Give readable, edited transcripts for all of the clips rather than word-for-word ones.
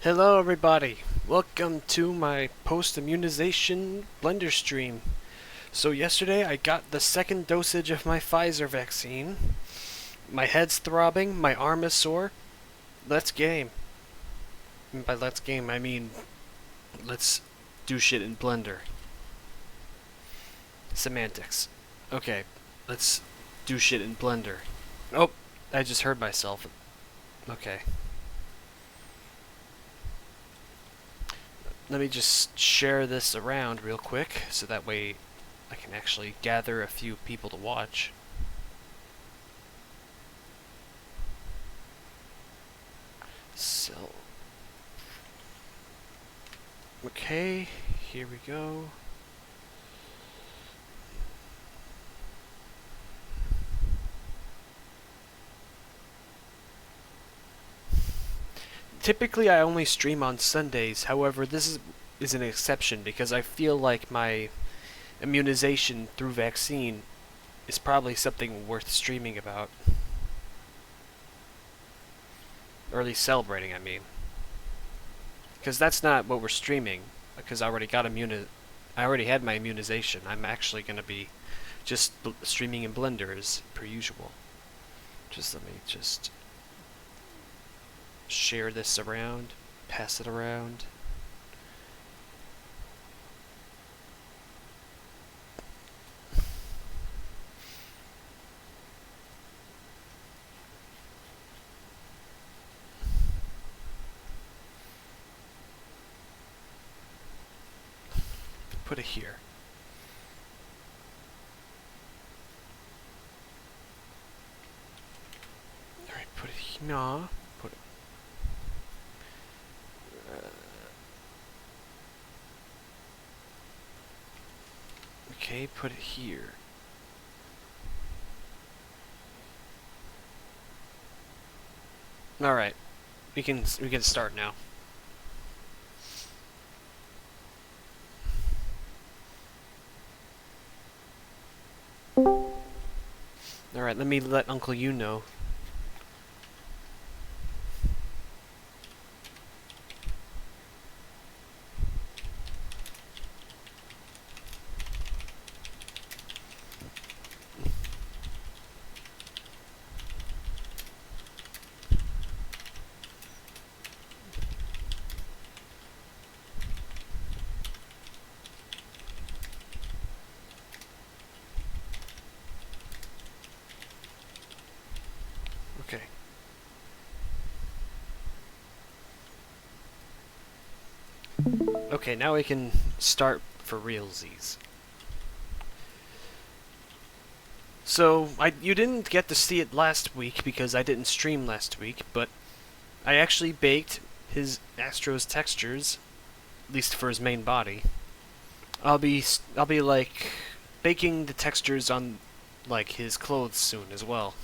Hello everybody, welcome to my post-immunization Blender stream. So yesterday I got the second dosage of my Pfizer vaccine. My head's throbbing, my arm is sore. Let's game. And by let's game I mean let's do shit in Blender. Semantics. Okay, let's do shit in Blender. Oh, I just heard myself. Okay. Let me just share this around real quick, so that way I can actually gather a few people to watch. So, okay, here we go. Typically I only stream on Sundays, however this is an exception because I feel like my immunization through vaccine is probably something worth streaming about. Or at least celebrating, I mean. Because that's not what we're streaming, because I already had my immunization. I'm actually going to be just streaming in Blender as per usual. Let me share this around, pass it around. Put it here. Alright, put it here. No, put it. Okay, put it here. Alright, we can start now. Alright, let me let Uncle Yuu know. Okay. Okay, now we can start for realsies. So, you didn't get to see it last week because I didn't stream last week, but I actually baked his Astro's textures, at least for his main body. I'll be like baking the textures on like his clothes soon as well.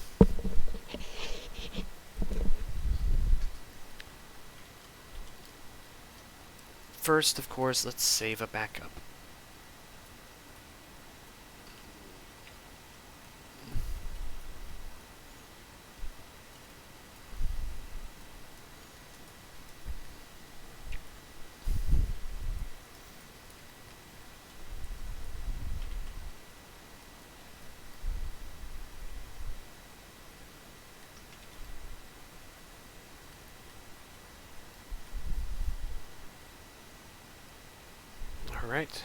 First, of course, let's save a backup. Alright.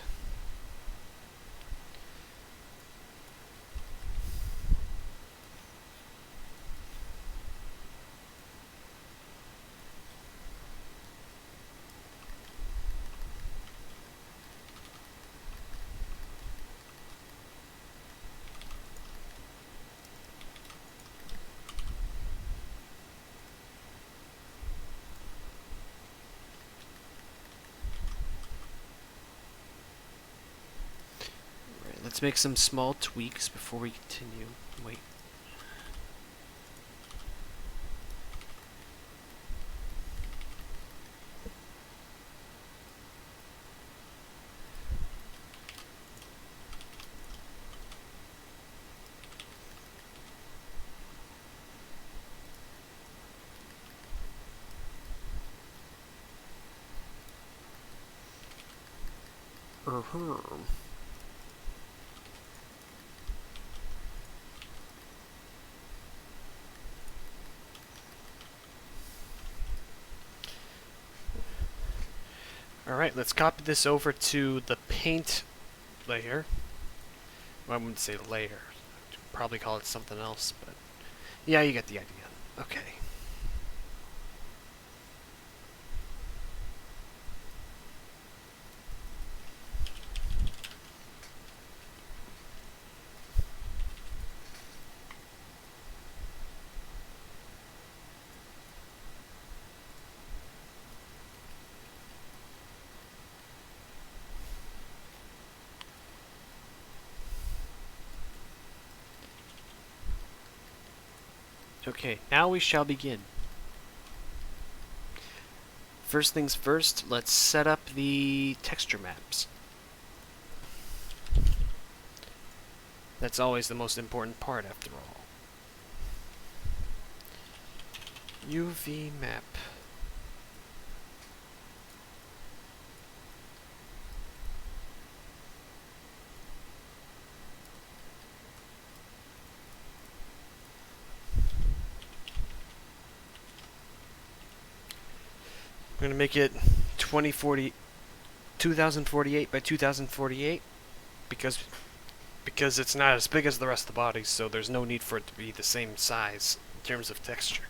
Let's make some small tweaks before we continue. Wait. Alright, let's copy this over to the paint layer. Well, I wouldn't say layer. I'd probably call it something else, but yeah, you get the idea. Okay. Okay, now we shall begin. First things first, let's set up the texture maps. That's always the most important part, after all. UV map. I'm going to make it 2048 by 2048 because it's not as big as the rest of the body, so there's no need for it to be the same size in terms of texture.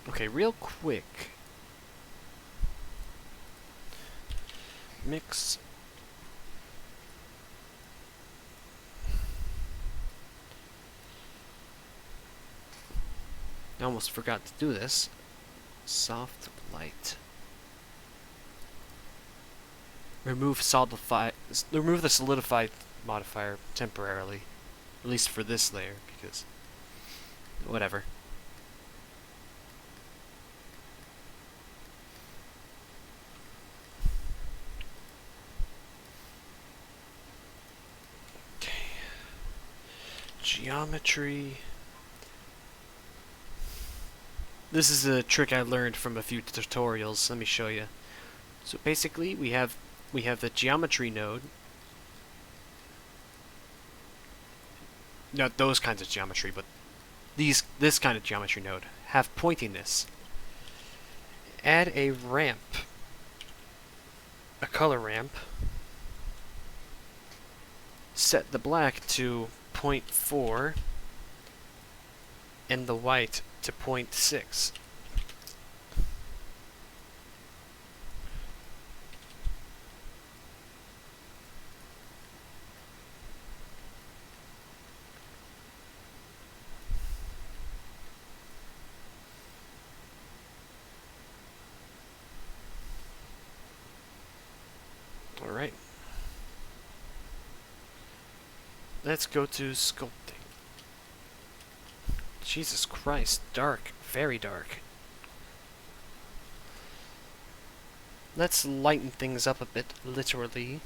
Okay, real quick. Mix. I almost forgot to do this. Soft light. Remove the solidified modifier temporarily. At least for this layer, because whatever. Geometry. This is a trick I learned from a few tutorials. Let me show you. So basically, we have the geometry node. Not those kinds of geometry, but this kind of geometry node have pointiness. Add a ramp, a color ramp. Set the black to 0.4 and the white to 0.6. All right. Let's go to sculpting. Jesus Christ, dark, very dark. Let's lighten things up a bit, literally.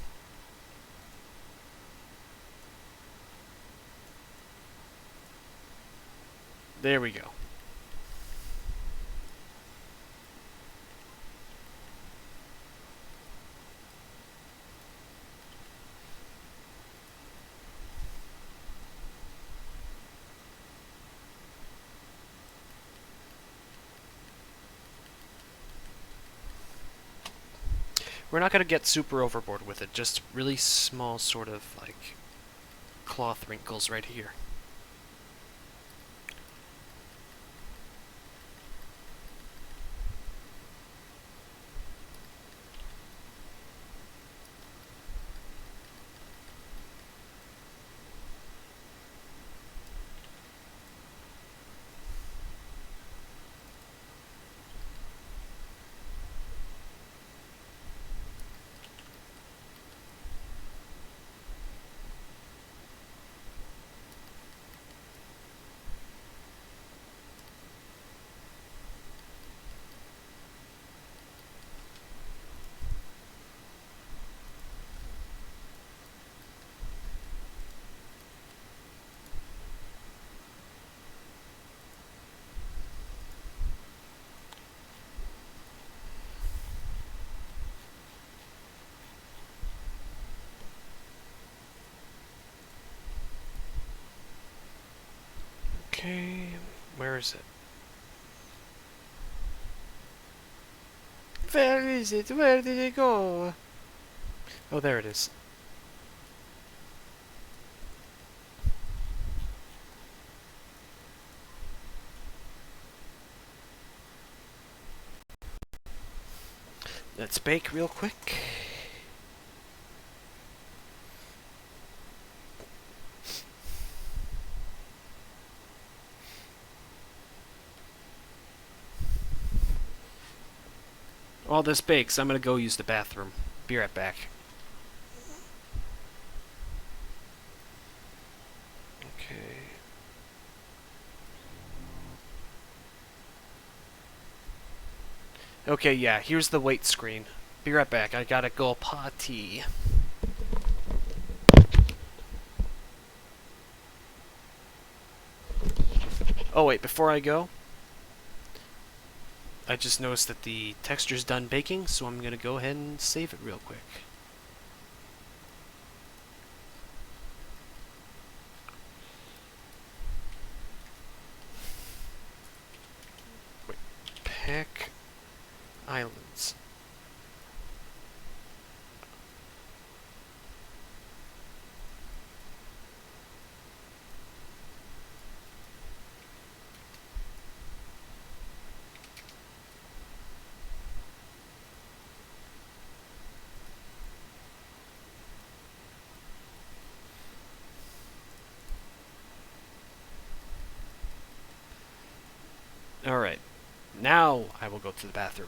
There we go. We're not going to get super overboard with it, just really small sort of like cloth wrinkles right here. Okay, where is it? Where is it? Where did it go? Oh, there it is. Let's bake real quick. While this bakes, I'm gonna go use the bathroom. Be right back. Okay. Okay, yeah, here's the wait screen. Be right back, I gotta go potty. Oh wait, before I go, I just noticed that the texture's done baking, so I'm gonna go ahead and save it real quick. Wait, Pack Islands. Alright, now I will go to the bathroom.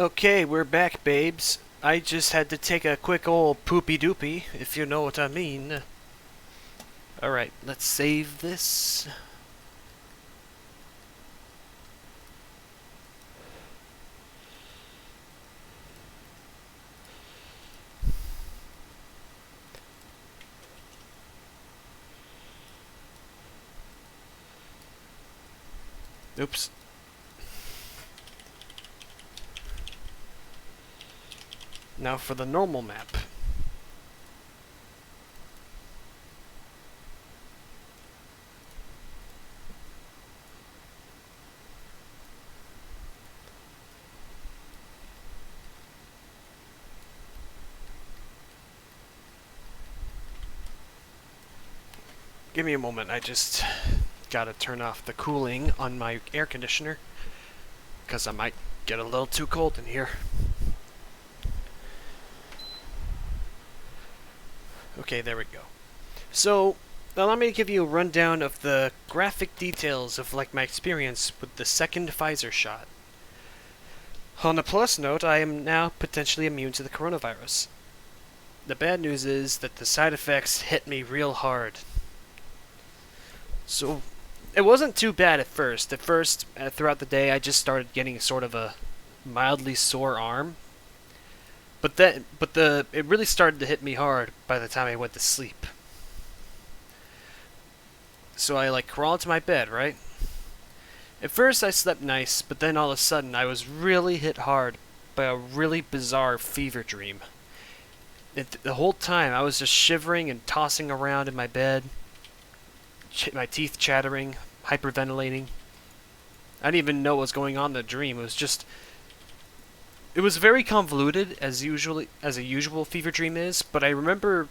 Okay, we're back, babes. I just had to take a quick old poopy doopy, if you know what I mean. Alright, let's save this. Oops. Now for the normal map. Give me a moment, I just gotta turn off the cooling on my air conditioner, because I might get a little too cold in here. Okay, there we go. So, allow me to give you a rundown of the graphic details of my experience with the second Pfizer shot. On a plus note, I am now potentially immune to the coronavirus. The bad news is that the side effects hit me real hard. So, it wasn't too bad at first. Throughout the day, I just started getting sort of a mildly sore arm. It really started to hit me hard by the time I went to sleep. So I crawled to my bed, right? At first I slept nice, but then all of a sudden I was really hit hard by a really bizarre fever dream. The whole time I was just shivering and tossing around in my bed, my teeth chattering, hyperventilating. I didn't even know what was going on in the dream. It was very convoluted, as a usual fever dream is, but I remember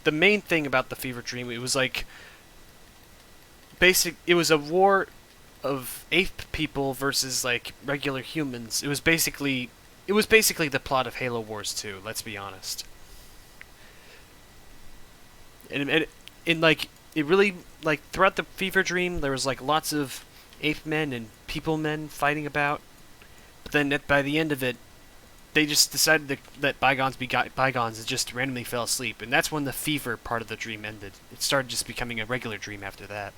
the main thing about the fever dream. It was it was a war of ape people versus regular humans. It was basically the plot of Halo Wars 2. Let's be honest. And it really throughout the fever dream there was lots of ape men and people men fighting about. But then by the end of it, they just decided to let bygones be bygones and just randomly fell asleep. And that's when the fever part of the dream ended. It started just becoming a regular dream after that.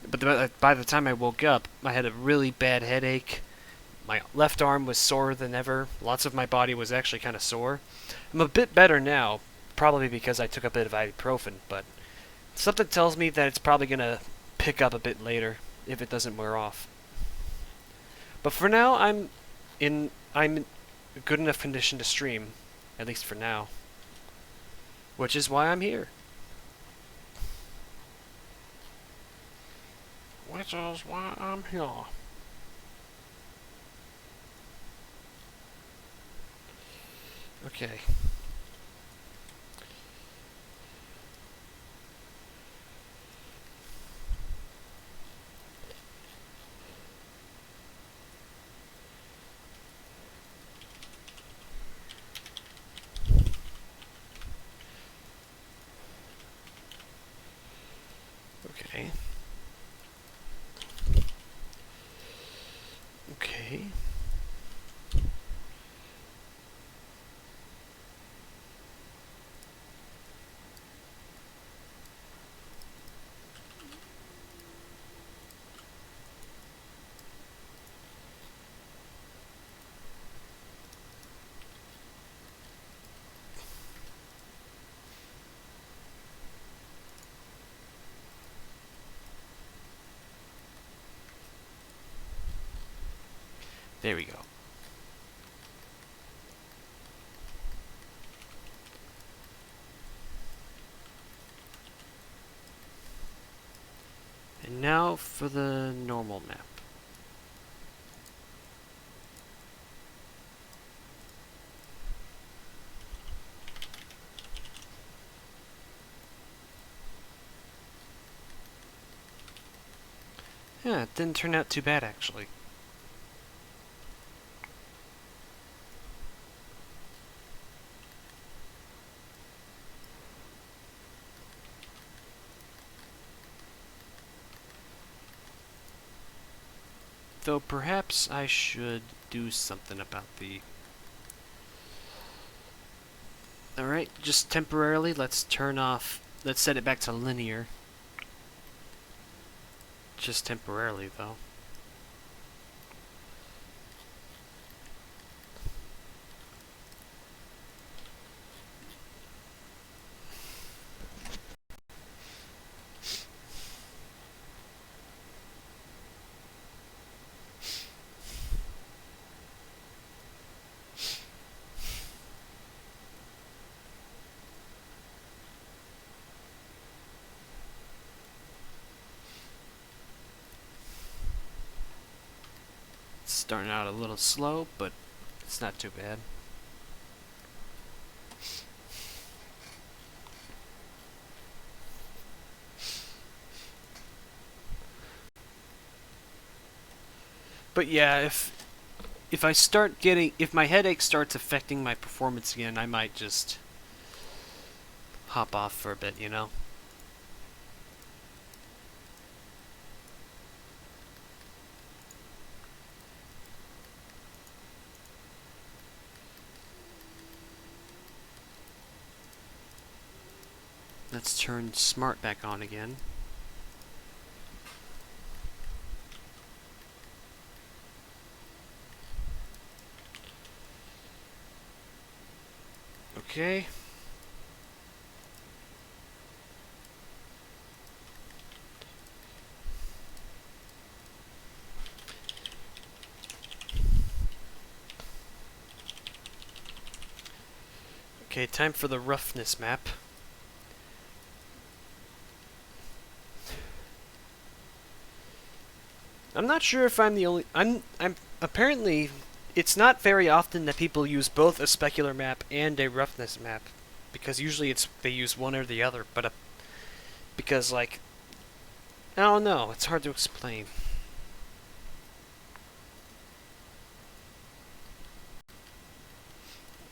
But by the time I woke up, I had a really bad headache. My left arm was sorer than ever. Lots of my body was actually kind of sore. I'm a bit better now, probably because I took a bit of ibuprofen, but something tells me that it's probably going to pick up a bit later if it doesn't wear off. But for now, I'm in a good enough condition to stream, at least for now. Which is why I'm here. Which is why I'm here. Okay. Okay. Okay. There we go. And now for the normal map. Yeah, it didn't turn out too bad actually. Though perhaps I should do something about the... Alright, just temporarily, let's set it back to linear. Just temporarily, though. It's starting out a little slow, but it's not too bad. But yeah, if my headache starts affecting my performance again, I might just hop off for a bit, you know? Let's turn Smart back on again. Okay. Okay, time for the roughness map. I'm not sure if I'm the only... I'm apparently... It's not very often that people use both a specular map and a roughness map. Because usually they use one or the other, but... because, like... I don't know, it's hard to explain.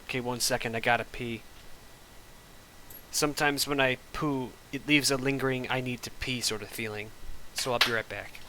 Okay, 1 second, I gotta pee. Sometimes when I poo, it leaves a lingering I need to pee sort of feeling. So I'll be right back.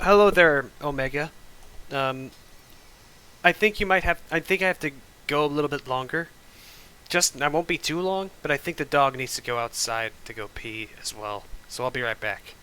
Hello there, Omega. I think I have to go a little bit longer. I won't be too long, but I think the dog needs to go outside to go pee as well. So I'll be right back.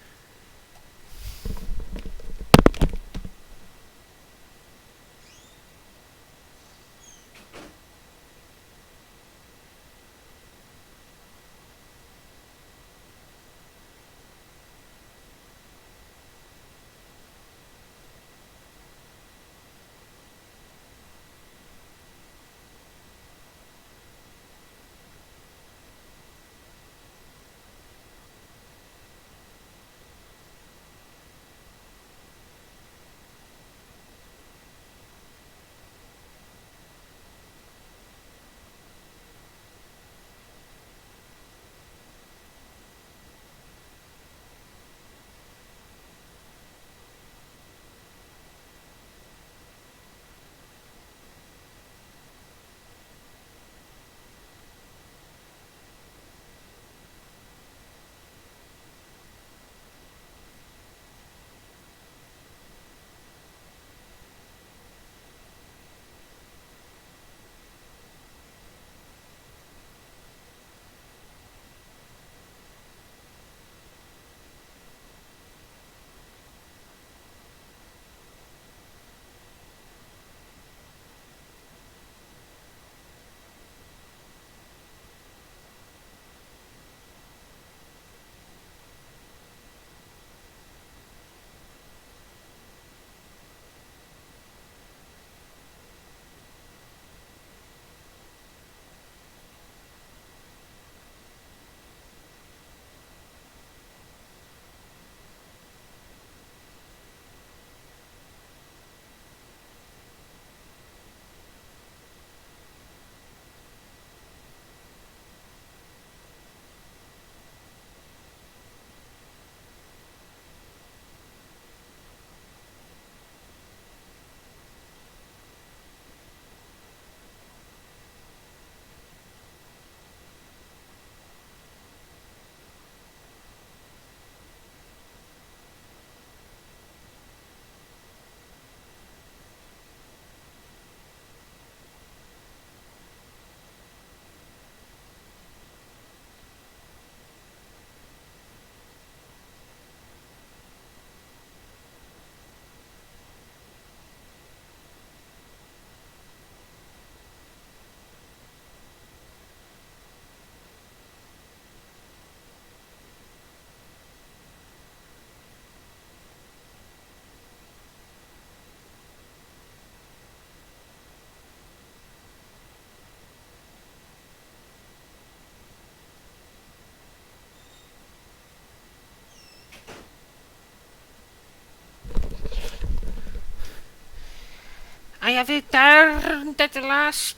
I have returned at last.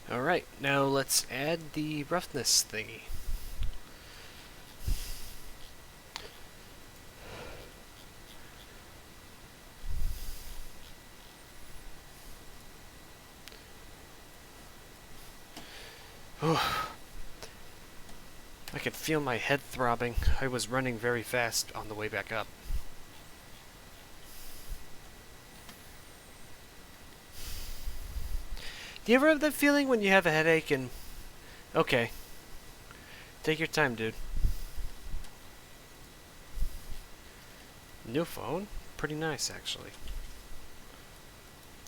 Alright, now let's add the roughness thingy. I could feel my head throbbing. I was running very fast on the way back up. Do you ever have that feeling when you have a headache and... Okay. Take your time, dude. New phone? Pretty nice, actually.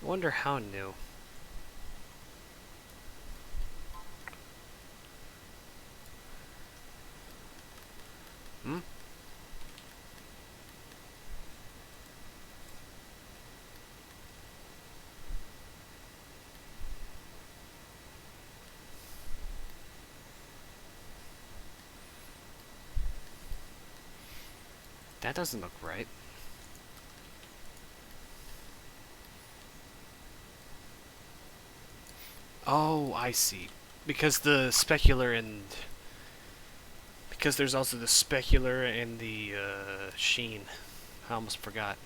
I wonder how new. Hmm? That doesn't look right. Oh, I see. Because the specular and... Because there's also the specular and the sheen. I almost forgot.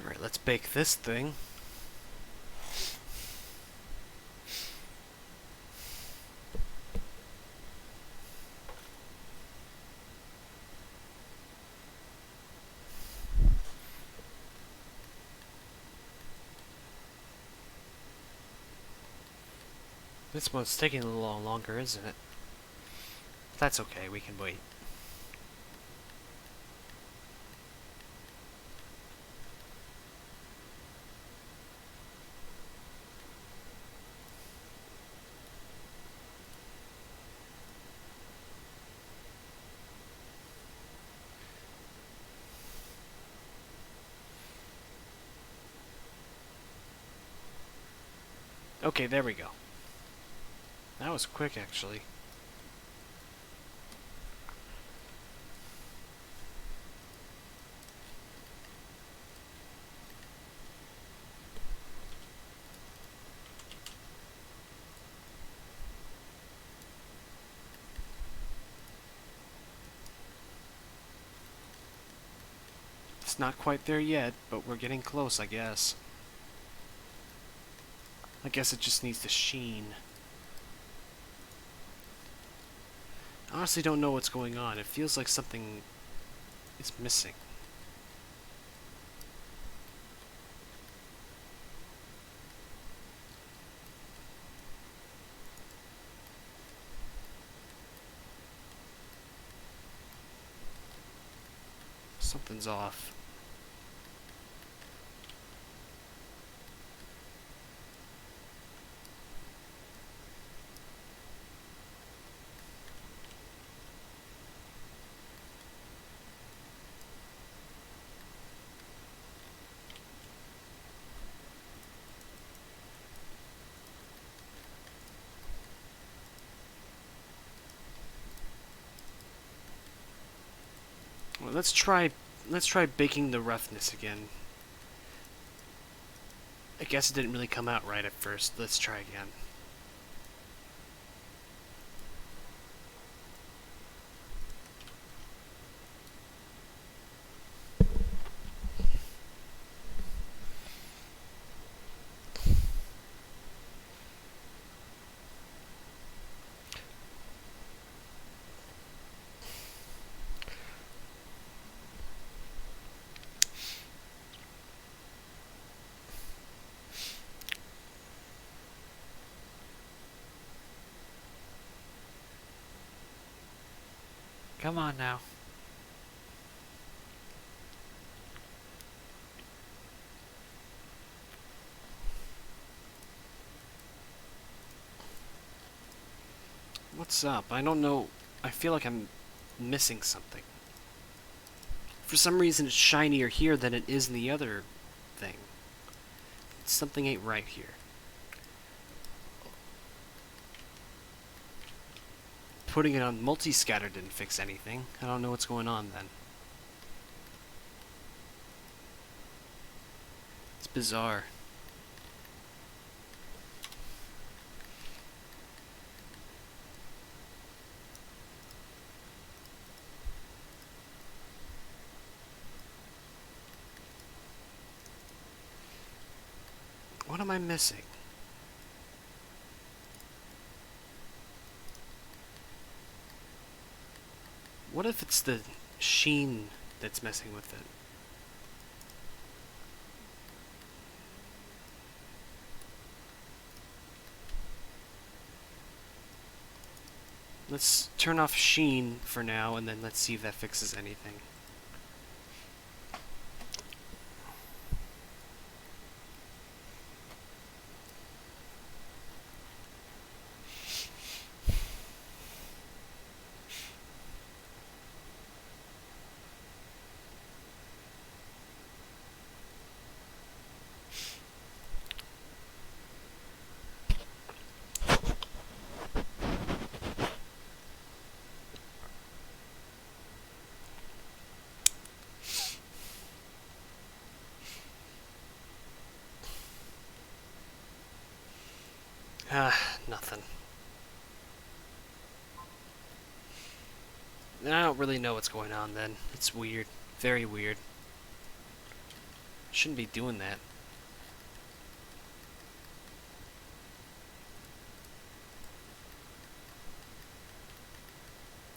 Alright, let's bake this thing. This one's taking a little longer, isn't it? That's okay, we can wait. Okay, there we go. That was quick, actually. It's not quite there yet, but we're getting close, I guess. I guess it just needs the sheen. I honestly don't know what's going on. It feels like something is missing. Something's off. Well, let's try baking the roughness again. I guess it didn't really come out right at first. Let's try again. Come on now. What's up? I don't know. I feel like I'm missing something. For some reason, it's shinier here than it is in the other thing. Something ain't right here. Putting it on multi-scatter didn't fix anything. I don't know what's going on then. It's bizarre. What am I missing? What if it's the sheen that's messing with it? Let's turn off sheen for now, and then let's see if that fixes anything. Nothing. I don't really know what's going on then. It's weird. Very weird. Shouldn't be doing that.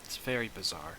It's very bizarre.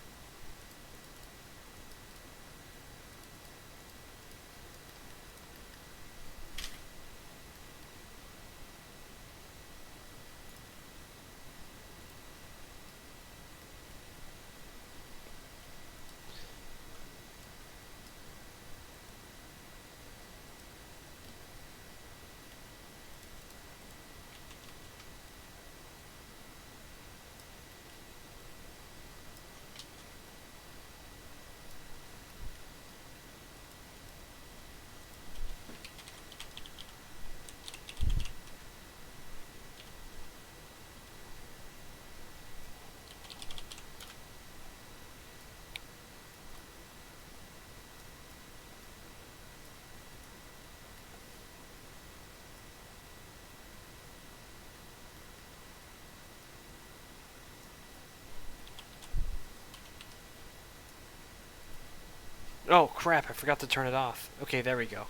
Oh, crap, I forgot to turn it off. Okay, there we go.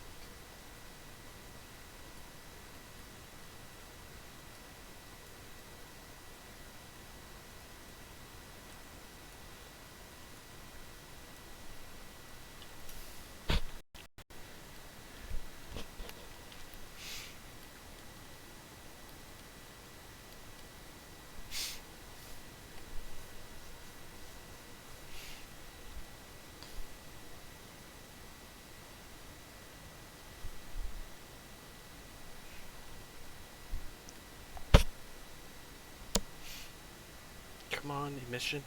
Come on, emission.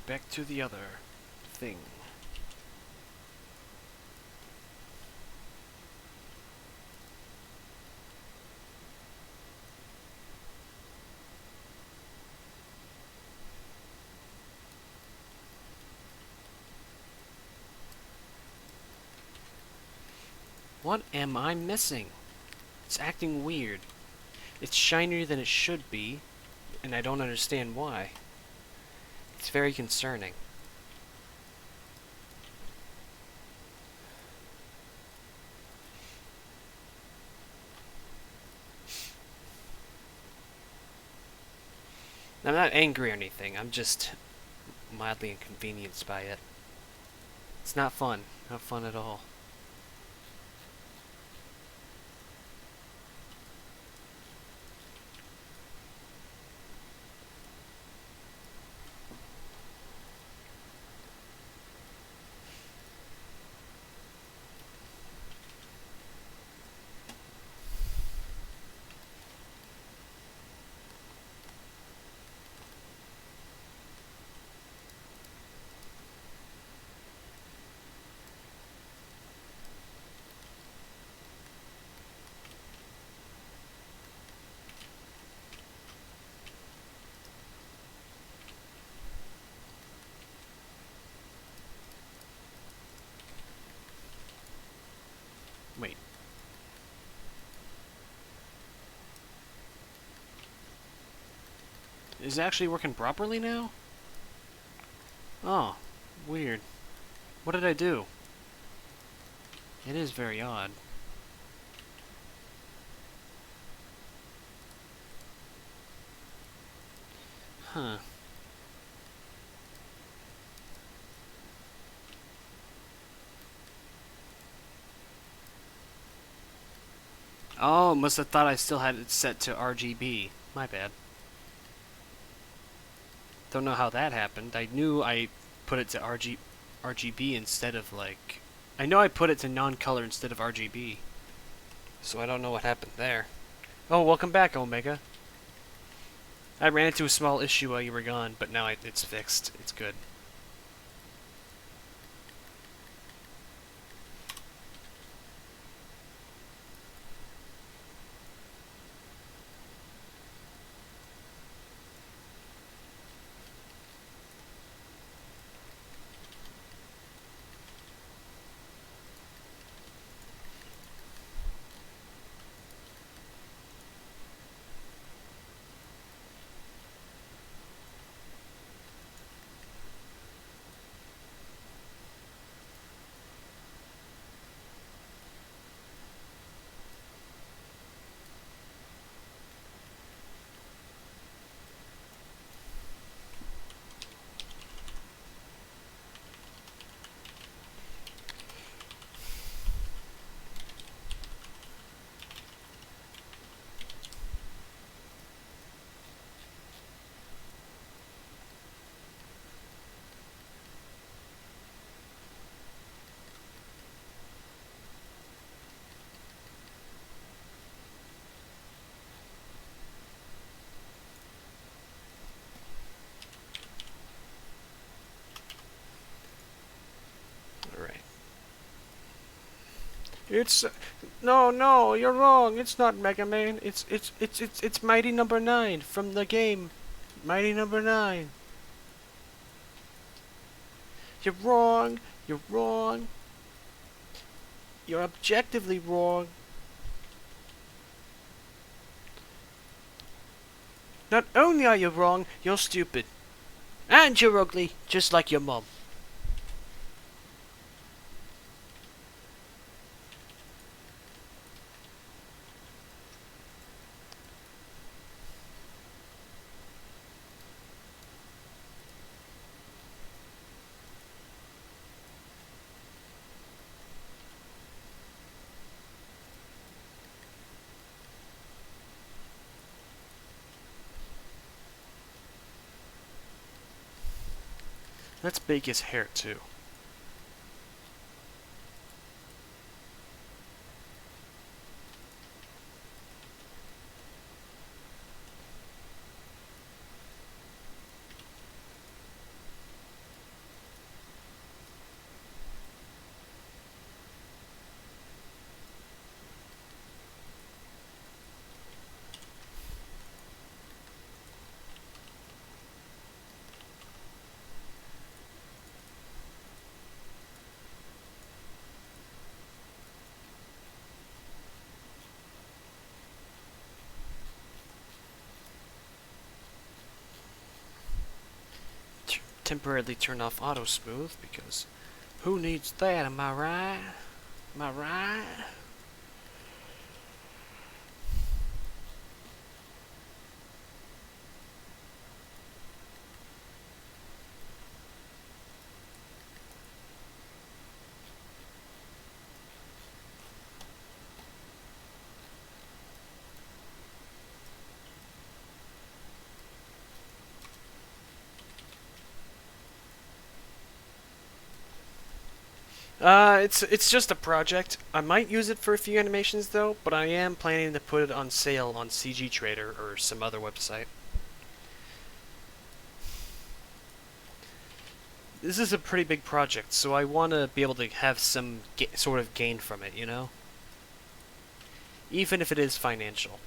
Back to the other thing. What am I missing? It's acting weird. It's shinier than it should be, and I don't understand why. It's very concerning. I'm not angry or anything, I'm just mildly inconvenienced by it. It's not fun. Not fun at all. Wait. Is it actually working properly now? Oh, weird. What did I do? It is very odd. Huh. Oh, must have thought I still had it set to RGB. My bad. Don't know how that happened. I knew I put it to RGB instead of like... I know I put it to non-color instead of RGB. So I don't know what happened there. Oh, welcome back, Omega. I ran into a small issue while you were gone, but now it's fixed. It's good. Alright. It's... No, you're wrong. It's not Mega Man. It's Mighty Number 9 from the game. Mighty Number 9. You're wrong. You're wrong. You're objectively wrong. Not only are you wrong, you're stupid. And you're ugly, just like your mom. Let's bake his hair too. Temporarily turn off auto smooth because who needs that, am I right? Am I right? It's just a project. I might use it for a few animations though, but I am planning to put it on sale on CG Trader or some other website. This is a pretty big project, so I want to be able to have some sort of gain from it, you know? Even if it is financial.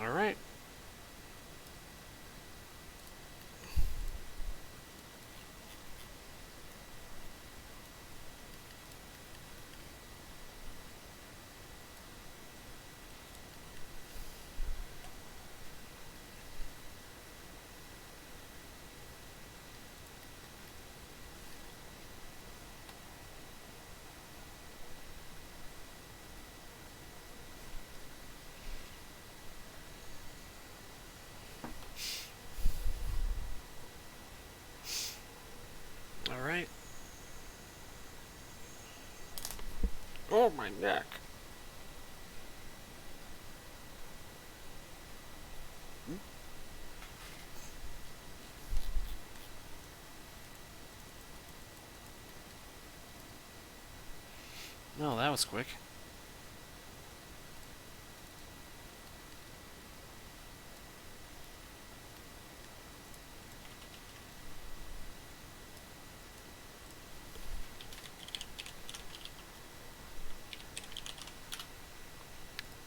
Alright. Alright. Oh, my neck. No, that was quick.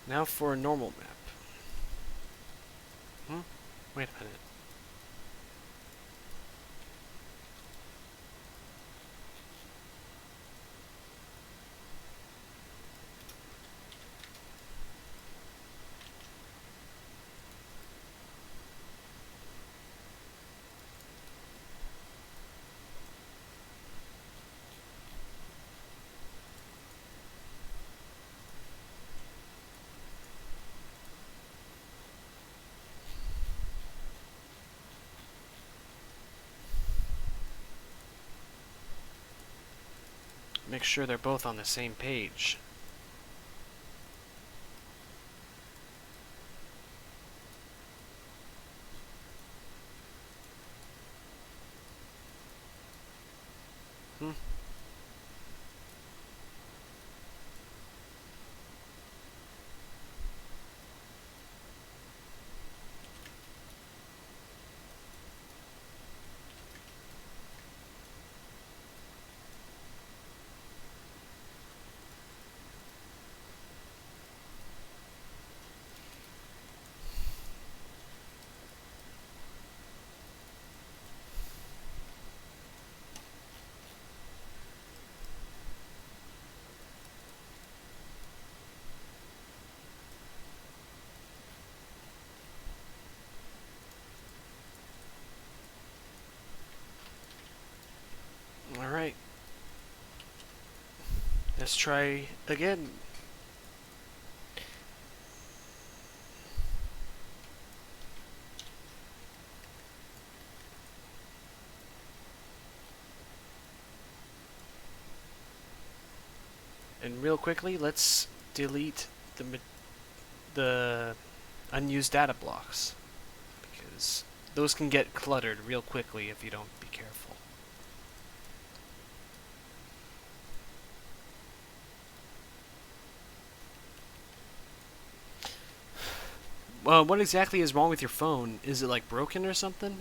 Now for a normal map. Wait a minute. Make sure they're both on the same page. Alright. Let's try again. And real quickly, let's delete the unused data blocks, because those can get cluttered real quickly if you don't be careful. What exactly is wrong with your phone? Is it like broken or something?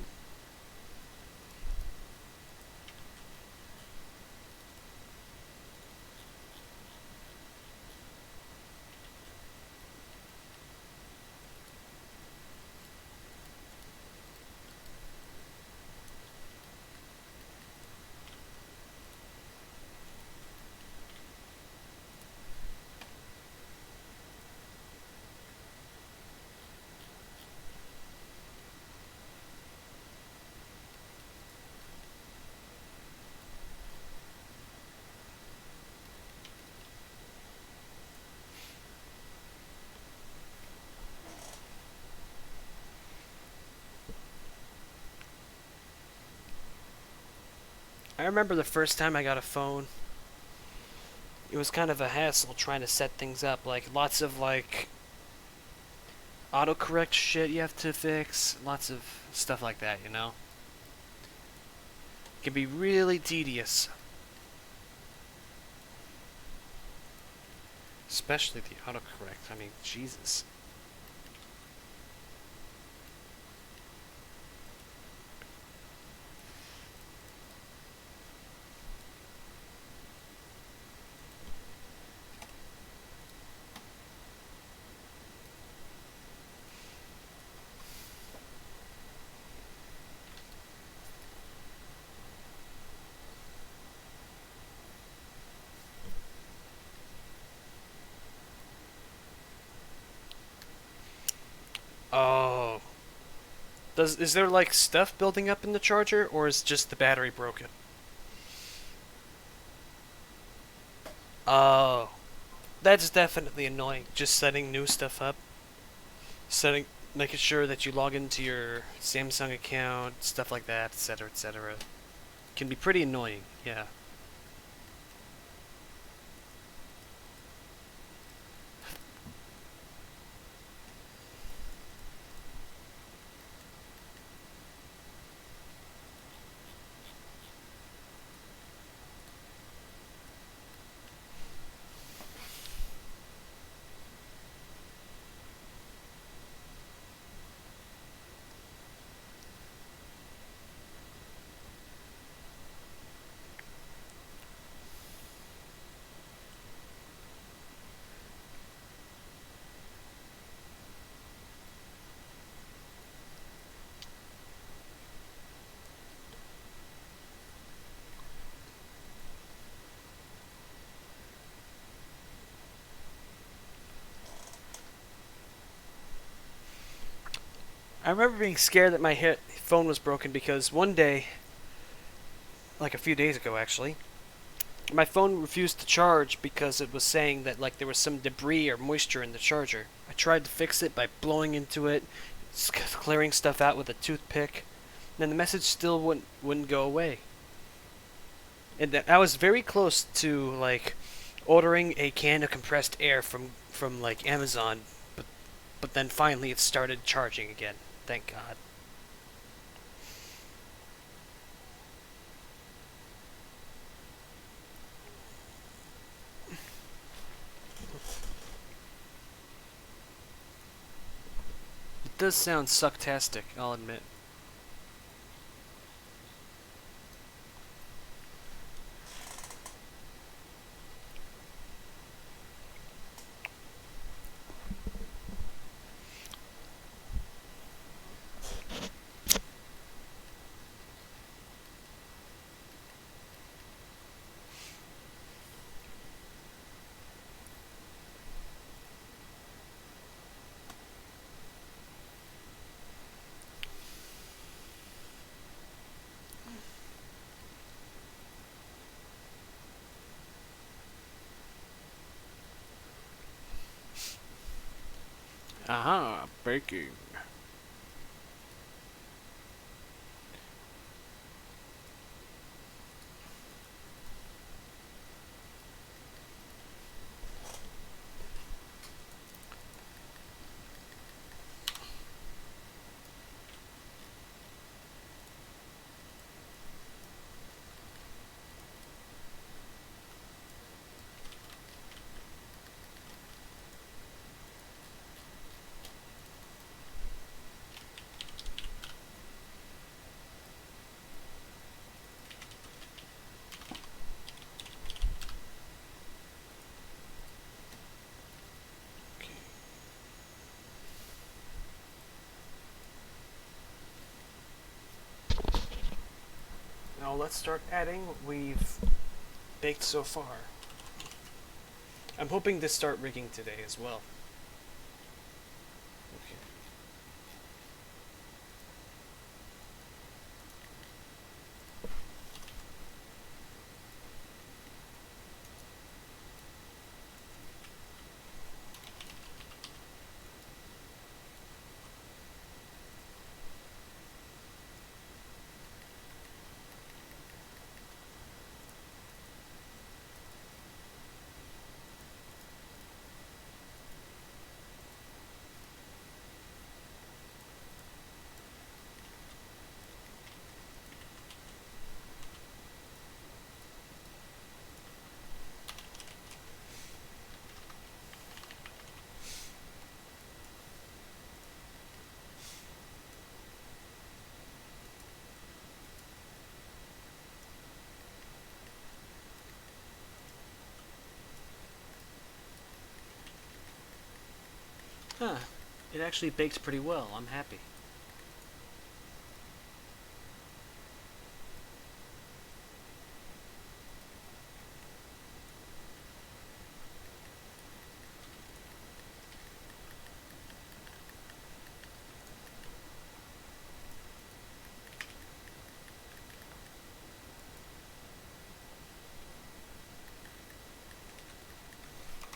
I remember the first time I got a phone, it was kind of a hassle trying to set things up. Like, lots of, like, autocorrect shit you have to fix. Lots of stuff like that, you know? It can be really tedious. Especially the autocorrect. I mean, Jesus. Oh. Is there like stuff building up in the charger, or is just the battery broken? Oh. That's definitely annoying. Just setting new stuff up. Making sure that you log into your Samsung account, stuff like that, etc., etc. Can be pretty annoying, yeah. I remember being scared that my phone was broken because one day, like a few days ago actually, my phone refused to charge because it was saying that like there was some debris or moisture in the charger. I tried to fix it by blowing into it, clearing stuff out with a toothpick, and then the message still wouldn't go away. And I was very close to like ordering a can of compressed air from like Amazon, but then finally it started charging again. Thank God. It does sound sucktastic, I'll admit. Aha, baking. Now let's start adding what we've baked so far. I'm hoping to start rigging today as well. Okay. Huh. It actually baked pretty well. I'm happy.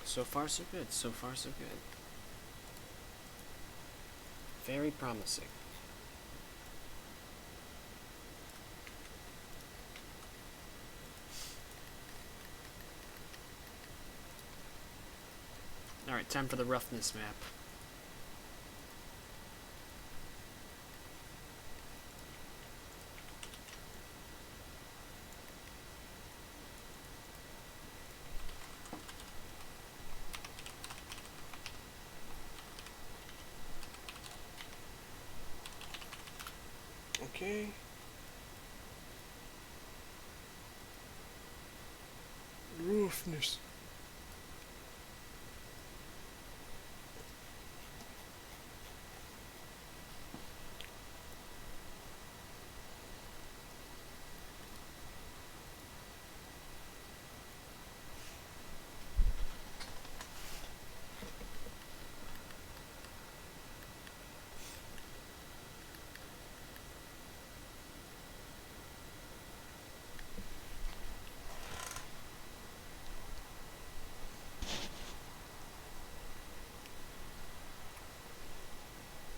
So far, so good. So far, so good. Very promising. Alright, time for the roughness map. Okay. Roughness.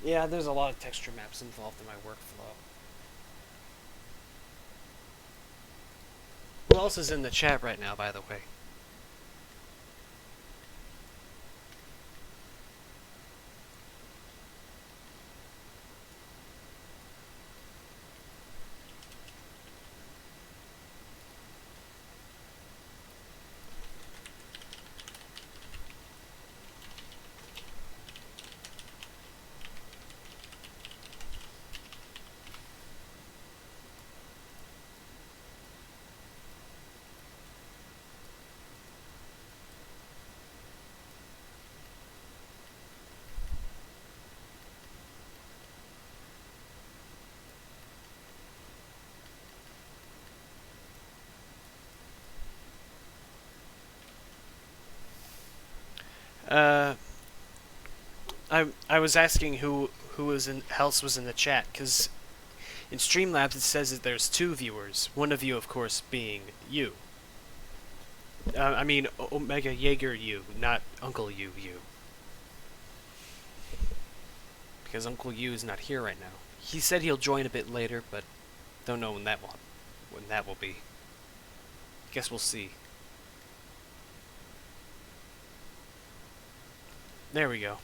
Yeah, there's a lot of texture maps involved in my workflow. Who else is in the chat right now, by the way? Uh, I was asking who else was in the chat, because in Streamlabs it says that there's 2 viewers. One of you, of course, being you. I mean Omega Jaeger you, not Uncle Yuu you. Because Uncle Yuu is not here right now. He said he'll join a bit later, but don't know when that will be. Guess we'll see. There we go.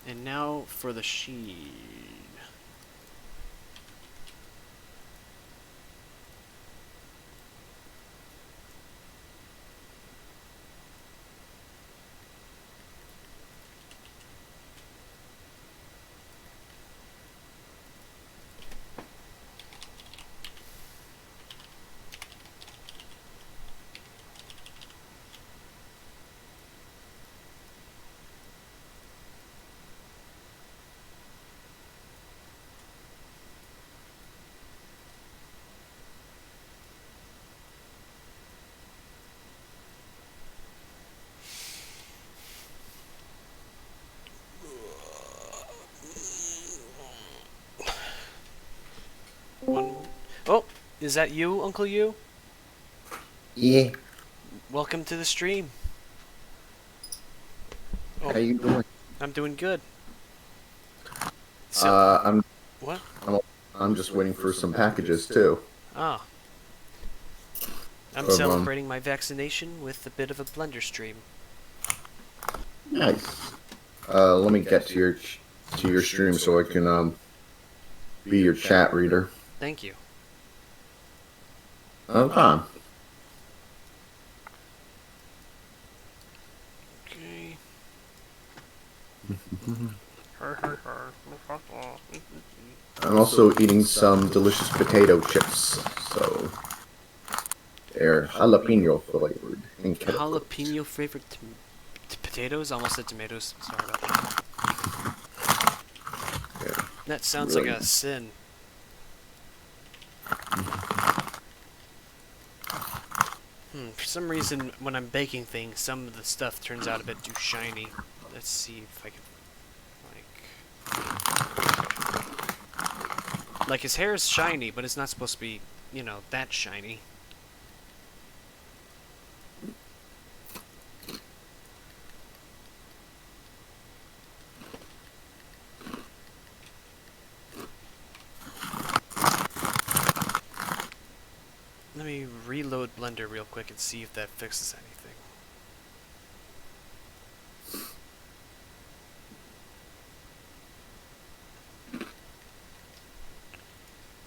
And now for the sheen. Oh, is that you, Uncle Yuu? Yeah. Welcome to the stream. How Oh, you doing? I'm doing good. So, I'm what? I'm I'm just waiting for some packages too. Ah, I'm From celebrating my vaccination with a bit of a Blender stream. nice. Let me get to your stream so I can be your chat reader. Thank you. Okay. Okay. I'm also eating some delicious potato chips, so they're jalapeno flavored and ketchup. Jalapeno flavored potatoes? Almost said tomatoes. Sorry about that. Yeah, That sounds like really. a sin. For some reason, when I'm baking things, some of the stuff turns out a bit too shiny. Let's see if I can, like his hair is shiny, but it's not supposed to be, that shiny. Let me reload Blender real quick and see if that fixes anything.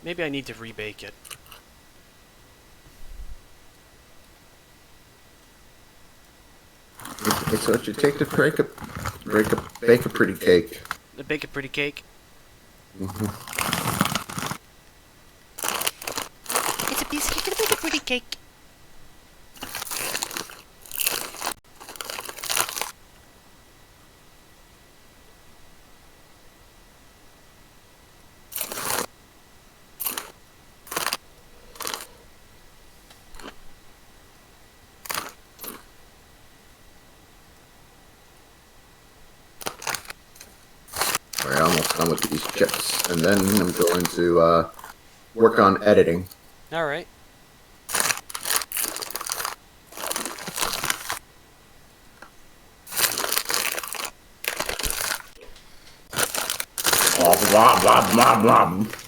Maybe I need to rebake it. It's what you take to bake a pretty cake. Bake a pretty cake. It's a piece of cake to bake a pretty cake. We're almost done with these chips, and then I'm going to work on editing. All right. Blah blah blah blah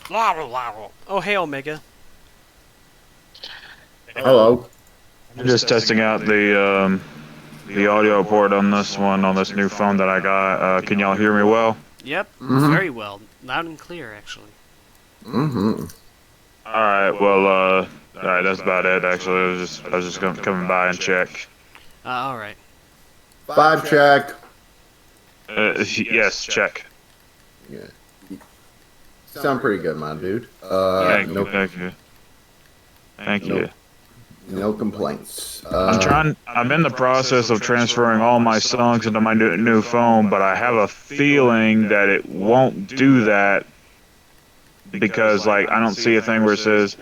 blah. Oh, hey, Omega. Hello. I'm just testing out the audio port on this one, on this new phone that I got. Can y'all hear me well? Yep, Mm-hmm. very well. Loud and clear, actually. Mm-hmm. Alright, well, alright, that's about it, actually. I was just coming by and check. Alright. 5 check. Yes, check. Yeah. You sound pretty good, my dude. Thank no, you, thank you. Thank you. no complaints. I'm in the process of transferring all my songs into my new phone, but I have a feeling that it won't do that because, like, I don't see a thing where it says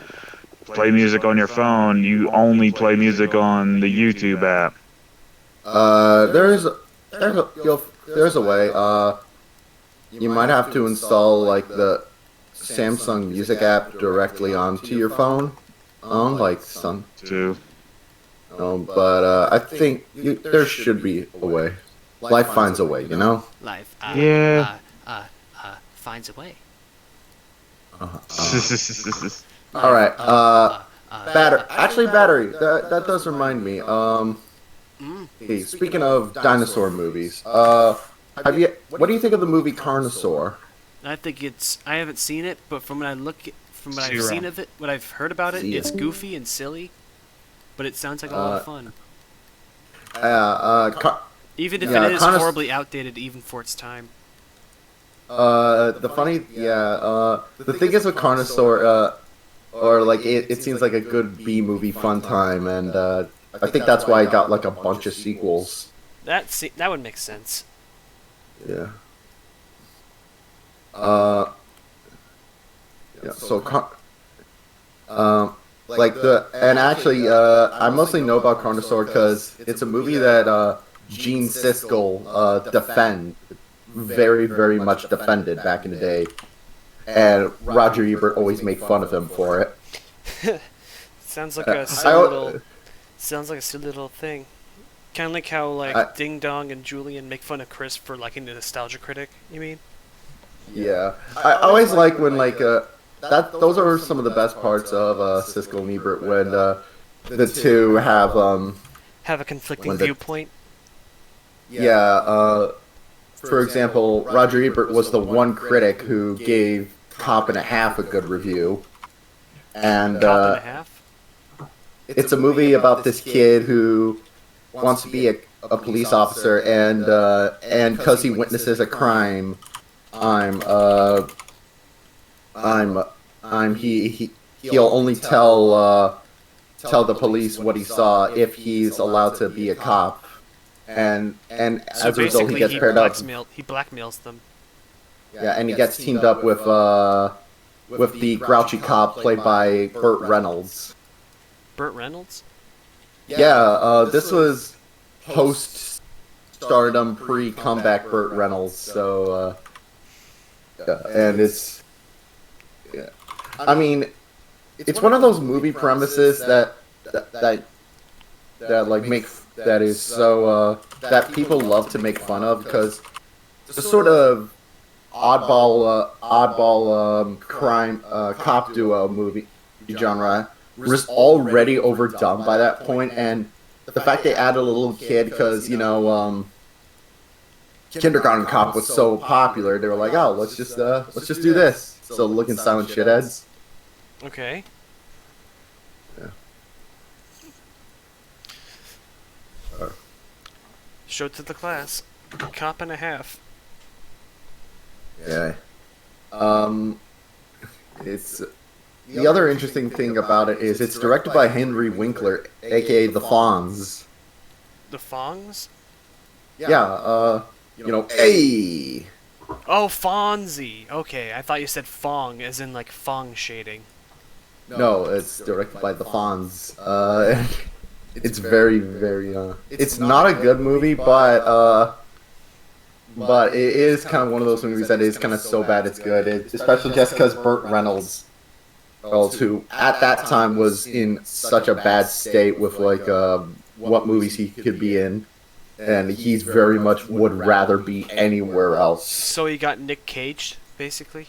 play music on your phone. You only play music on the YouTube app. There's a way. You might have to install like the Samsung Music app directly onto your phone. Like some. Too. But I think there should be a way. Life finds a way, you know? Life, Yeah. finds a way. Alright, battery. That does remind me. Hey, speaking of dinosaur movies, what do you think of the movie Carnosaur? I think I haven't seen it, but from what I've Zero. seen of it, what I've heard about it, See it's it. goofy and silly, but it sounds like a lot of fun. Even if yeah, it is horribly outdated, even for its time. the thing is with Carnosaur, or like it seems like a good B movie fun time, and I think that's why it got like a bunch of sequels. That would make sense. Yeah. Yeah. So, I mostly know about Carnosaur because it's a movie that Gene Siskel very much defended back in the day, and Roger Ebert always made fun of him for it. Sounds like a I, silly little. Sounds like a silly little thing. Kind of like how Ding Dong and Julian make fun of Chris for liking the Nostalgia Critic. You mean? yeah, I always like when that. Those are some of the best parts of Siskel and Ebert when the two have Have a conflicting when the- viewpoint. yeah. For example, Roger Ebert was the one critic who gave Cop and a Half a good review, and Cop and a half. it's a movie about this kid who wants to be a police officer, and because he witnesses a crime, he'll only tell the police what he saw if he's allowed to be a cop, and So as a result he basically, gets he paired up. blackmails them. Yeah, and he gets teamed up with the grouchy cop played by Burt Reynolds. Burt Reynolds. Yeah, this was post-stardom, pre-comeback Burt Reynolds, so, and it's, yeah. I mean, it's one of those movie premises that is so, that people love to make fun of, because it's a sort of oddball crime, cop duo movie genre was already overdone by that point, and the fact they added a little kid because Kindergarten Cop was so popular, they were like, oh, let's just do this. So looking silent shitheads. Okay. Yeah. Show to the class. Cop and a half. Yeah. It's the other interesting thing about it is it's directed by Henry Winkler, aka the Fonz. The Fongs? Yeah, hey! Oh, Fonzie. Okay, I thought you said Fong, as in like Fong shading. No, it's directed by the Fonz. It's very, very, it's not a good movie, but it is kind of one of those movies that is kind of so bad it's good, especially just because Burt Reynolds, who at that time was in such a bad state with what movies he could be in, and he's very much would rather be anywhere else. So he got Nick Caged, basically?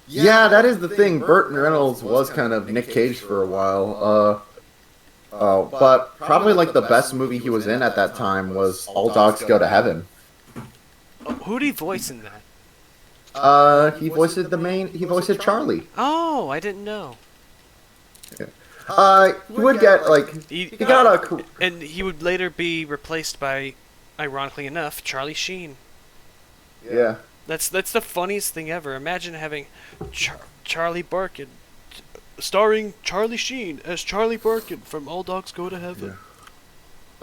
Yeah, that is the thing. Burt Reynolds was kind of Nick Cage for a while. But probably the best movie he was in at that time was All Dogs Go to Heaven. Oh, who'd he voice in that? He voiced Charlie. Oh, I didn't know. He would get he got a. And he would later be replaced by, ironically enough, Charlie Sheen. Yeah. That's the funniest thing ever. Imagine having Charlie Barkin, starring Charlie Sheen as Charlie Barkin from All Dogs Go to Heaven. Yeah.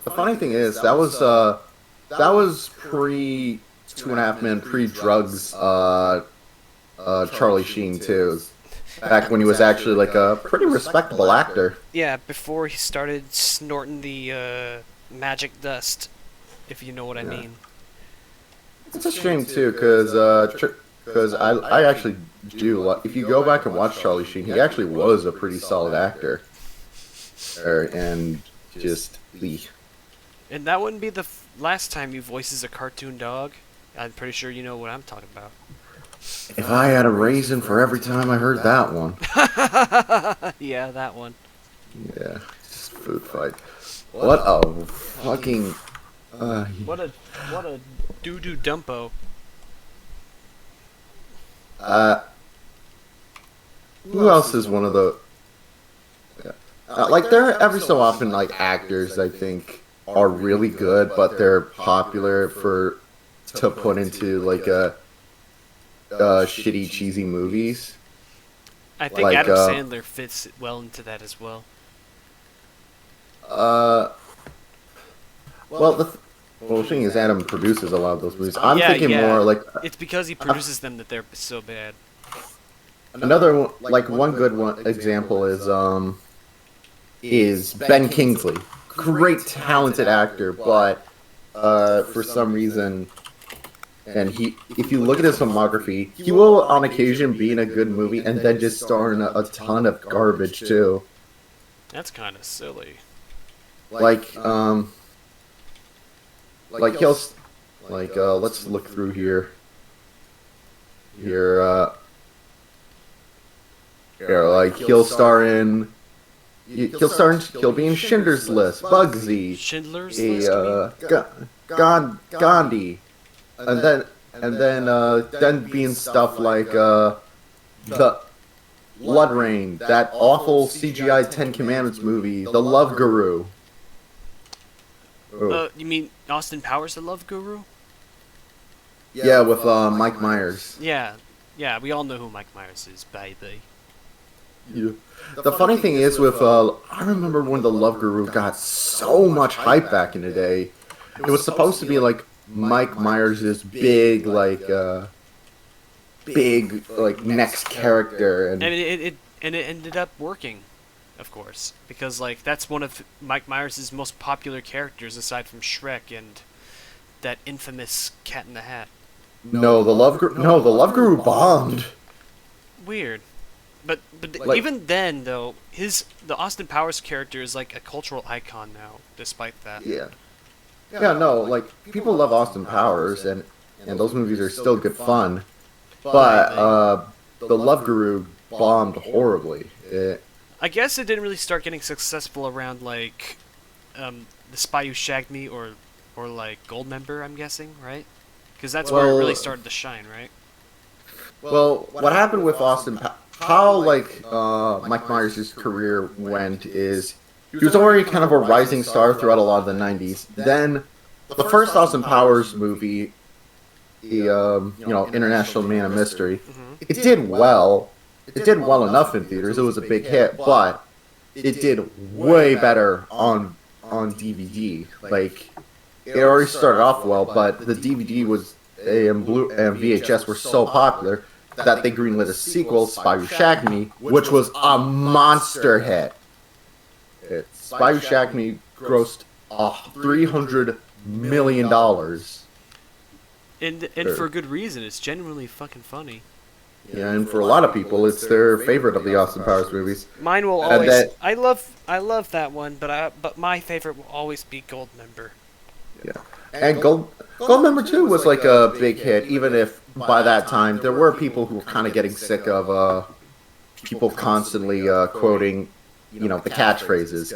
The funny thing is that was pre 2.5 Men, pre drugs. Charlie Sheen too. Back when he was actually a pretty respectable actor. Yeah, before he started snorting the magic dust, if you know what I mean. It's a shame too, because I actually do. If you go back and watch Charlie Sheen, he actually was a pretty solid actor. And just And that wouldn't be the last time he voices a cartoon dog. I'm pretty sure you know what I'm talking about. If I had a raisin for every time I heard that one. Yeah, that one. Yeah, just food fight. What a fucking. What a doo-doo dumpo. Who else is one of the? There are every so often actors I think are really good, but they're popular to put into shitty cheesy movies. I think Adam Sandler fits well into that as well. The thing is, Adam produces a lot of those movies. I'm thinking more it's because he produces them that they're so bad. Another one good example is Ben Kingsley. Great talented actor, but for some reason And if you look at his filmography, he will on occasion be in a good movie and then just star in a ton of garbage too. That's kind of silly. Like he'll let's look through here. Like he'll be in Schindler's List, Bugsy, Schindler's List. Gandhi, and then being stuff like the Blood Rain, that awful CGI Ten Commandments movie, The Love Guru. You mean Austin Powers, The Love Guru? Yeah, with Mike Myers. Yeah, we all know who Mike Myers is, baby. Yeah. The funny thing is with I remember when The Love Guru got so much hype back in the day. It was supposed to be like Mike Myers' big next character, and it ended up working, of course, because like that's one of Mike Myers' most popular characters aside from Shrek and that infamous Cat in the Hat. No, the Love Guru bombed. Weird. But Like, even then, though, the Austin Powers character is like a cultural icon now, despite that. Yeah, no, like people love Austin Powers, and those movies are still good fun, but the Love Guru bombed horribly. I guess it didn't really start getting successful around like The Spy Who Shagged Me or like Goldmember, I'm guessing, right? Because that's where it really started to shine, right? Well, what happened with how Mike Myers' career went is he was already kind of a rising star throughout a lot of the 90s. Then the first Austin Powers movie, International Man of Mystery, it did well. It did well enough in theaters. It was a big hit, but it did way better on DVD. Like, it already started off well, but the DVD and VHS were so popular that they greenlit a sequel, Spy Who Shagged Me, which was a monster hit. Spy Who Shagged Me grossed $300 million. And for good reason. It's genuinely fucking funny. Yeah, and for a lot of people, it's their favorite of the Austin Powers movies. Mine will always. I love that one, but my favorite will always be Goldmember. Yeah, and Goldmember 2 was like a big hit, even if by that time there were people who were kind of getting sick of people constantly quoting, the catchphrases,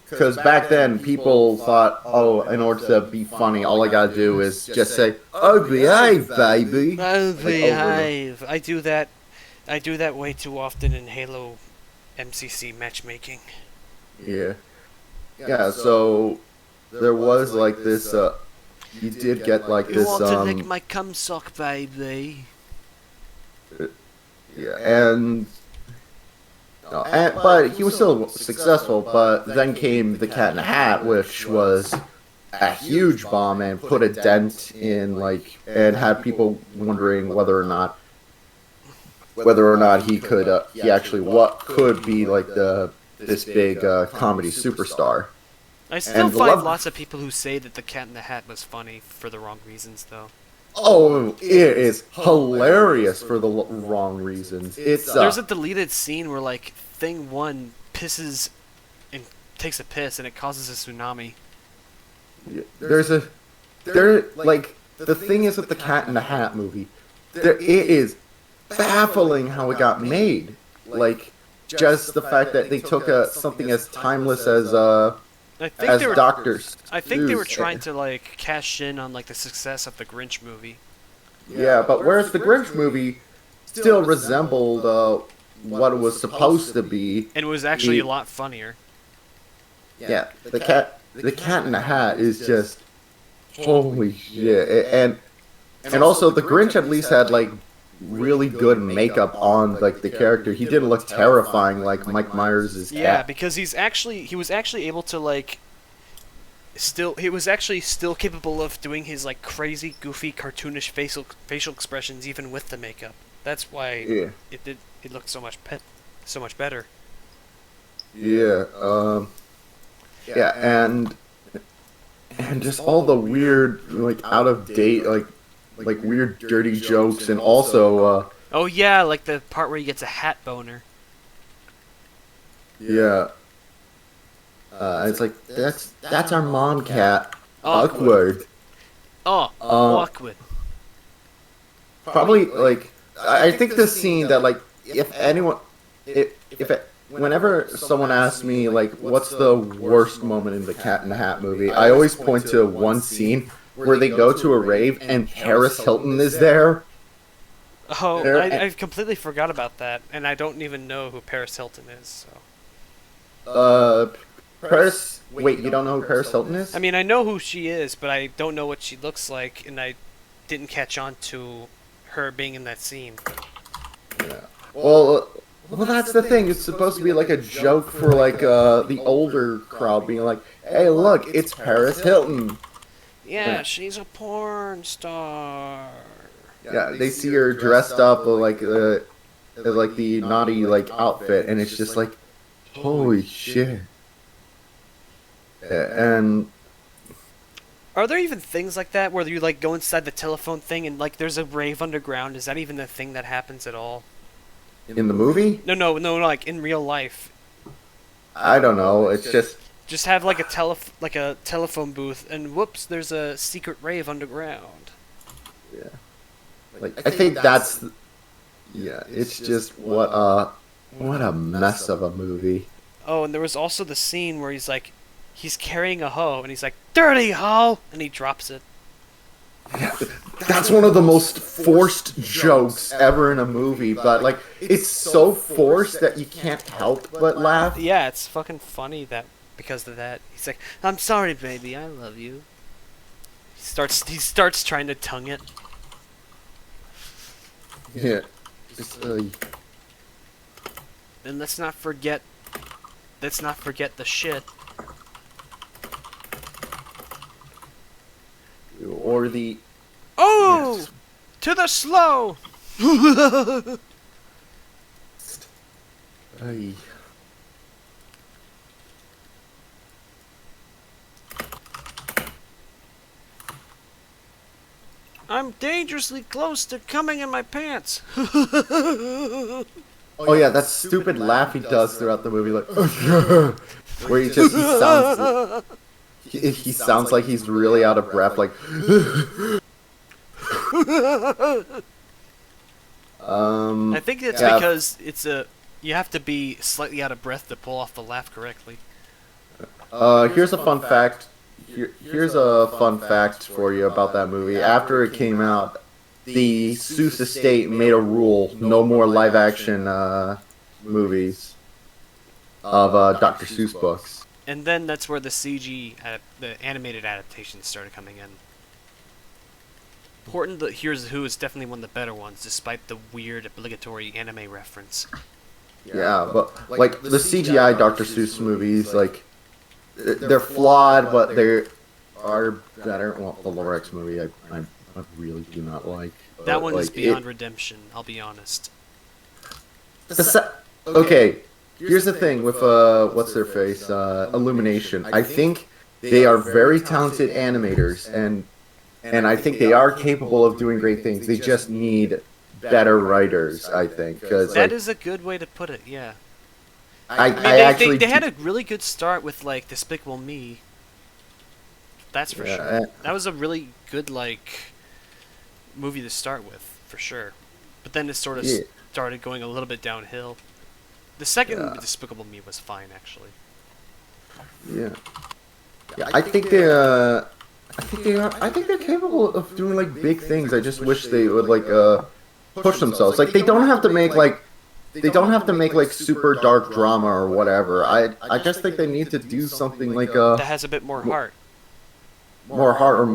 because back then people thought, oh, in order to be funny, all I gotta do is just say, "Oh, behave, baby." Oh, behave. I do that way too often in Halo MCC matchmaking. Yeah. Yeah, so there was like this, you did get like You this, want to lick my cum sock, baby? yeah, but he was still successful, but then came The Cat in the Hat, which was a huge bomb and put a dent in, and had people wondering whether or not he could, what could be, this big, comedy superstar. I still find lots of people who say that The Cat in the Hat was funny for the wrong reasons, though. Oh, it is hilarious for the wrong reasons. There's a deleted scene where, Thing 1 pisses and takes a piss, and it causes a tsunami. The thing is with the Cat in the Hat movie, it is baffling how it got made. Just the fact that they took something as timeless as Dr. I think they were trying to cash in on the success of the Grinch movie. Yeah, but whereas the Grinch movie still resembled what it was supposed to be, and it was actually a lot funnier. Yeah, the Cat in the Hat is just holy shit, and also the Grinch at least had really good makeup on the character. He didn't look terrifying like Mike Myers' cat. Yeah, because he was actually able to he was actually still capable of doing his crazy, goofy, cartoonish facial expressions even with the makeup. That's why it looked so much better. Yeah, and just all the weird, like out of date, like weird dirty jokes, and also Oh yeah, like the part where he gets a hat boner. yeah, it's like that's our mom cat. Awkward. Awkward. Oh, awkward. Probably like I think the scene that like if anyone if it, whenever someone asks me like what's the worst moment in the Cat in the Hat movie, I always point to one scene where they go to a rave and Paris Hilton is there. Oh, There- I completely forgot about that, and I don't even know who Paris Hilton is. So. Paris. Wait, you don't know who Paris Hilton is? I mean, I know who she is, but I don't know what she looks like, and I didn't catch on to her being in that scene. Yeah. Well, that's the thing. It's supposed to be like a joke for like the older crowd, being like, "Hey, look, it's Paris Hilton." Yeah, she's a porn star. Yeah, they see her dressed up like the naughty like outfit, and it's just like, holy shit. And Are there even things like that where you like go inside the telephone thing and like there's a rave underground? Is that even a thing that happens at all? in the movie, No, like in real life. I don't know. It's Just have like a telephone booth, and whoops, there's a secret rave underground. yeah. Like I think that's yeah. It's just what a mess of a movie. Oh, and there was also the scene where he's carrying a hoe, and he's like, "Dirty hoe," and he drops it. That's one of the most forced jokes ever in a movie, but like it's so forced that you can't help but laugh. Yeah, it's fucking funny that because of that. He's like, "I'm sorry, baby, I love you." He starts trying to tongue it. Yeah. Just, And let's not forget the shit. or the Oh! Yes. To the slow! Ay. I'm dangerously close to coming in my pants. Oh yeah, that stupid laugh he does throughout the movie, like where he sounds like he's really out of breath, like. I think it's yeah. because you have to be slightly out of breath to pull off the laugh correctly. Here's a fun fact. Here's a fun fact for you about that movie. After it came out, the Seuss estate made a rule: no more live-action movies of Dr. Seuss books. And then that's where the the animated adaptations started coming in. Here's Who is definitely one of the better ones, despite the weird obligatory anime reference. Yeah, but like the CGI Dr. Seuss movies, like they're flawed, but they are better. Well, the Lorax movie, I really do not like. That one is like, beyond redemption, I'll be honest. Okay, here's the thing with what's their face, Illumination. I think they are very talented animators, and I think they are capable of doing great things. They just need better writers, I think. Cause, That is a good way to put it, yeah. I I mean, actually they had a really good start with, like, Despicable Me. That's for sure. That was a really good, like, movie to start with, for sure. But then it sort of started going a little bit downhill. The second Despicable Me was fine, actually. Yeah. I think they're capable of doing like big things. I just wish they would like push themselves. Like they don't have to make like super dark drama or whatever. I just think they need to do something like that has a bit more heart. More heart or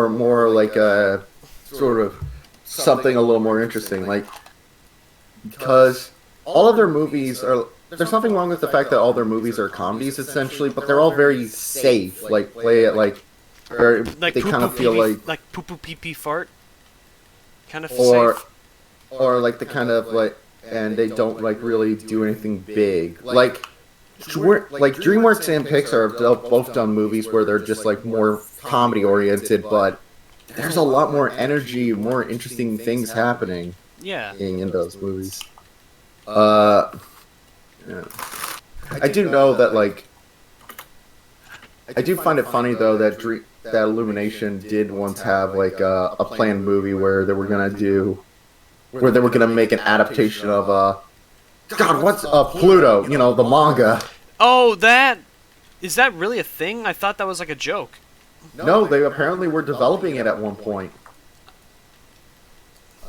more like sort of something a little more interesting. Like because all of their movies are. There's nothing wrong with the fact that all their movies are comedies essentially, but they're all very safe. Like play it like. Or Like they kind of feel like poo poo pee pee fart, kind of or safe. or like the kind of like, and they don't like really do anything big. Like like DreamWorks and Pixar have both done movies where they're just like more comedy oriented, but there's a lot more energy, more interesting things happening. Yeah. In those movies. Yeah. I do know that like I do find it funny though that that Illumination did once have like a planned movie where they were gonna make an adaptation of God, what's Pluto? You know, the manga. Oh, is that really a thing? I thought that was like a joke. No, they apparently were developing it at one point.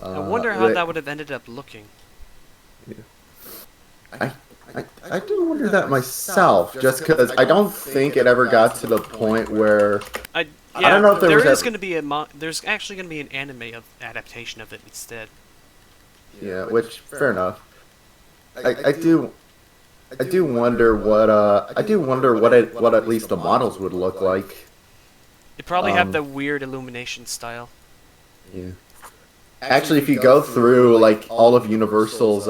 I wonder how that would have ended up looking. I do wonder that myself, just because I don't think it ever got to the point where I I don't know if there's actually going to be an anime adaptation of it instead. Yeah, which fair enough. I do wonder what at least the models would look like. They probably have the weird Illumination style. Yeah. Actually, if you go through like all of Universal's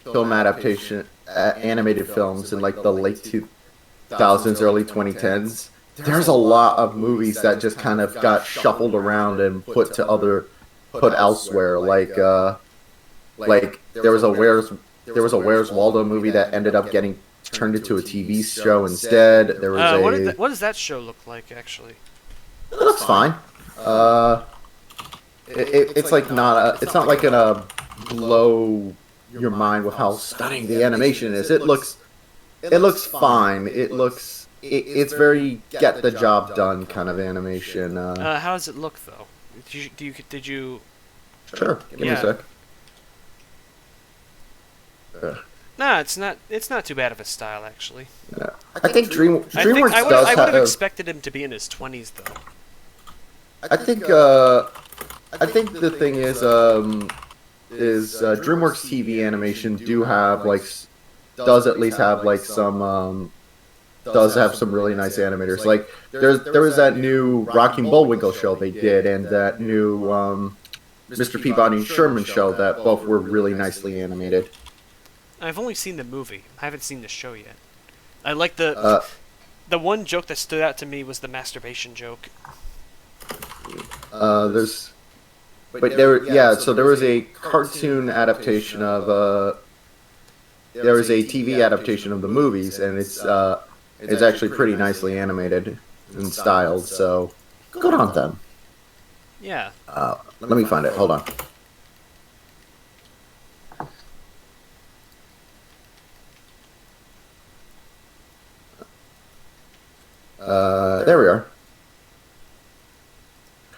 film adaptation animated films in like the late 2000s, early 2010s, there's a lot of movies that just kind of got shuffled around and put elsewhere. Like there was a Where's Waldo movie that ended up getting turned into a TV show instead. There was what does that show look like actually? It looks fine. It's like it's not like gonna blow your mind with how stunning the animation is. It looks fine. It's very get the job done kind of animation. How does it look though? Did you? Sure. Give me a sec. Nah, it's not too bad of a style actually. Yeah. I think DreamWorks I would have expected him to be in his 20s though. I think the thing is DreamWorks TV animation does at least have like some really nice animators. Like there was that new Rocky and Bullwinkle show they did, and that new Mr. Peabody and Sherman show that both were really nicely animated. I've only seen the movie. I haven't seen the show yet. I like the one joke that stood out to me was the masturbation joke. So there was a cartoon adaptation of there was a TV adaptation of the movies, and it's actually pretty nicely animated and styled. So good on them. Yeah. Let me find it. Hold on. There we are.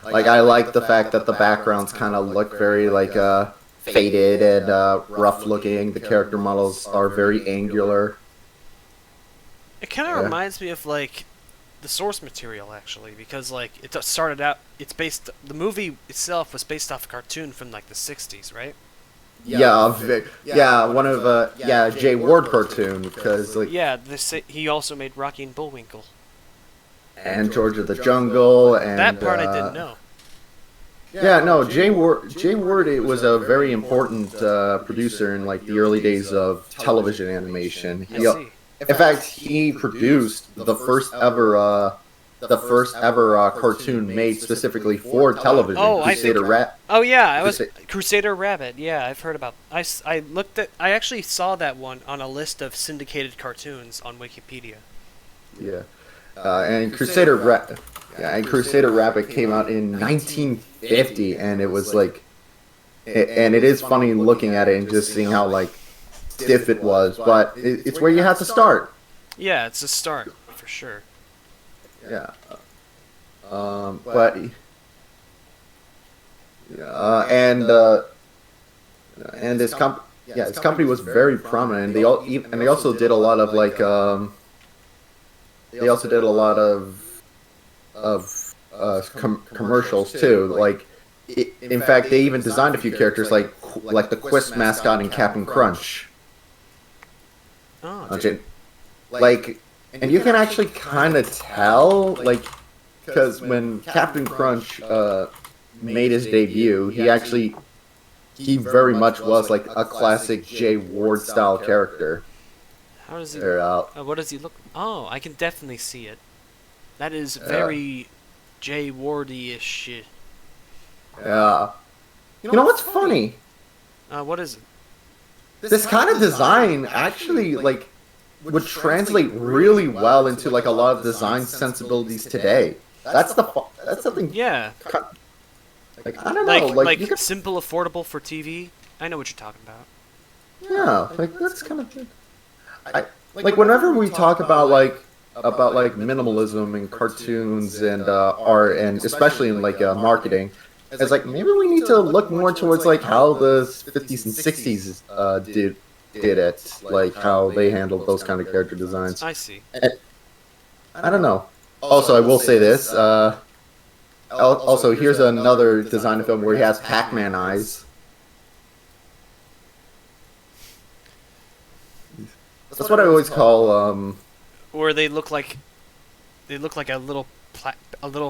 Like, I like the fact that the backgrounds kind of look very, like, faded and rough looking. The character models are very angular. It kind of reminds me of, like, the source material, actually, because, like, it started out, the movie itself was based off a cartoon from, like, the 60s, right? One of, Jay Ward cartoon, because, like... Yeah, he also made Rocky and Bullwinkle. And George of the Jungle, and... That part I didn't know. Yeah, no, Jay Ward was a very important producer in, like, the early days of television animation. In fact, he produced the first ever cartoon made specifically for television, Crusader Rabbit. Oh yeah, Crusader Rabbit. Yeah, I've heard about. I actually saw that one on a list of syndicated cartoons on Wikipedia. Yeah. And Crusader Rabbit came out in 1950, and it was like, and it is funny looking at it and just seeing how like stiff it was, but it's where you have to start. Yeah, it's a start for sure. Yeah. And this company was very prominent. They also did a lot of like They also did a lot of commercials too. Like, in fact, they even designed a few characters like the Quest mascot and Captain Crunch. Oh. Like, and you can actually kind of tell, like, because when Captain Crunch made his debut, he very much was like a classic Jay Ward style character. How does he? They're out. What does he look? Oh, I can definitely see it. That is very Jay Wardy-ish shit. Yeah. You know what's funny? What is it? This kind of design actually like would translate really well into like a lot of design sensibilities today. That's something. Yeah. Like I don't know, Like you could, simple, affordable for TV. I know what you're talking about. yeah, like that's kind of good. Like whenever we talk about like minimalism in cartoons and art and especially in like marketing, it's like maybe we need to look more towards like how the 50s and 60s did it, like how they handled those kind of character designs. I see. And, I don't know. Also, I will say this. Also, here's another design of film where he has Pac-Man eyes. That's what I always call. Or they look like a little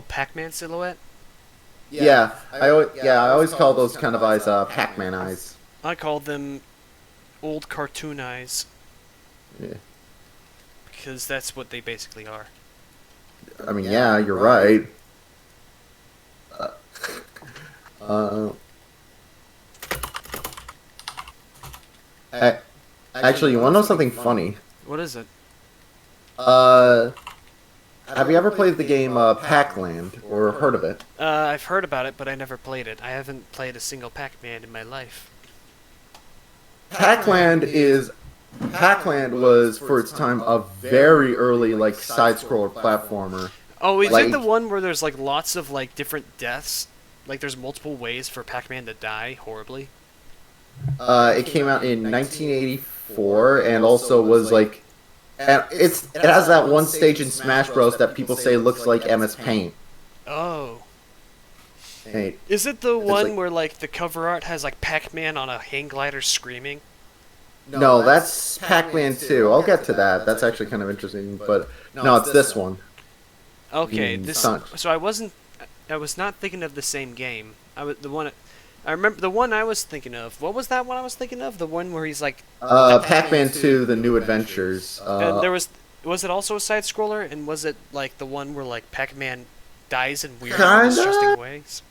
Pac-Man silhouette. Yeah, I always call those kind of eyes Pac-Man eyes. I call them old cartoon eyes. Yeah. Because that's what they basically are. I mean, yeah, you're right. Actually, you want to know something funny? What is it? Have you ever played the game Pac-Land or heard of it? I've heard about it, but I never played it. I haven't played a single Pac-Man in my life. Pac-Land was for its time a very early like side-scroller platformer. Oh, is Like- it the one where there's like lots of like different deaths? Like there's multiple ways for Pac-Man to die horribly? It came out in 1984 and also was like, and it has that one stage in Smash Bros that people say looks like MS Paint. Oh. Hey, Is it the one like- where like the cover art has like Pac-Man on a hang glider screaming? no, that's Pac-Man 2. I'll get to that. That's actually kind of interesting, but no, it's this one. Okay, Mm, this. son. So I was not thinking of the same game. I remember the one I was thinking of. What was that one I was thinking of? The one where he's like. Pac-Man 2: The New Adventures. And there was it also a side scroller? And was it like the one where like Pac-Man dies in weird, Kinda? disgusting ways?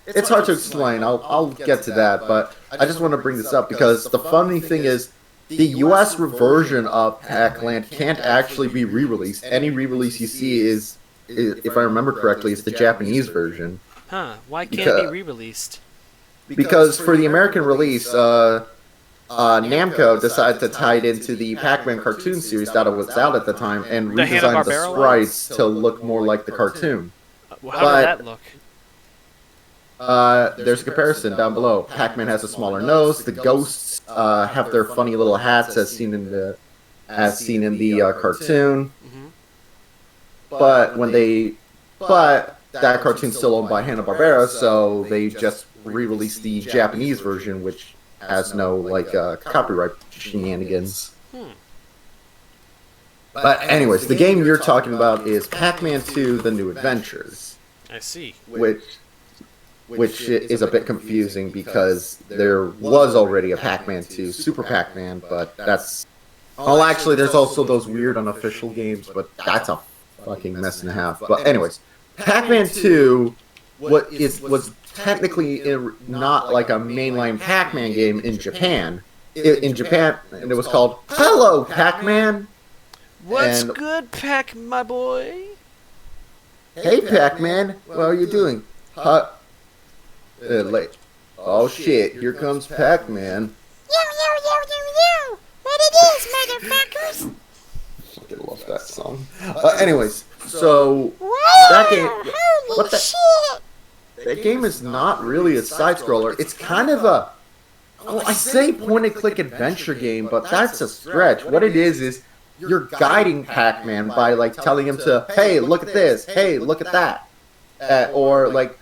It's hard to explain. I'll get to that, but I just want to bring this up because the funny thing is, the U.S. version of Pac-Land can't actually be re-released. Any re-release you see is, if I remember correctly, is the Japanese version. Huh? Why can't it be Because- re-released? Because for the American release, Namco decided to tie it into the Pac-Man cartoon series that was out at the time and The redesigned the Hanna-Barbera one? sprites to look more like the cartoon. How But- did that look? There's a comparison down below. Pac-Man has a smaller nose. The ghosts have their funny little hats as seen in the cartoon. Hmm. But that cartoon's still owned by Hanna-Barbera, so they just re-released the Japanese version, which has no like copyright shenanigans. But anyways, the game you're talking about is Pac-Man 2: The New Adventures, I see. which is a bit confusing because there was already a Pac-Man 2 Super Pac-Man, but that's... Well, actually, there's also those weird unofficial games, but that's a fucking mess and a half. But anyways, Pac-Man 2 was technically not like a mainline Pac-Man game in Japan. In Japan, and it was called Hello, Pac-Man! What's And- good, Pac, my boy? Hey, Pac-Man, what are you doing? Late. Oh shit, here comes Pac-Man. What it is, motherfuckers? I love that song. Anyways, so Wow! that game, Holy what the- shit! that game is not really a side scroller. It's kind of a, well, I say point and click adventure game, but that's a stretch. What it is you're guiding Pac-Man by like telling him to, hey, look at this, hey, look at that, or like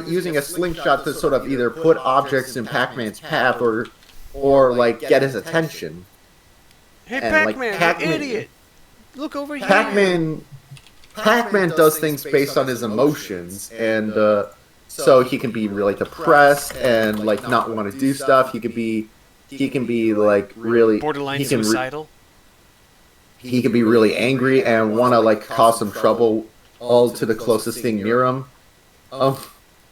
using a slingshot to sort of either put objects in Pac-Man's path or like get his attention. Hey, And, like, Pac-Man, Pac-Man- you idiot! Look over here. Pac-Man does things based on his emotions, and so he can be really depressed and like not want to do stuff. He can be like really Borderline he can suicidal. he could be really angry and want to like cause some trouble all to the closest thing near him.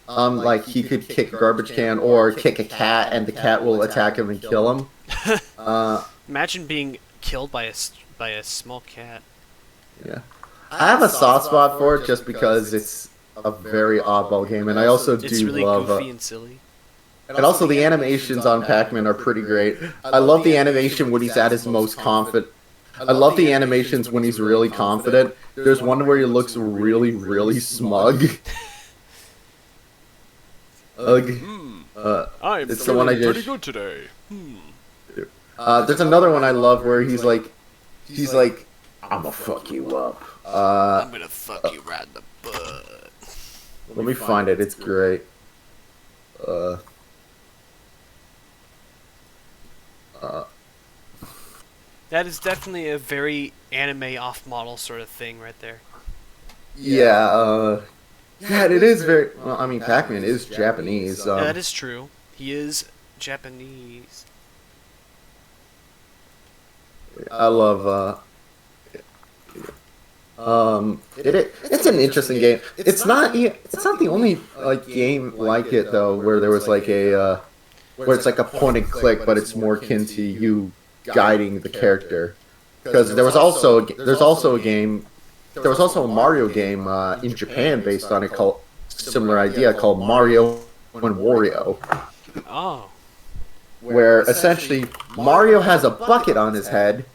Like he could kick a garbage can or kick a cat, and the cat will attack him and kill him. Imagine being killed by a small cat. Yeah, I have a soft spot for it just because it's a very oddball game, and I also It's do really love. goofy and silly. And also the animations on Pac-Man are pretty great. I love the animation when he's at his most confident. I love the animations when he's really confident. There's one where he looks really, really smug. I'm it's the one I feeling pretty just. good today. There's another one I love where he's like, I'ma fuck you up. I'm gonna fuck you right in the butt. Let me find it. It's great. That is definitely a very anime off-model sort of thing right there. Yeah, it is very. Well, I mean, Pac-Man is Japanese. Yeah, that is true. He is Japanese. I love. It's an interesting game. It's not the only like game like it though, where there was like a where it's like a point and click, but it's more akin to you guiding the character. Because there's also a Mario game in Japan based on it called similar idea called Mario and Wario. Oh. Where essentially Mario has a bucket on his head,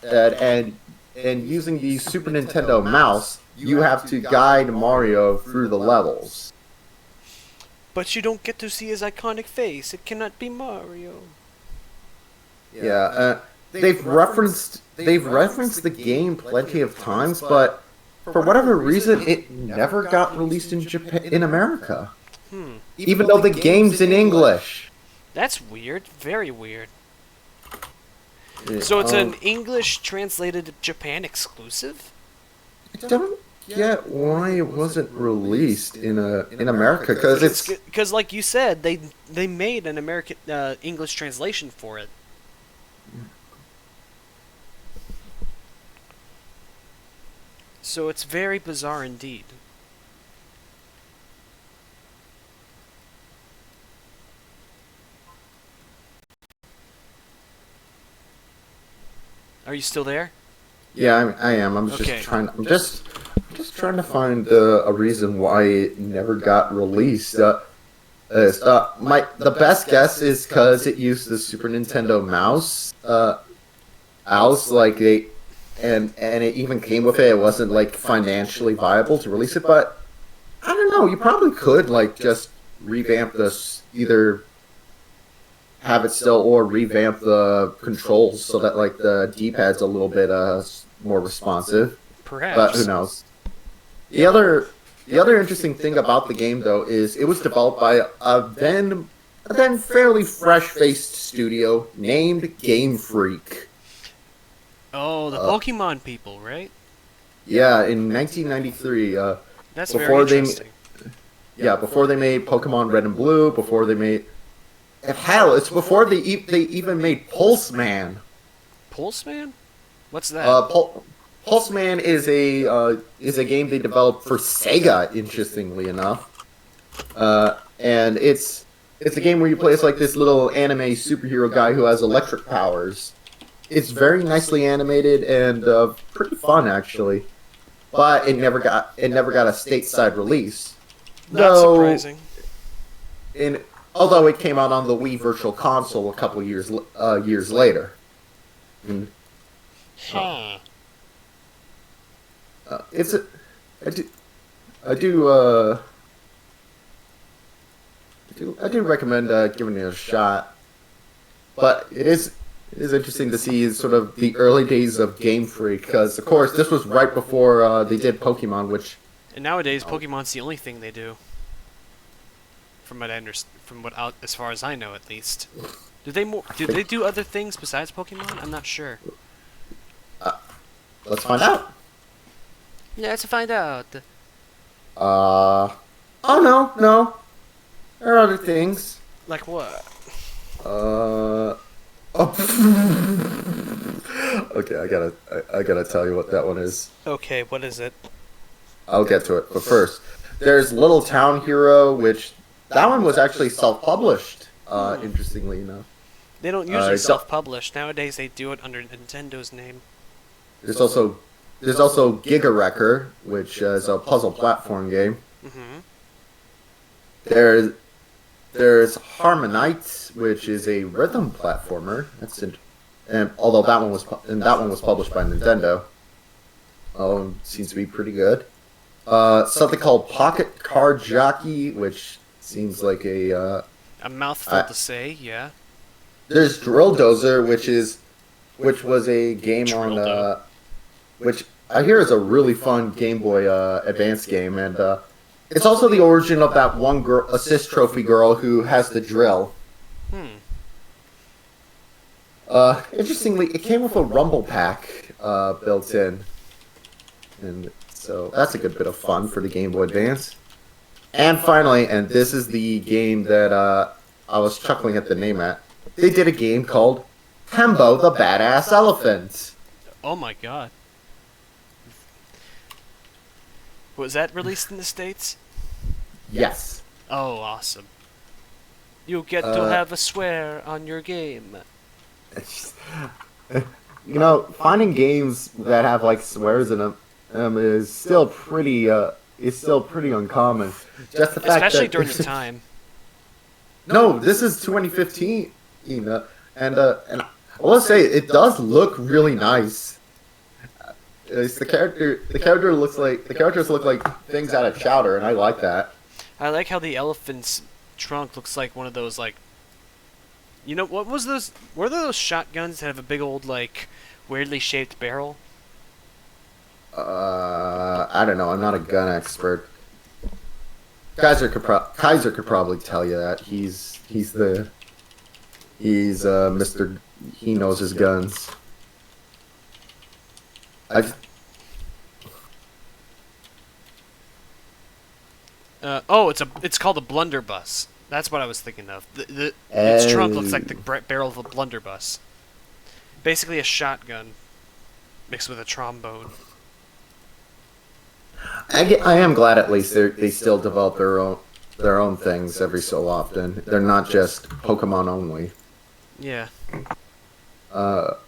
and using the Super Nintendo mouse, you have to guide Mario through the levels. But you don't get to see his iconic face. It cannot be Mario. Yeah, they've referenced the game plenty of times, but for whatever reason, it never got released in America. Even though the game's in English. That's weird. Very weird. So it's an English translated Japan exclusive? I don't get why it wasn't released in America, because like you said, they made an American English translation for it. So it's very bizarre indeed. Are you still there? Yeah, I am. I'm just Okay. just trying to find a reason why it never got released. The best guess is because it used the Super Nintendo mouse. And it even came with it. It wasn't like financially viable to release it, but I don't know. You probably could like just revamp this, either have it still or revamp the controls so that like the D-pad's a little bit more responsive. Perhaps. But who knows? The other interesting thing about the game though is it was developed by a then fairly fresh-faced studio named Game Freak. Oh, the Pokemon people, right? Yeah, in 1993. That's before very interesting. Before they made Pokemon Red and Blue, before they made... Hell, it's before they even made Pulseman. Pulseman? What's that? Pulseman is a game they developed for Sega, interestingly enough. And it's a game where you play as like this little anime superhero guy who has electric powers. It's very nicely animated and pretty fun actually. But it never got a stateside release. Not surprising. Although it came out on the Wii Virtual Console a couple years later. Huh. I do recommend giving it a shot. But it is interesting to see sort of the early days of Game Freak, because of course this was right before they did Pokemon, which. And nowadays, Pokemon's the only thing they do. As far as I know, at least. Do they do other things besides Pokemon? I'm not sure. Let's find out. Yeah, let's find out. Oh no. There are other things. Like what? Okay, I gotta tell you what that one is. Okay, what is it? I'll get to it, but first, there's Little Town Hero, which that one was actually self-published. Interestingly enough, They don't usually it's- self-publish. Nowadays, they do it under Nintendo's name. there's also Giga Wrecker, which is a puzzle platform game. Mm-hmm. There's Harmonite, which is a rhythm platformer. And although that one was published by Nintendo, seems to be pretty good. Something called Pocket Card Jockey, which seems like a mouthful to say, yeah. There's Drill Dozer, which was a game on which I hear is a really fun Game Boy Advance game, and it's also the origin of that one girl, assist trophy girl who has the drill. Interestingly, it came with a Rumble Pack built in, and so that's a good bit of fun for the Game Boy Advance. And finally, and this is the game that I was chuckling at the name at, they did a game called Hembo the Badass Elephant. Oh my god. Was that released in the States? Yes. Oh, awesome. You get to have a swear on your game. You know, finding games that have like swears in them is still pretty uncommon. Just the fact Especially that during the time. No, this is 2015, and I will say it does look really nice. It's the characters look like things out of Chowder, and I like that. I like how the elephant's trunk looks like one of those, like... You know, what was those... Were there those shotguns that have a big old, like, weirdly shaped barrel? I don't know. I'm not a gun expert. Kaiser could probably tell you that. He's Mr. He knows his guns. It's called a blunderbuss. That's what I was thinking of. Its trunk looks like the barrel of a blunderbuss. Basically a shotgun mixed with a trombone. I am glad at least they still develop their own things every so often. They're not just Pokemon only. Yeah. Let's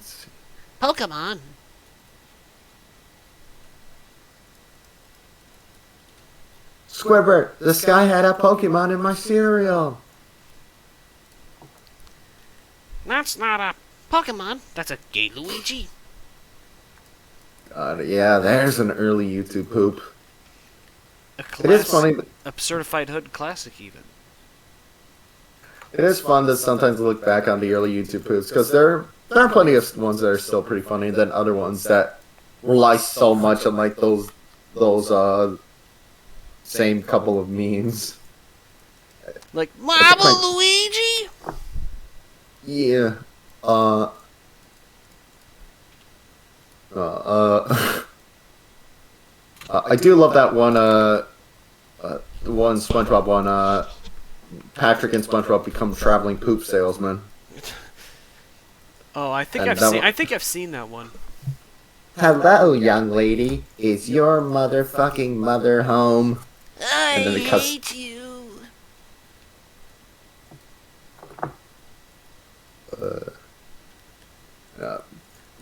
see. Pokemon. Squibbert, this guy had a Pokemon in my cereal. That's not a Pokemon. That's a gay Luigi. Yeah, there's an early YouTube poop. It It is funny. A certified hood classic, even. It is fun to sometimes look back on the early YouTube poops because there are plenty of ones that are still pretty funny, than other ones that rely so much on like those same couple of memes. Like Marble Luigi. Yeah. I do love that one. The one SpongeBob one. Patrick and SpongeBob become traveling poop salesmen. Oh, I think And I've seen that one. Hello, young lady. Is your motherfucking mother home? I And then it cuts- hate you.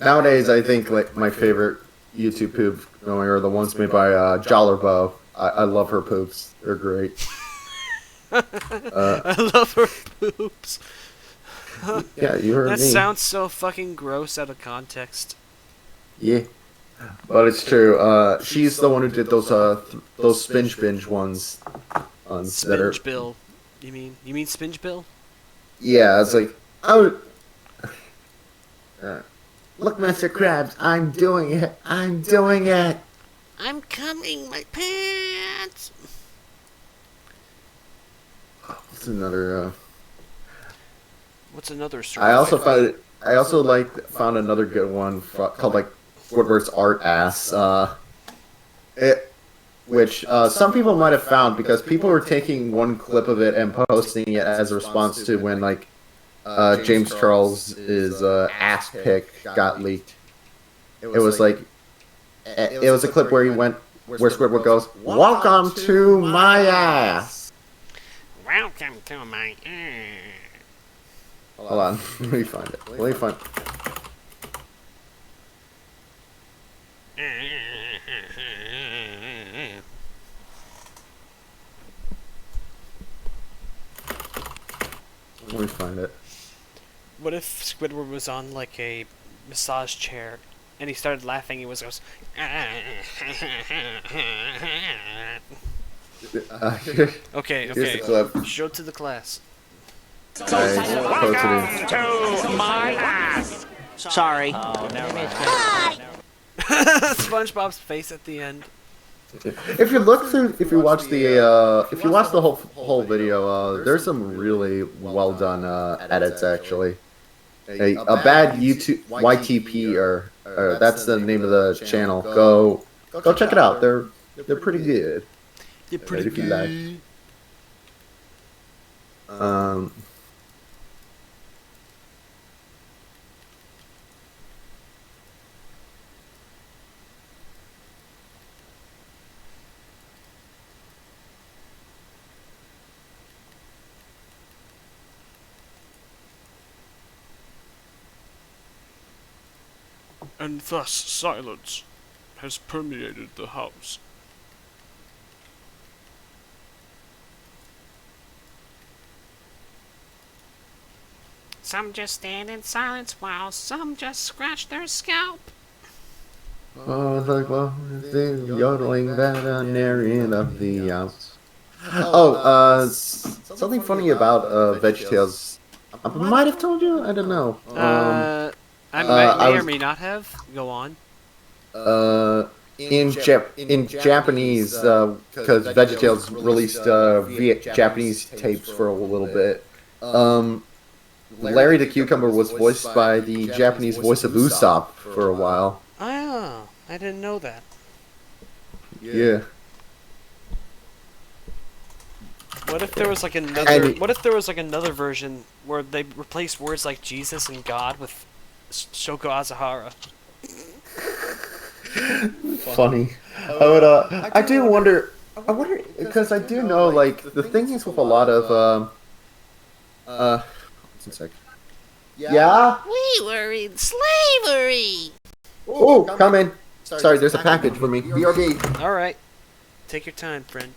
Nowadays, I think like my favorite YouTube poop going are the ones made by Jollerbo. I love her poops. They're great. I love her poops. Yeah, you heard That me. sounds so fucking gross out of context. Yeah, but it's true. She's the one who did those Spinge Binge ones. That are, Spinge Bill. You mean Spinge Bill? yeah, it's like, oh, look, Mr. Krabs, I'm doing it. I'm doing it. I'm coming, my pants. What's another? What's another story? I also found another good one called like Squidward's Art Ass. Which some people might have found because people were taking one clip of it and posting it as a response to when like James Charles's ass pic got leaked. It was like it was a clip where he went where Squidward goes, "Welcome to my ass." Welcome to my ass. Hold on, let me find it. Let me find. Let me find it. What if Squidward was on like a massage chair and he started laughing? He goes, okay, Here's the okay. clip. Show it to the class. I posted it. To my ass. Sorry. SpongeBob's face at the end. If you look through, if you watch the whole video, there's some really well done edits actually. A bad YouTube YTP or that's the name of the channel. Go check it out. They're pretty good. You're pretty If you like. And thus silence has permeated the house. Some just stand in silence while some just scratch their scalp. Oh, it's like the yodeling veterinarian of the Alps. Oh, something funny about VeggieTales. I might have told you. I don't know. I may or may not have. Go on. In Japanese, because VeggieTales released Japanese tapes for a little bit. Larry the Cucumber was voiced by the Japanese voice of Usopp for a while. Oh, I didn't know that. Yeah. What if there was like another? What if there was like another version where they replaced words like Jesus and God with Shoko Asahara? Funny. I do wonder. I wonder because I do know like the thing is with a lot of One sec. Yeah? We were in slavery. Oh, come in. Sorry, there's a package for me. BRB. Alright. Take your time, friend.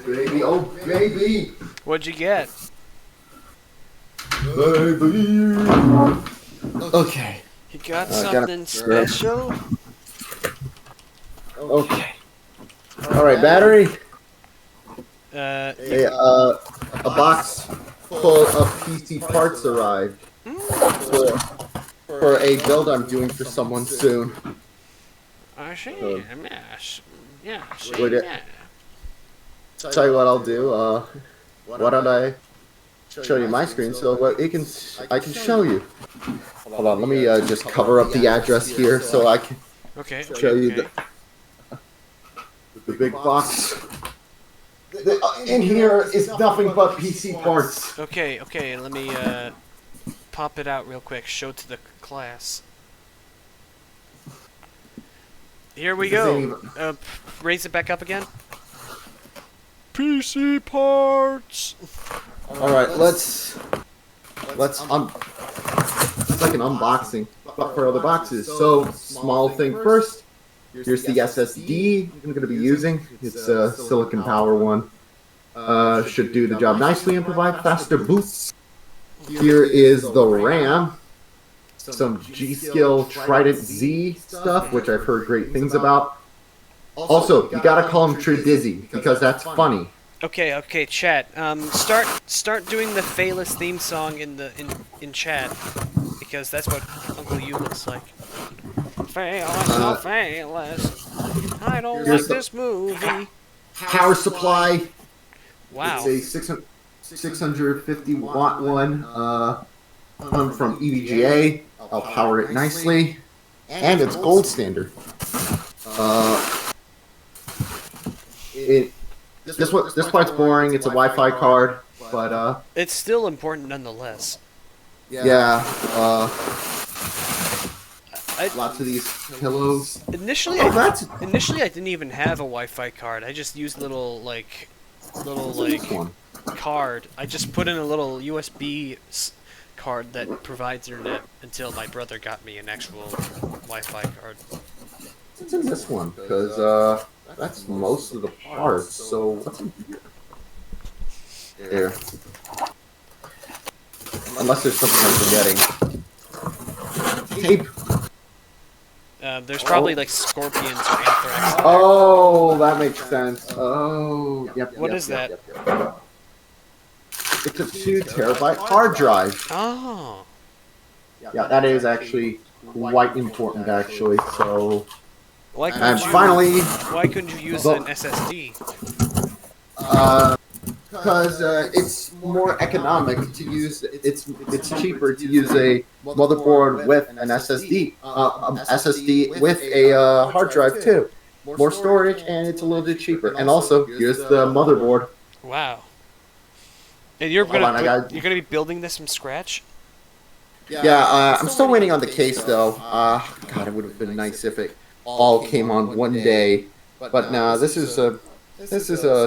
Baby, oh baby! What'd you get? Baby! Okay. You got something special? Okay. Alright, battery. Yeah. A box full of PC parts arrived for a build I'm doing for someone soon. I see. Yes. Yeah. Wait, Yeah. Tell you what I'll do. Why don't I show you my screen so what I can show you. Hold on, let me just cover up the address here so I can show you the big box. In here is nothing but PC parts. Okay, let me pop it out real quick, show it to the class. Here we go. Raise it back up again. PC parts. All right, let's it's like an unboxing, but for other boxes. So, small thing first. Here's the SSD I'm going to be using. It's a silicon power one. Should do the job nicely and provide faster boosts. Here is the RAM. Some G-Skill Trident Z stuff, which I've heard great things about. Also, you gotta call him Tridizzy, because that's funny. Okay, chat. Start doing the Phaelus theme song in chat, because that's what Uncle Yuu looks like. Phaelus, oh Phaelus, I don't like this movie. Power supply. Wow. It's a 650 watt one. One from EVGA. I'll power it nicely, and it's gold standard. This part's boring. It's a Wi-Fi card, but it's still important nonetheless. Yeah. Lots of these pillows. Initially, I didn't even have a Wi-Fi card. I just used little card. I just put in a little USB card that provides internet until my brother got me an actual Wi-Fi card. What's in this one? Because that's most of the parts. So what's in here? There. Unless there's something I'm forgetting. Tape. There's probably like scorpions or anthrax. Oh, that makes sense. Oh, yep. What is that? Yep. It's a 2 terabyte hard drive. Oh. Yeah, that is actually quite important, actually. So, Why couldn't you use an SSD? Because it's more economic to use. It's cheaper to use a motherboard with an SSD, SSD with a hard drive too. More storage, and it's a little bit cheaper. And also, here's the motherboard. Wow. And you're gonna be building this from scratch? Yeah, I'm still waiting on the case though. God, it would have been nice if it all came on one day. But nah, this is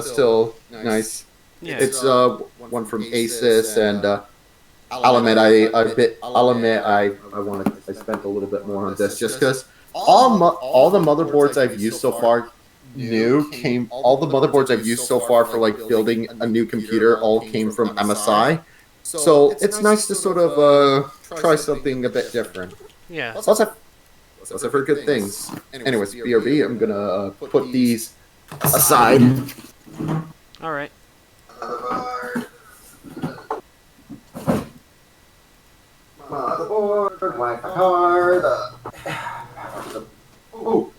still nice. Yeah. It's one from Asus, and I'll admit I spent a little bit more on this just because all the motherboards I've used so far all the motherboards I've used so far for like building a new computer all came from MSI. So it's nice to sort of try something a bit different. Yeah. Plus I've heard good things. Anyways, BRB, I'm gonna put these aside. All right. Motherboard, Wi-Fi card. Oh,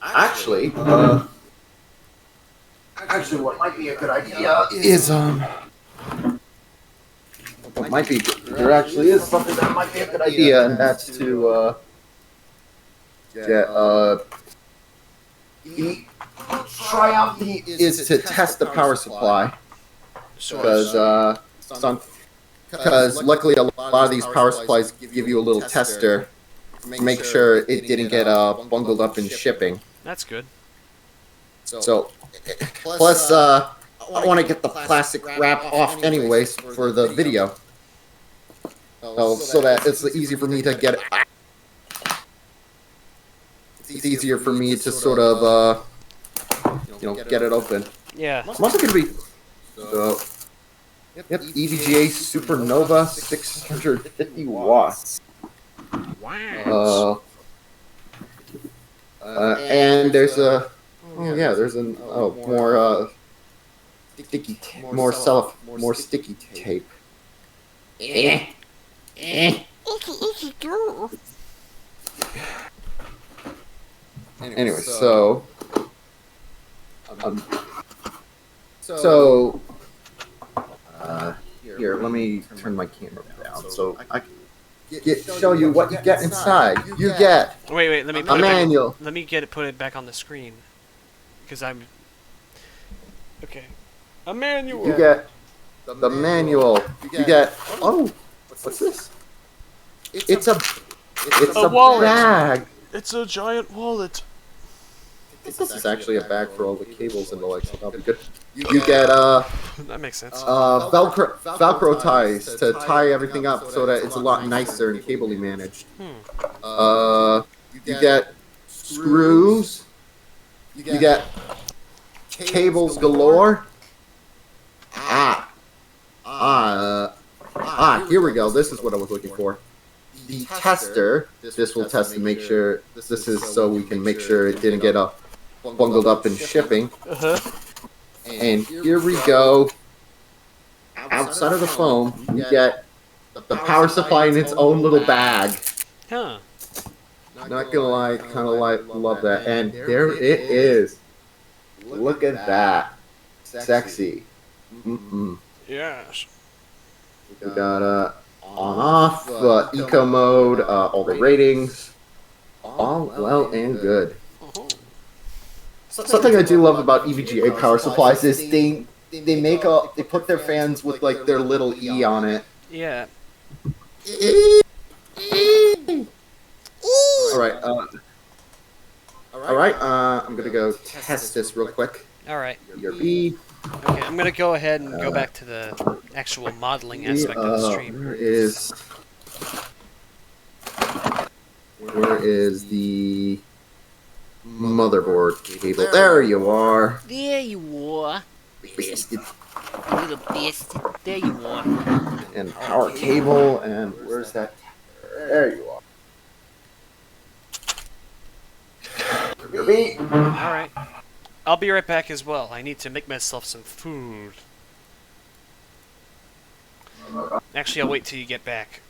actually, what might be a good idea is there actually is something that might be a good idea, and that's to is to test the power supply. Because luckily a lot of these power supplies give you a little tester to make sure it didn't get bungled up in shipping. That's good. So, plus I want to get the plastic wrap off anyways for the video. So that it's easy for me to get it. It's easier for me to sort of get it open. Yeah. I'm also going to be EVGA Supernova 650 watts. Wow. And there's more sticky tape. Anyway, here, let me turn my camera down so I can show you what you get inside. You get Wait, let me a manual. Let me put it back on the screen. Because I'm... Okay. A manual! You get the manual. You get... Oh, what's this? It's a wallet. bag. It's a giant wallet. This is actually a bag for all the cables and the like, so that'll be good. you get That makes sense. Velcro ties to tie everything up so that it's a lot nicer and cably managed. You get screws. You get cables galore. Here we go. This is what I was looking for. The tester. This will test to make sure. This is so we can make sure it didn't get bungled up in shipping. And here we go. Outside of the foam, you get the power supply in its own little bag. Huh. Not gonna lie, kind of love that. And there it is. Look at that. Sexy. Yes. We got on-off, eco mode, all the ratings. All well and good. Something I do love about EVGA power supplies is they put their fans with like their little E on it. Yeah. Alright, I'm gonna go test this real quick. Alright. Your B. Okay, I'm gonna go ahead and go back to the actual modeling aspect of the stream. Where is the motherboard cable? There you are. There you are. Bastard. Little bastard. There you are. And power cable, and where's that? There you are. Me. Alright. I'll be right back as well. I need to make myself some food. Actually, I'll wait till you get back.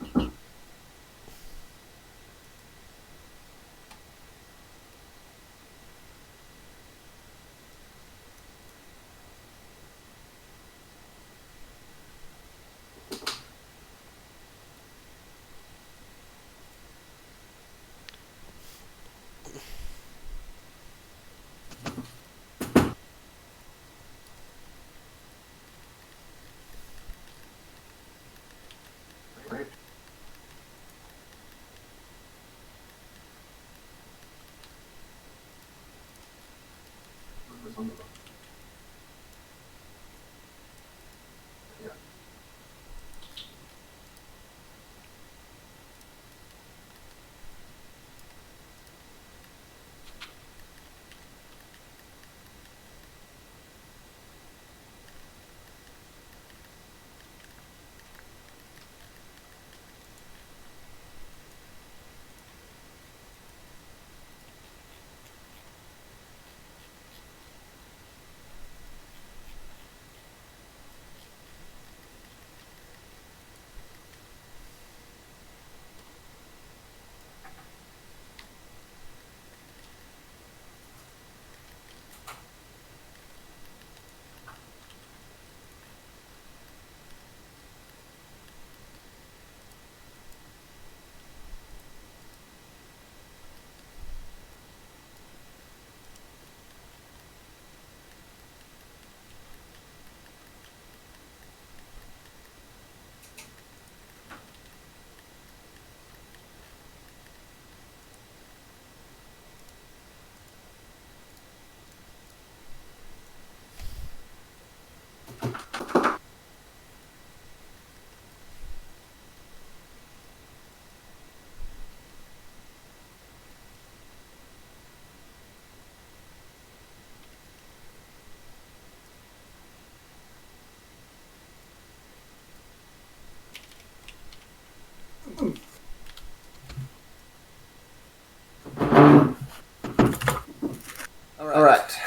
Alright.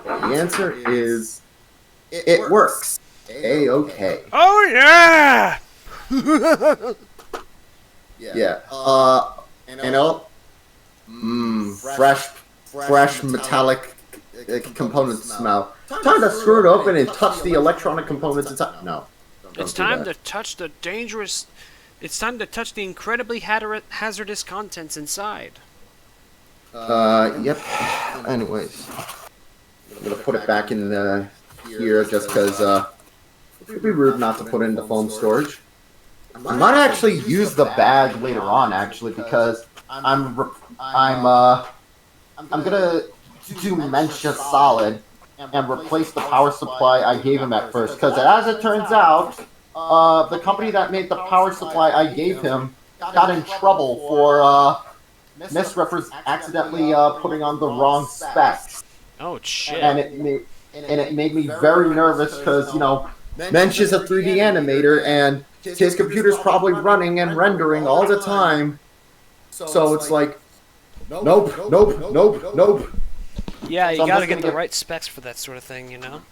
The answer is it works. A-okay. Oh yeah! Yeah. Fresh metallic components smell. Time to screw it open and touch the electronic components inside. No. It's time to touch the dangerous... It's time to touch the incredibly hazardous contents inside. Yep. Anyways. I'm gonna put it back in here just because, it'd be rude not to put it in the foam storage. I might actually use the bag later on, actually, because I'm gonna do Mentia solid and replace the power supply I gave him at first. Because as it turns out, the company that made the power supply I gave him got in trouble for accidentally putting on the wrong specs. Oh shit. And it made me very nervous because, Mensch is a 3D animator and his computer's probably running and rendering all the time. So it's like, nope. Yeah, you So gotta get the right specs for that sort of thing, you know?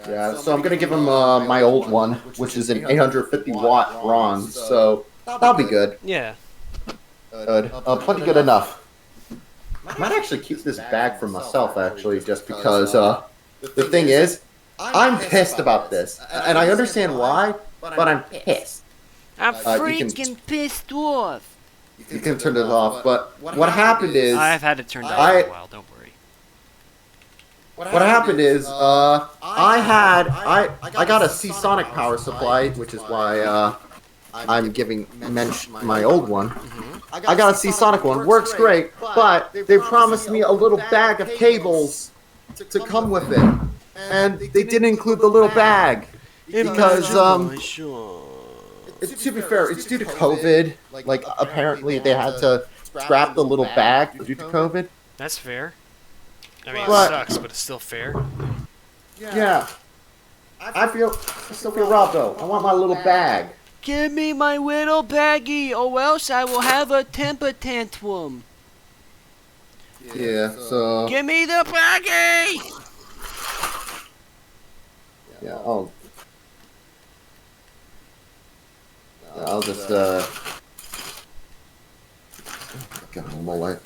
Yeah, so I'm gonna give him my old one, which is an 850 watt bronze, so that'll be good. Yeah. Good. Plenty good enough. I might actually keep this bag for myself, actually, just because, the thing is, I'm pissed about this, and I understand why, but I'm pissed. I'm you can- freaking pissed off. You can turn it off, but what happened is... I've had it turned off I- for a while, don't worry. What happened is, I got a Seasonic power supply, which is why, I'm giving Mensch my old one. I got a Seasonic one, works great, but they promised me a little bag of cables to come with it. And they didn't include the little bag. Because, to be fair, it's due to COVID. Like, apparently they had to scrap the little bag due to COVID. That's fair. I mean, it But- sucks, but it's still fair. Yeah. I still feel robbed, though. I want my little bag. Give me my little baggie, or else I will have a temper tantrum. Yeah, so... Give me the baggie! Yeah, I'll just, Got one more light.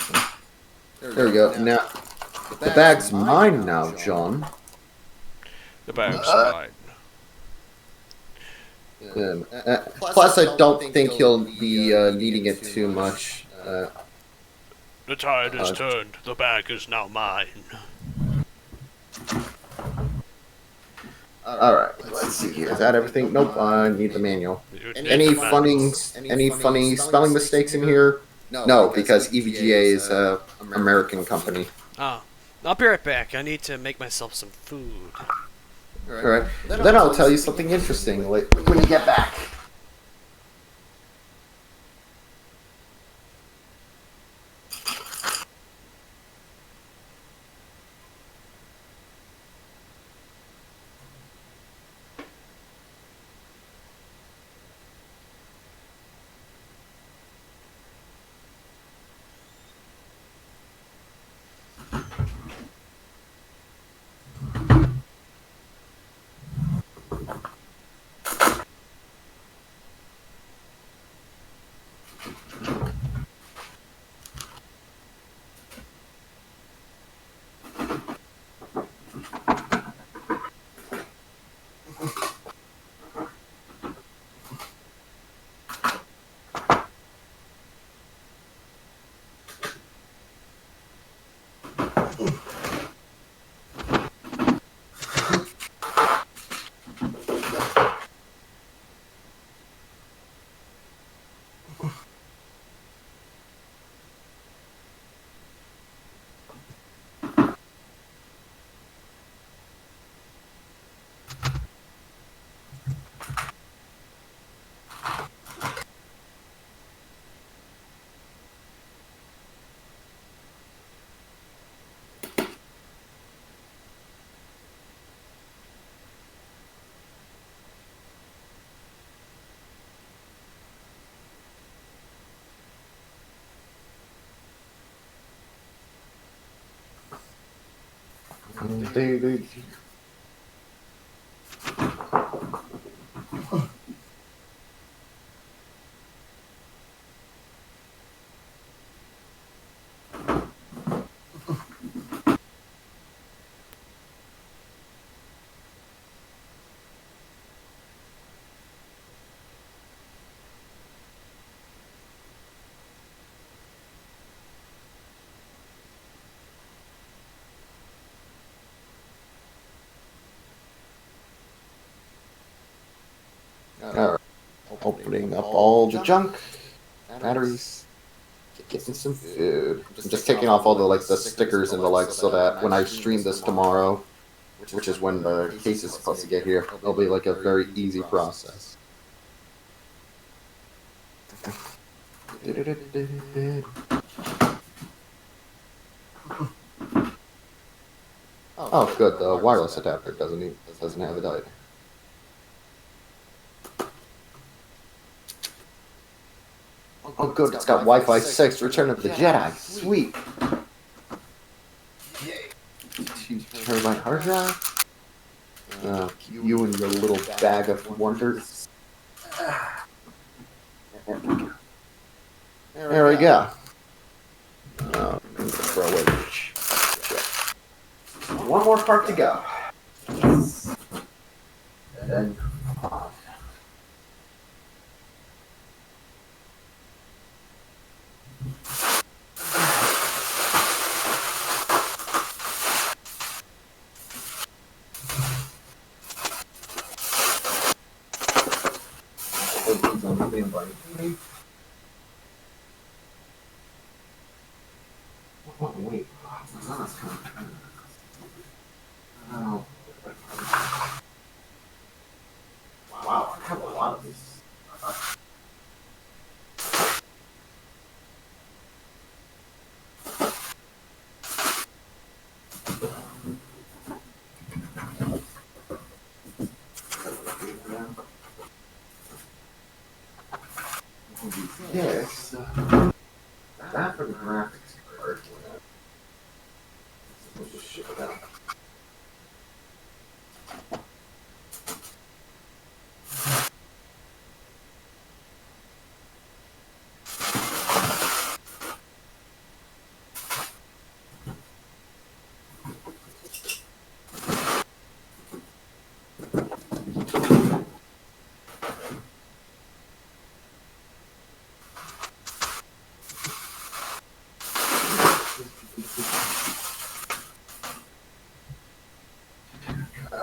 There we go. Now, the bag's mine now, John. The bag's mine. Plus, I don't think he'll be needing it too much. The tide is turned. The bag is now mine. Alright, let's see here. Is that everything? Nope, I need the manual. Any funny spelling mistakes in here? No, because EVGA is an American company. Oh. I'll be right back. I need to make myself some food. Alright, then I'll tell you something interesting when you get back. Alright. Opening up all the junk. Batteries. Getting some food. I'm just taking off all the the stickers and the so that when I stream this tomorrow, which is when the case is supposed to get here. It'll be like a very easy process. Oh, good. The wireless adapter doesn't have it either. Oh, good. It's got Wi-Fi 6. Return of the Jedi. Sweet. 2 TB hard drive. You and your little bag of wonders. There we go. Throw away. One more part to go. Yes. And then pause. Oh, wait. Oh. Wow, I have a lot of these. Yes. That for the graphics card. Let's just ship it out.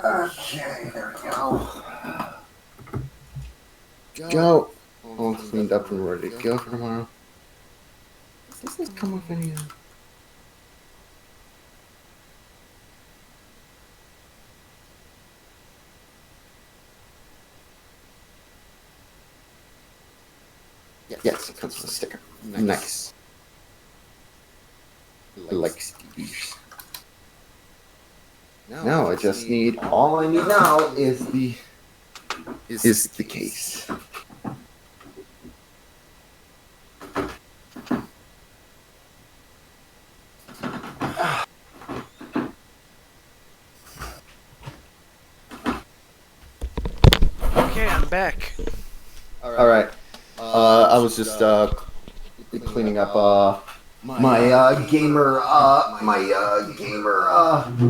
Okay, there we go. Go. All cleaned up and ready to go for tomorrow. Does this come with any? Yes, it comes with a sticker. Nice. I like stickers. Now I just need. All I need now is the case. Okay, I'm back. All right. I was just cleaning up my gamer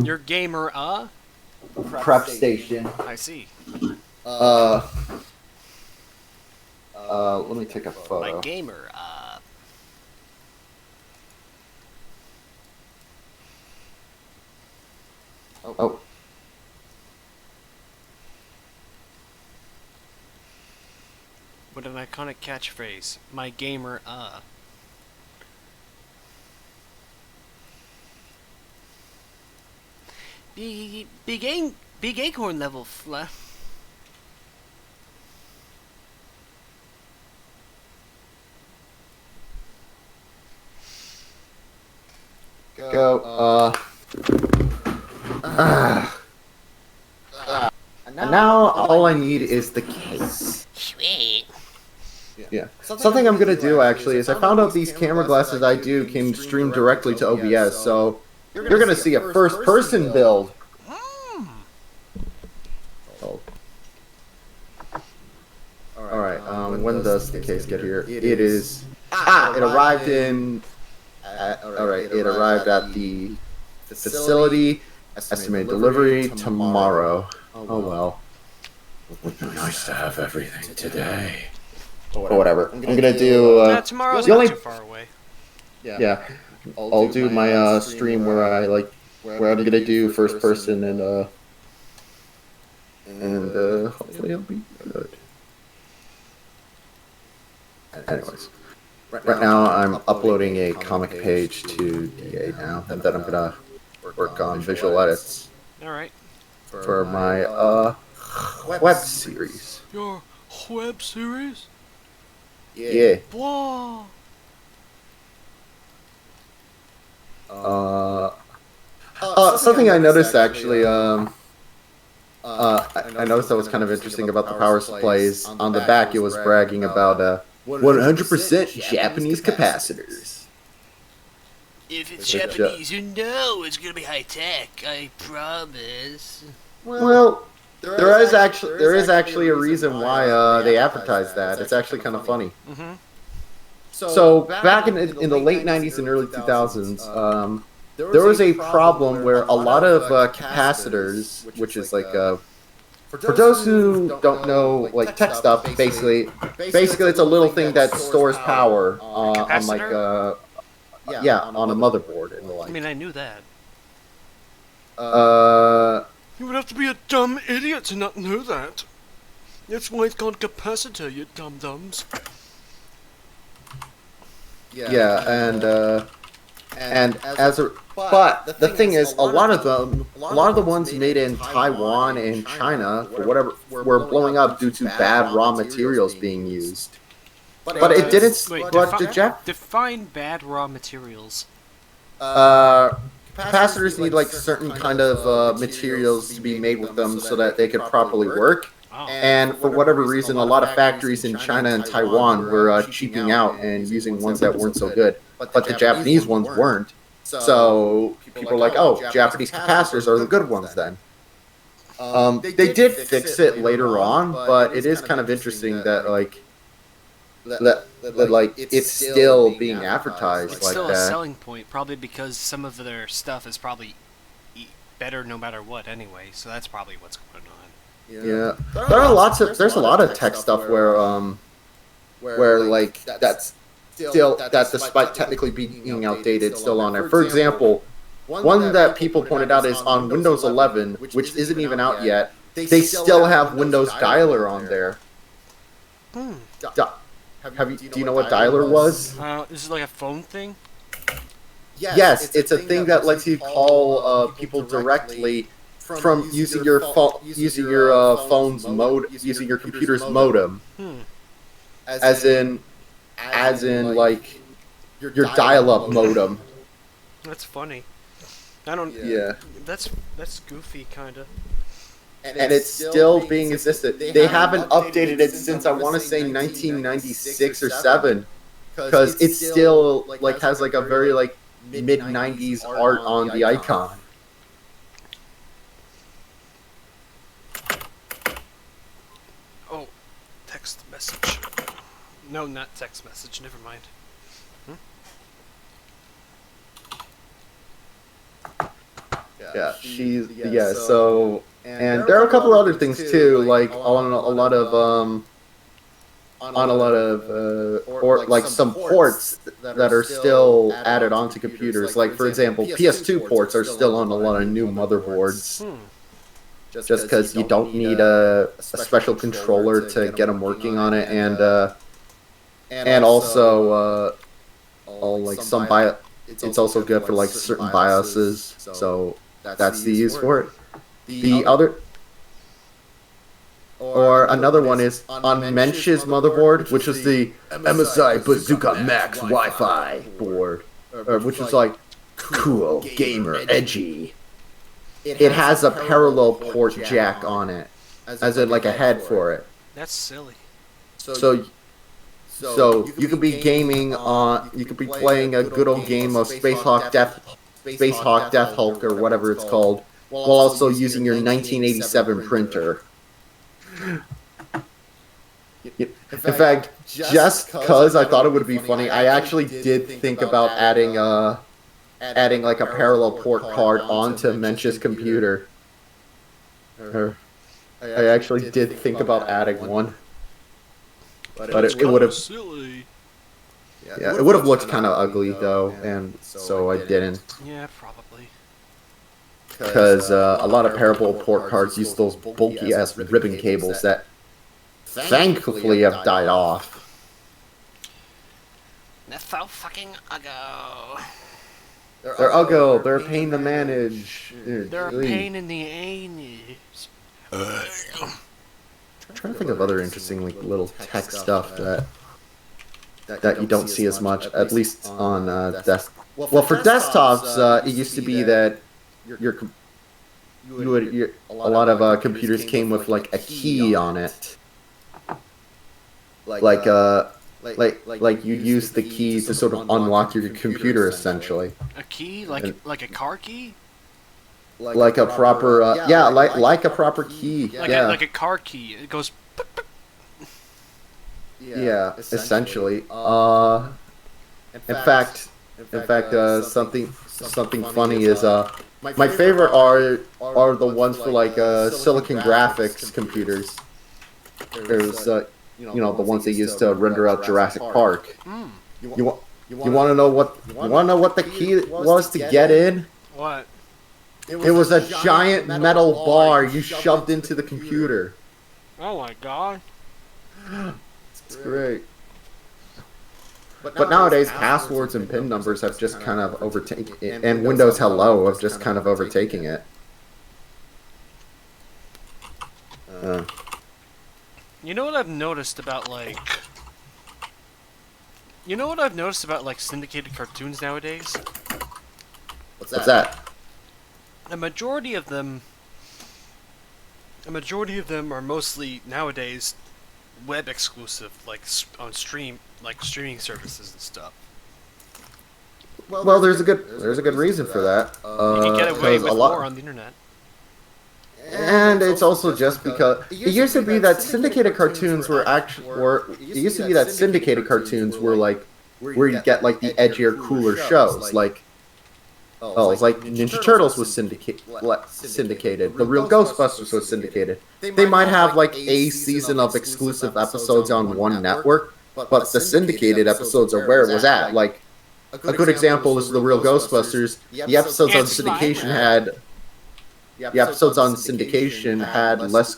Your gamer, prep station. I see. Let me take a photo. My gamer, Oh. What an iconic catchphrase. My gamer, Big acorn level fla. Go. And now all I need is the case. Sweet. Yeah. Something I'm gonna do actually is I found out these camera glasses I do can stream directly to OBS, so you're gonna see a first-person build. Oh. All right. When does the case get here? It is. It arrived in. All right. It arrived at the facility. Estimated delivery tomorrow. Oh well. Would be nice to have everything today. Or whatever. I'm gonna do. Tomorrow's the not only- too far away. Yeah. I'll do my stream where I'm gonna do first person and hopefully it'll be good. Anyways, right now I'm uploading a comic page to DA now, and then I'm gonna work on visual edits. Alright. for my web series. Your web series? Yeah. Whoa. Something I noticed actually. I noticed that was kind of interesting about the power supplies. On the back, it was bragging about 100% Japanese capacitors. If it's Which, Japanese, you know it's gonna be high tech. I promise. Well, there is actually a reason why they advertise that. It's actually kind of funny. Mm-hmm. So back in the late '90s and early 2000s, there was a problem where a lot of capacitors, which is like for those who don't know like tech stuff, basically it's a little thing that stores power on like on a motherboard and the like. I mean, I knew that. Uh, You would have to be a dumb idiot to not know that. That's why it's called capacitor, you dum-dums. yeah, and as a but the thing is, a lot of the ones made in Taiwan and China, for whatever, were blowing up due to bad raw materials being used. But it didn't. Wait, But the define bad raw materials. capacitors need like certain kind of materials to be made with them so that they could properly work. Oh. And for whatever reason, a lot of factories in China and Taiwan were cheaping out and using ones that weren't so good. But the Japanese ones weren't. So people are like, oh, Japanese capacitors are the good ones then. They did fix it later on, but it is kind of interesting that like it's still being advertised It's like still that. a selling point, probably because some of their stuff is probably better no matter what anyway. So that's probably what's going on. Yeah, there's a lot of tech stuff where like that's still, that despite technically being outdated, still on there. For example, one that people pointed out is on Windows 11, which isn't even out yet. They still have Windows Dialer on there. Hmm. Do you know what Dialer was? This is like a phone thing? Yes, it's a thing that lets you call people directly from using your phone's modem, using your computer's modem. Hmm. As in like your dial-up modem. That's funny. I don't. Yeah. That's goofy, kinda. And it's still being existed. They haven't updated it since I want to say 1996 or 7, because it still like has like a very like mid 90s art on the icon. Oh, text message. No, not text message. Never mind. Yeah. So, and there are a couple other things too, like on a lot of or like some ports that are still added onto computers. Like for example, PS2 ports are still on a lot of new motherboards. Just because you don't need a special controller to get them working on it, and also all like some it's also good for like certain BIOSes. So that's the use for it. The other or another one is on Mensch's motherboard, which is the MSI Bazooka Max Wi-Fi board, which is like cool, gamer, edgy. It has a parallel port jack on it, as in like a head for it. That's silly. So you could be gaming on, you could be playing a good old game of Space Hawk Death Hulk or whatever it's called, while also using your 1987 printer. In fact, just because I thought it would be funny, I actually did think about adding like a parallel port card onto Mensch's computer. I actually did think about adding one, but it would have. Yeah, it would have looked kind of ugly though, and so I didn't. Yeah, probably. Because a lot of parallel port cards use those bulky ass ribbon cables that thankfully have died off. That's so fucking ago. They're ugly. They're a pain to manage. They're a pain in the anus. I'm trying to think of other interesting like little tech stuff that you don't see as much, at least on desk. Well, for desktops, it used to be that a lot of computers came with like a key on it, like you'd use the key to sort of unlock your computer essentially. A key, like a car key. Like a proper, like a proper key. Like a car key. It goes. Yeah, essentially. In fact, something funny is my favorite are the ones for like Silicon Graphics computers. There's the ones they use to render out Jurassic Park. You want to know what the key was to get in? What? It was a giant metal bar you shoved into the computer. Oh my god. It's great. But nowadays, passwords and PIN numbers have just kind of overtaken it, and Windows Hello have just kind of overtaking it. You know what I've noticed about like syndicated cartoons nowadays? What's that? A majority of them are mostly nowadays web exclusive, like on streaming services and stuff. Well, there's a good reason for that. You can get away with more on the internet. And it's also just because it used to be that syndicated cartoons were like where you get like the edgier, cooler shows like. It's like Ninja Turtles was syndicated. The Real Ghostbusters was syndicated. They might have like a season of exclusive episodes on one network, but the syndicated episodes are where it was at. Like a good example is the Real Ghostbusters. The episodes on syndication had less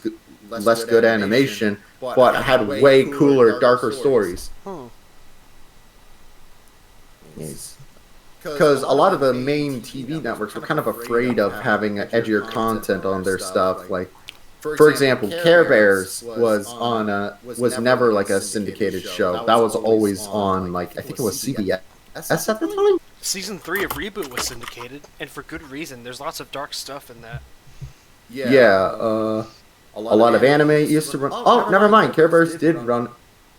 good animation, but had way cooler, darker stories. Because a lot of the main TV networks were kind of afraid of having edgier content on their stuff. Like, for example, Care Bears was never like a syndicated show. That was always on like I think it was CBS at the time. Season 3 of Reboot was syndicated, and for good reason. There's lots of dark stuff in that. Yeah, a lot of anime used to run. Oh, never mind. Care Bears did run.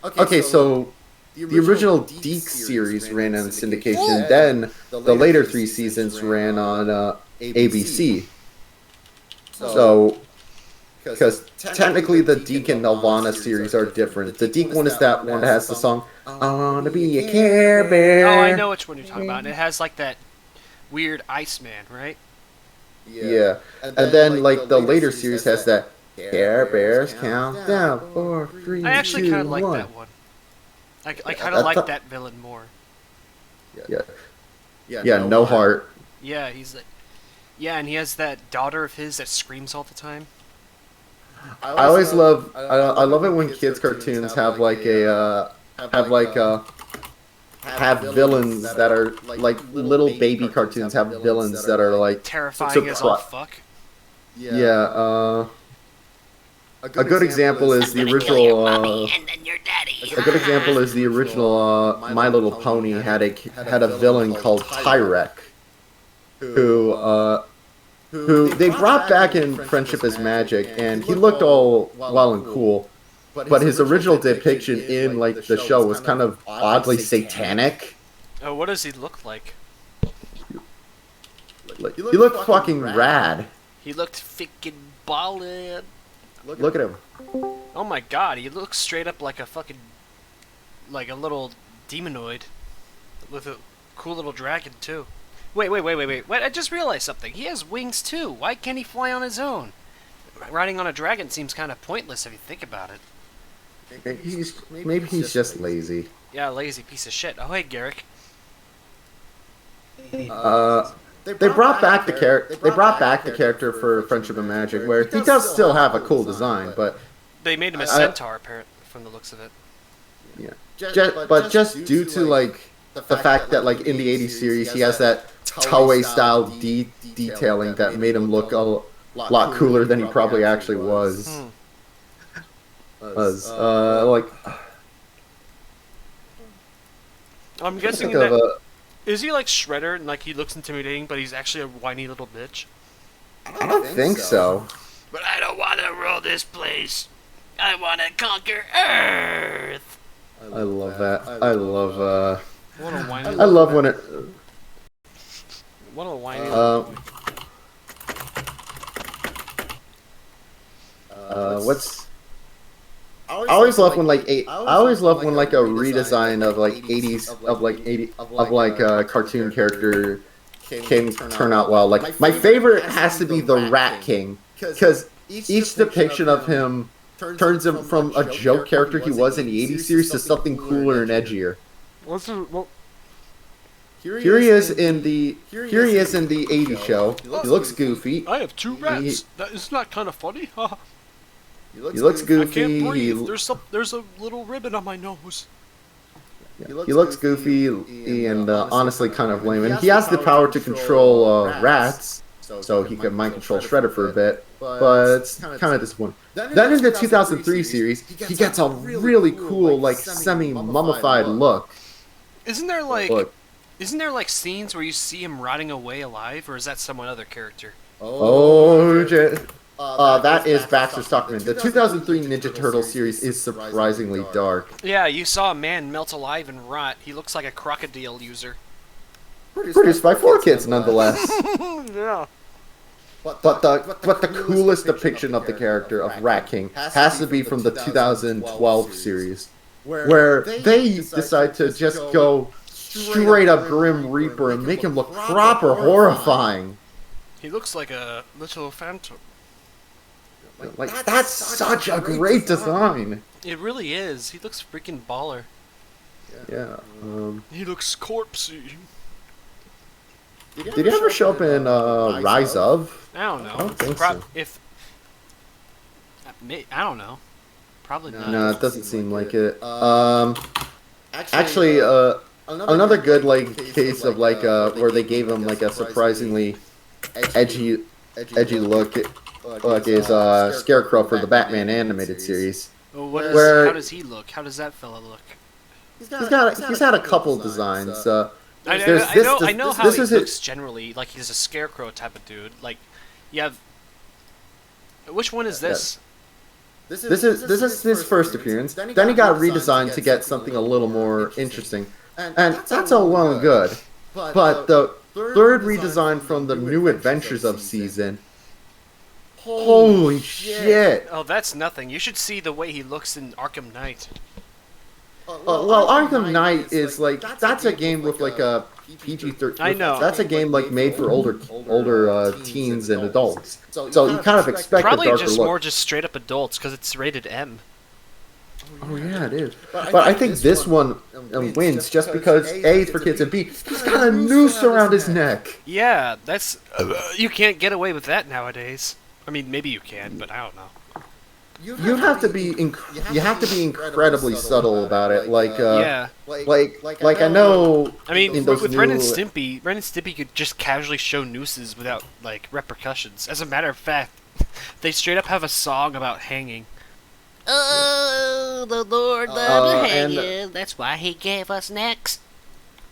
Okay, so. The original Deke series ran on syndication, then the later 3 seasons ran on ABC. So, because technically the Deke and Nelvana series are different. The Deke one is that one that has the song, I Wanna Be a Care Bear. Oh, I know which one you're talking about. And it has like that weird Iceman, right? Yeah. And then like the later series has that Care Bears Countdown 4, 3, 2, 1. I actually kind of like that one. I kind of like that villain more. Yeah, no heart. Yeah, he's like, and he has that daughter of his that screams all the time. I love it when kids cartoons have villains that are like little baby cartoons have villains that are like terrifying as all fuck. Yeah, a good example is the original. A good example is the original My Little Pony had a villain called Tyrek, who they brought back in Friendship is Magic, and he looked all well and cool, but his original depiction in like the show was kind of oddly satanic. Oh, what does he look like? He looked fucking rad. He looked fickin' ballin'. Look at him. Oh my god, he looks straight up like a fucking... like a little demonoid. With a cool little dragon, too. Wait. Wait, I just realized something. He has wings, too. Why can't he fly on his own? Riding on a dragon seems kind of pointless if you think about it. Maybe he's just lazy. Yeah, lazy piece of shit. Oh, hey, Garrick. They brought back the character for Friendship and Magic, where he does still have a cool design, but they made him a centaur, apparently, from the looks of it. Yeah, but just due to like the fact that like in the '80s series he has that Toei style detailing that made him look a lot cooler than he probably actually was. Like I'm guessing that is he like Shredder and like he looks intimidating, but he's actually a whiny little bitch. I don't think so. But I don't want to rule this place. I want to conquer Earth. I love that. I love. What a whiny. I love when it. What a whiny. What's? I always love when like I always love when like a redesign of like cartoon character can turn out well. Like my favorite has to be the Rat King, because each depiction of him turns him from a joke character he was in the '80s series to something cooler and edgier. Here he is in the '80s show. He looks goofy. I have two rats. That is not kind of funny. He looks goofy. I can't breathe. There's a little ribbon on my nose. He looks goofy and honestly kind of lame. And he has the power to control rats, so he can mind control Shredder for a bit. But it's kind of disappointing. Then in the 2003 series, he gets a really cool, like semi-mummified look. Isn't there like scenes where you see him rotting away alive, or is that some other character? That is Baxter Stockman. The 2003 Ninja Turtle series is surprisingly dark. Yeah, you saw a man melt alive and rot. He looks like a crocodile user. Produced by 4Kids, nonetheless. Yeah. But the coolest depiction of the character of Rat King has to be from the 2012 series, where they decide to just go straight up Grim Reaper and make him look proper horrifying. He looks like a little phantom. Like, that's such a great design. It really is. He looks freaking baller. Yeah. He looks corpsey. Did he ever show up in Rise of? I don't know. I don't think so. I don't know. Probably not. No, it doesn't seem like it. Actually, another good like case of like where they gave him like a surprisingly edgy look. Is Scarecrow for the Batman animated series. Well, how does he look? How does that fella look? He's had a couple designs. I know how he looks generally. Like he's a Scarecrow type of dude. Like you have. Which one is this? This is his first appearance. Then he got redesigned to get something a little more interesting, and that's all well and good. But the third redesign from the New Adventures of season. Holy shit! Oh, that's nothing. You should see the way he looks in Arkham Knight. Well, Arkham Knight is like that's a game with like a PG-13. I know. That's a game like made for older teens and adults. So you kind of expect probably a darker just look. more just straight up adults because it's rated M. Oh yeah, it is. But I think this one wins just because A, it's for kids, and B, he's got a noose around his neck. Yeah, that's you can't get away with that nowadays. I mean, maybe you can, but I don't know. You have to be incredibly subtle about it. Like I know. I mean, with new... Ren and Stimpy could just casually show nooses without like repercussions. As a matter of fact, they straight up have a song about hanging. Oh, the Lord loved to hang you. That's why he gave us necks.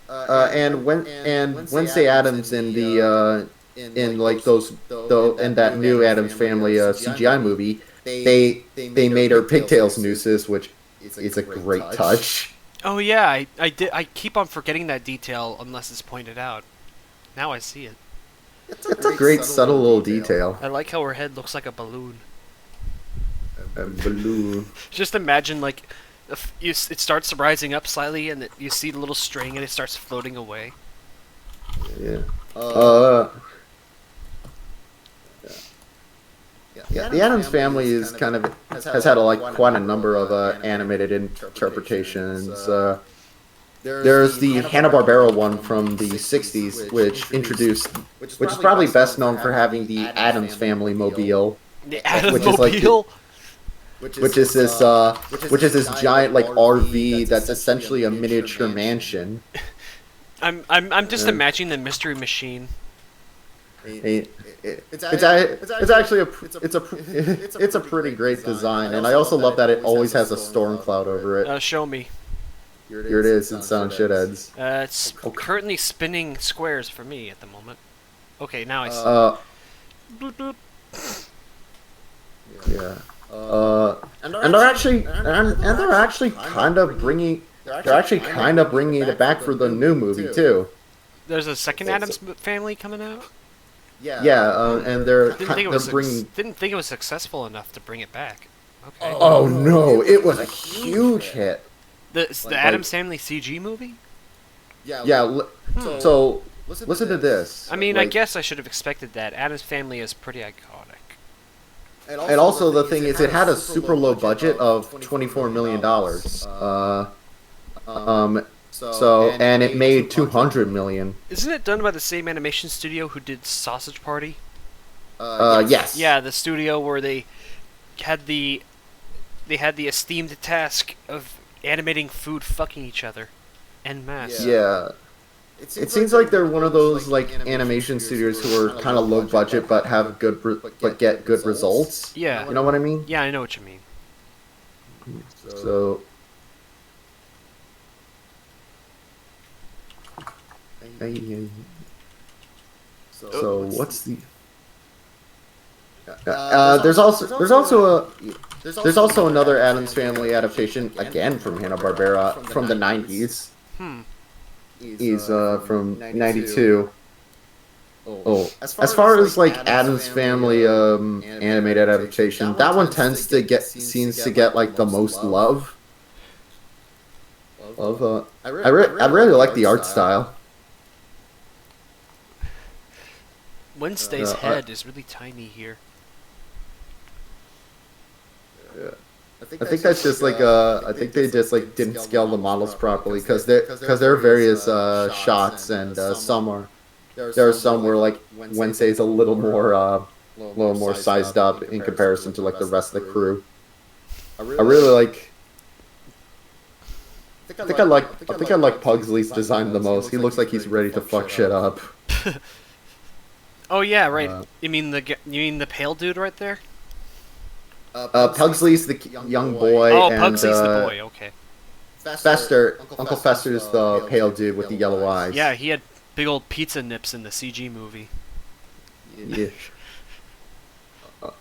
And Wednesday Addams in the in like in that new Addams Family CGI movie, they made her pigtails nooses, which is a great touch. Oh yeah, I keep on forgetting that detail unless it's pointed out. Now I see it. It's a great subtle little detail. I like how her head looks like a balloon. A balloon. Just imagine like it starts rising up slightly and you see the little string and it starts floating away. Yeah. Yeah, the Addams Family is kind of has had quite a number of animated interpretations. There's the Hanna-Barbera one from the '60s, which is probably best known for having the Addams Family mobile. The Addams Mobile. Which is this giant like RV that's essentially a miniature mansion. I'm just imagining the Mystery Machine. It's actually a pretty great design, and I also love that it always has a storm cloud over it. Show me. Here it is in Sound Shitheads. It's currently spinning squares for me at the moment. Okay, now I see. Bloop, bloop. Yeah. And they're actually kind of bringing it back for the new movie too. There's a second Addams Family coming out. Yeah, and they're bringing. Didn't think it was successful enough to bring it back. Okay. Oh no, it was a huge hit. The Addams Family CG movie. Yeah. So listen to this. I mean, I guess I should have expected that. Addams Family is pretty iconic. And also the thing is, it had a super low budget of $24 million. And it made $200 million. Isn't it done by the same animation studio who did Sausage Party? Yes. Yeah, the studio where they had the esteemed task of animating food fucking each other en masse. Yeah. It seems like they're one of those like animation studios who are kind of low budget but have but get good results. Yeah. You know what I mean? Yeah, I know what you mean. So what's the? There's also another Addams Family adaptation again from Hanna-Barbera from the 90s. He's from 92. Oh, as far as like Addams Family animated adaptation, that one seems to get like the most love. I really like the art style. Wednesday's head is really tiny here. Yeah. I think that's just like I think they just like didn't scale the models properly because there are various shots and there are some where like Wednesday's a little more sized up in comparison to like the rest of the crew. I really like. I think I like Pugsley's design the most. He looks like he's ready to fuck shit up. Oh yeah, right. You mean the pale dude right there? Pugsley's the young boy. Oh, and, Pugsley's the boy. Okay. Uncle Fester's the pale dude with the yellow eyes. Yeah, he had big old pizza nips in the CG movie. Yeah.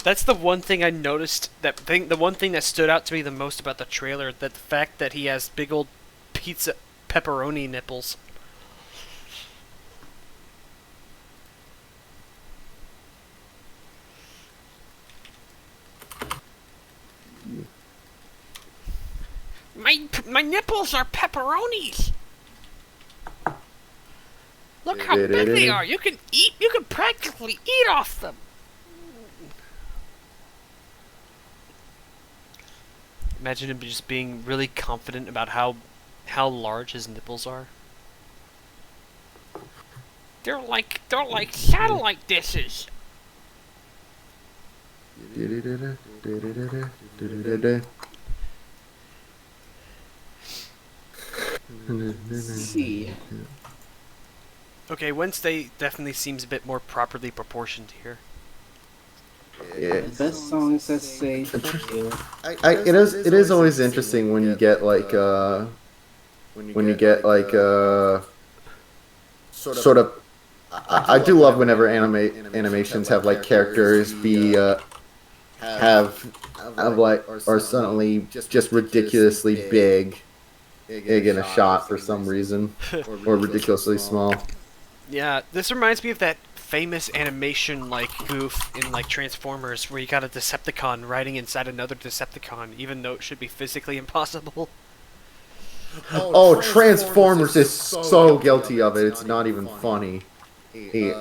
That's the one thing I noticed. The one thing that stood out to me the most about the trailer, that the fact that he has big old pizza pepperoni nipples. My nipples are pepperonis. Look how big they are. You can practically eat off them. Imagine him just being really confident about how large his nipples are. They're like satellite dishes. See. Okay, Wednesday definitely seems a bit more properly proportioned here. Yeah. The best songs that say it is always interesting when you get like sort of I do love whenever animations have like characters have like are suddenly just ridiculously big in a shot for some reason or ridiculously small. Yeah, this reminds me of that famous animation like goof in like Transformers where you got a Decepticon riding inside another Decepticon even though it should be physically impossible. Oh, Transformers is so guilty of it. It's not even funny. There's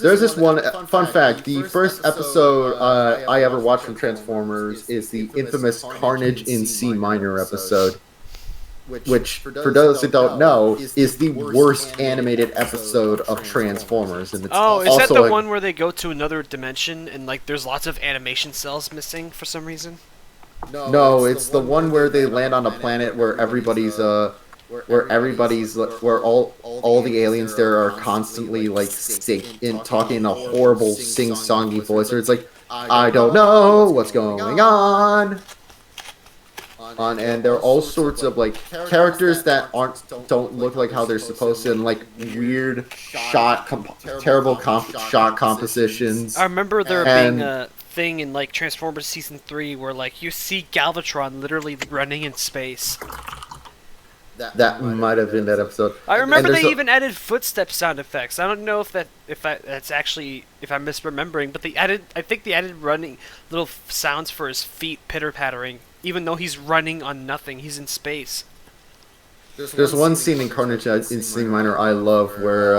this one fun fact. The first episode I ever watched from Transformers is the infamous Carnage in C minor episode, which for those who don't know is the worst animated episode of Transformers. And it's is that the one where they go to another dimension and like there's lots of animation cells missing for some reason? No, it's the one where they land on a planet where everybody's where everybody's where all the aliens there are constantly like talking in a horrible sing-songy voice, where it's like, I don't know what's going on. And there are all sorts of like characters that don't look like how they're supposed to, and like weird terrible shot compositions. I remember there being a thing in like Transformers Season 3 where like you see Galvatron literally running in space. That might have been that episode. I remember they even added footstep sound effects. I don't know if that's actually, if I'm misremembering, but I think they added running little sounds for his feet pitter-pattering, even though he's running on nothing. He's in space. There's one scene in Carnage in C minor I love where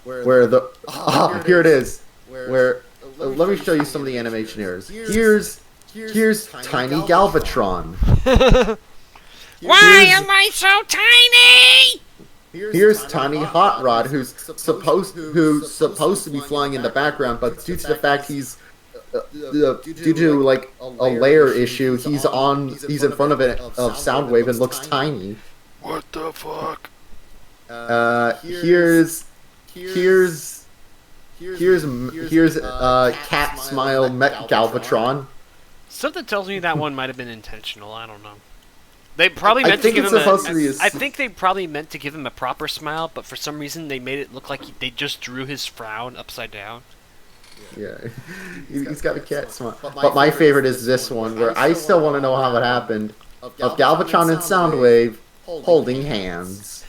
the here it is, where let me show you some of the animation errors. Here's tiny Galvatron. Why am I so tiny? Here's tiny Hot Rod, who's supposed to be flying in the background, but due to the fact he's due to like a layer issue, he's in front of Soundwave and looks tiny. What the fuck? Here's Cat Smile Met Galvatron. Something tells me that one might have been intentional. I don't know. They probably meant to give him I think they probably meant to give him a proper smile, but for some reason they made it look like they just drew his frown upside down. Yeah, he's got a cat smile. But my favorite is this one, where I still want to know how it happened, of Galvatron and Soundwave holding hands.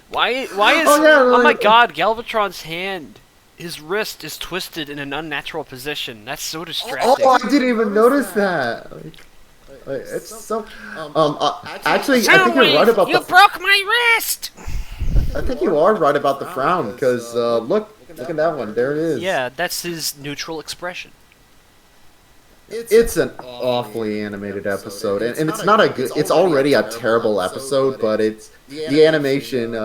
Why is... Oh my god, Galvatron's hand, his wrist is twisted in an unnatural position. That's so distracting. Oh, I didn't even notice that. It's so... actually, I think you're right about You broke my wrist! I think you are right about the frown, because, look at that one. There it is. Yeah, that's his neutral expression. It's an awfully animated episode, and it's not a good... It's already a terrible episode, but the animation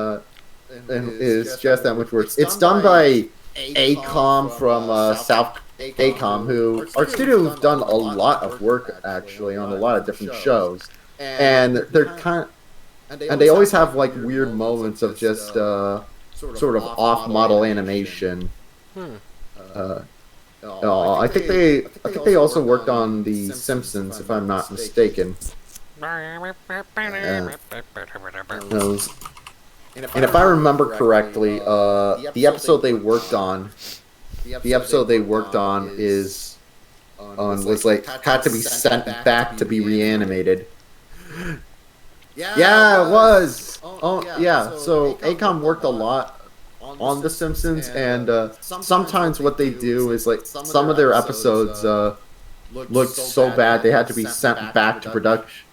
is just that much worse. It's done by ACOM from South ACOM, who our studio has done a lot of work actually on a lot of different shows, and they always have like weird moments of just sort of off-model animation. I think they also worked on The Simpsons, if I'm not mistaken. And if I remember correctly, the episode they worked on was like had to be sent back to be reanimated. Yeah, it was. Oh yeah. So ACOM worked a lot on The Simpsons, and sometimes what they do is like some of their episodes looked so bad they had to be sent back to production.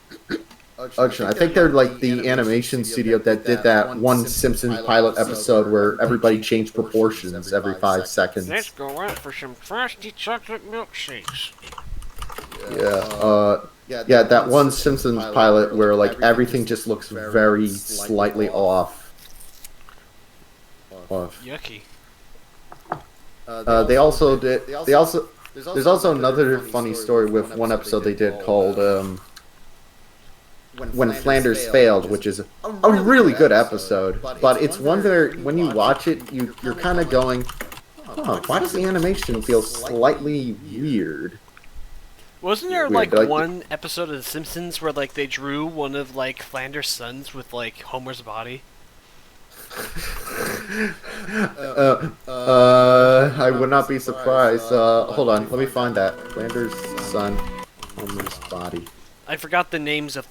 I think they're like the animation studio that did that one Simpsons pilot episode where everybody changed proportions every 5 seconds. Let's go out for some frosty chocolate milkshakes. Yeah, that one Simpsons pilot where like everything just looks very slightly off. Yucky. There's also another funny story with one episode they did called When Flanders Failed, which is a really good episode, but it's one where when you watch it, you're kind of going, why does the animation feel slightly weird? Wasn't there like one episode of The Simpsons where like they drew one of like Flanders' sons with like Homer's body? I would not be surprised. Hold on, let me find that. Flanders' son, Homer's body. I forgot the names of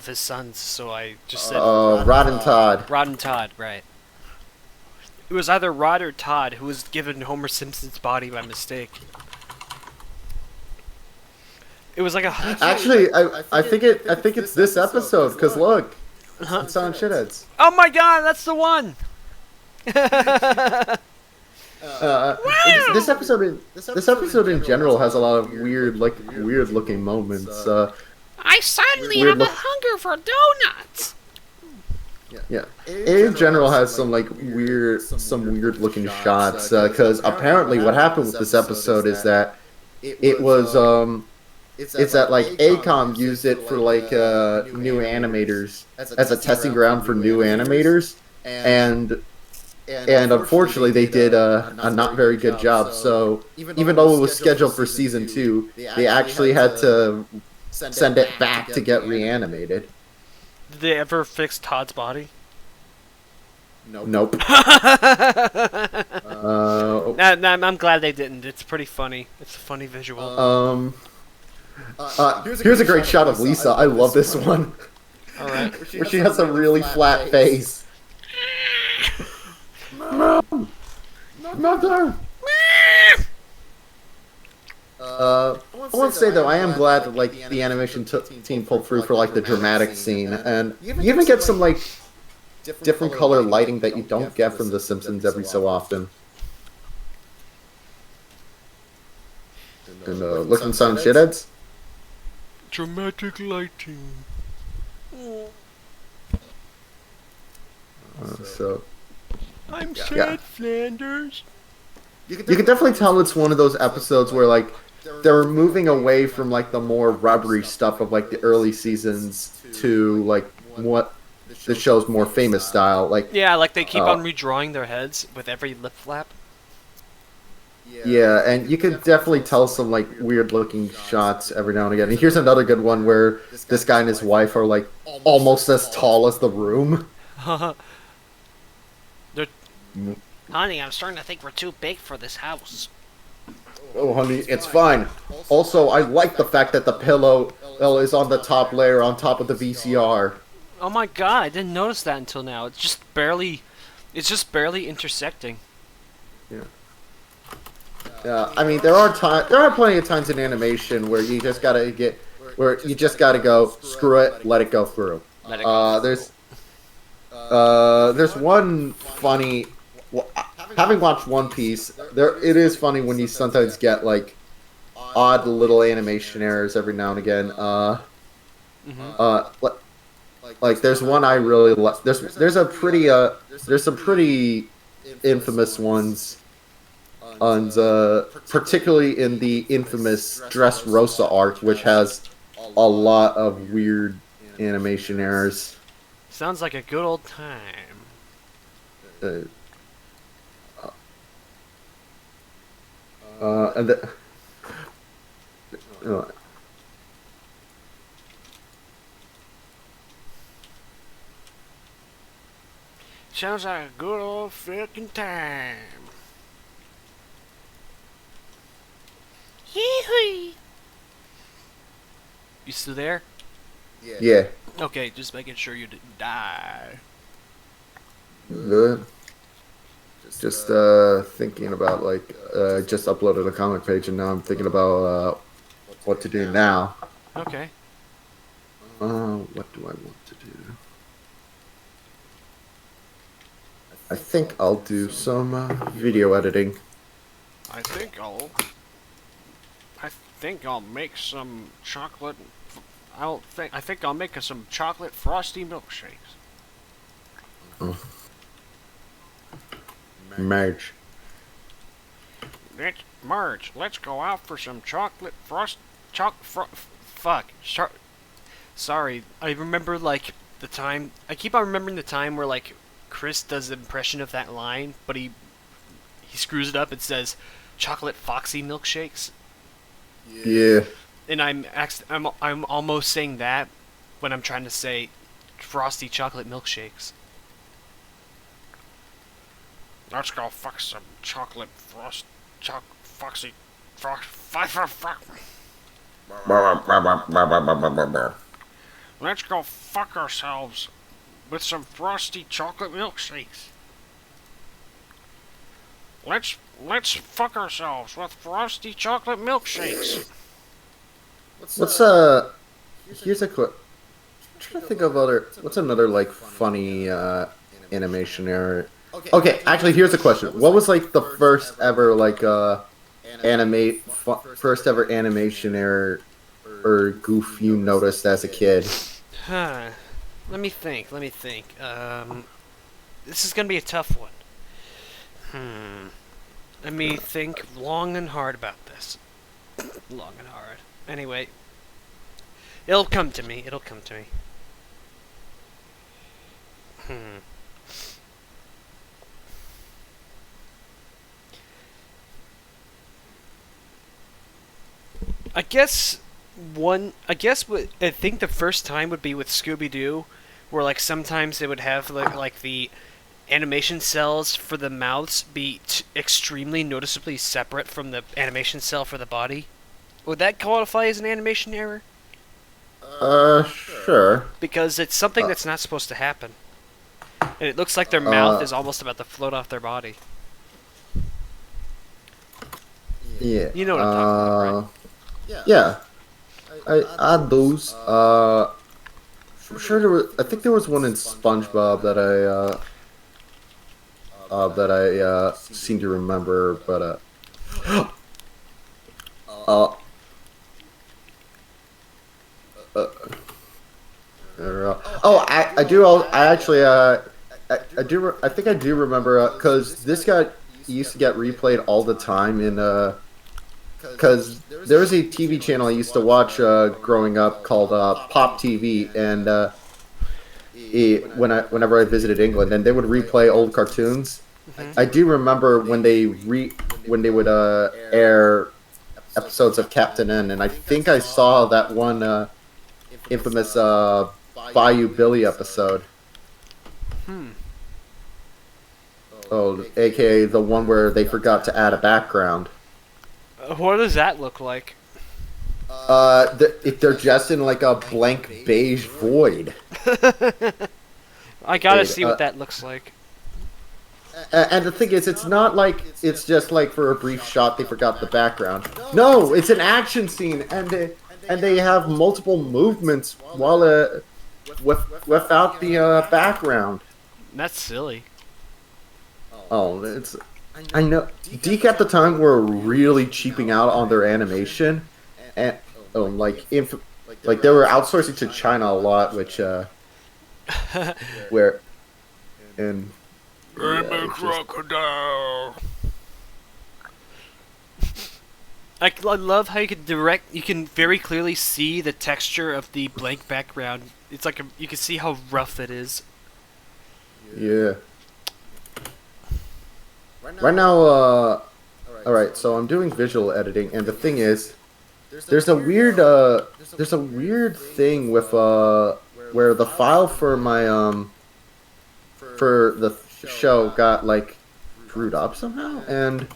his sons, so I just said... Rod and Todd. Rod and Todd, right. It was either Rod or Todd who was given Homer Simpson's body by mistake. It was like a... Actually, I think it's this episode, because look. It's on Shitheads. Oh my god, that's the one! This episode in general has a lot of weird looking moments. I suddenly have a hunger for donuts. Yeah, it in general has some weird looking shots. Because apparently, what happened with this episode is that it was is that like ACOM used it for like new animators as a testing ground for new animators, and unfortunately they did a not very good job. So even though it was scheduled for season 2, they actually had to send it back to get reanimated. Did they ever fix Todd's body? Nope. I'm glad they didn't. It's pretty funny. It's a funny visual. Here's a great shot of Lisa. I love this one. All right. Where she has a really flat face. Mom! Mother! I want to say though, I am glad that like the animation team pulled through for like the dramatic scene, and you even get some like different color lighting that you don't get from The Simpsons every so often. And looking some shitheads. Dramatic lighting. So I'm sad, yeah. Flanders. You can definitely tell it's one of those episodes where like they're moving away from like the more rubbery stuff of like the early seasons to like what the show's more famous style. Like Yeah, like they keep on redrawing their heads with every lip flap. yeah, and you can definitely tell some like weird looking shots every now and again. And here's another good one where this guy and his wife are like almost as tall as the room. Honey, I'm starting to think we're too big for this house. Oh, honey, it's fine. Also, I like the fact that the pillow is on the top layer on top of the VCR. Oh my god, I didn't notice that until now. It's just barely intersecting. Yeah, I mean, there are plenty of times in animation where you just gotta go, screw it, let it go through. Let it go. There's one funny. Well, having watched One Piece, it is funny when you sometimes get like odd little animation errors every now and again. Like there's one I really like. There's some pretty infamous ones, particularly in the infamous Dressrosa arc, which has a lot of weird animation errors. Sounds like a good old time. And Sounds like a good old fucking time. Hee-hee! You still there? yeah. Okay, just making sure you didn't die. Good. Just thinking about like just uploaded a comic page and now I'm thinking about what to do now. Okay. What do I want to do? I think I'll do some video editing. I think I'll make some chocolate. I think I'll make some chocolate frosty milkshakes. Oh. Marge. Marge, let's go out for some chocolate Sorry, I remember like the time. I keep on remembering the time where like Chris does the impression of that line, but he screws it up and says chocolate foxy milkshakes. Yeah. And I'm almost saying that when I'm trying to say frosty chocolate milkshakes. Let's go fuck some chocolate foxy Let's go fuck ourselves with some frosty chocolate milkshakes. Let's fuck ourselves with frosty chocolate milkshakes. Here's a quick. I'm trying to think of what's another like funny animation error. Okay, actually, here's a question. What was like the first ever like first ever animation error or goof you noticed as a kid? Huh. Let me think. This is gonna be a tough one. Let me think long and hard about this. Long and hard. Anyway, It'll come to me. It'll come to me. I guess I think the first time would be with Scooby-Doo, where like sometimes they would have like the animation cells for the mouths be extremely noticeably separate from the animation cell for the body. Would that qualify as an animation error? Sure. Because it's something that's not supposed to happen. And it looks like their mouth is almost about to float off their body. Yeah. You know what I'm talking about, right? Yeah. I had those. I'm sure there was. I think there was one in SpongeBob that I seem to remember, but I do. I actually. I do. I think I do remember because this guy used to get replayed all the time in. Because there was a TV channel I used to watch growing up called Pop TV, and whenever I visited England, and they would replay old cartoons. Mm-hmm. I do remember when they would air episodes of Captain N, and I think I saw that one infamous Bayou Billy episode. Oh, aka the one where they forgot to add a background. What does that look like? If they're just in like a blank beige void. I gotta see what that looks like. And the thing is, it's not like it's just like for a brief shot they forgot the background. No, it's an action scene, and they have multiple movements while without the background. That's silly. Oh, it's. I know. Deke at the time were really cheaping out on their animation, and like they were outsourcing to China a lot, which where and crocodile. I love how you can very clearly see the texture of the blank background. It's like you can see how rough it is. Yeah. Right now, alright, so I'm doing visual editing, and the thing is, there's a weird thing with, where the file for my, for the show got, like, screwed up somehow, and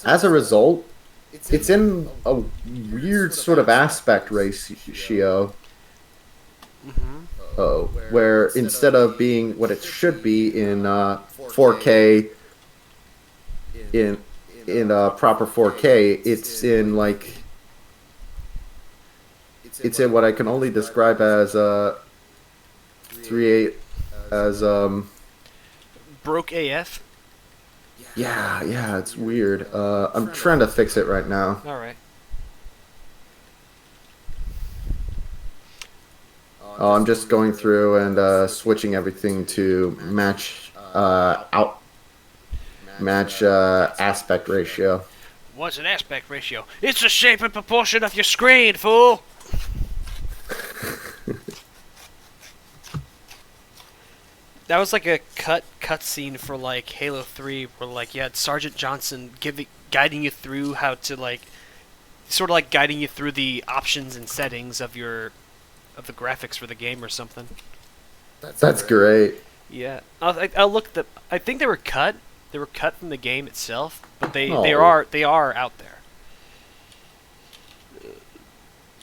as a result, it's in a weird sort of aspect ratio. Where instead of being what it should be in, 4K, in proper 4K, it's in like it's in what I can only describe as 3.8 as broke AF. Yeah, it's weird. I'm trying to fix it right now. All right. I'm just going through and switching everything to match aspect ratio. What's an aspect ratio? It's the shape and proportion of your screen, fool! That was like a cut scene for like Halo 3 where like you had Sergeant Johnson guiding you through how to like sort of like guiding you through the options and settings of the graphics for the game or something. That's great. Yeah. I'll look I think they were cut. They were cut from the game itself, but they are out there.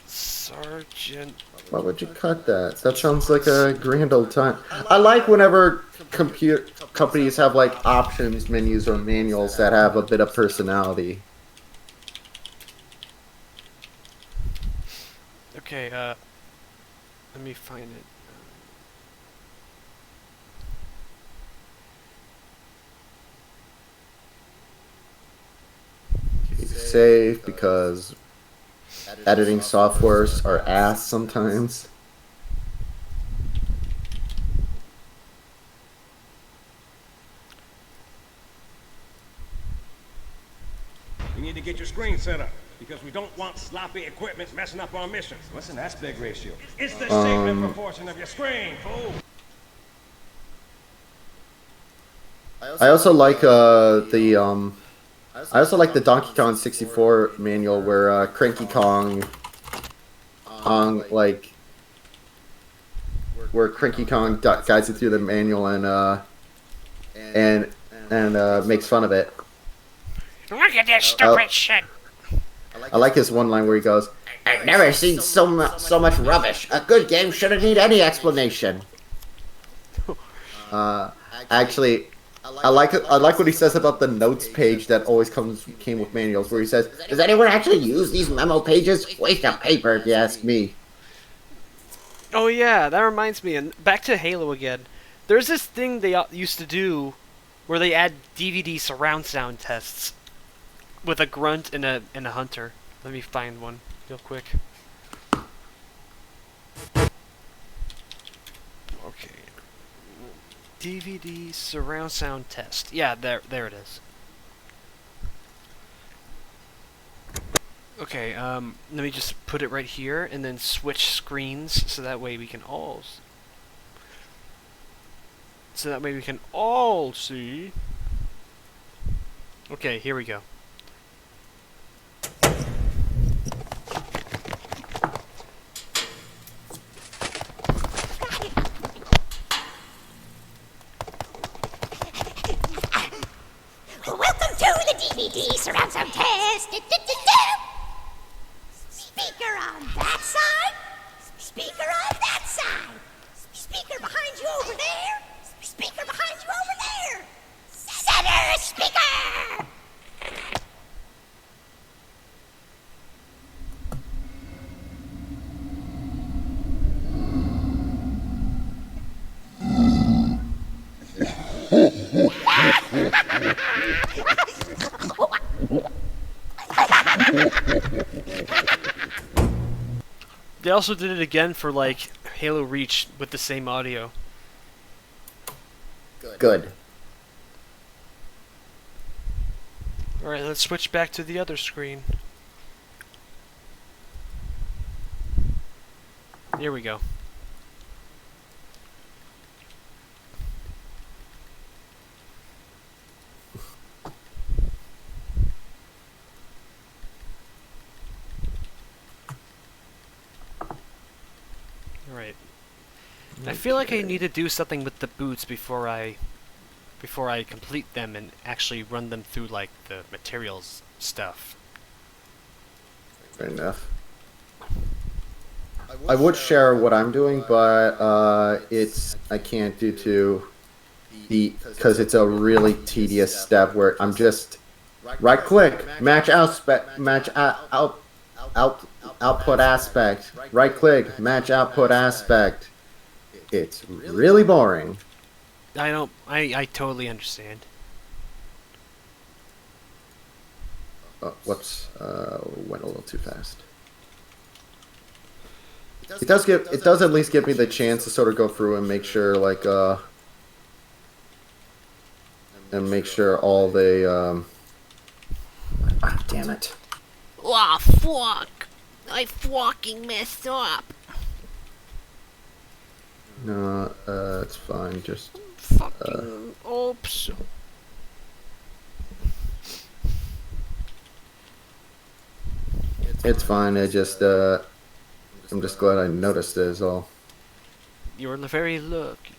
Sergeant. Why would you cut that? That sounds like a grand old time. I like whenever companies have like options menus or manuals that have a bit of personality. Okay, let me find it. Save because editing softwares are ass sometimes. You need to get your screen set up. because we don't want sloppy equipment messing up our missions. What's an aspect ratio? It's the shape and proportion of your screen, fool. I also like the Donkey Kong 64 manual where Cranky Kong where Cranky Kong guides it through the manual and makes fun of it. Look at this stupid shit. I like his one line where he goes, "I've never seen so much rubbish. A good game shouldn't need any explanation." Actually, I like what he says about the notes page that always came with manuals, where he says, "Does anyone actually use these memo pages? Waste of paper, if you ask me." Oh yeah, that reminds me. And back to Halo again. There's this thing they used to do where they add DVD surround sound tests with a grunt and a hunter. Let me find one real quick. Okay. DVD surround sound test. Yeah, there it is. Okay, let me just put it right here and then switch screens so that way we can all see. Okay, here we go. Welcome to the DVD surround sound test. Speaker on that side. Speaker on that side. Speaker behind you over there. Speaker behind you over there. Center speaker. They also did it again for like Halo Reach with the same audio. Good. Alright, let's switch back to the other screen. Here we go. Alright. I feel like I need to do something with the boots before I complete them and actually run them through like the materials stuff. Fair enough. I would share what I'm doing, but I can't due to because it's a really tedious step where I'm just right click, match output aspect, right click, match output aspect. It's really boring. I totally understand. Whoops, went a little too fast. It does at least give me the chance to sort of go through and make sure all the damn it. Oh, fuck. I fucking messed up. No, it's fine, just Fucking oops. it's fine, I'm just glad I noticed it is all. You're very lucky.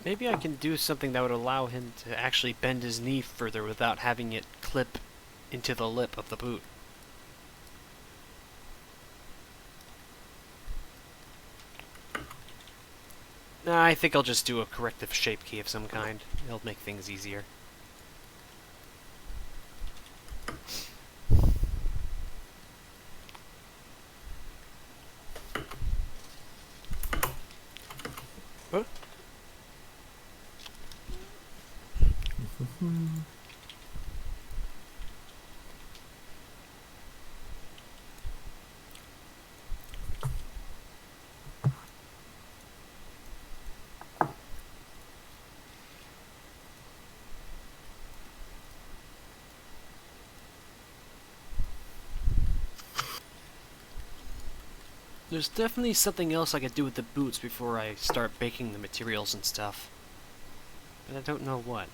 Maybe I can do something that would allow him to actually bend his knee further without having it clip into the lip of the boot. Nah, I think I'll just do a corrective shape key of some kind. It'll make things easier. Huh? There's definitely something else I could do with the boots before I start baking the materials and stuff. But I don't know what.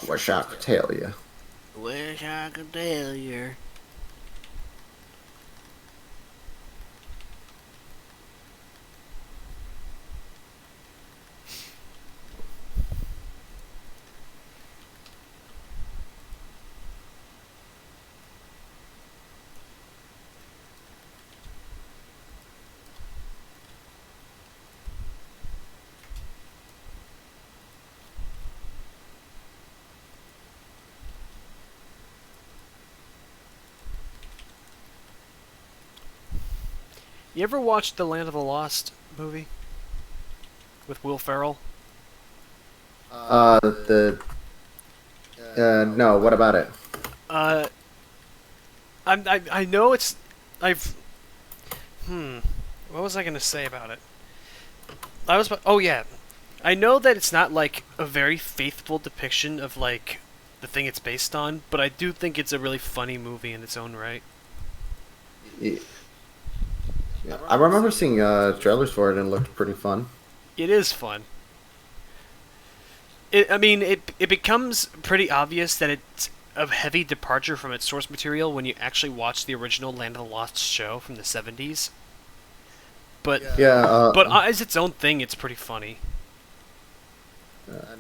Wish I could tell you. Wish I could tell you. You ever watched the Land of the Lost movie? With Will Ferrell? No, what about it? I know it's... What was I gonna say about it? Oh yeah. I know that it's not, like, a very faithful depiction of, like, the thing it's based on, but I do think it's a really funny movie in its own right. Yeah. I remember seeing trailers for it and it looked pretty fun. It is fun. It becomes pretty obvious that it's a heavy departure from its source material when you actually watch the original Land of the Lost show from the 70s. But but as its own thing, it's pretty funny.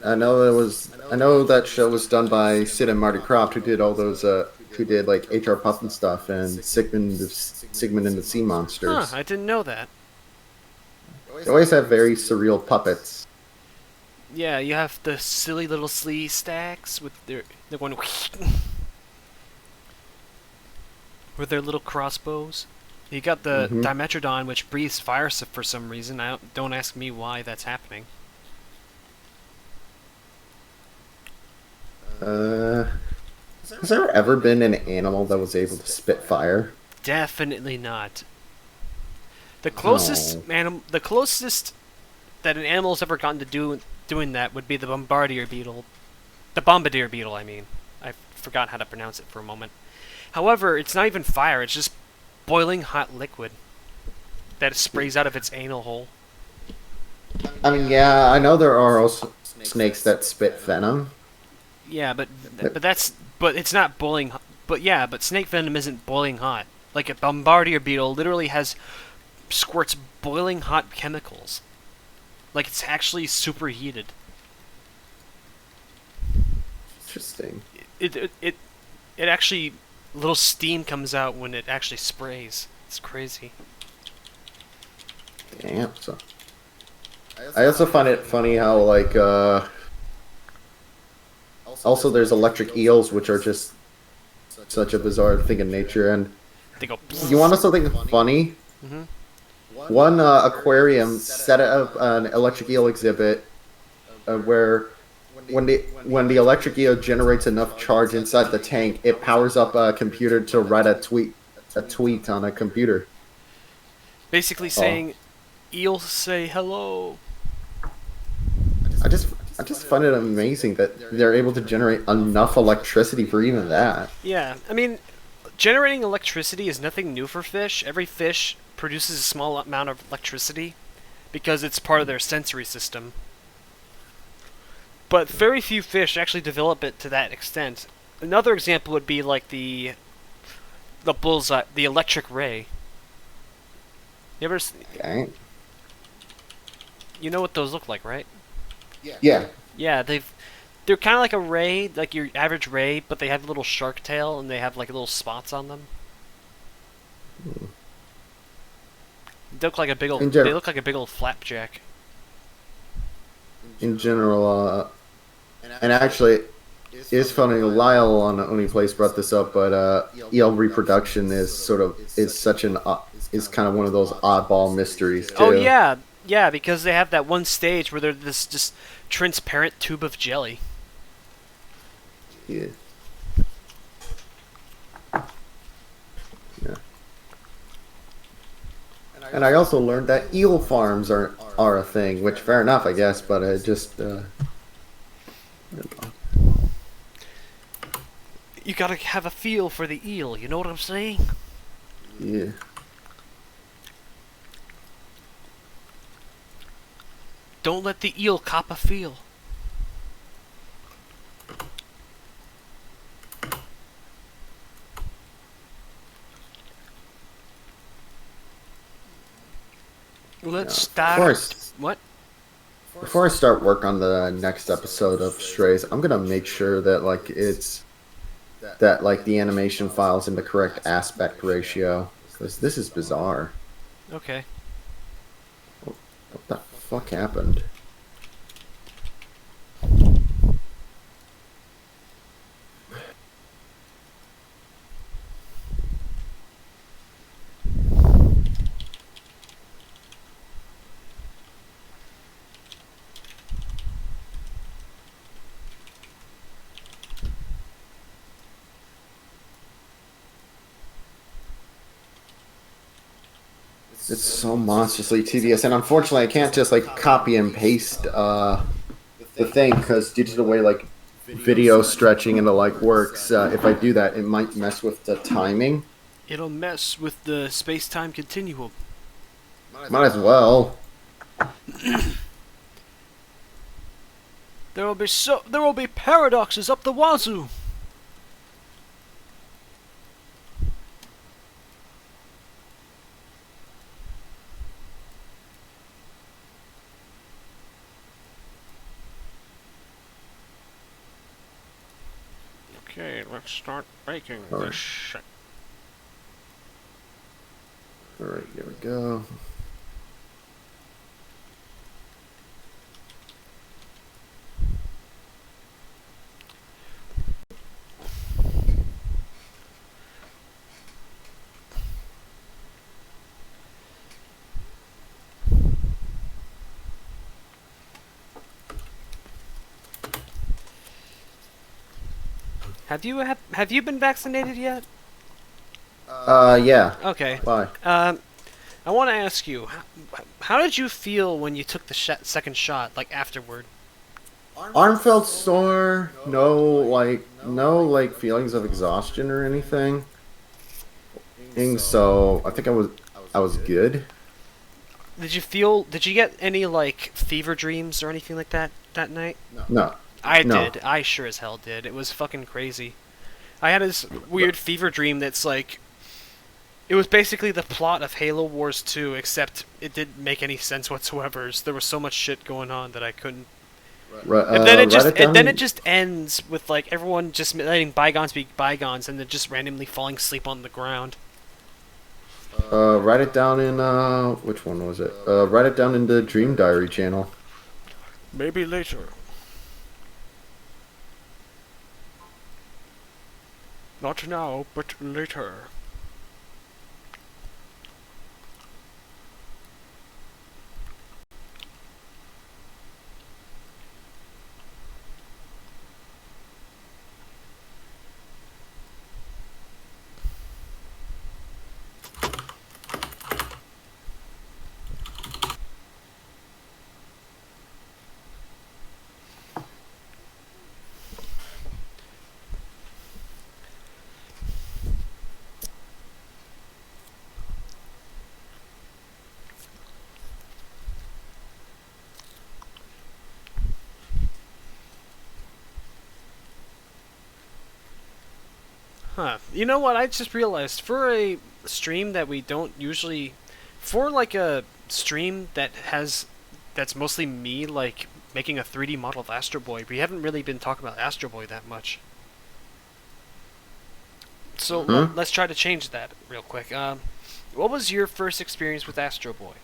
I know that show was done by Sid and Marty Krofft, who did all those who did like HR Puff and stuff and Sigmund and the Sea Monsters. Huh, I didn't know that. They always have very surreal puppets. Yeah, you have the silly little slee stacks with they're going with their little crossbows. You got the Dimetrodon, which breathes fire for some reason. Don't ask me why that's happening. Has there ever been an animal that was able to spit fire? Definitely not. The closest the closest that an animal's ever gotten to doing that would be the bombardier beetle. The bombardier beetle, I mean. I forgot how to pronounce it for a moment. However, it's not even fire, it's just boiling hot liquid that sprays out of its anal hole. I mean, yeah, I know there are also snakes that spit venom. Yeah, but it's not boiling. But snake venom isn't boiling hot. Like a bombardier beetle literally squirts boiling hot chemicals. Like it's actually superheated. Interesting. It actually little steam comes out when it actually sprays. It's crazy. Damn. So I also find it funny how like also there's electric eels, which are just such a bizarre thing in nature. And They go. you want to know something funny? Mm-hmm. One aquarium set up an electric eel exhibit where when the electric eel generates enough charge inside the tank, it powers up a computer to write a tweet on a computer. Basically saying, eels say hello. I just find it amazing that they're able to generate enough electricity for even that. Yeah, I mean, generating electricity is nothing new for fish. Every fish produces a small amount of electricity because it's part of their sensory system. But very few fish actually develop it to that extent. Another example would be like the bullseye, the electric ray. You ever? Okay. You know what those look like, right? Yeah. Yeah, They're kind of like a ray, like your average ray, but they have a little shark tail and they have like little spots on them. They look like a big old. They look like a big old flapjack. In general, and actually, it's funny. Lyle on Only Place brought this up, but EL reproduction is kind of one of those oddball mysteries too. Oh yeah, yeah, because they have that one stage where they're this just transparent tube of jelly. Yeah. Yeah. And I also learned that eel farms are a thing, which fair enough, I guess, but it just. You gotta have a feel for the eel. You know what I'm saying? Yeah. Don't let the eel cop a feel. Let's start. What? Before I start work on the next episode of Strays, I'm gonna make sure that the animation file's in the correct aspect ratio, because this is bizarre. Okay. What the fuck happened? It's so monstrously tedious, and unfortunately, I can't just copy and paste the thing, because due to the way video stretching into works, if I do that, it might mess with the timing. It'll mess with the space-time continuum. Might as well. There will be paradoxes up the wazoo. Okay, let's start baking this shit. Alright, here we go. Have you been vaccinated yet? Yeah. Okay. Why? I want to ask you, how did you feel when you took the second shot, afterward? Arm felt sore. No feelings of exhaustion or anything. So I think I was good. Did you get any fever dreams or anything like that night? No. I did. I sure as hell did. It was fucking crazy. I had this weird fever dream that's it was basically the plot of Halo Wars 2, except it didn't make any sense whatsoever. There was so much shit going on that I couldn't. And then it just ends with everyone just letting bygones be bygones, and then just randomly falling asleep on the ground. Write it down in which one was it? Write it down in the Dream Diary channel. Maybe later. Not now, but later. Huh. You know what? I just realized, for a stream that we don't usually... For a stream that's mostly me making a 3D model of Astro Boy. We haven't really been talking about Astro Boy that much. So let's try to change that real quick. What was your first experience with Astro Boy?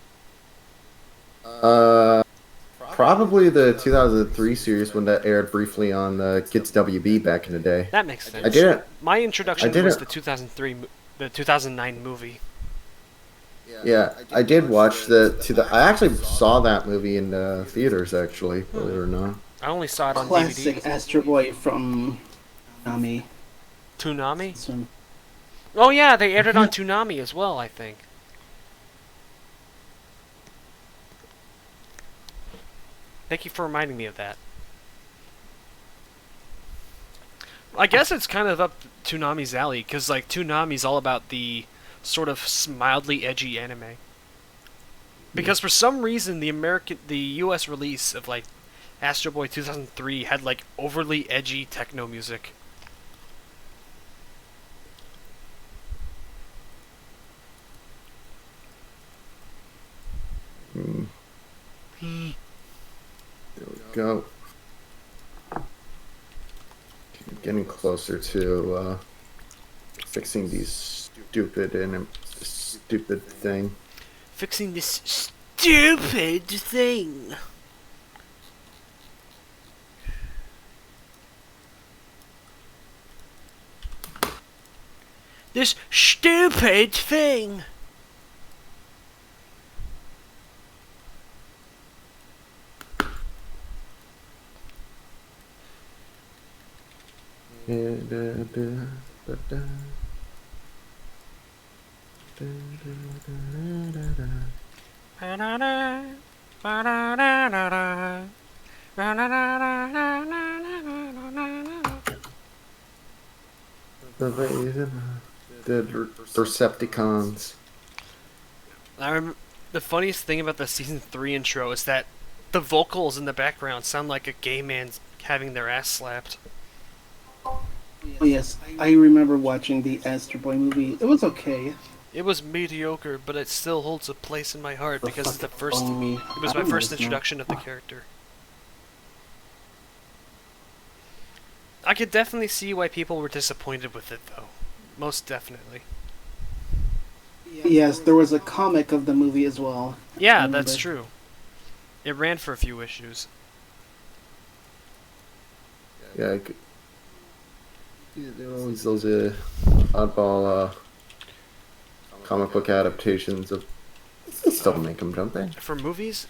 Probably the 2003 series when that aired briefly on Kids WB back in the day. That makes sense. I didn't. My introduction was the 2009 movie. Yeah, I did watch I actually saw that movie in the theaters, actually, believe it or not. I only saw it on Classic DVD. Astro Boy from Toonami. Toonami? Oh yeah, they aired it on Toonami as well, I think. Thank you for reminding me of that. I guess it's kind of up Toonami's alley, because like Toonami's all about the sort of mildly edgy anime. Because for some reason the US release of like Astro Boy 2003 had like overly edgy techno music. There we go. Getting closer to fixing these stupid thing. Fixing this stupid thing. This stupid thing. The Percepticons. The funniest thing about the season 3 intro is that the vocals in the background sound like a gay man having their ass slapped. Oh yes, I remember watching the Astro Boy movie. It was okay. It was mediocre, but it still holds a place in my heart because it's the first. Me. It was my first introduction of the character. I could definitely see why people were disappointed with it, though. Most definitely. Yes, there was a comic of the movie as well. Yeah, that's true. It ran for a few issues. Yeah, there are always those oddball comic book adaptations of. They still make them, don't they? For movies?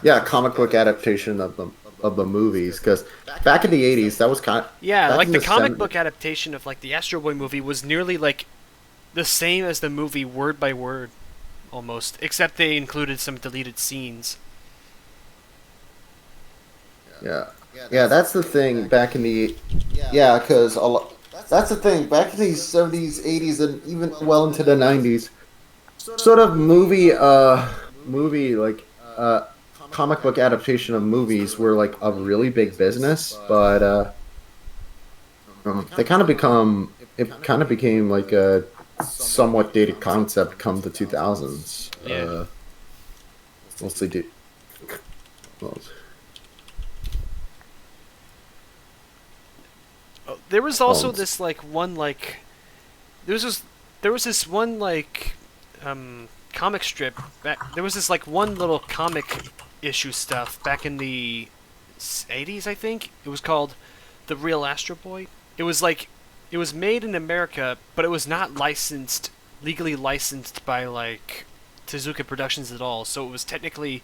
Yeah, comic book adaptation of the movies, because back in the 80s, that was kind of... Yeah, like the comic book adaptation of like the Astro Boy movie was nearly like the same as the movie word by word, almost, except they included some deleted scenes. Yeah, that's the thing back in the... Yeah, because that's the thing, back in the 70s, 80s, and even well into the 90s, sort of comic book adaptation of movies were like a really big business, but they kind of became like a somewhat dated concept come the 2000s. Yeah. Mostly did. There was also this like one like there was this one like comic strip there was this like one little comic issue stuff back in the 80s, I think. It was called The Real Astro Boy. It was made in America, but it was not legally licensed by like Tezuka Productions at all. So it was technically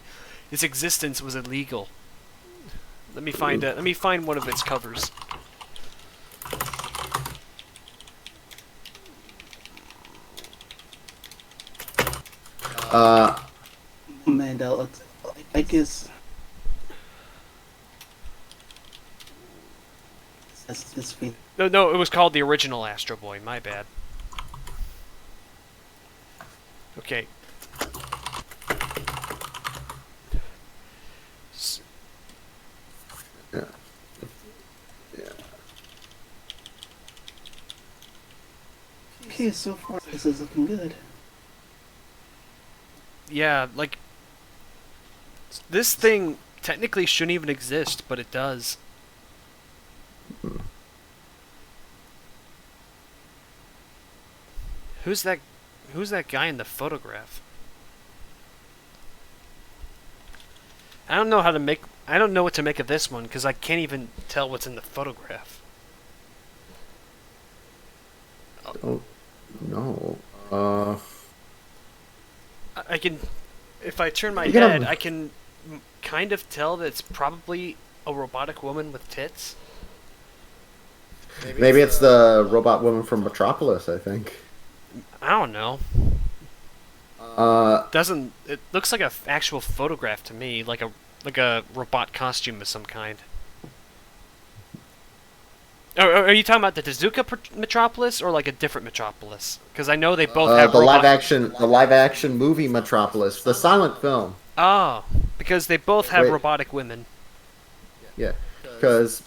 its existence was illegal. Let me find one of its covers. Mandela, I guess that's this week. No, it was called the original Astro Boy. My bad. Okay. Okay, so far this is looking good. Yeah, like this thing technically shouldn't even exist, but it does. Who's that guy in the photograph? I don't know what to make of this one because I can't even tell what's in the photograph. Oh, no. I can, if I turn my You gotta- head, I can kind of tell that it's probably a robotic woman with tits. Maybe it's the robot woman from Metropolis, I think. I don't know. It looks like an actual photograph to me, like a robot costume of some kind. Are you talking about the Tezuka Metropolis or like a different Metropolis? Because I know they both have the live action movie Metropolis, the silent film. Oh, because they both have Wait. robotic women. Yeah, because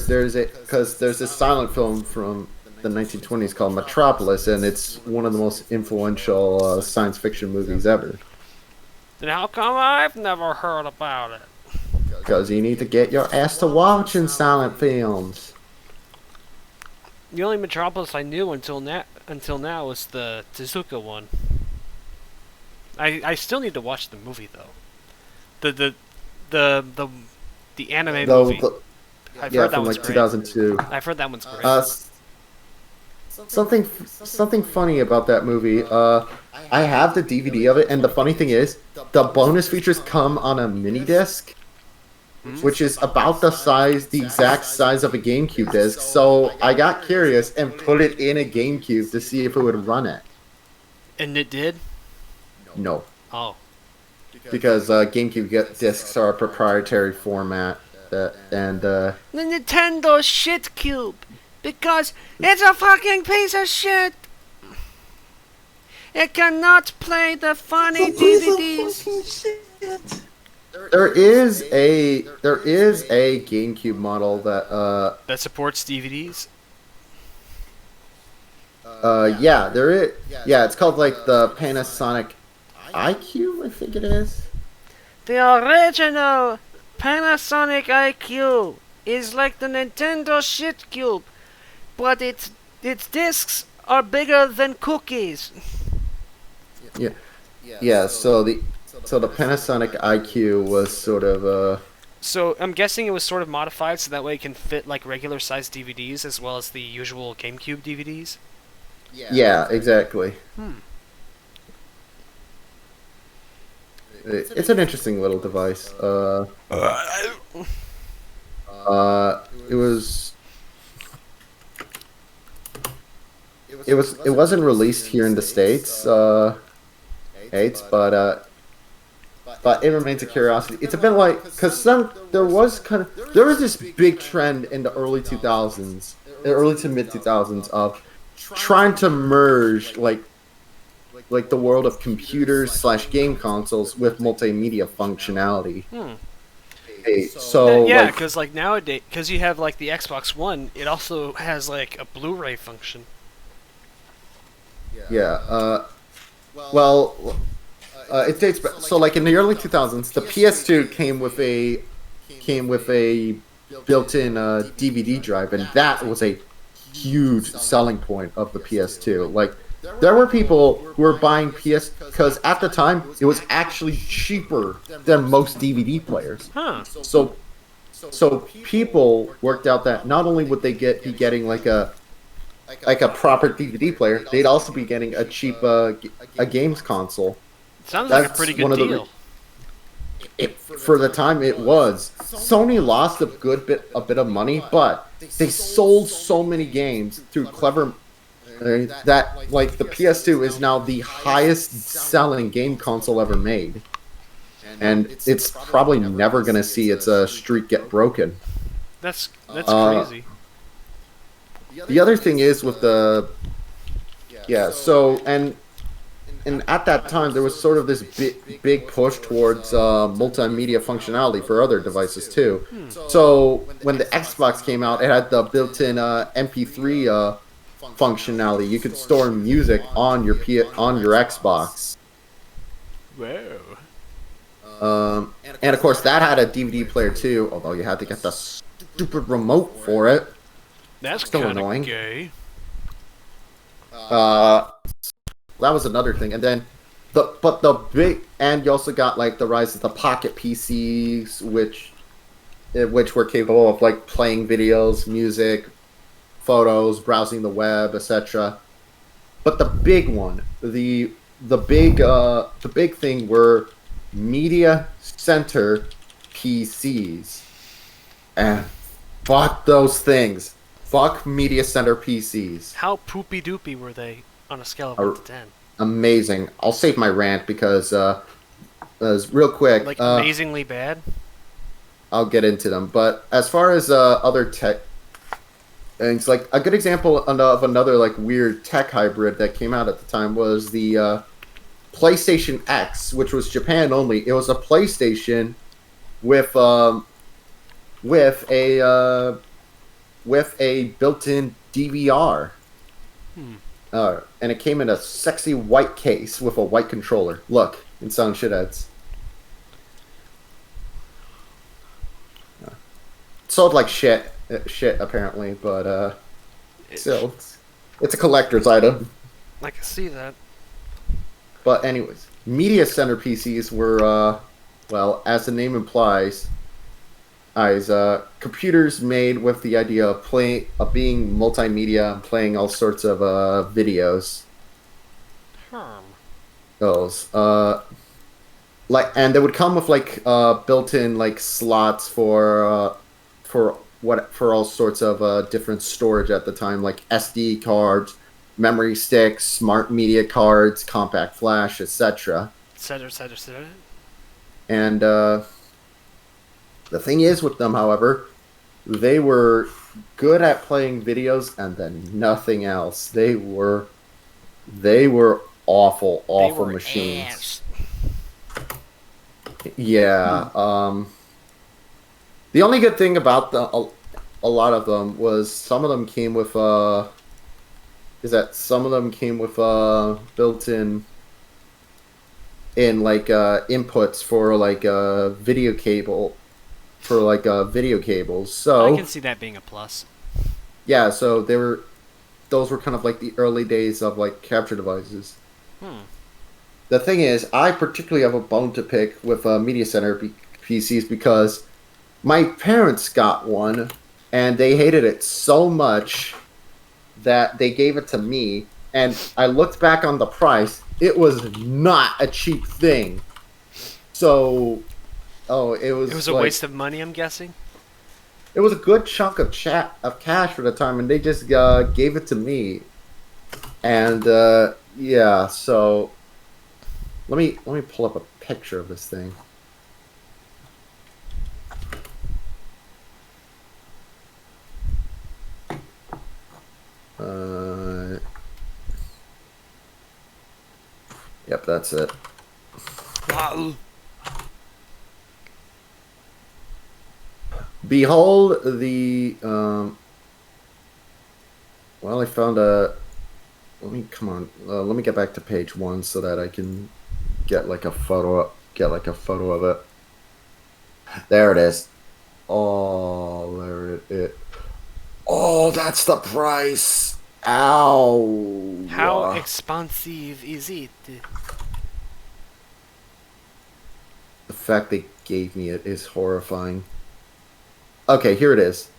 there's this silent film from the 1920s called Metropolis, and it's one of the most influential science fiction movies ever. Then how come I've never heard about it? Because you need to get your ass to watching silent films. The only Metropolis I knew until now was the Tezuka one. I still need to watch the movie though. The anime movie. I've heard that from one's like great. 2002. I've heard that one's great. Something funny about that movie. I have the DVD of it, and the funny thing is, the bonus features come on a mini disc, which is about the exact size of a GameCube disc. So I got curious and put it in a GameCube to see if it would run it. And it did? No, Oh. because GameCube discs are a proprietary format, and The Nintendo shit cube! Because it's a fucking piece of shit! It cannot play the funny DVDs! there is a GameCube model That supports DVDs? yeah, there is. Yeah, it's called like the Panasonic IQ, I think it is. The original Panasonic IQ is like the Nintendo shit cube, but its discs are bigger than cookies. Yeah, so the Panasonic IQ was sort of So I'm guessing it was sort of modified so that way it can fit like regular sized DVDs as well as the usual GameCube DVDs. yeah, exactly. It's an interesting little device. It wasn't released here in the States, but it remains a curiosity. It's a bit like, because there was this big trend in the early 2000s, early to mid 2000s of trying to merge like the world of computers / game consoles with multimedia functionality. So Yeah, like, because like nowadays, because you have like the Xbox One, it also has like a Blu-ray function. yeah, it dates back. So like in the early 2000s, the PS2 came with a built-in DVD drive, and that was a huge selling point of the PS2. Like, there were people who were buying because at the time it was actually cheaper than most DVD players. Huh. So people worked out that not only would they be getting like a proper DVD player, they'd also be getting a cheap a games console. Sounds like a That's pretty one good of the deal. For the time it was. Sony lost a bit of money, but they sold so many games through clever that like the PS2 is now the highest selling game console ever made, and it's probably never gonna see its streak get broken. That's crazy. The other thing is with the so and at that time there was sort of this big push towards multimedia functionality for other devices too. So when the Xbox came out, it had the built-in MP3 functionality. You could store music on your Xbox. Whoa. And of course, that had a DVD player too, although you had to get the stupid remote for it. That's Still kind annoying. of gay. That was another thing. And then, and you also got like the rise of the pocket PCs, which were capable of like playing videos, music, photos, browsing the web, etc. But the big one, the big thing were media center PCs. And fuck those things. Fuck media center PCs. How poopy doopy were they on a scale of 1 to 10? Amazing. I'll save my rant because real quick. Like amazingly bad? I'll get into them. But as far as other tech things, like a good example of another like weird tech hybrid that came out at the time was the PlayStation X, which was Japan only. It was a PlayStation with a built-in DVR. And it came in a sexy white case with a white controller. Look, in selling shitheads. Sold like shit apparently, but still, it's a collector's item. I can see that. But anyways, media center PCs were, well, as the name implies, computers made with the idea of being multimedia and playing all sorts of videos. Those and they would come with like built-in like slots for all sorts of different storage at the time, like SD cards, memory sticks, smart media cards, compact flash, etc. etc. And the thing is with them, however, they were good at playing videos and then nothing else. They were awful machines. Ass. Yeah. The only good thing about a lot of them was some of them came with built-in like inputs for like video cable. For like video cables, so I can see that being a plus. Yeah, so those were kind of like the early days of like capture devices. The thing is, I particularly have a bone to pick with media center PCs because my parents got one and they hated it so much that they gave it to me. And I looked back on the price; it was not a cheap thing. So. Oh, it was a waste of money, I'm guessing? It was a good chunk of cash for the time, and they just gave it to me. And yeah, so let me pull up a picture of this thing. Yep, that's it. Wow. Behold the well, I found a. Let me get back to page 1 so that I can get like a photo of it. There it is. Oh, there it is. Oh, that's the price. Ow. How expensive is it? The fact they gave me it is horrifying. Okay, here it is.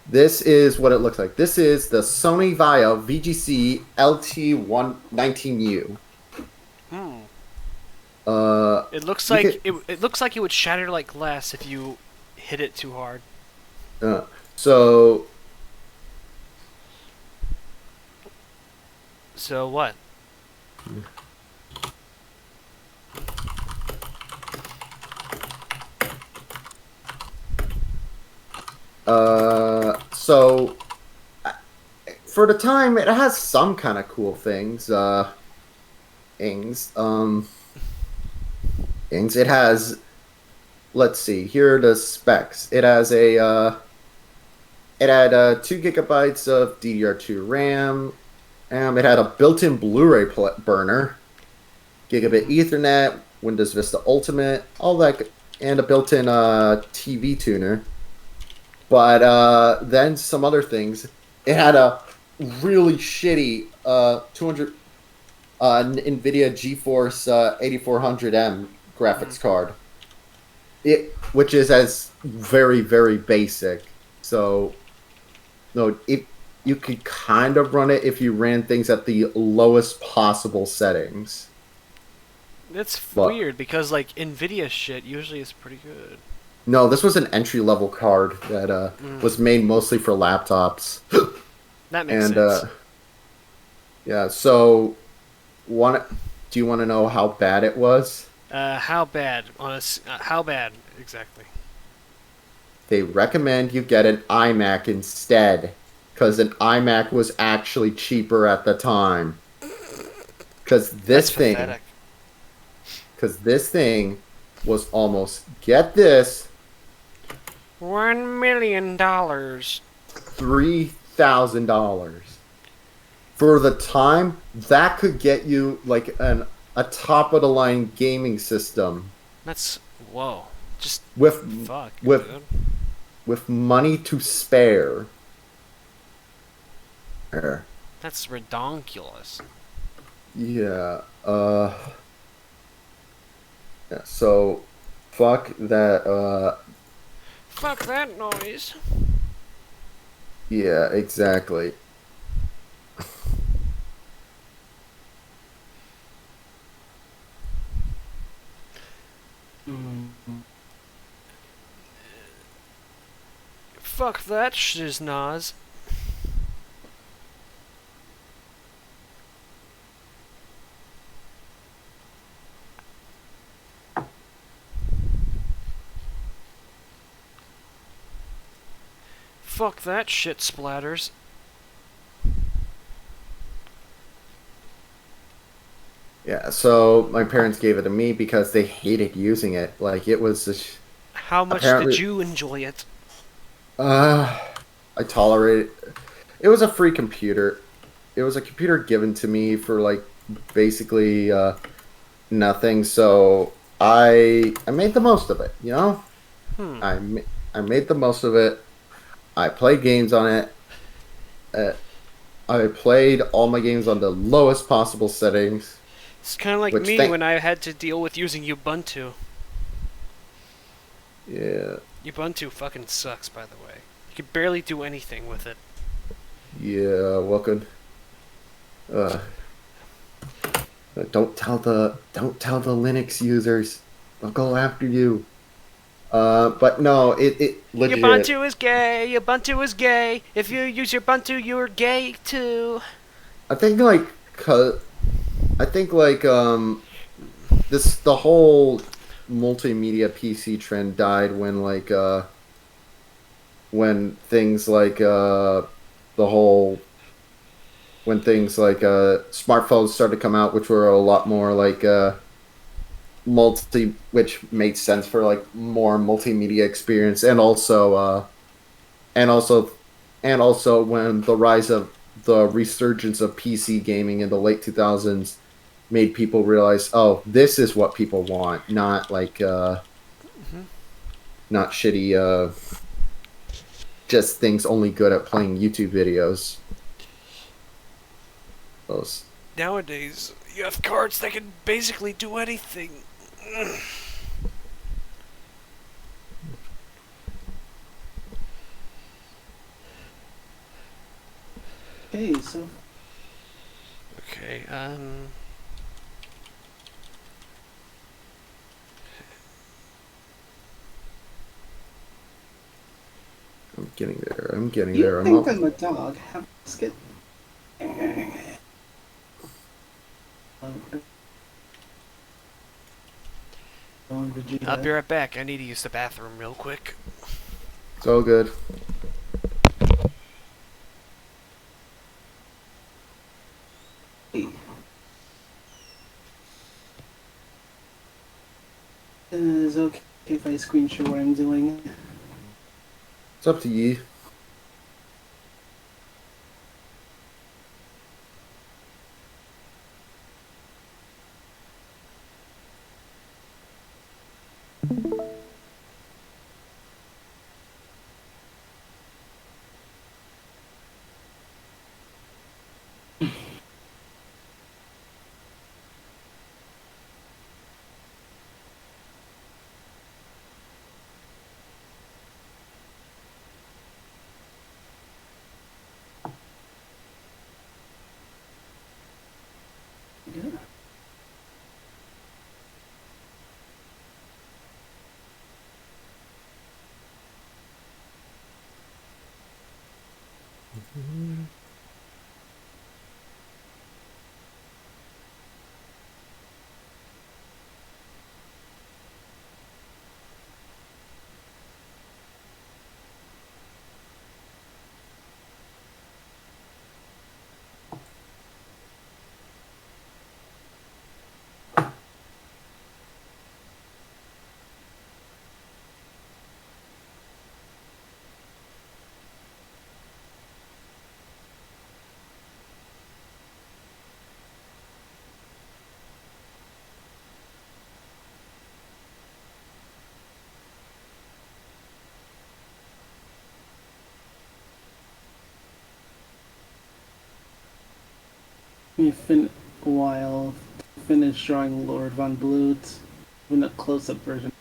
This is what it looks like. This is the Sony Vaio VGC LT119U. It looks like it looks like it would shatter like glass if you hit it too hard. So what? So for the time, it has some kind of cool things. It has. Let's see. Here are the specs. It has a. It had 2 gigabytes of DDR2 RAM. It had a built-in Blu-ray burner, gigabit Ethernet, Windows Vista Ultimate, all that, and a built-in TV tuner. But then some other things. It had a really shitty 200 NVIDIA GeForce 8400M graphics card. Which is as very, very basic. So, no, you could kind of run it if you ran things at the lowest possible settings. That's weird because like Nvidia shit usually is pretty good. No, this was an entry-level card that was made mostly for laptops. That makes sense. Yeah, so do you want to know how bad it was? How bad? How bad exactly? They recommend you get an iMac instead, because an iMac was actually cheaper at the time. Because this thing was almost, get this, $1 million. $3,000. For the time, that could get you like a top of the line gaming system. That's whoa. Just with dude. With money to spare. That's redonkulous. Yeah. Yeah. So, fuck that. Fuck that noise. Yeah. Exactly. Fuck that shiznaz. Fuck that shit splatters. Yeah, so my parents gave it to me because they hated using it. Like, it was just... How much did you enjoy it? I tolerated it. It was a free computer. It was a computer given to me for, like, basically nothing, so I made the most of it, you know? I made the most of it. I played games on it. I played all my games on the lowest possible settings. It's kind of like me when I had to deal with using Ubuntu. Yeah. Ubuntu fucking sucks, by the way. You can barely do anything with it. Yeah, welcome. Don't tell the Linux users. They'll go after you. But no, it legit. Ubuntu is gay. Ubuntu is gay. If you use Ubuntu, you're gay too. I think the whole multimedia PC trend died when smartphones started to come out, which were a lot more which made sense for like more multimedia experience, and also when the rise of the resurgence of PC gaming in the late 2000s made people realize, oh, this is what people want, not not shitty just things only good at playing YouTube videos. Those. Nowadays, you have cards that can basically do anything. Okay, so... Okay, I'm getting there. I'm getting You there. think I'm a dog? Have a biscuit? I'll be right back. I need to use the bathroom real quick. It's all good. Is it okay if I screenshot what I'm doing? It's up to you. Yeah. While finish drawing Lord von Blut, in a close-up version.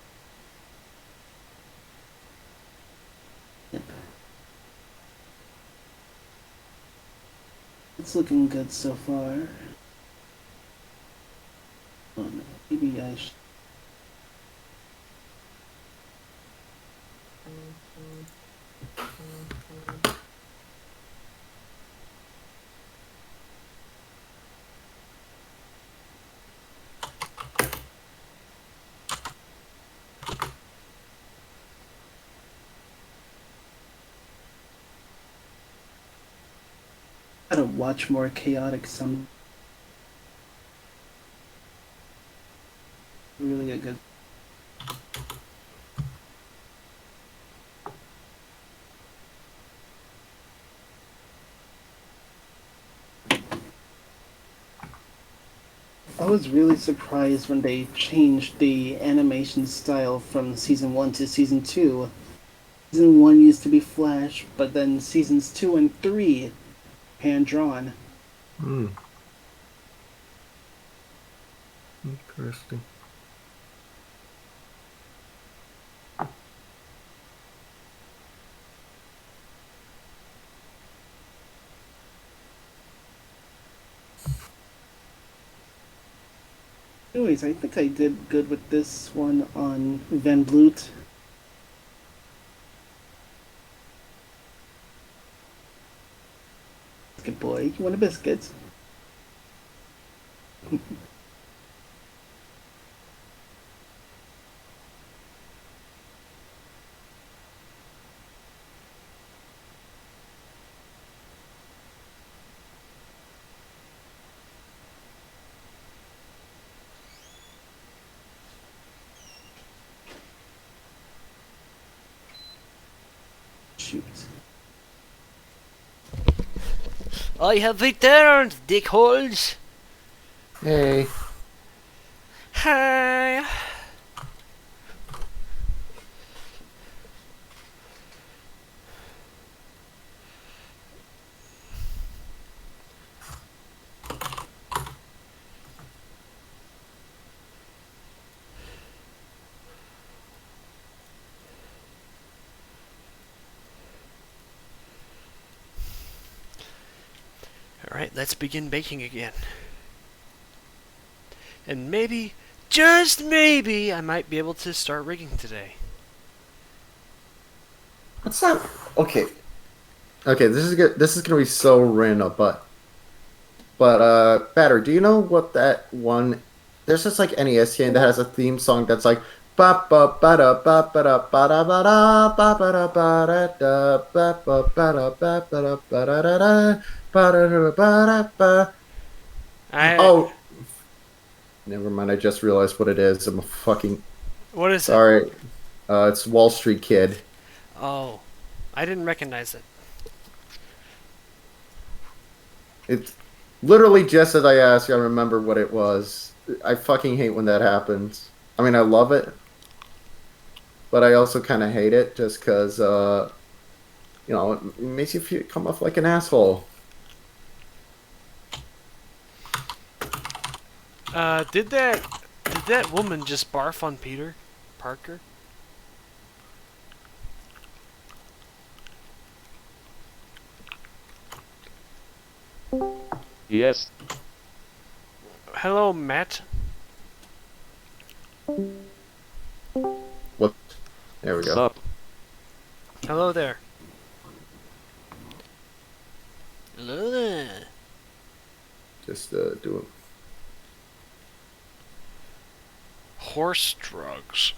Yep. It's looking good so far. Oh, no. Maybe I should. Gotta watch more chaotic some. Really a good. I was really surprised when they changed the animation style from season 1 to season 2. Season 1 used to be Flash, but then seasons 2 and 3 hand drawn. Hmm. Interesting. Anyways, I think I did good with this one on Van Blut. Biscuit boy, you want a biscuit? Shoot. I have returned, dickholes! Hey. Hi! Alright, let's begin baking again. And maybe, just maybe, I might be able to start rigging today. What's that? Okay. Okay, this is good. This is gonna be so random, but Batter, do you know what that one? There's this like NES game that has a theme song that's like ba ba ba da ba ba da ba da ba da ba ba da ba da da ba ba ba da ba ba da ba da da da ba da da ba da ba. Oh, never mind. I just realized what it is. I'm a fucking. What is it? Sorry. It's Wall Street Kid. Oh, I didn't recognize it. It's literally just as I asked you, I remember what it was. I fucking hate when that happens. I mean, I love it, but I also kind of hate it just because it makes you come off like an asshole. Did that woman just barf on Peter Parker? Yes. Hello, Matt. What? There we go. Sup? Hello there. Hello there. Just do Horse drugs.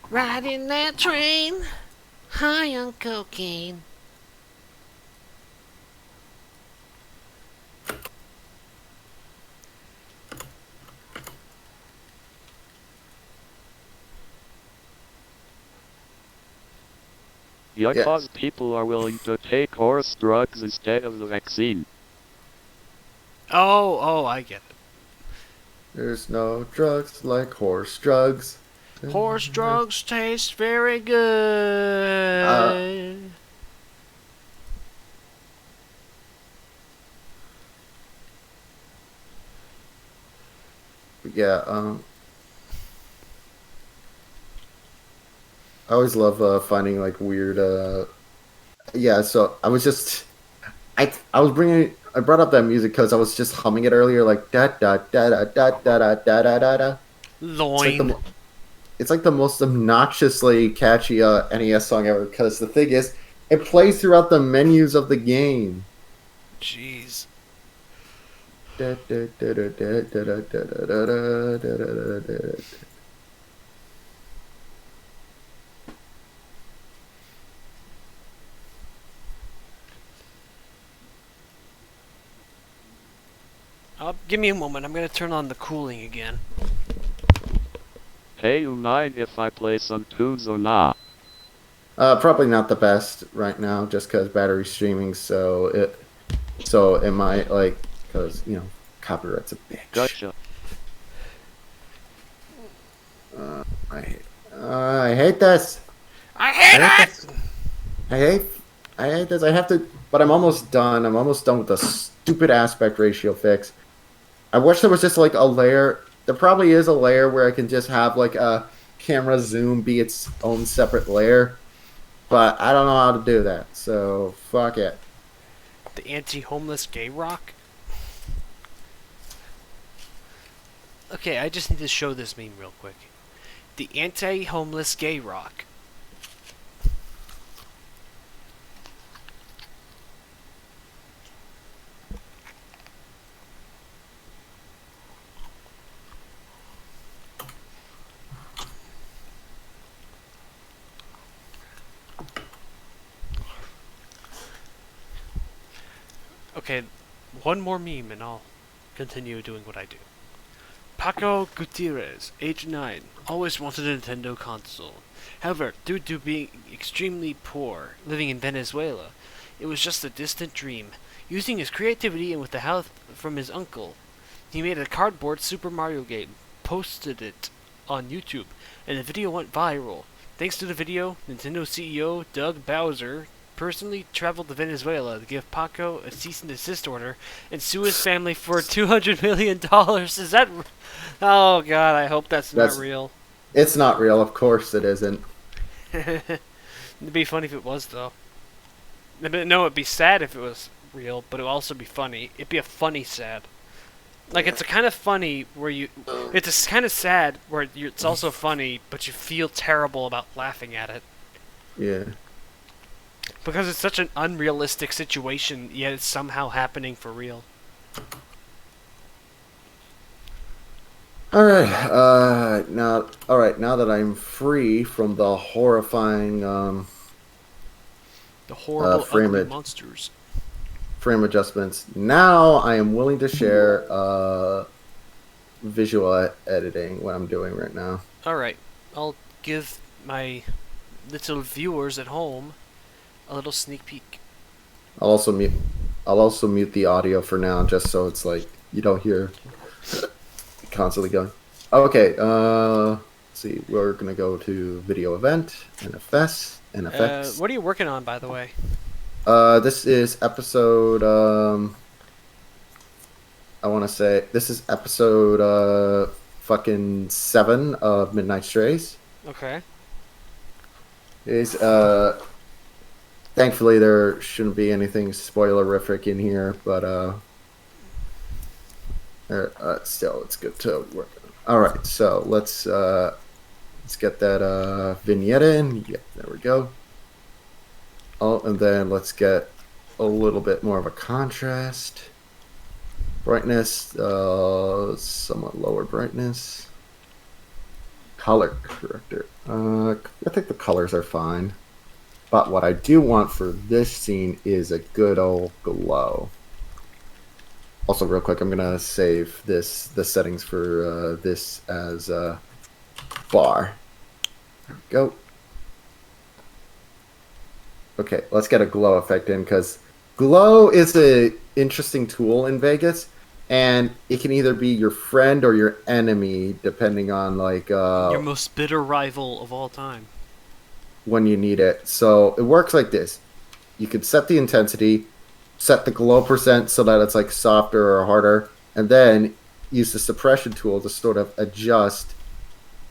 Riding that train, high on cocaine. Because people are willing to take horse drugs instead of the vaccine. Oh, I get it. There's no drugs like horse drugs. Horse drugs taste very good. Yeah, I always love finding like weird. Yeah, so I was just, I brought up that music because I was just humming it earlier, like da da da da da da da da da da da. Loin. It's like the most obnoxiously catchy NES song ever. Because the thing is, it plays throughout the menus of the game. Jeez. Give me a moment. I'm gonna turn on the cooling again. Hey, you mind if I play some tunes or not? Probably not the best right now, just because battery streaming. So it might because copyright's a bitch. Gotcha. I hate this. I hate it! I hate this. I have to, but I'm almost done. I'm almost done with the stupid aspect ratio fix. I wish there was just like a layer. There probably is a layer where I can just have like a camera zoom be its own separate layer, but I don't know how to do that. So fuck it. The anti-homeless gay rock? Okay, I just need to show this meme real quick. The anti-homeless gay rock. Okay, one more meme and I'll continue doing what I do. Paco Gutierrez, age 9, always wanted a Nintendo console. However, due to being extremely poor, living in Venezuela, it was just a distant dream. Using his creativity and with the help from his uncle, he made a cardboard Super Mario game, posted it on YouTube, and the video went viral. Thanks to the video, Nintendo CEO Doug Bowser personally traveled to Venezuela to give Paco a cease and desist order and sue his family for $200 million. Is that... Oh god, I hope that's not real. It's not real, of course it isn't. It'd be funny if it was, though. No, it'd be sad if it was real, but it'd also be funny. It'd be a funny sad. Like, it's a kind of funny where you... It's a kind of sad where it's also funny, but you feel terrible about laughing at it. Yeah. Because it's such an unrealistic situation, yet it's somehow happening for real. Alright, now that I'm free from the horrifying the horrible ugly monsters. Frame adjustments, now I am willing to share visual editing, what I'm doing right now. Alright, I'll give my little viewers at home A little sneak peek. I'll also mute the audio for now, just so it's like you don't hear constantly going. Okay, let's see. We're gonna go to video event, NFS, NFX. What are you working on, by the way? This is episode. I want to say this is episode fucking 7 of Midnight Strays. Okay. Is thankfully there shouldn't be anything spoilerific in here, but still it's good to work on. All right, so let's get that vignette in. Yeah, there we go. Oh, and then let's get a little bit more of a contrast. Brightness, somewhat lower brightness. Color corrector. I think the colors are fine. But what I do want for this scene is a good old glow. Also, real quick, I'm gonna save the settings for this as a bar. There we go. Okay, let's get a glow effect in, because glow is a interesting tool in Vegas, and it can either be your friend or your enemy, depending on like Your most bitter rival of all time. when you need it. So it works like this: you can set the intensity, set the glow percent so that it's like softer or harder, and then use the suppression tool to sort of adjust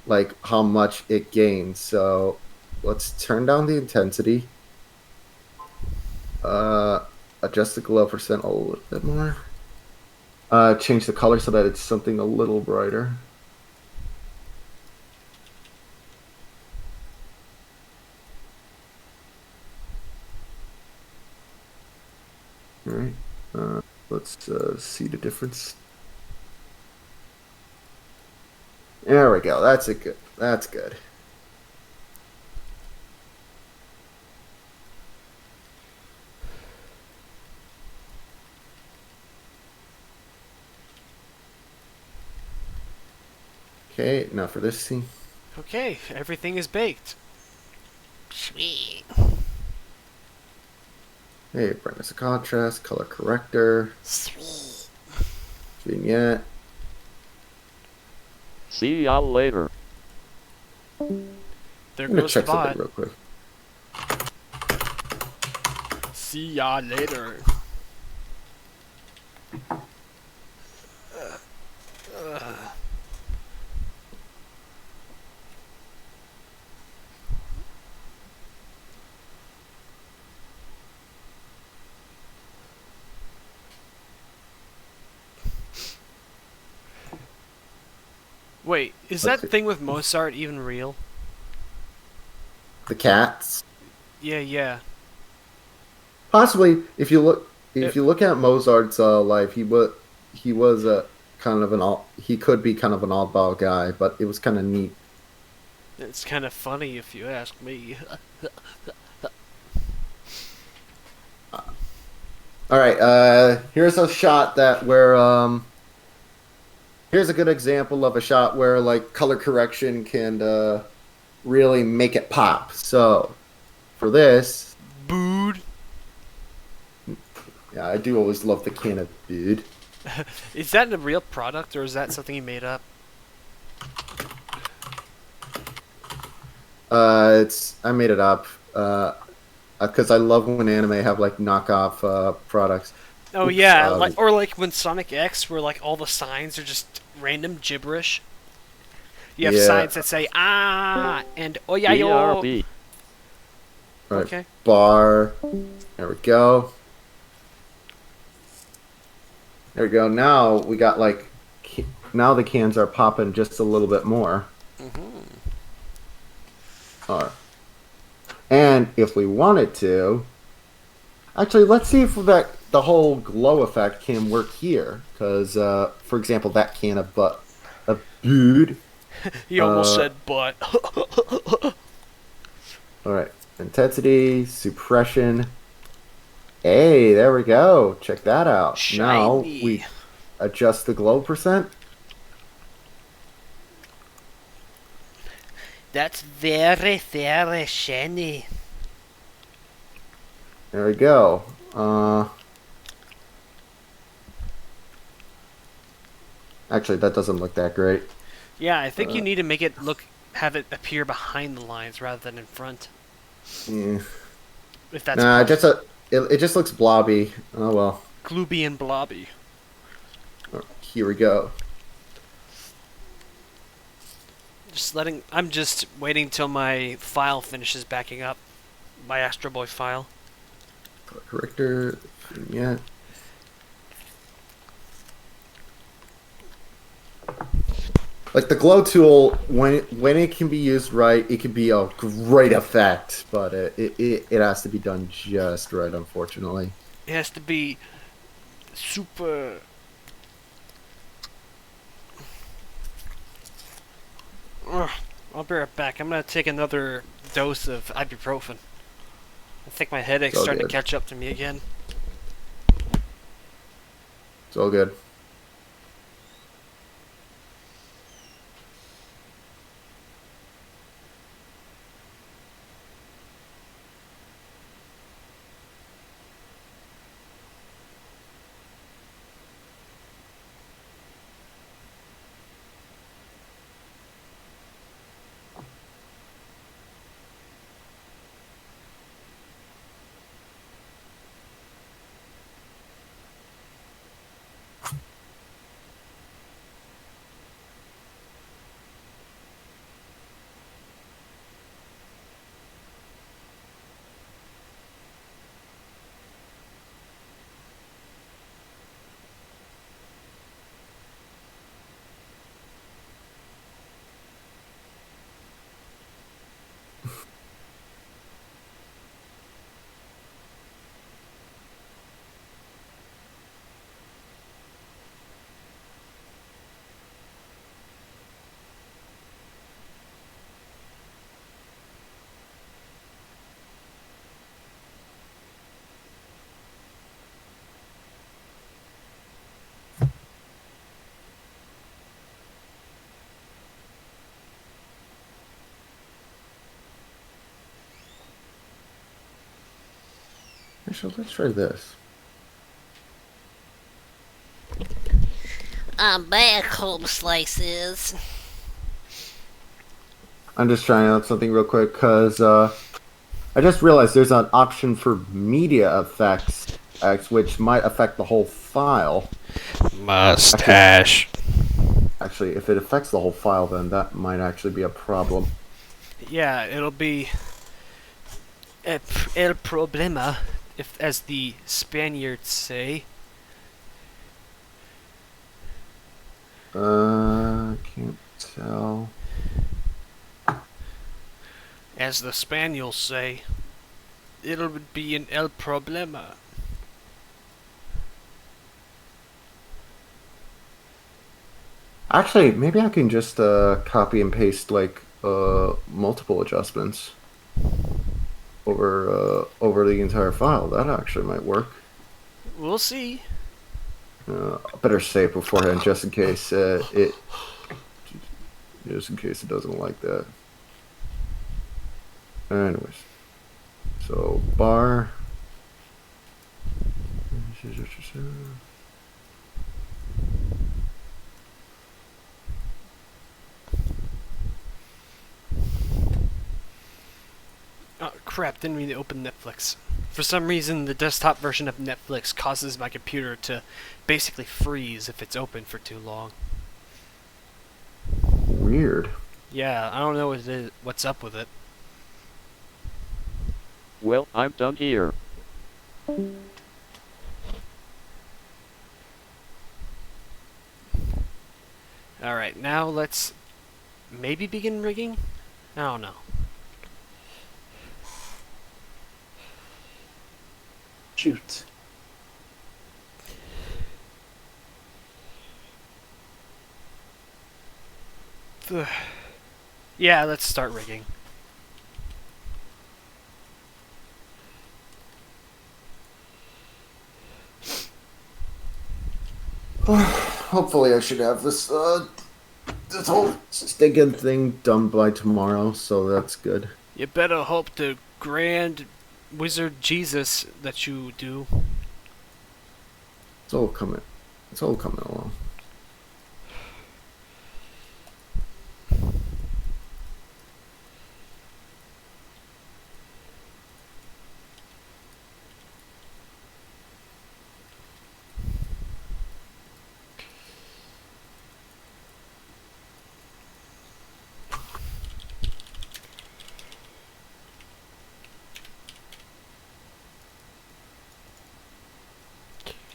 like how much it gains. So let's turn down the intensity. Adjust the glow percent a little bit more. Change the color so that it's something a little brighter. Alright, let's see the difference. There we go, that's it. Good. That's good. Okay, now for this scene. Okay, everything is baked. Sweet. Hey, brightness of contrast, color corrector, Sweet. vignette. See y'all later. There I'm gonna goes the check something bot. real quick. See ya later. Wait, is Let's that see. thing with Mozart even real? The cats. Yeah. Possibly, if you look at Mozart's life, he was a kind of he could be kind of an oddball guy, but it was kind of neat. It's kind of funny if you ask me. All right, here's a shot here's a good example of a shot where like color correction can really make it pop. So for this, Booed. yeah, I do always love the can of dude. Is that a real product or is that something you made up? I made it up because I love when anime have like knockoff products. Oh yeah, like when Sonic X, where like all the signs are just random gibberish. You have Yeah. signs that say ah and oyayo. BRB. Right, Okay. bar. There we go. There we go. Now we got like, now the cans are popping just a little bit more. Alright. And if we wanted to, actually, let's see if the whole glow effect can work here. Because, for example, that can of dude. He almost said butt. Alright. Intensity, suppression. Hey, there we go. Check that out. Now Shiny. we adjust the glow percent. That's very, very shiny. There we go. Actually, that doesn't look that great. Yeah, I think you need to make it have it appear behind the lines rather than in front. Yeah. If that's Nah, possible. it just looks blobby. Oh well. Glooby and blobby. Here we go. I'm just waiting till my file finishes backing up. My Astro Boy file. Corrector. Yeah. Like the glow tool, when it can be used right, it can be a great effect, but it has to be done just right, unfortunately. It has to be super. Ugh, I'll be right back. I'm gonna take another dose of ibuprofen. I think my headache's It's all starting good. to catch up to me again. It's all good. Actually, let's try this. I'm back, home slices. I'm just trying out something real quick because I just realized there's an option for media effects, which might affect the whole file. Mustache. Actually, if it affects the whole file, then that might actually be a problem. Yeah, it'll be el problema, if as the Spaniards say. Can't tell. As the Spaniels say, it'll be an el problema. Actually, maybe I can just copy and paste like multiple adjustments over the entire file. That actually might work. We'll see. I better say it beforehand, just in case it doesn't like that. Anyways, so bar. Oh crap, didn't mean to open Netflix. For some reason, the desktop version of Netflix causes my computer to basically freeze if it's open for too long. Weird. Yeah, I don't know what's up with it. Well, I'm done here. Alright, now let's maybe begin rigging? I don't know. Shoot. Yeah, let's start rigging. Hopefully, I should have this whole stinking thing done by tomorrow, so that's good. You better hope the grand Wizard Jesus that you do. It's all coming. It's all coming along.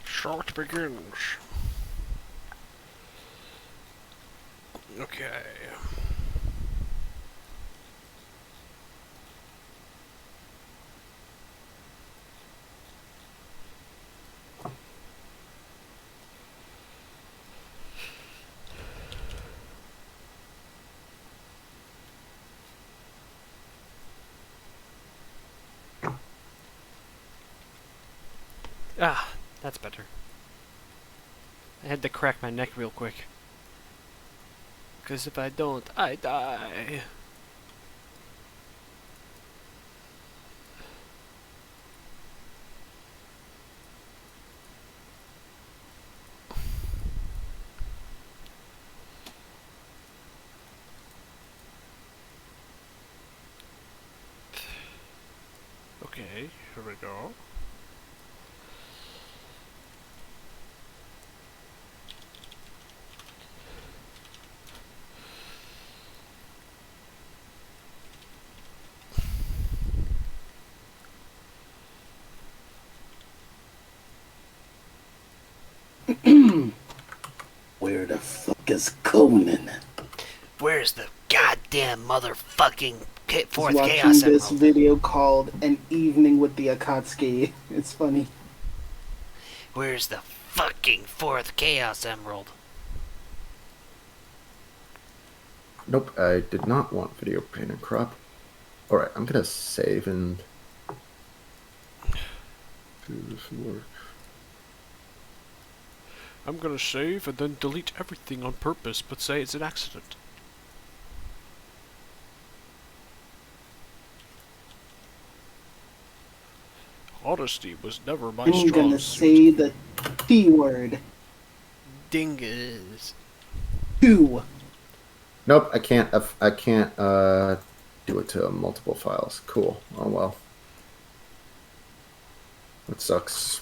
Short begins. Okay. Ah, that's better. I had to crack my neck real quick. 'Cause if I don't, I die. Okay, here we go. Where the fuck is Conan? Where's the goddamn motherfucking fourth Watching Chaos this Emerald? video called "An Evening with the Akatsuki." It's funny. Where's the fucking fourth Chaos Emerald? Nope, I did not want video paint and crop. Alright, I'm gonna save and do this work. I'm gonna save and then delete everything on purpose, but say it's an accident. Honesty was never my I'm strong gonna suit. say the T word. Dingus. 2. Nope, I can't do it to multiple files. Cool. Oh well. That sucks.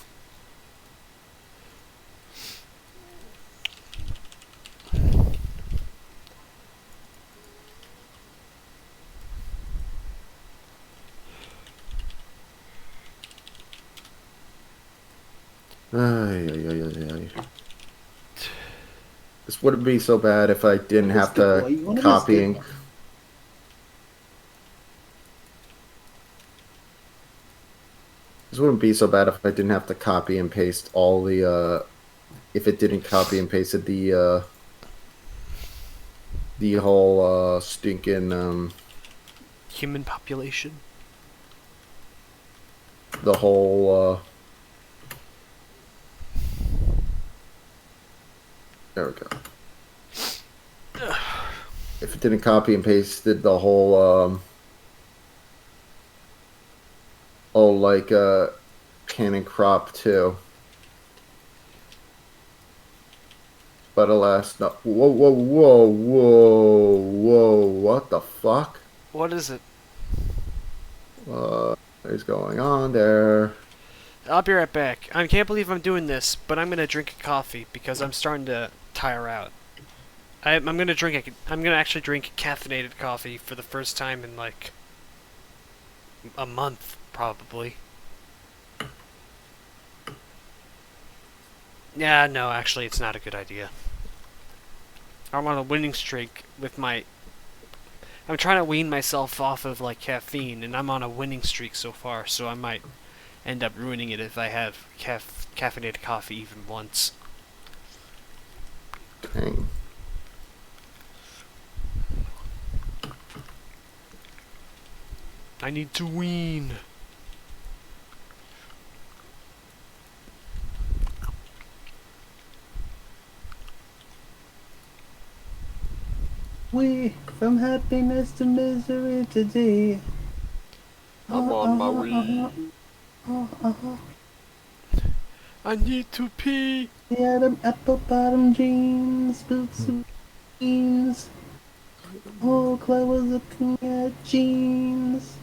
Ay, ay, ay, ay, ay. This wouldn't be so bad if I didn't have to copy and... This wouldn't be so bad if I didn't have to copy and paste all the, if it didn't copy and pasted the whole, stinking, Human population. the whole, there we go. If it didn't copy and pasted the whole, oh, like, pan and crop too. But alas, no. Whoa, whoa, whoa, whoa, whoa, what the fuck? What is it? What is going on there? I'll be right back. I can't believe I'm doing this, but I'm gonna drink a coffee because I'm starting to tire out. I'm gonna actually drink caffeinated coffee for the first time in like a month, probably. Yeah, no, actually, it's not a good idea. I'm on a winning streak with my... I'm trying to wean myself off of, like, caffeine, and I'm on a winning streak so far, so I might end up ruining it if I have caffeinated coffee even once. Dang. I need to wean. We from happiness to misery today. I'm on my way. I need to pee. Yeah, them apple bottom jeans, boots and jeans. Oh, Claire was looking at jeans.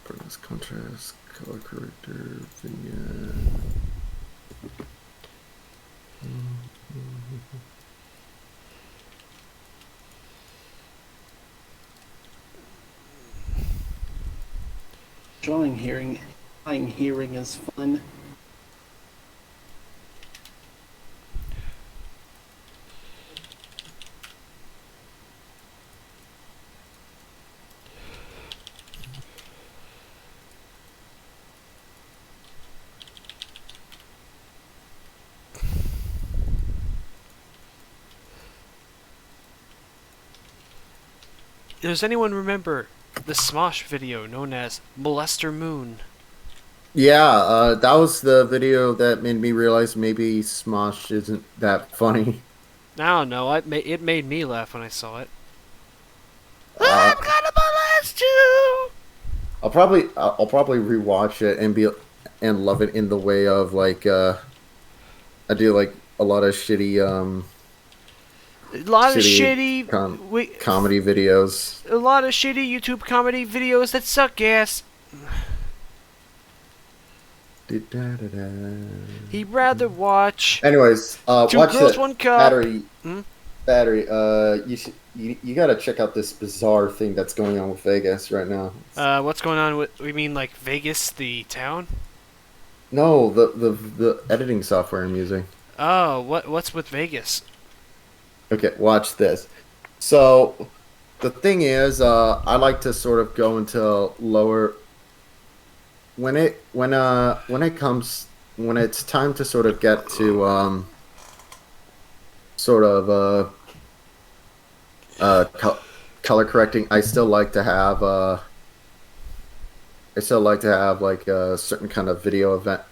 Brightness, contrast, color corrector, vignette. Drawing hearing is fun. Does anyone remember the Smosh video known as Molester Moon? Yeah, that was the video that made me realize maybe Smosh isn't that funny. I don't know. It made me laugh when I saw it. Uh, I'm gonna molest you. I'll probably rewatch it and love it in the way of like I do like a lot of shitty A lot of shitty comedy videos. A lot of shitty YouTube comedy videos that suck ass. He'd rather watch. Anyways, Two watch Girls, the One Cup. battery. Hmm? Battery. You gotta check out this bizarre thing that's going on with Vegas right now. What's going on with? We mean like Vegas, the town? No, the editing software I'm using. Oh, what's with Vegas? Okay, watch this. So, the thing is, I like to sort of go into lower. When it's time to sort of get to color correcting, I still like to have like a certain kind of video event,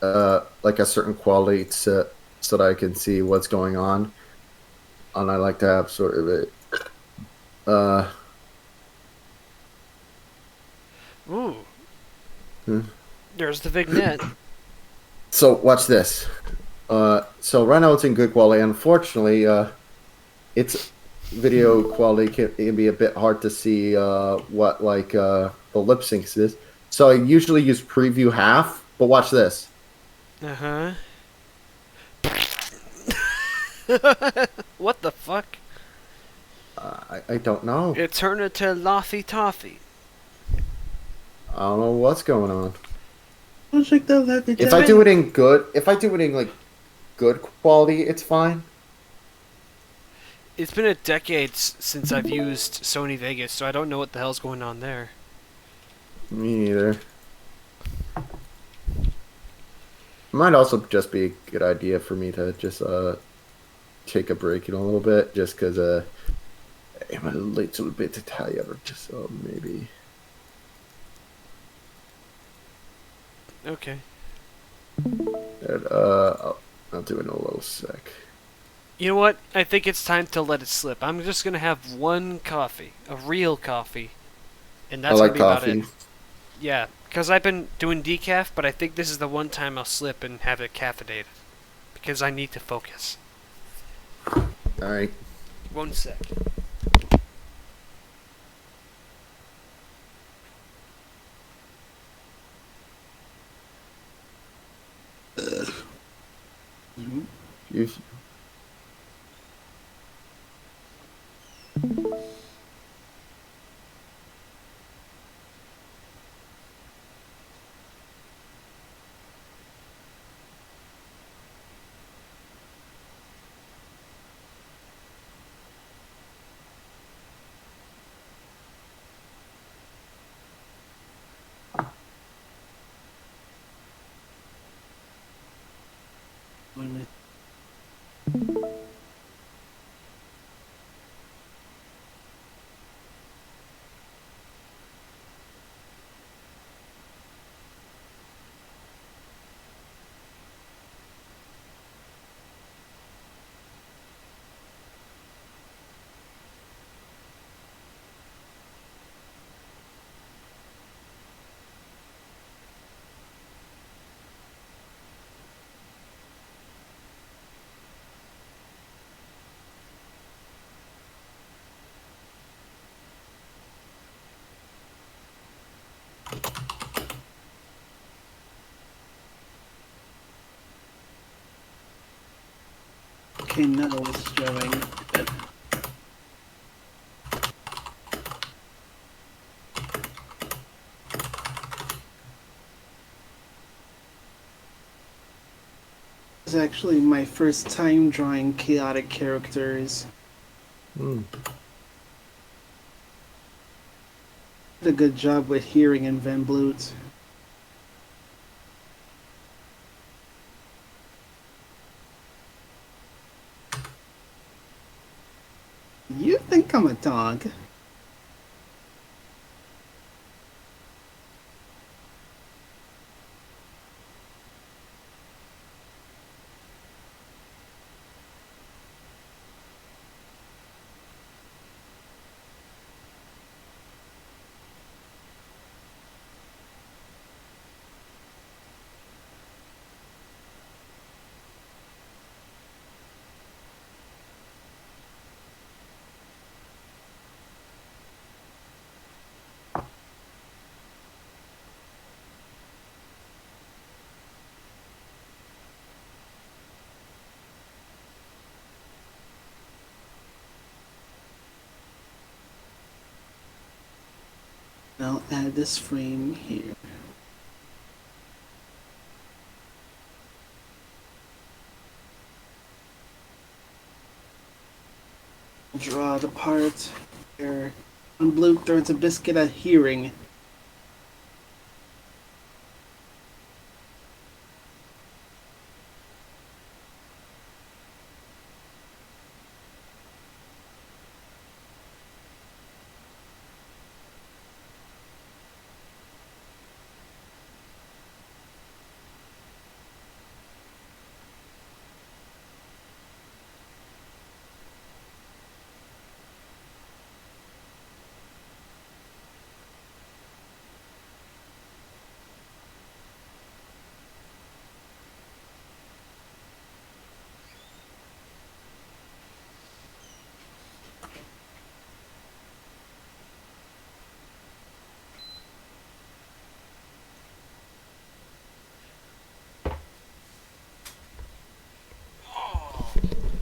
like a certain quality so that I can see what's going on. And I like to have sort of a Ooh. There's the vignette. So watch this. So right now it's in good quality. Unfortunately, its video quality can be a bit hard to see what like the lip syncs is. So I usually use preview half, but watch this. Uh-huh. What the fuck? I don't know. Eternity Laffy Toffee. I don't know what's going on. If If I do it in like good quality, it's fine. It's been a decade since I've used Sony Vegas, so I don't know what the hell's going on there. Me neither. Might also just be a good idea for me to just take a break in a little bit, just because I'm a little bit tired, so maybe. Okay. I'll do it in a little sec. You know what? I think it's time to let it slip. I'm just gonna have one coffee, a real coffee, and that's I like gonna be coffee. about it. Yeah, because I've been doing decaf, but I think this is the one time I'll slip and have it caffeinated, because I need to focus. All right. 1 sec. You. Okay, now it's showing. Good. It's actually my first time drawing chaotic characters. Hmm. Did a good job with hearing and Van Bloot. You think I'm a dog? I'll add this frame here. Draw the part where Blue throws a biscuit at hearing.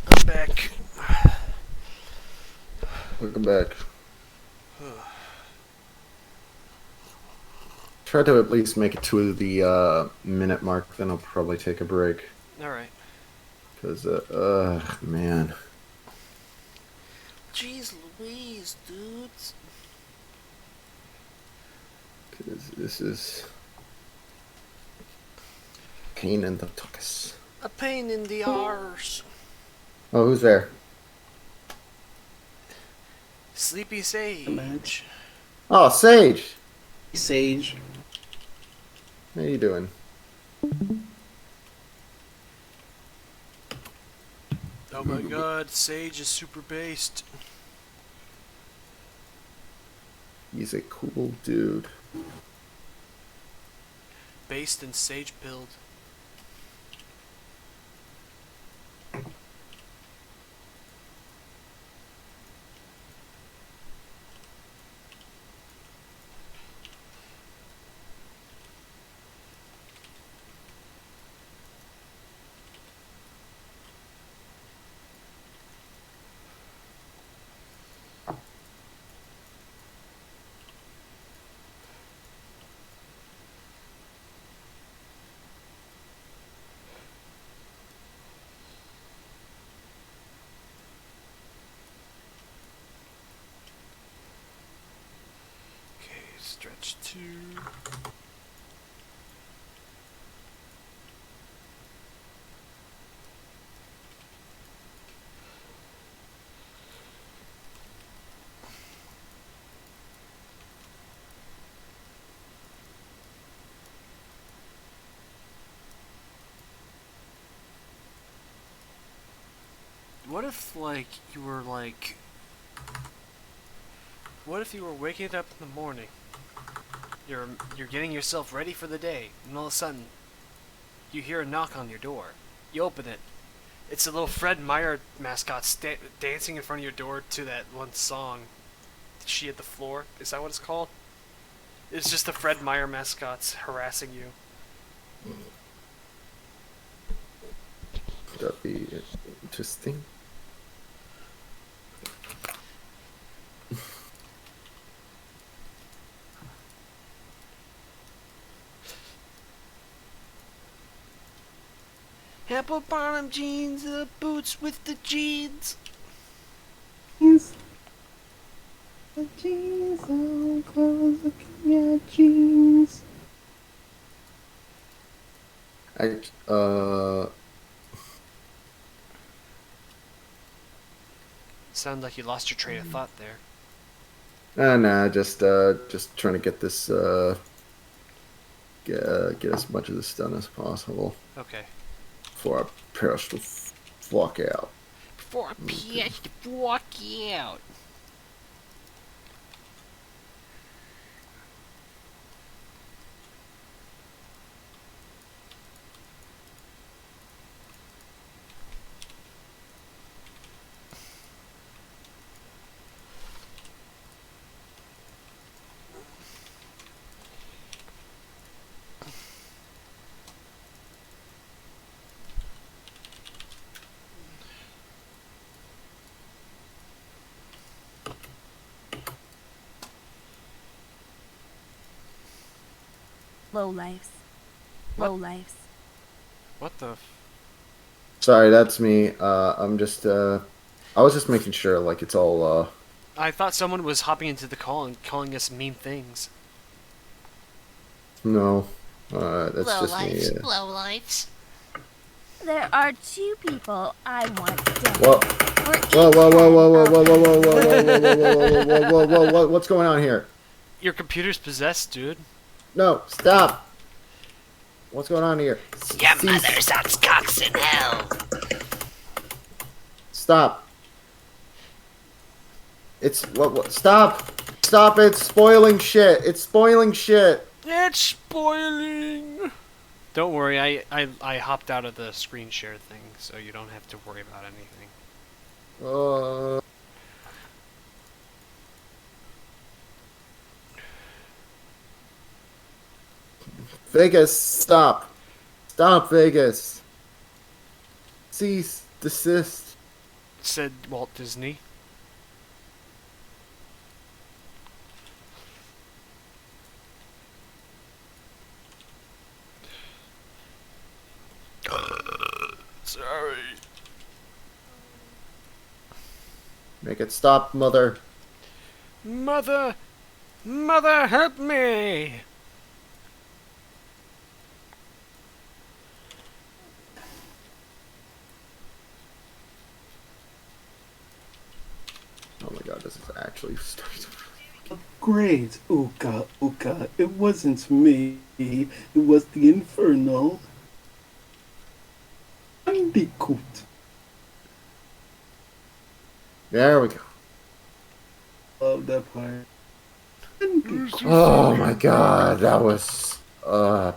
I'm back. Welcome back. Try to at least make it to the minute mark, then I'll probably take a break. Alright. Because, man. Jeez Louise, dudes. Because this is pain in the tuchus. A pain in the arse. Oh, who's there? Sleepy Sage. Oh, Sage! Sage. How you doing? Oh my god, Sage is super based. He's a cool dude. Based and Sage build. Stretch 2. What if, like, you were, like... What if you were waking up in the morning? You're getting yourself ready for the day, and all of a sudden, you hear a knock on your door. You open it. It's a little Fred Meyer mascot dancing in front of your door to that one song, She at the Floor. Is that what it's called? It's just the Fred Meyer mascots harassing you. That'd be Interesting. Apple bottom jeans, the boots with the jeans. Jeans. The jeans, all clothes looking at jeans. Sound like you lost your train of thought there. Nah, just trying to get this, get as much of this done as possible Okay. before I pass the fuck out. Before I pierce the fuck out. Low lives. Low lives. What the? Sorry, that's me. I'm just, I was just making sure, like, it's all, I thought someone was hopping into the call and calling us mean things. no, that's Low just lives, me. low lives. There are two people I want dead. Whoa. For each Whoa, whoa, whoa, whoa, whoa, head whoa, I'll whoa, whoa, have whoa, whoa, whoa, whoa, whoa, whoa, whoa, whoa, what's going on here? Your computer's possessed, dude. No, stop! What's going on here? Your mother sucks cocks in hell. Stop! It's what? Stop! Stop! It's spoiling shit. It's spoiling shit. It's spoiling. Don't worry, I hopped out of the screen share thing, so you don't have to worry about anything. Vegas, stop! Stop, Vegas! Cease, desist. Said Walt Disney. Sorry. Make it stop, mother. Mother! Mother, help me! Oh my god, this is actually starting. Great, Uka, Uka. It wasn't me. It was the Inferno. Bandicoot. There we go. Love that part. Oh my god, that was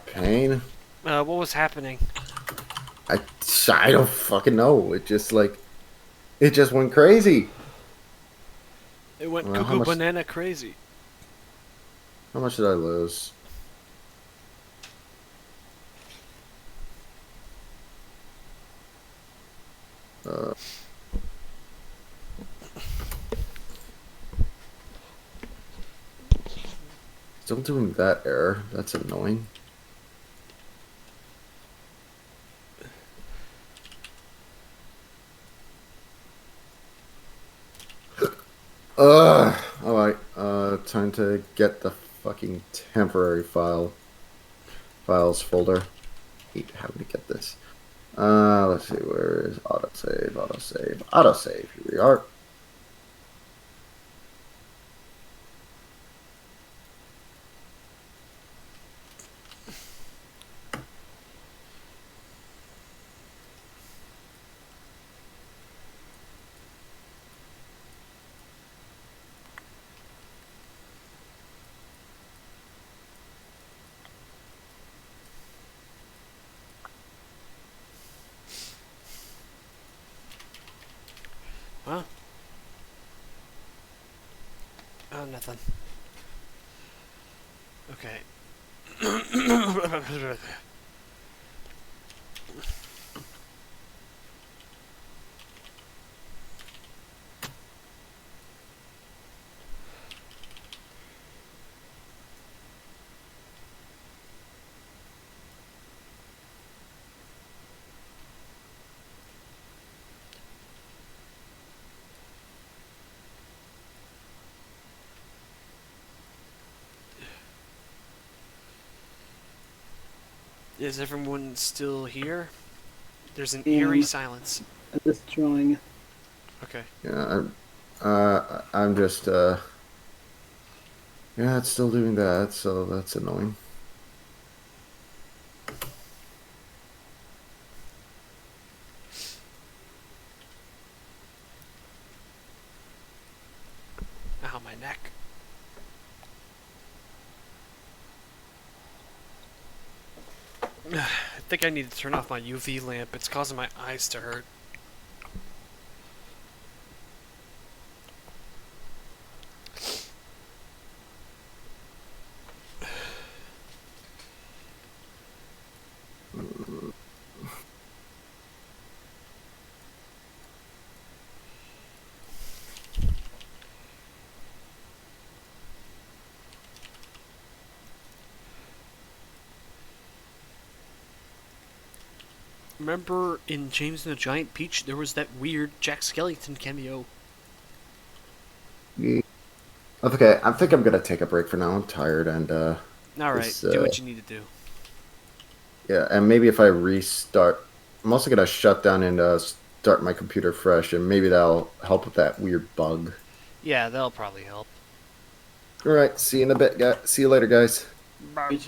pain. What was happening? I don't fucking know. It just went crazy. It went Well, how cuckoo much- banana crazy. How much did I lose? Still doing that error. That's annoying. Alright, time to get the fucking temporary files folder. Hate having to get this. Let's see, where is autosave, autosave, autosave. Here we are. Huh? Oh, nothing. Okay. Is everyone still here? There's an Yeah. eerie silence. I'm just drawing. Okay. Yeah, I'm just yeah, it's still doing that, so that's annoying. Ow, my neck. I think I need to turn off my UV lamp. It's causing my eyes to hurt. Remember in James and the Giant Peach, there was that weird Jack Skellington cameo. Yeah. Okay, I think I'm gonna take a break for now. I'm tired, and Alright, do what you need to do. yeah, and maybe if I restart, I'm also gonna shut down and start my computer fresh, and maybe that'll help with that weird bug. Yeah, that'll probably help. All right, see you in a bit, guys. See you later, guys. Bye.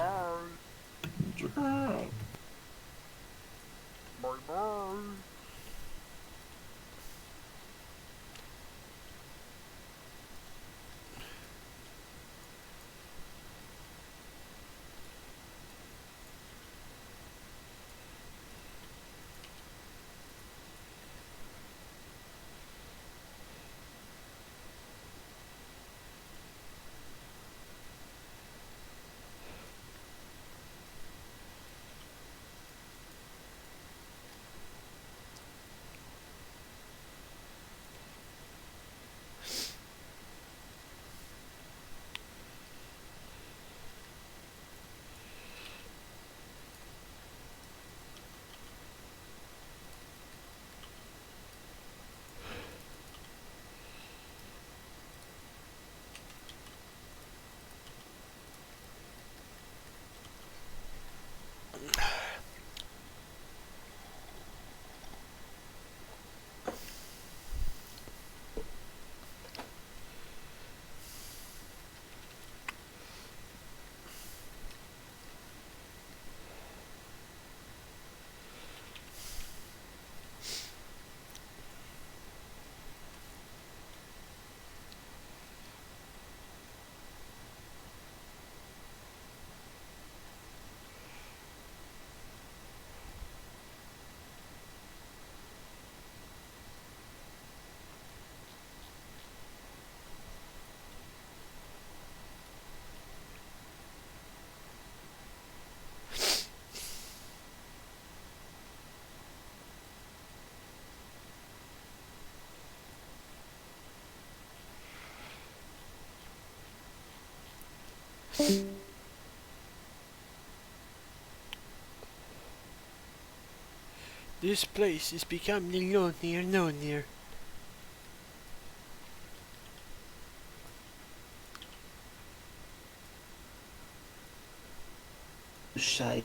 This place is becoming lonelier and lonelier. Shy.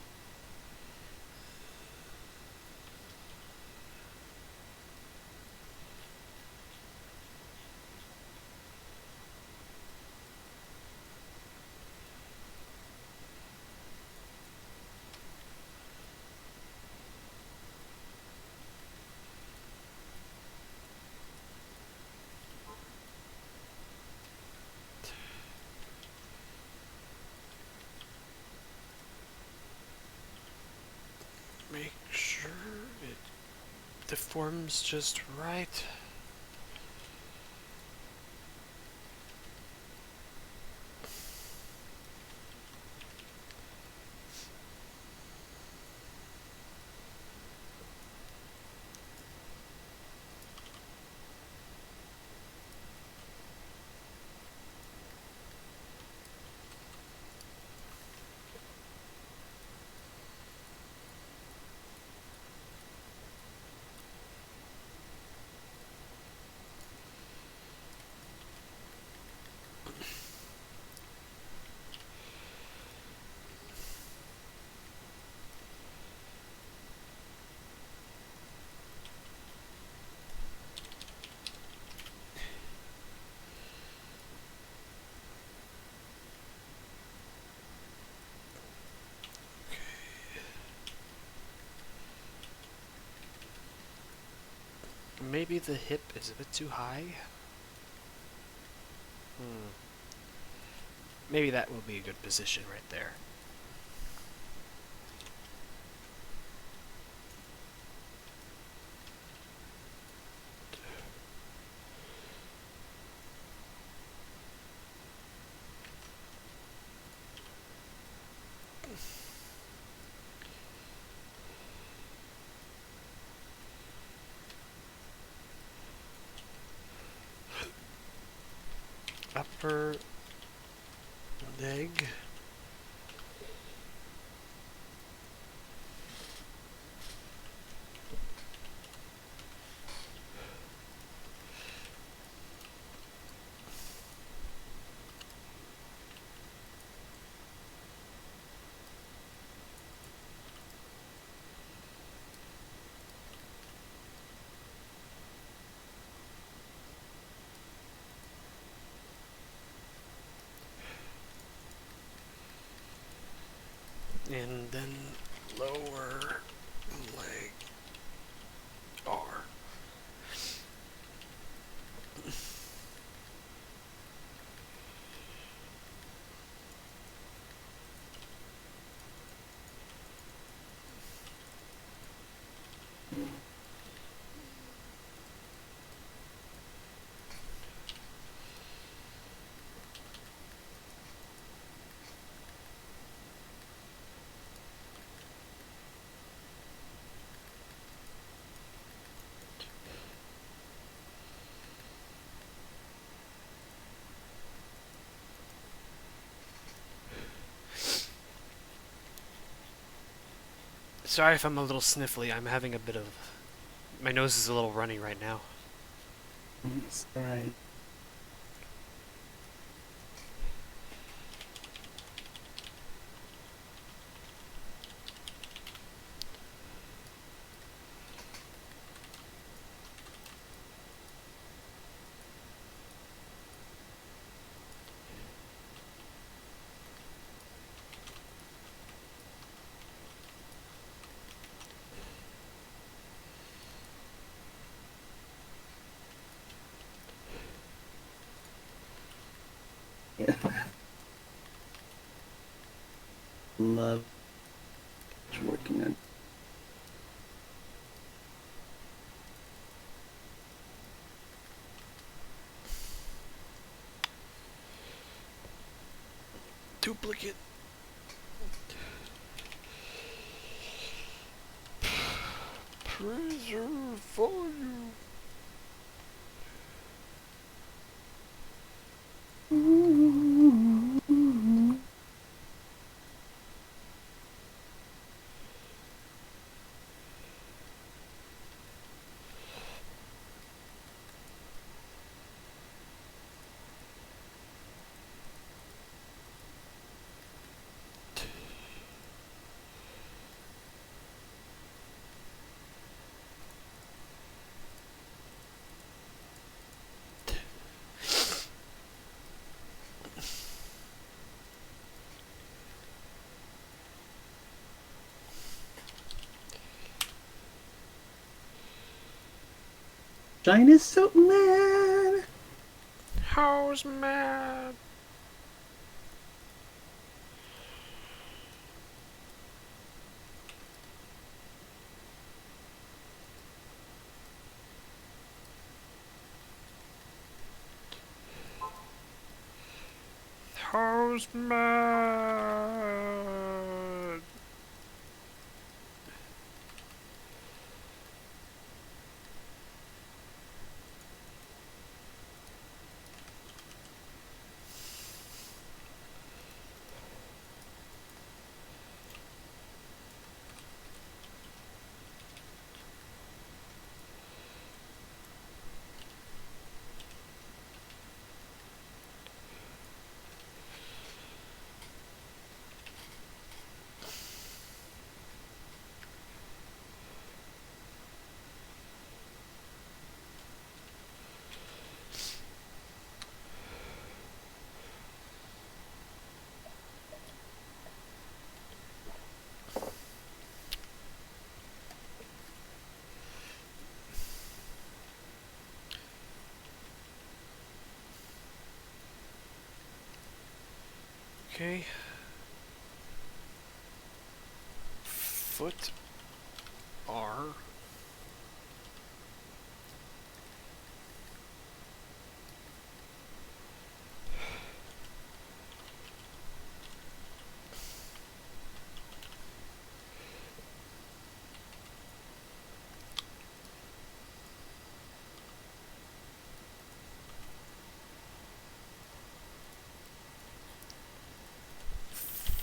Make sure it deforms just right. the hip is a bit too high. Maybe that will be a good position right there. Upper leg. And then lower leg R. Sorry if I'm a little sniffly. I'm having a bit of... My nose is a little runny right now. It's alright. Yeah. Love working on. Duplicate. Preserve volume. China's so mad. How's mad? How's mad? Okay. Foot R.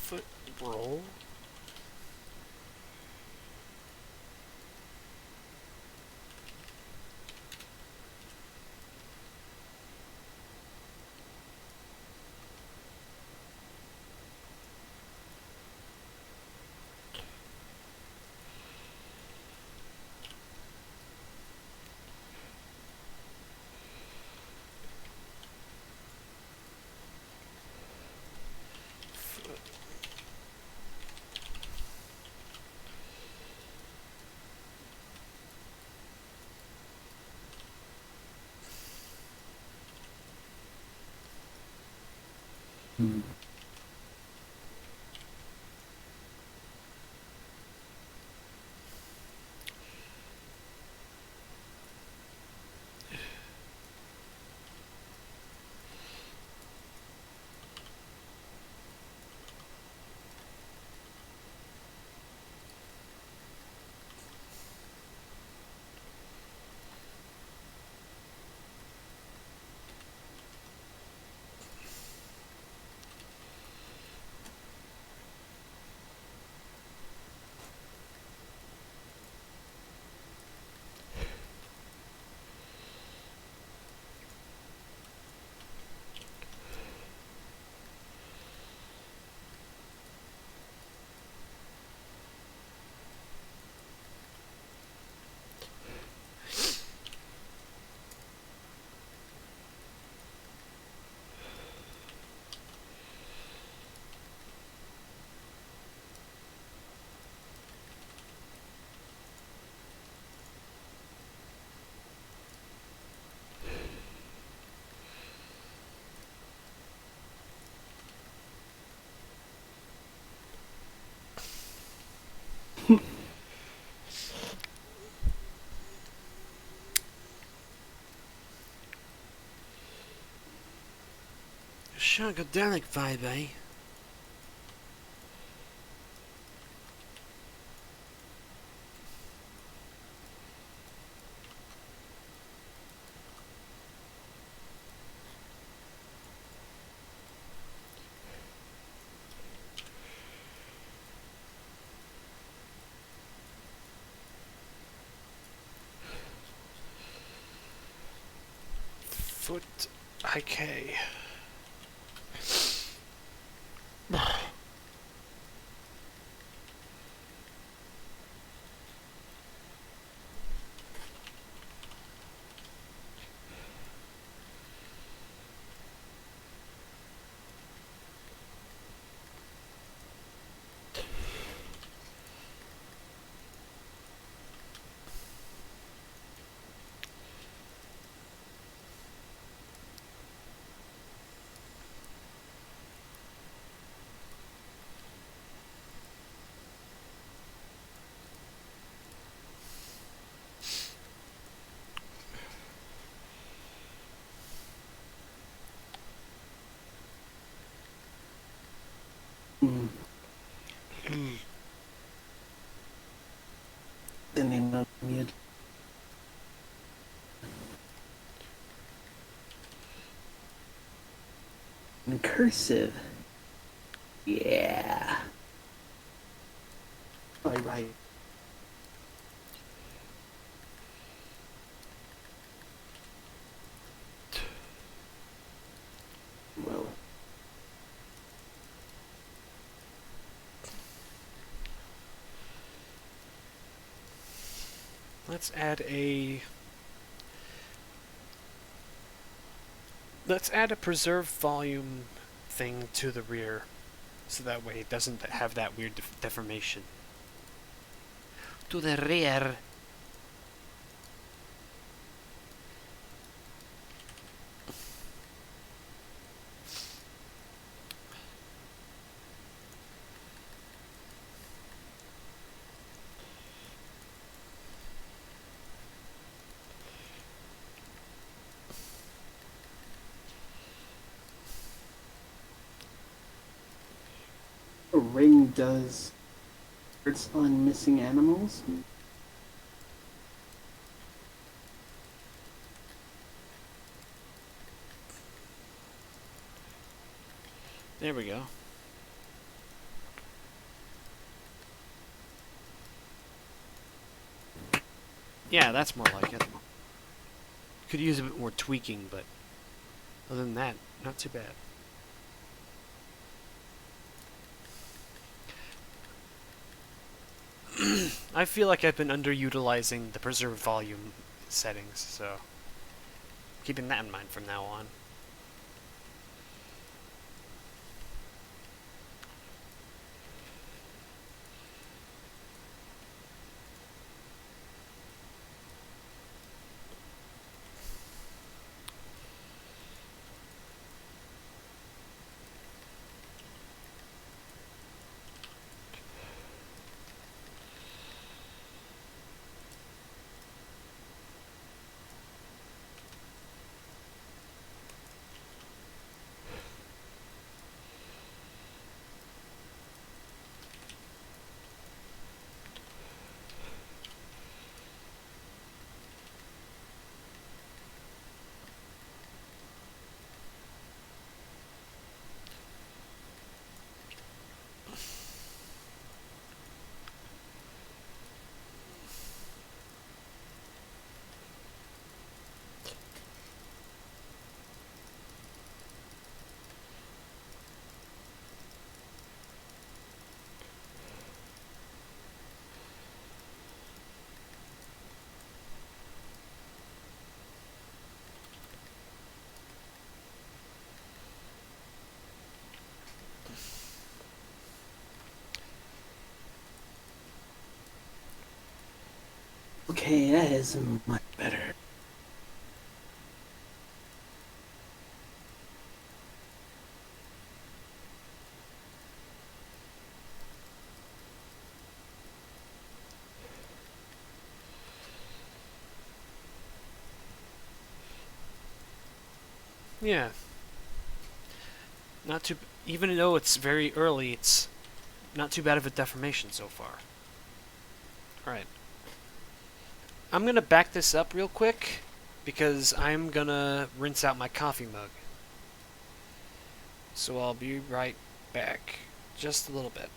Foot roll. Shagadelic vibe, eh? Foot IK. The name of mute. In cursive. Yeah. Right. Well. Let's add a preserve volume thing to the rear, so that way it doesn't have that weird deformation. To the rear. ring does hurts on missing animals. There we go. Yeah, that's more like it. Could use a bit more tweaking, but other than that, not too bad. I feel like I've been underutilizing the preserve volume settings, so keeping that in mind from now on. Okay, that is much better. Yeah. Not too... Even though it's very early, it's not too bad of a deformation so far. Alright. I'm gonna back this up real quick, because I'm gonna rinse out my coffee mug. So I'll be right back. Just a little bit.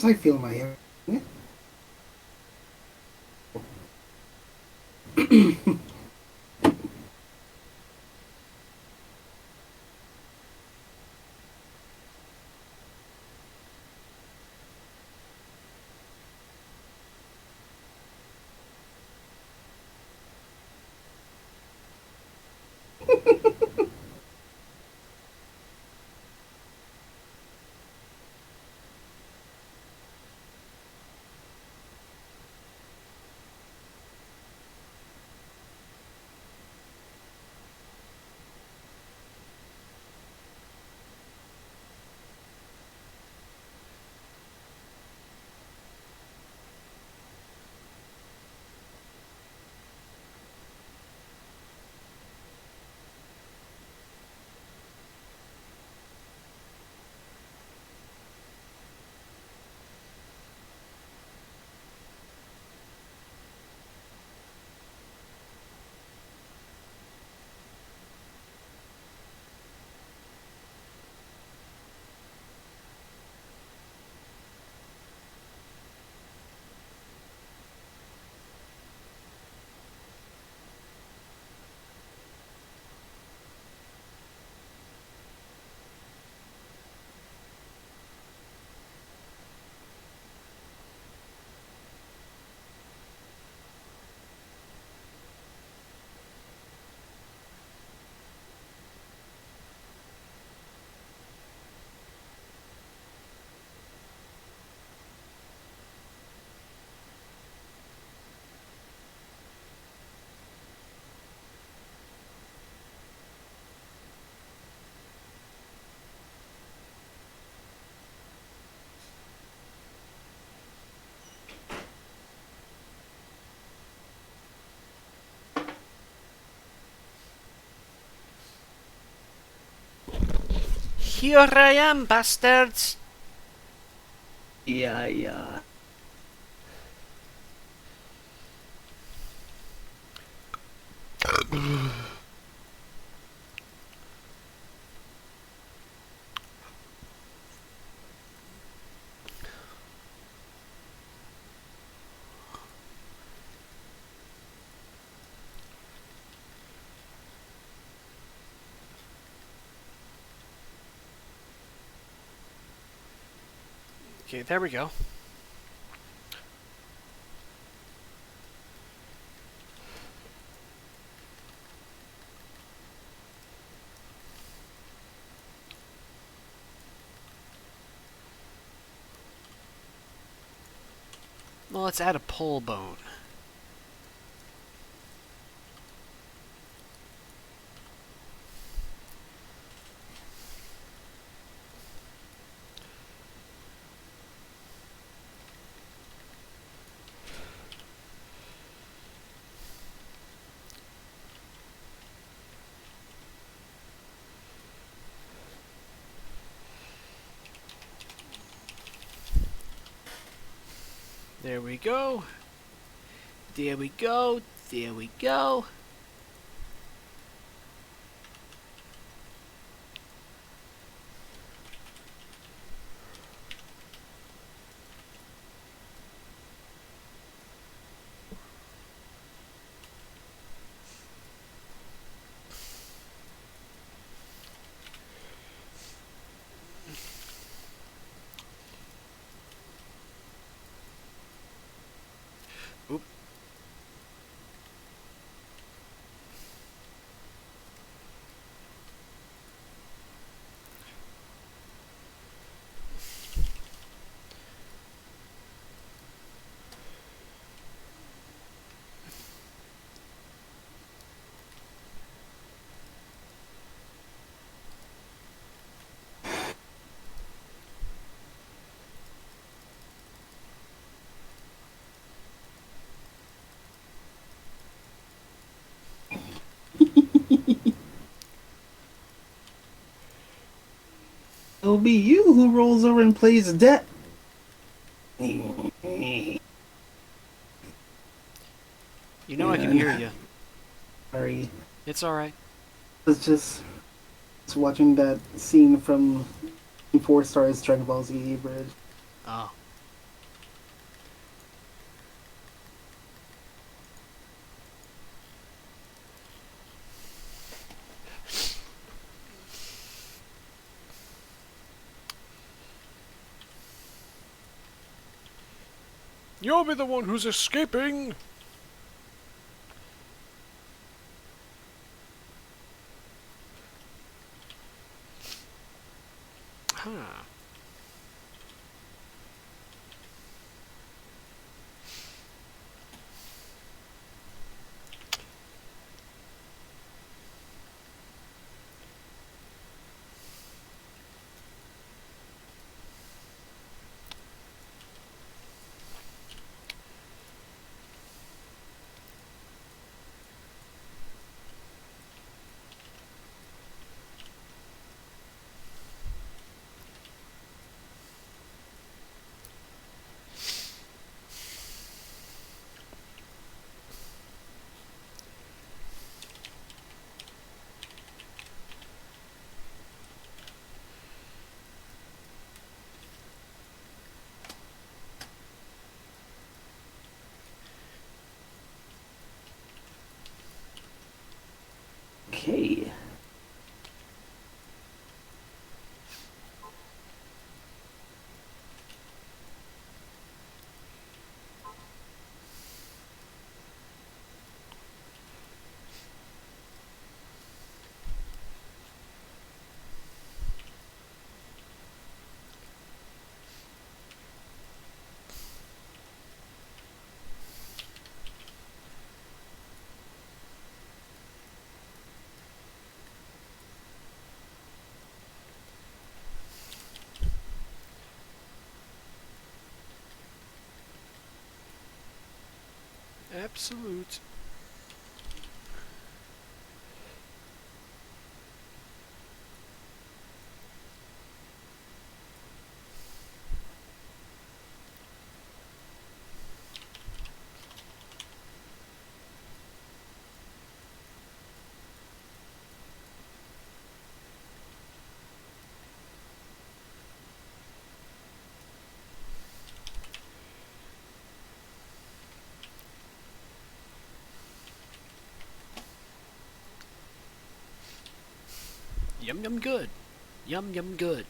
I feel my hair. Here I am, bastards! Yeah. Okay, there we go. Well, let's add a pole bone. There we go. There we go. There we go. Oop. It'll be you who rolls over and plays dead. You know I can hear you. Sorry. It's alright. It's just watching that scene from 4 Stars Dragon Ball Z Bridge. Oh. You'll be the one who's escaping! Huh. Okay. Absolute. Yum yum good. Yum yum good.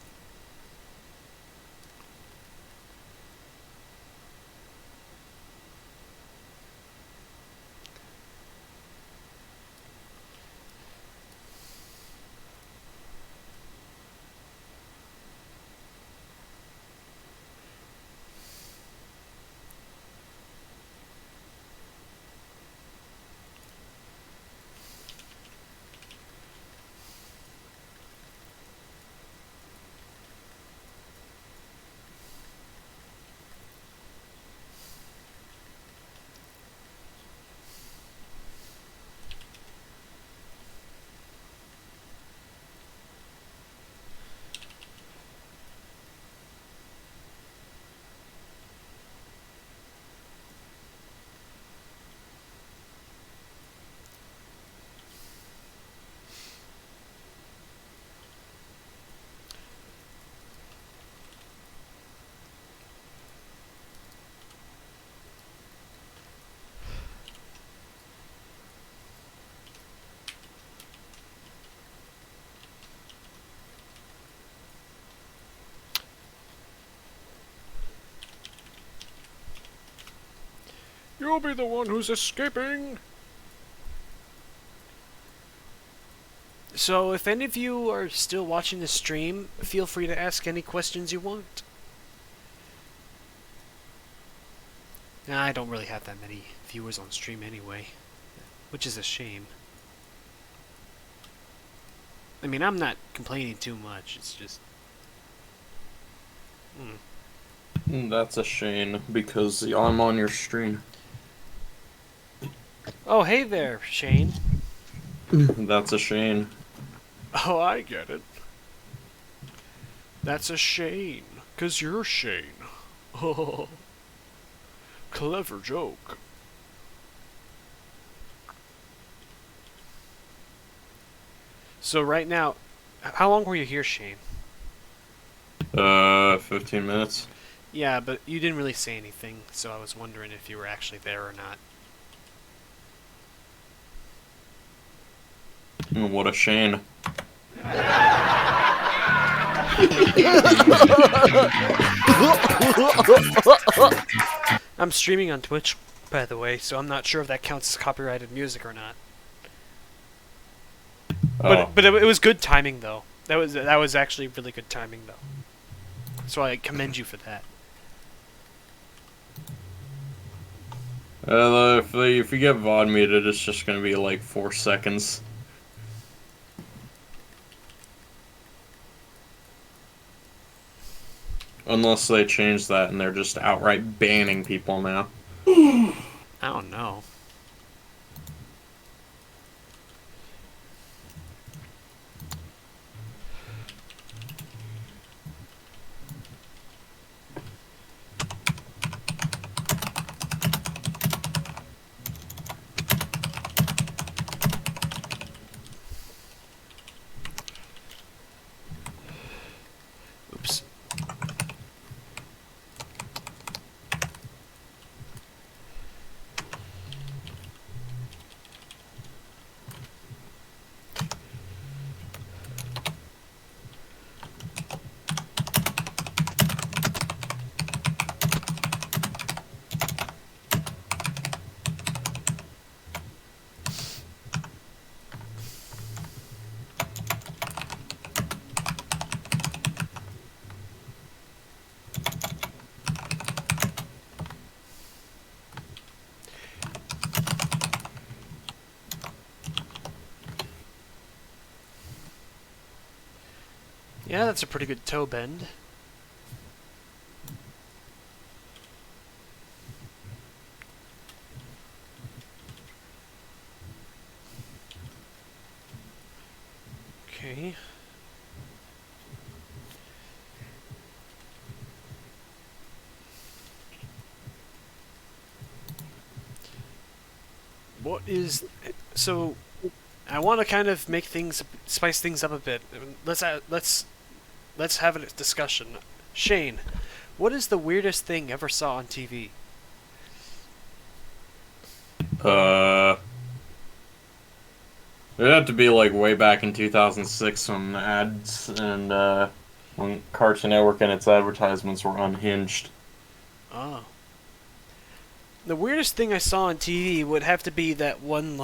You'll be the one who's escaping! So, if any of you are still watching the stream, feel free to ask any questions you want. I don't really have that many viewers on stream anyway, which is a shame. I mean, I'm not complaining too much, it's just... That's a shame, because I'm on your stream. Oh, hey there, Shane. That's a shame. Oh, I get it. That's a Shane, 'cause you're Shane. Oh, clever joke. So right now, how long were you here, Shane? 15 minutes. Yeah, but you didn't really say anything, so I was wondering if you were actually there or not. What a shame. I'm streaming on Twitch, by the way, so I'm not sure if that counts as copyrighted music or not. But it was good timing though. That was actually really good timing though. So I commend you for that. If you get VOD muted, it's just gonna be like 4 seconds. Unless they change that and they're just outright banning people now. I don't know. Oops. Yeah, that's a pretty good toe bend. Okay. What is... So, I want to kind of make things... spice things up a bit. Let's have a discussion. Shane, what is the weirdest thing you ever saw on TV? It had to be like way back in 2006 when ads and when Cartoon Network and its advertisements were unhinged. Oh. The weirdest thing I saw on TV would have to be that one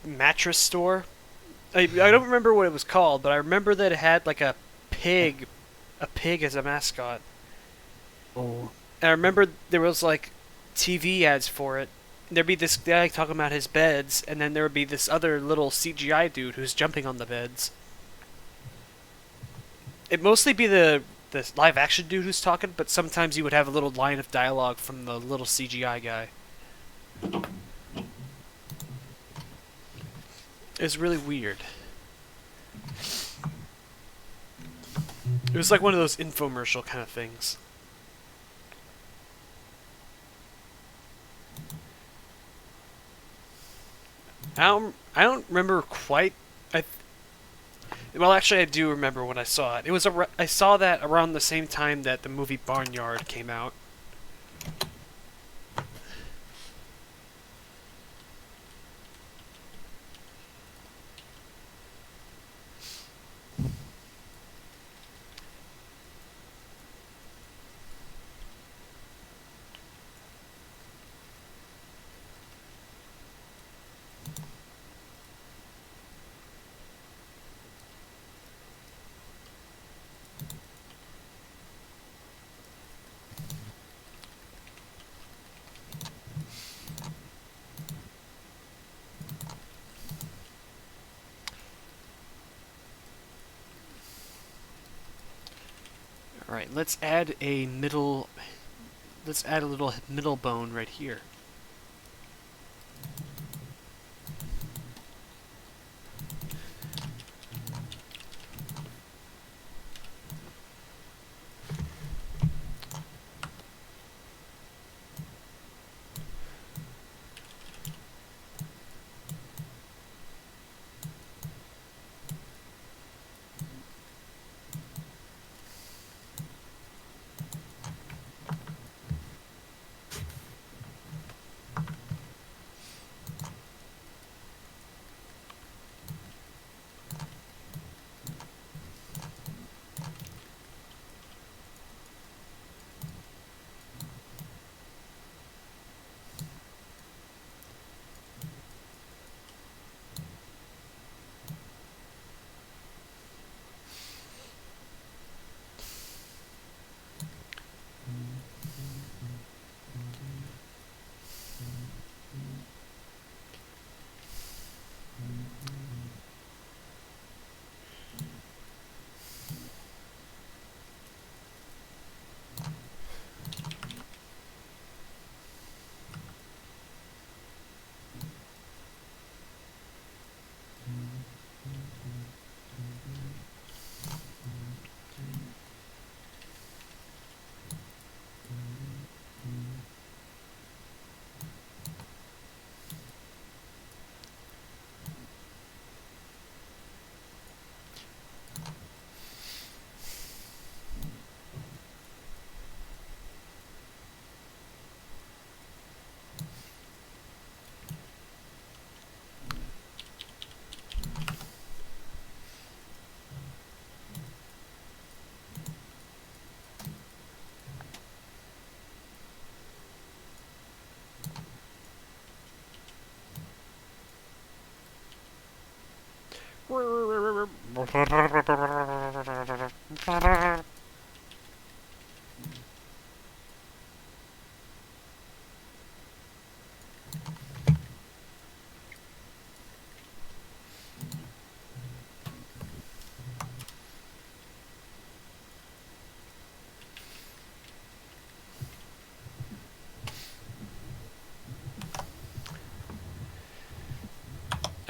mattress store. I don't remember what it was called, but I remember that it had like a pig as a mascot. Oh. And I remember there was like TV ads for it. There'd be this guy talking about his beds, and then there would be this other little CGI dude who's jumping on the beds. It'd mostly be the live action dude who's talking, but sometimes you would have a little line of dialogue from the little CGI guy. It's really weird. It was like one of those infomercial kind of things. I don't remember quite. Well, actually, I do remember when I saw it. I saw that around the same time that the movie Barnyard came out. Alright, let's add a little middle bone right here.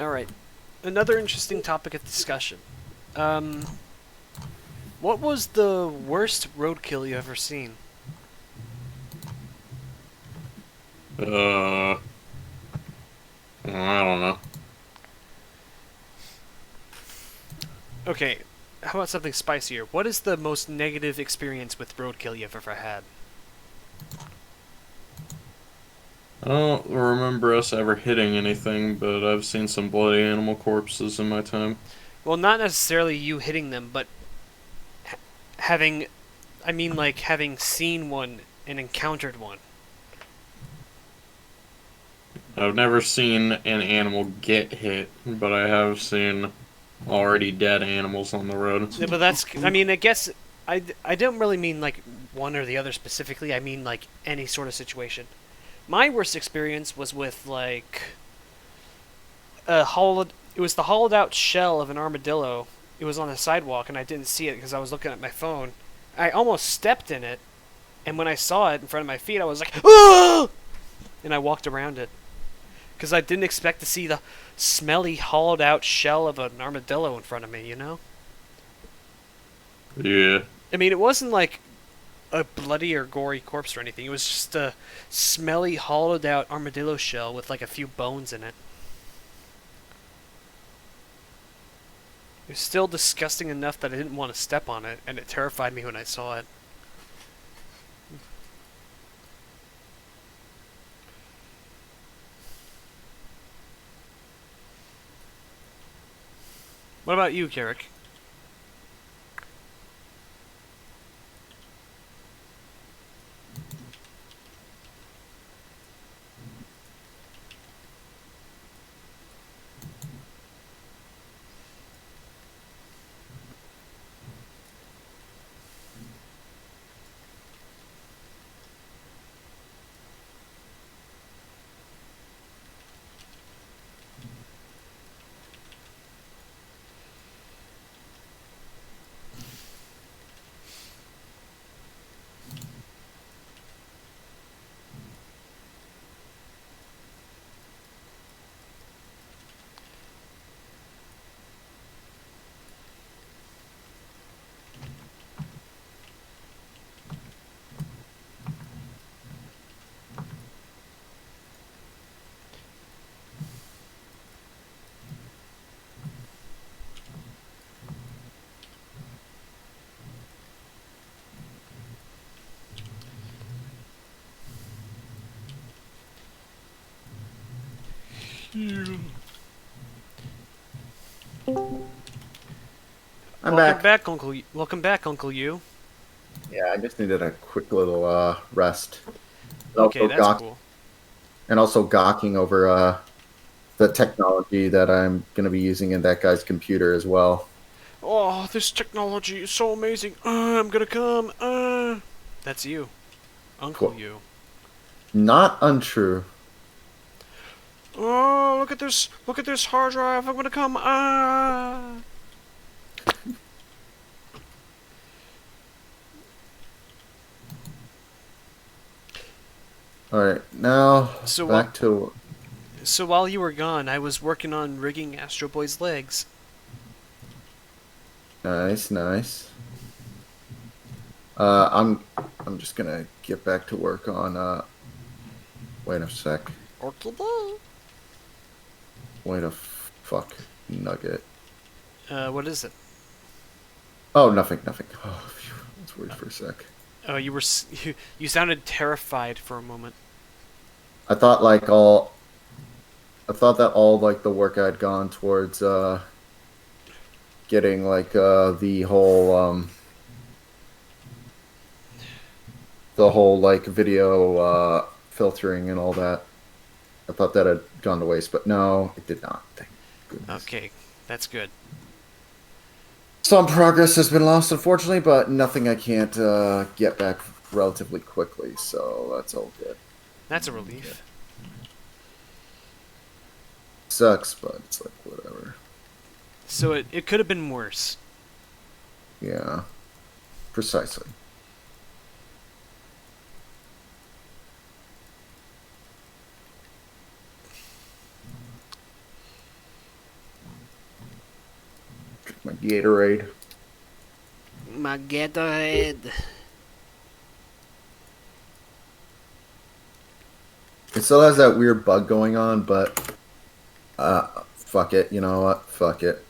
Alright, another interesting topic of discussion. What was the worst roadkill you ever seen? I don't know. Okay, how about something spicier? What is the most negative experience with roadkill you've ever had? I don't remember us ever hitting anything, but I've seen some bloody animal corpses in my time. Well, not necessarily you hitting them, but having, I mean, like, having seen one and encountered one. I've never seen an animal get hit, but I have seen already dead animals on the road. Yeah, but that's, I mean, I guess, I don't really mean, like, one or the other specifically. I mean, like, any sort of situation. My worst experience was with, like, it was the hollowed out shell of an armadillo. It was on the sidewalk, and I didn't see it because I was looking at my phone. I almost stepped in it, and when I saw it in front of my feet, I was like, "Ah!" And I walked around it. Because I didn't expect to see the smelly, hollowed out shell of an armadillo in front of me, you know? Yeah. I mean, it wasn't like a bloody or gory corpse or anything. It was just a smelly, hollowed out armadillo shell with like a few bones in it. It was still disgusting enough that I didn't want to step on it, and it terrified me when I saw it. What about you, Carrick? I'm Welcome back. Welcome back, Uncle Yuu. Yeah, I just needed a quick little rest. Okay, Also that's cool. And also gawking over the technology that I'm going to be using in that guy's computer as well. Oh, this technology is so amazing. I'm gonna come. That's you, Uncle Yuu. Not untrue. Oh, look at this! Look at this hard drive. I'm gonna come. All right, now So back to. So while you were gone, I was working on rigging Astro Boy's legs. Nice, nice. I'm just gonna get back to work on. Wait a sec. Wait a fuck nugget. What is it? Oh, nothing, nothing. Oh, phew, I was worried for a sec. Oh, you sounded terrified for a moment. I thought that all like the work I'd gone towards getting like the whole like video filtering and all that. I thought that had gone to waste, but no, it did not. Thank goodness. Okay, that's good. Some progress has been lost, unfortunately, but nothing I can't get back relatively quickly, so that's all good. That's a relief. Sucks, but it's like whatever. So it could have been worse. Yeah, precisely. Drink my Gatorade. My Gatorade. It still has that weird bug going on, but fuck it. You know what? Fuck it.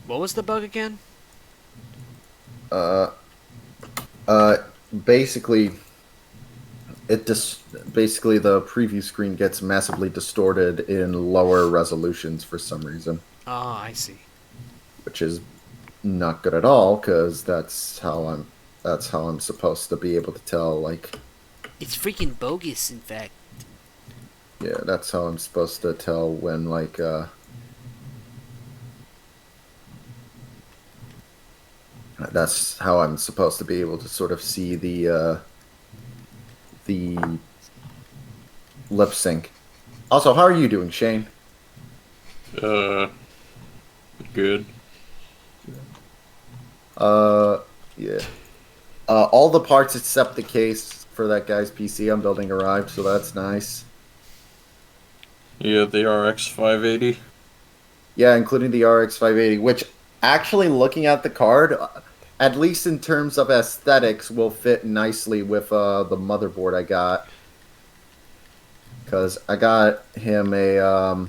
What was the bug again? Basically, basically the preview screen gets massively distorted in lower resolutions for some reason. Ah, I see. Which is not good at all, because that's how I'm supposed to be able to tell, like... It's freaking bogus, in fact. Yeah, that's how I'm supposed to tell when, like, that's how I'm supposed to be able to sort of see the lip sync. Also, how are you doing, Shane? Good. Yeah. All the parts except the case for that guy's PC I'm building arrived, so that's nice. Yeah, the RX 580. Yeah, including the RX 580, which actually, looking at the card, at least in terms of aesthetics, will fit nicely with the motherboard I got. Because I got him a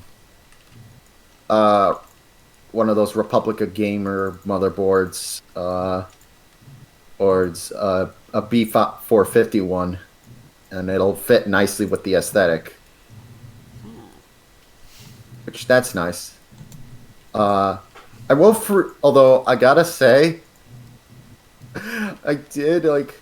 one of those Republica Gamer motherboards, or it's a B450 one, and it'll fit nicely with the aesthetic. Which, that's nice. I will although I gotta say, I did like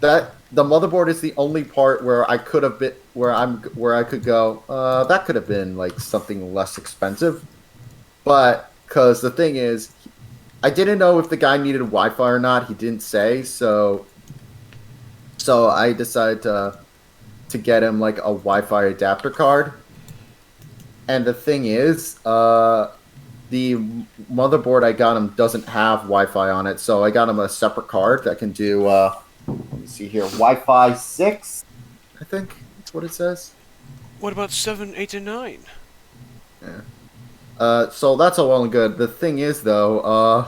that. The motherboard is the only part where I could have been, where I could go. That could have been like something less expensive, but because the thing is, I didn't know if the guy needed Wi-Fi or not. He didn't say, so I decided to get him like a Wi-Fi adapter card. And the thing is, the motherboard I got him doesn't have Wi-Fi on it, so I got him a separate card that can do, let me see here, Wi-Fi 6, I think that's what it says. What about 7, 8, and 9? Yeah. So that's all well and good. The thing is, though,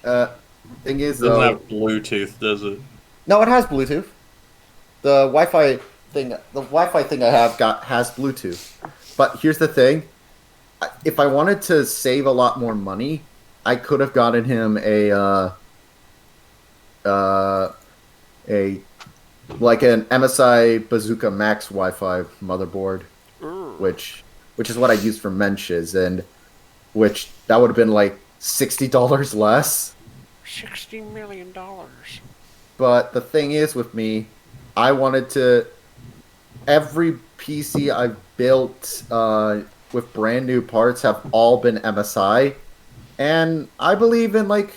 Doesn't have Bluetooth, does it? No, it has Bluetooth. The Wi-Fi thing I have has Bluetooth. But here's the thing: if I wanted to save a lot more money, I could have gotten him a like an MSI Bazooka Max Wi-Fi motherboard, which is what I use for Mensches, and which that would have been like $60 less. $60 million. But the thing is, with me, I wanted to. Every PC I've built with brand new parts have all been MSI, and I believe in like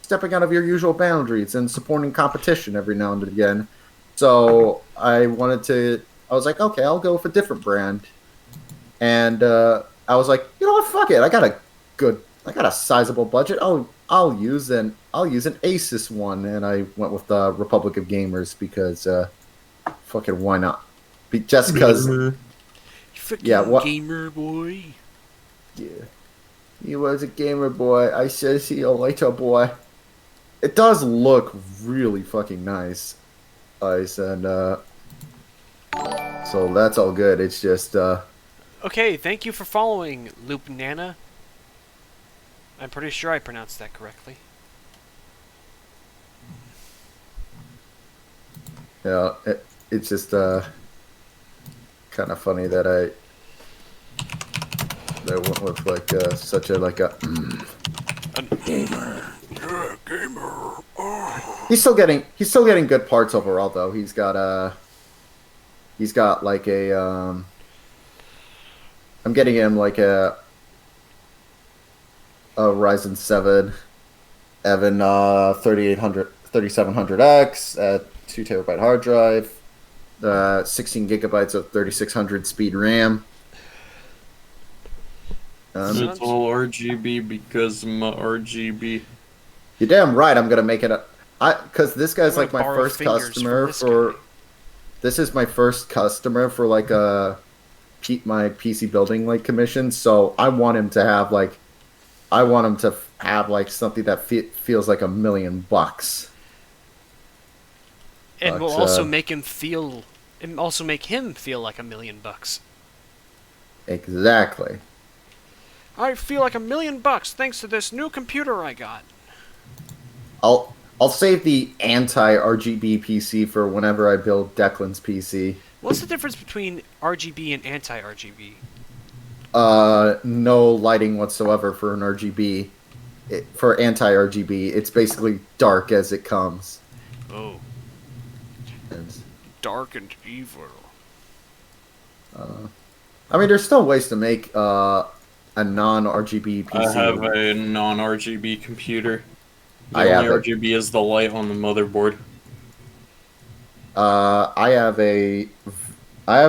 stepping out of your usual boundaries and supporting competition every now and again. So I was like, okay, I'll go with a different brand, and I was like, you know what, fuck it, I got a sizable budget. I'll use an Asus one, and I went with the Republic of Gamers because fucking why not? Just because. Yeah, what? Gamer boy. Yeah, he was a gamer boy. I said, see you later, boy. It does look really fucking nice, guys, and so that's all good. It's just Okay, thank you for following, Loop Nana. I'm pretty sure I pronounced that correctly. Yeah, it's just kind of funny that I went with like such a gamer. Yeah, gamer. Oh. He's still getting good parts overall though. He's got like a I'm getting him like a Ryzen 7 Evan 3700X at 2 terabyte hard drive, 16 gigabytes of 3600 speed RAM. It's all RGB because my RGB. You're damn right. I'm gonna make it because this guy's like my first customer for. This is my first customer for like my PC building like commission. So I want him to have like something that feels like $1 million. And will also make him feel like $1 million. Exactly. I feel like $1 million thanks to this new computer I got. I'll save the anti-RGB PC for whenever I build Declan's PC. What's the difference between RGB and anti-RGB? No lighting whatsoever for an RGB. For anti-RGB, it's basically dark as it comes. Oh. And, dark and evil. I mean, there's still ways to make a non-RGB PC. I have a non-RGB computer. The I only have RGB is the light on the motherboard. I have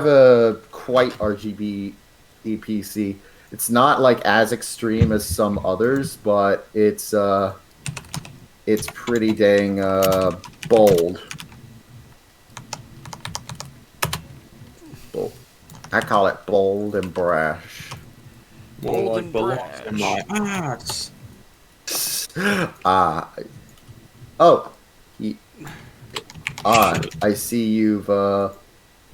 a quite RGB PC. It's not like as extreme as some others, but it's pretty dang bold. Bold. I call it bold and brash. Bold and brash. In my ass. I see you've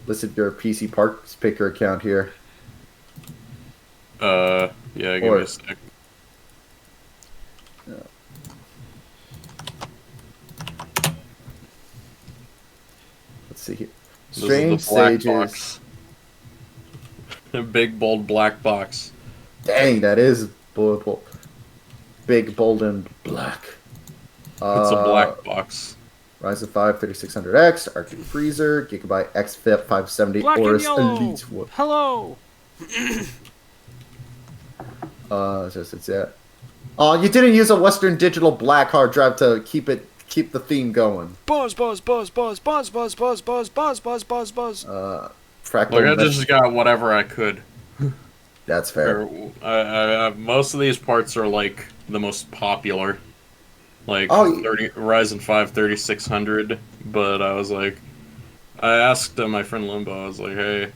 listed your PC Parts Picker account here. Yeah, give me a sec. Let's see here. This Strange is the black Sages. box. A big, bold black box. Dang, that is big, bold, and black. It's a black box. Ryzen 5 3600X, Arctic Freezer, Gigabyte XFIP 570, Black Aorus and yellow. Elite Wood. Hello. You didn't use a Western Digital black hard drive to keep the theme going. Buzz, buzz, buzz, buzz, buzz, buzz, buzz, buzz, buzz, buzz, buzz, buzz. Fractal. Look, I just got whatever I could. That's fair. Most of these parts are like the most popular, like Ryzen 5 3600. But I was like, I asked my friend Limbo. I was like, "Hey,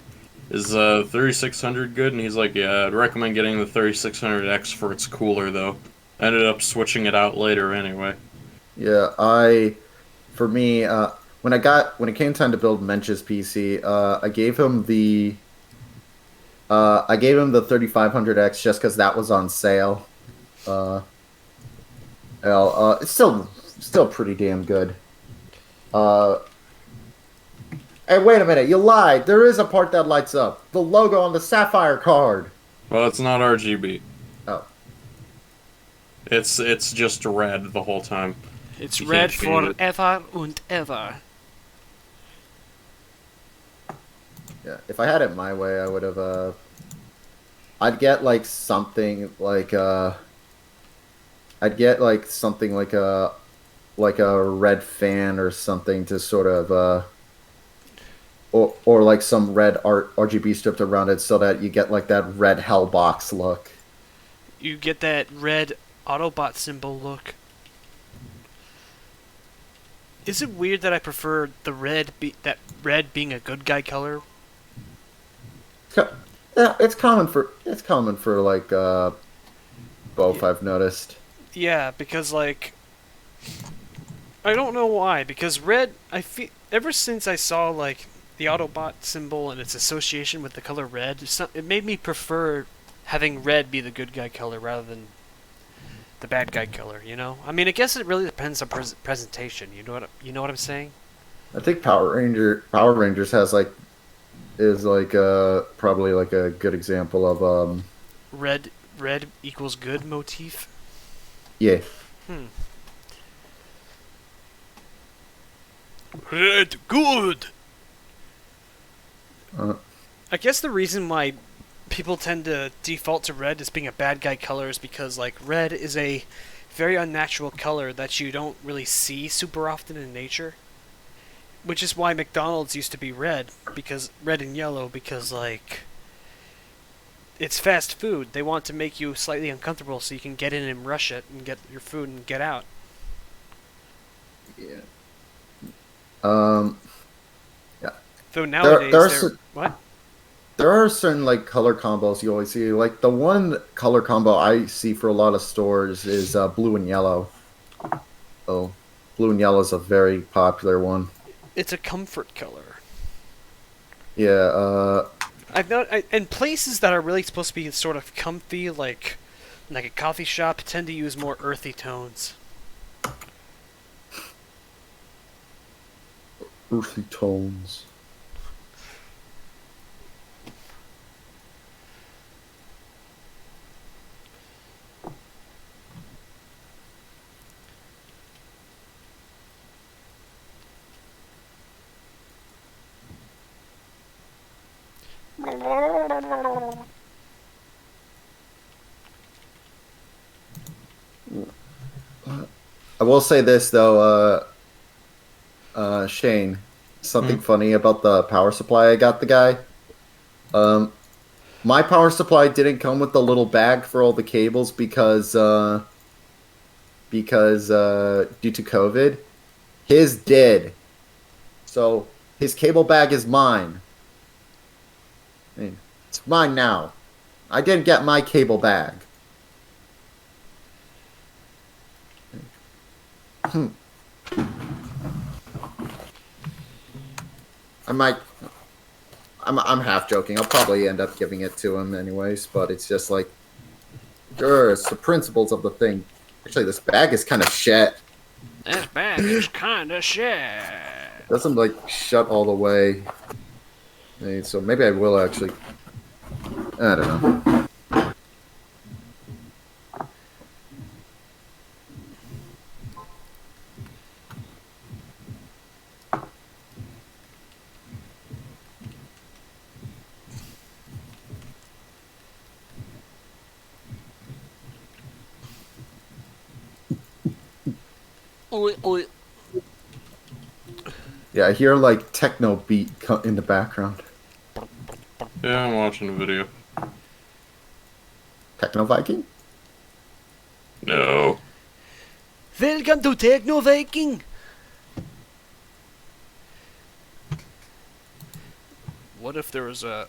is 3600 good?" And he's like, "Yeah, I'd recommend getting the 3600X for its cooler though." I ended up switching it out later anyway. Yeah, when it came time to build Mench's PC, I gave him the 3500X just because that was on sale. It's still pretty damn good. Hey, wait a minute! You lied. There is a part that lights up. The logo on the Sapphire card. Well, it's not RGB. Oh. It's just red the whole time. It's You red can't change it. forever and ever. Yeah, if I had it my way, I would have. I'd get like something like a red fan or something to sort of or like some red RGB stripped around it so that you get like that red hellbox look. You get that red Autobot symbol look. Is it weird that I prefer the red being a good guy color? Yeah, it's common for like both. I've noticed. Yeah, because like I don't know why. Because red, I feel ever since I saw like the Autobot symbol and its association with the color red, it made me prefer having red be the good guy color rather than the bad guy color. You know, I mean, I guess it really depends on presentation. You know what I'm saying? I think Power Rangers is probably like a good example of red equals good motif. Yeah. Red good. I guess the reason why people tend to default to red as being a bad guy color is because like red is a very unnatural color that you don't really see super often in nature. Which is why McDonald's used to be red and yellow because like it's fast food. They want to make you slightly uncomfortable so you can get in and rush it and get your food and get out. Yeah. Yeah. Though nowadays what? There are certain like color combos you always see. Like the one color combo I see for a lot of stores is blue and yellow. Oh, blue and yellow is a very popular one. It's a comfort color. Yeah. And places that are really supposed to be sort of comfy, like a coffee shop, tend to use more earthy tones. Earthy tones. I will say this though, Shane, something funny about the power supply I got the guy. My power supply didn't come with the little bag for all the cables because due to COVID, his did. So his cable bag is mine. I mean, it's mine now. I didn't get my cable bag. I'm half joking. I'll probably end up giving it to him anyways, but it's just like, sure, it's the principles of the thing. Actually, this bag is kind of shit. This bag is kind of shit. Doesn't like shut all the way. So maybe I will actually. I don't know. Yeah, I hear like techno beat in the background. Yeah, I'm watching a video. Techno Viking? No. Welcome to Techno Viking. What if there was a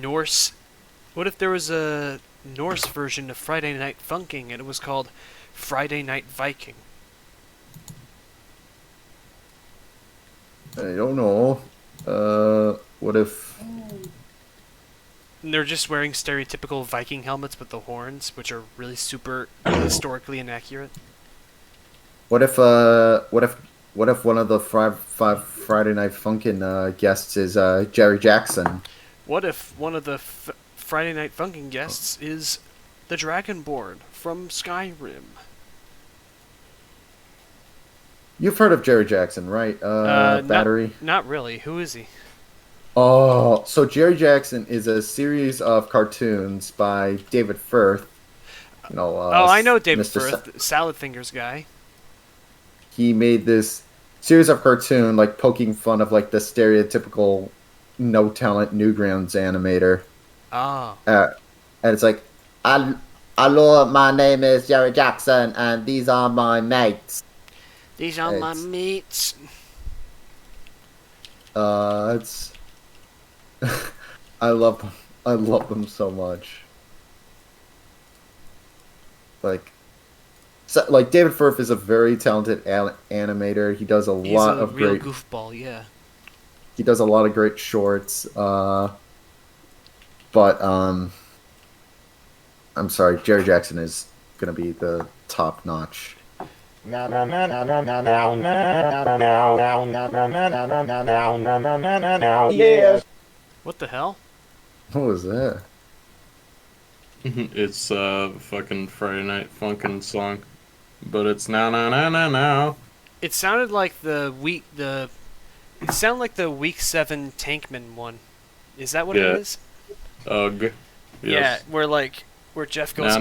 Norse? What if there was a Norse version of Friday Night Funkin' and it was called Friday Night Viking? I don't know. What if... And they're just wearing stereotypical Viking helmets with the horns, which are really super historically inaccurate. What if one of the Friday Night Funkin' guests is Jerry Jackson? What if one of the Friday Night Funkin' guests is the Dragonborn from Skyrim? You've heard of Jerry Jackson, right? Battery? Not really. Who is he? Oh, so Jerry Jackson is a series of cartoons by David Firth. You know, I know David Mr. Firth, Salad Fingers guy. He made this series of cartoon, like poking fun of like the stereotypical no talent Newgrounds animator. Ah. And it's like, hello, my name is Jerry Jackson, and these are my mates. These are my mates. It's I love them so much. Like David Firth is a very talented animator. He does a lot of real great goofball, yeah. He does a lot of great shorts. But I'm sorry, Jerry Jackson is gonna be the top notch. What the hell? What was that? It's fucking Friday Night Funkin' song, but it's now. It sounded like it sounded like the week 7 Tankman one. Is that what it is? Ugh. Yes. Yeah, where Jeff goes.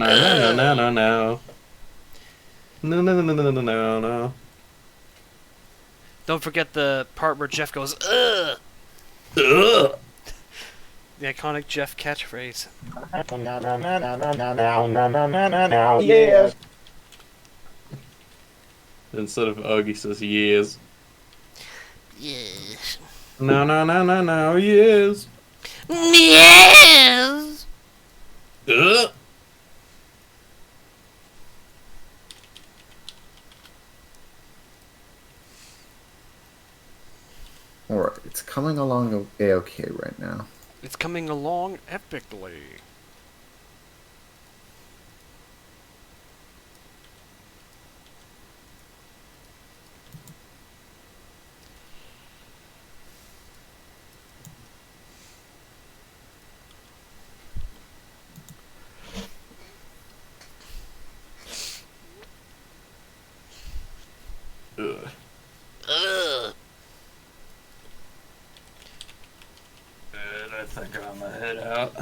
No. Don't forget the part where Jeff goes. Ugh. Ugh. The iconic Jeff catchphrase. Yes. Instead of ugh, he says yes. Yes. No, yes. Yes. Ugh. Alright, it's coming along A-okay right now. It's coming along epically. Ugh. Ugh. And I think I'm gonna head out.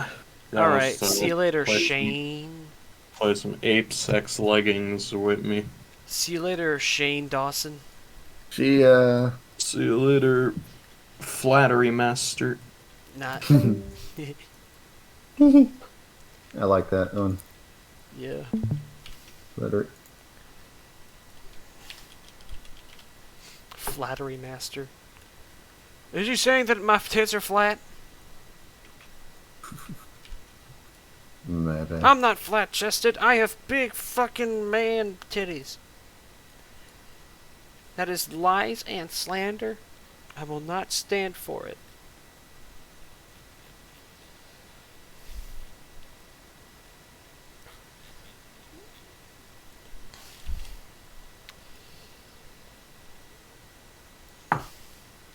Alright, see you later, play Shane. Play some Ape Sex Leggings with me. See you later, Shane Dawson. See you later, Flattery Master. Not. I like that one. Yeah. Better. Flattery Master. Is he saying that my tits are flat? Maybe. I'm not flat-chested. I have big fucking man titties. That is lies and slander. I will not stand for it.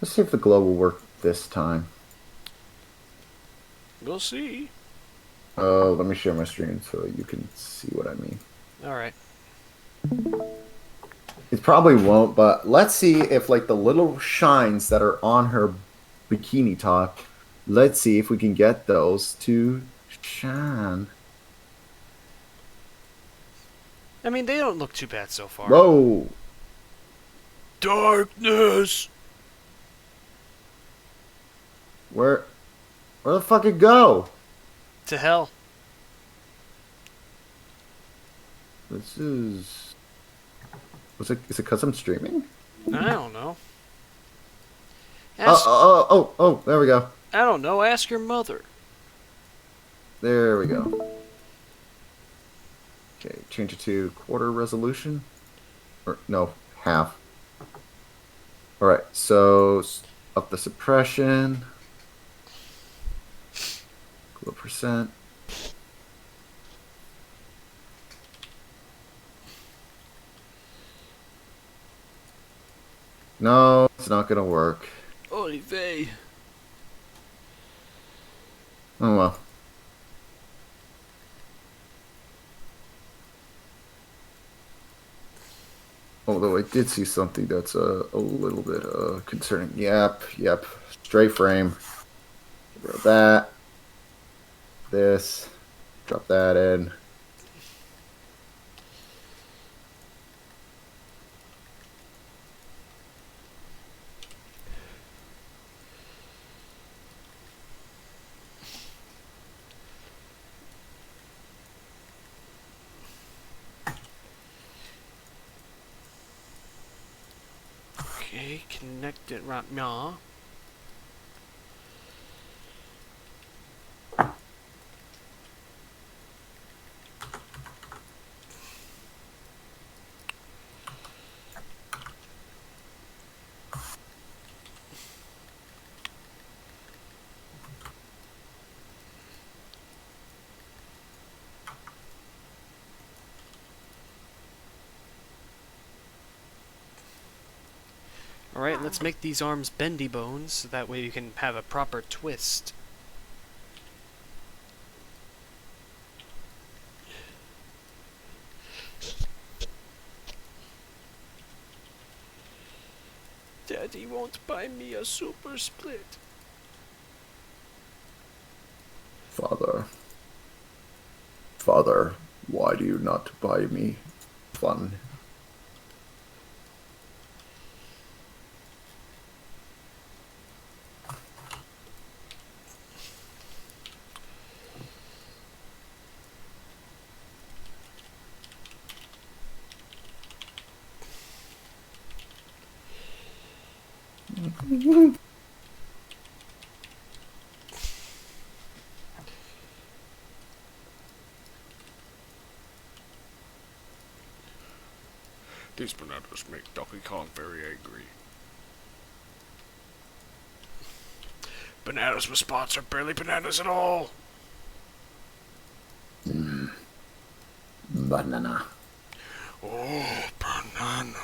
Let's see if the glow will work this time. We'll see. Oh, let me share my screen so you can see what I mean. Alright. It probably won't, but let's see if like the little shines that are on her bikini top, let's see if we can get those to shine. I mean, they don't look too bad so far. Whoa! Darkness! Where the fuck it go? To hell. This is... is it because I'm streaming? I don't know. Oh, there we go. I don't know. Ask your mother. There we go. Okay, change it to quarter resolution. Or, no, half. Alright, so up the suppression. Glow percent. No, it's not gonna work. Oy vey. Oh well. Although I did see something that's a little bit concerning. Yep. Stray frame. Get rid of that. This. Drop that in. Okay, connect it right now. Alright, let's make these arms bendy bones, so that way you can have a proper twist. Daddy won't buy me a super split. Father, why do you not buy me fun? These bananas make Donkey Kong very angry. Bananas with spots are barely bananas at all. Banana. Oh, banana.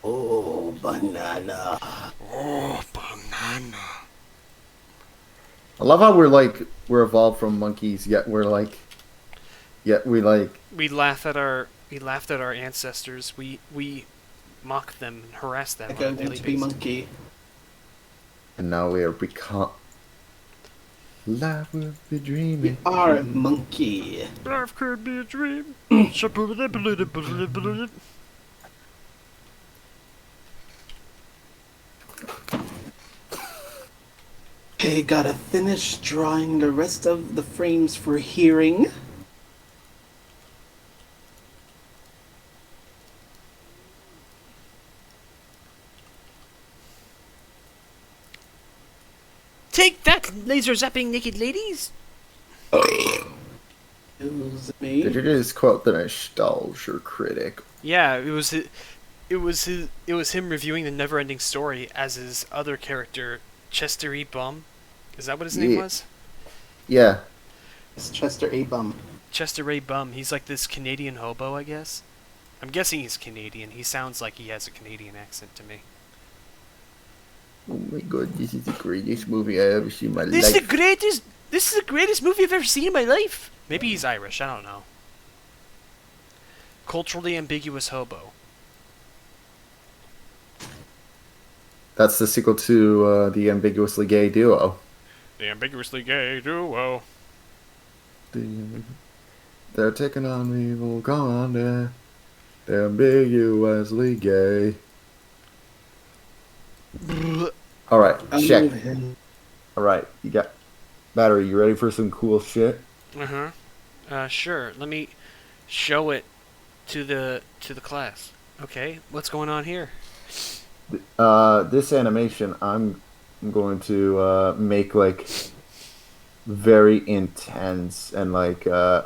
Oh, banana. Oh, banana. I love how we're evolved from monkeys, yet we laugh at our ancestors. We mock them and harass them Like on I a want daily to be basis. monkey. And now we are become. Life will be dreaming. You are a monkey. Life could be a dream. Okay, gotta finish drawing the rest of the frames for hearing. Take that, laser zapping naked ladies! Excuse me. Did you just quote the nostalgia critic? Yeah, it was him reviewing the Neverending Story as his other character, Chester E. Bum. Is that what his name Yeah. was? Yeah. It's Chester A. Bum. Chester A. Bum. He's like this Canadian hobo, I guess. I'm guessing he's Canadian. He sounds like he has a Canadian accent to me. Oh my god, this is the greatest movie I ever seen in my This is life. the greatest movie I've ever seen in my life. Maybe he's Irish. I don't know. Culturally ambiguous hobo. That's the sequel to the ambiguously gay duo. The ambiguously gay duo. They're taking on evil content. They're ambiguously gay. Alright, check. Alright, you got battery, you ready for some cool shit? Sure. Let me show it to the class. Okay, what's going on here? This animation I'm going to make like very intense and like and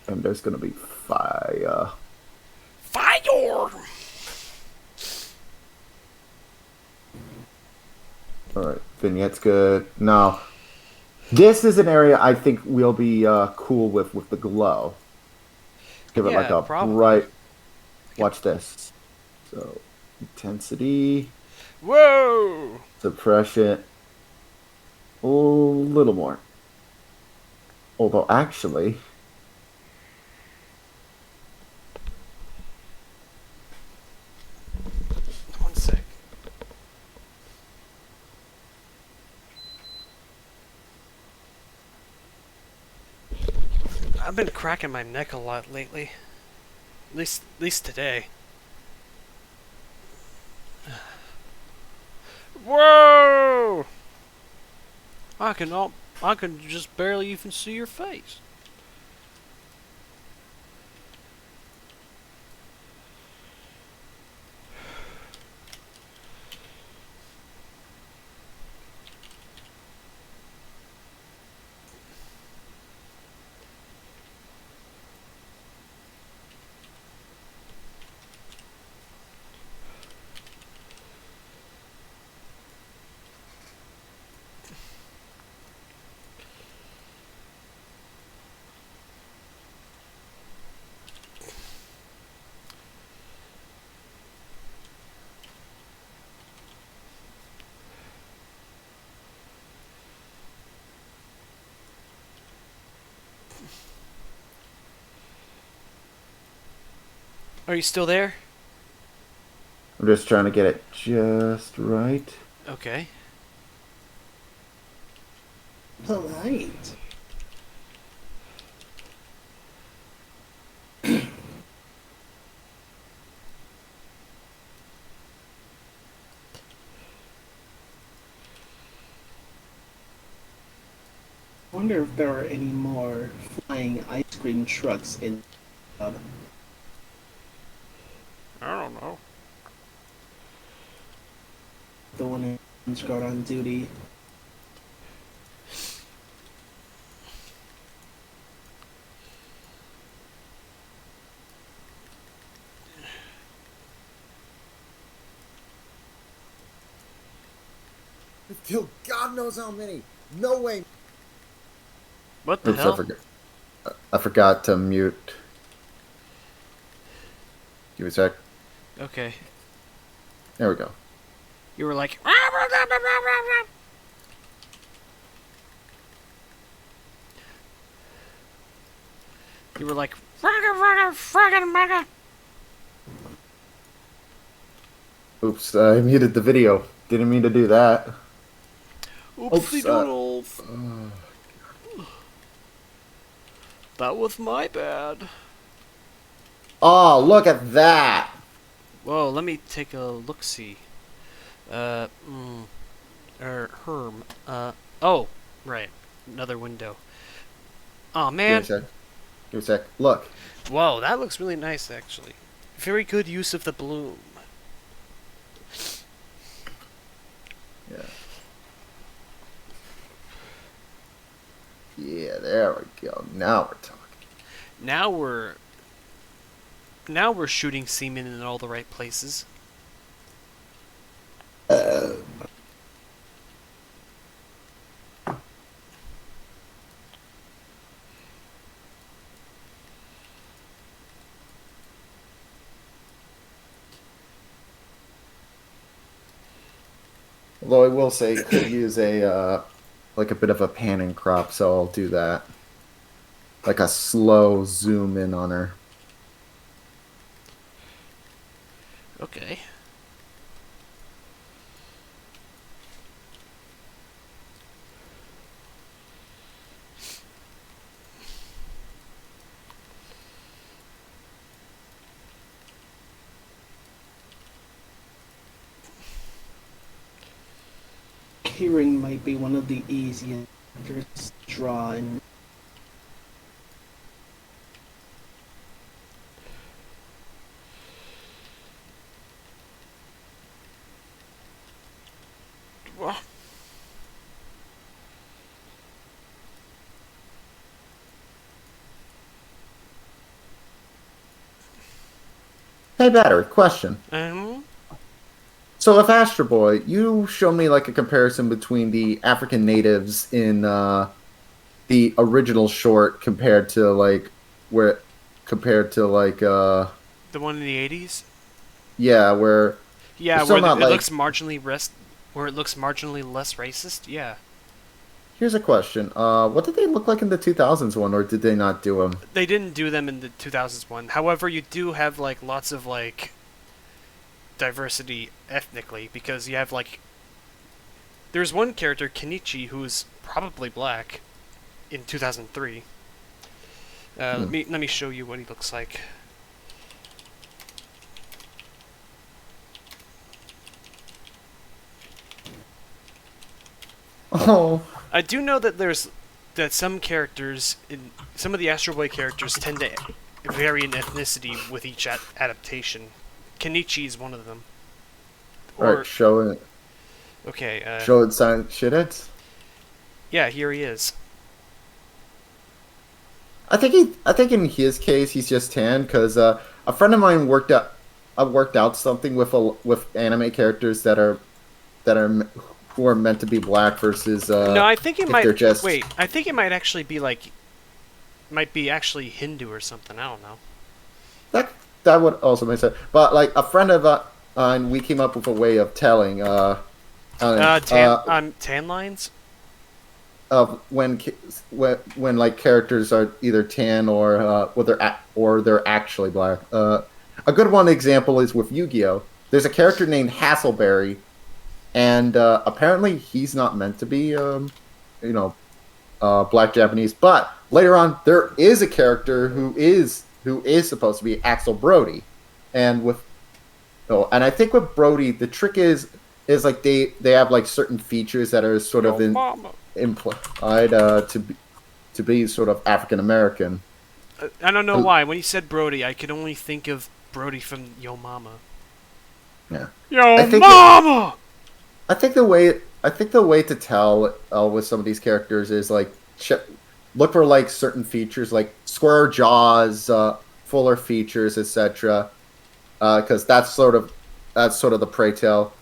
there's gonna be fire. Fire! Alright, vignette's good. Now, this is an area I think we'll be cool with the glow. Give it like a bright... Watch this. So, intensity. Whoa! Suppress it. A little more. Although, actually... One sec. I've been cracking my neck a lot lately. At least today. Whoa! I can just barely even see your face. Are you still there? I'm just trying to get it just right. Okay. Polite. I wonder if there are any more flying ice cream trucks in. I don't know. The one who's guard on duty. Killed God knows how many. No way. What the Oops, hell? I forgot to mute. Give me a sec. Okay. There we go. You were like, Oops, I muted the video. Didn't mean to do that. Oopsie doodles. That was my bad. Oh, look at that! Whoa, let me take a look-see. Oh, right. Another window. Oh man. Give me a sec. Look. Whoa, that looks really nice, actually. Very good use of the bloom. Yeah. Yeah, there we go. Now we're talking. Now we're shooting semen in all the right places. Although I will say, could use a like a bit of a pan and crop, so I'll do that. Like a slow zoom in on her. Okay. Keyring might be one of the easiest to draw in. Hey, Battery, question. So if Astro Boy, you showed me like a comparison between the African natives in the original short compared to like the one in the 80s? Yeah, where it looks marginally less racist. Yeah. Here's a question. What did they look like in the 2000s one, or did they not do them? They didn't do them in the 2000s one. However, you do have like lots of like diversity ethnically, because you have like there's one character, Kenichi, who's probably black in 2003. Let me show you what he looks like. Oh. I do know that some characters in some of the Astro Boy characters tend to vary in ethnicity with each adaptation. Kenichi is one of them. Alright, show it. Okay. Show it, sign shit it. Yeah, here he is. I think in his case he's just tan because a friend of mine worked out something with anime characters who are meant to be black versus no, I think it might just... wait. I think it might actually be like actually Hindu or something. I don't know. That would also make sense. But like a friend of and we came up with a way of telling tan lines of when like characters are either tan or they're actually black. A good one example is with Yu-Gi-Oh. There's a character named Hasselberry, and apparently he's not meant to be black Japanese. But later on, there is a character who is supposed to be Axel Brody, and I think with Brody the trick is like they have like certain features that are sort of implied to be sort of African American. I don't know why. When you said Brody, I could only think of Brody from Yo Mama. Yeah. Yo Mama. I think the way to tell with some of these characters is like look for like certain features like square jaws, fuller features, etc. Because that's sort of the pray tell.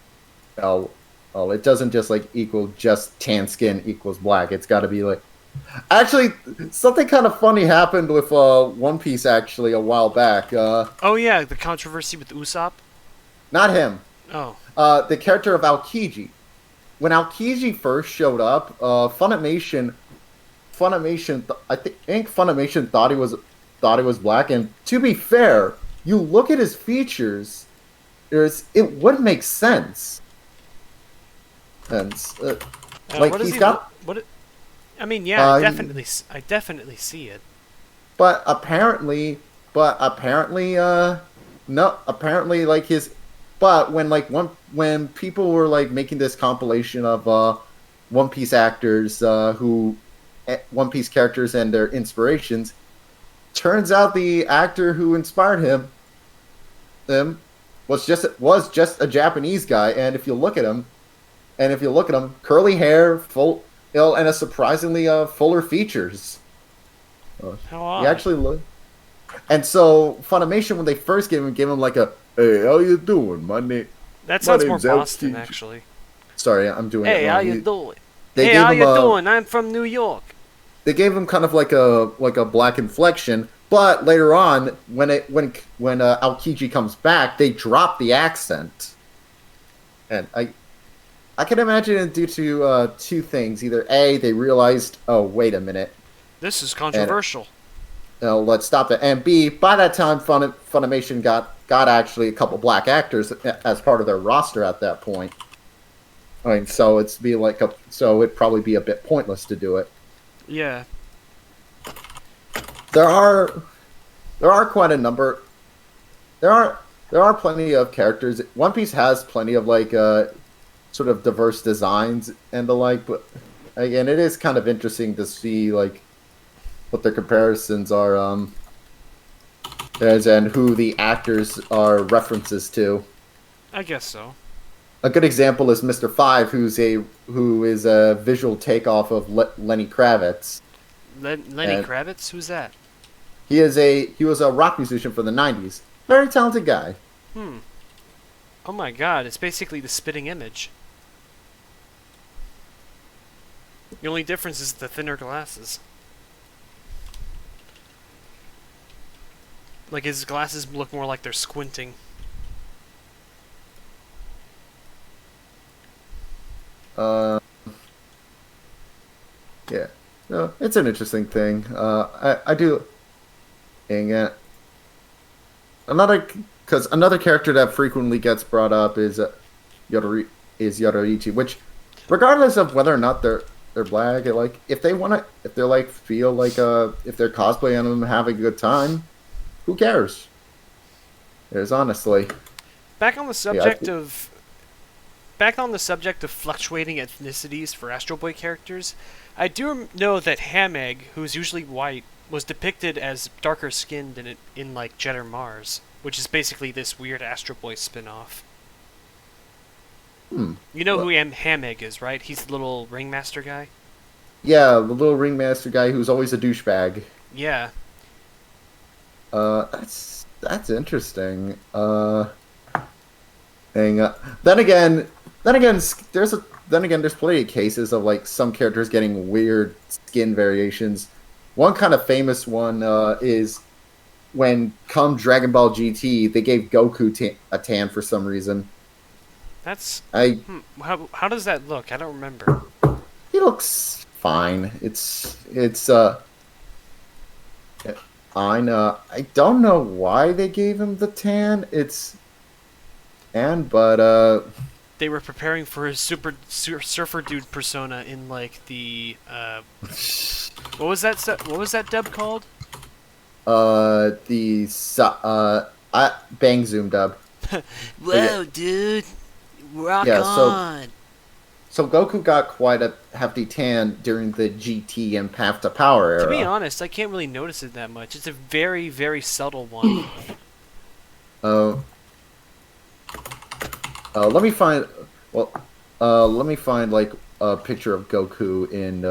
It doesn't just like equal just tan skin equals black. It's got to be like. Actually, something kind of funny happened with One Piece actually a while back. Oh yeah, the controversy with Usopp. Not him. Oh. The character of Aokiji. When Aokiji first showed up, Funimation, I think Funimation thought he was black. And to be fair, you look at his features, it would make sense. And like what does he's he got. I mean, yeah, I definitely see it. But apparently, no. Apparently, like his. But when people were like making this compilation of One Piece actors One Piece characters and their inspirations, turns out the actor who inspired him was just a Japanese guy. And if you look at him, curly hair, and a surprisingly fuller features. How odd. He actually looked. And so Funimation, when they first gave him like a, "Hey, how you doing? That sounds more Boston, actually. Sorry, I'm doing it wrong. Hey, how you doing? They hey, gave how him you doing? I'm from New York. They gave him kind of like a black inflection, but later on, when Aokiji comes back, they drop the accent. And I can imagine it due to two things. Either A, they realized, oh, wait a minute. This is controversial. Let's stop it. And B, by that time, Funimation got actually a couple black actors as part of their roster at that point. I mean, so it'd probably be a bit pointless to do it. Yeah. There are quite a number. There are plenty of characters. One Piece has plenty of like sort of diverse designs and the like, but again, it is kind of interesting to see like what their comparisons are, and who the actors are references to. I guess so. A good example is Mr. Five, who is a visual takeoff of Lenny Kravitz. Lenny Kravitz? Who's that? He was a rock musician for the 90s. Very talented guy. Oh my god, it's basically the spitting image. The only difference is the thinner glasses. Like his glasses look more like they're squinting. Yeah. No, it's an interesting thing. I do. Dang another character that frequently gets brought up is Yoruichi, which, regardless of whether or not they're black, like if they're feel like if they're cosplaying them and having a good time, who cares? There's honestly. Back on the subject of fluctuating ethnicities for Astro Boy characters, I do know that Hamegg, who's usually white, was depicted as darker skinned in like Jet or Mars, which is basically this weird Astro Boy spin-off. You know who Hamegg is, right? He's the little ringmaster guy? Yeah, the little ringmaster guy who's always a douchebag. Yeah. That's interesting. Then again, there's plenty of cases of like some characters getting weird skin variations. One kind of famous one is when come Dragon Ball GT, they gave Goku a tan for some reason. That's how does that look? I don't remember. He looks fine. It's fine. I don't know why they gave him the tan. But they were preparing for his surfer dude persona in like the what was that dub called? Bang Zoom dub. Whoa, dude, rock on. So Goku got quite a hefty tan during the GT and Path to Power era. To be honest, I can't really notice it that much. It's a very, very subtle one. Let me find like a picture of Goku in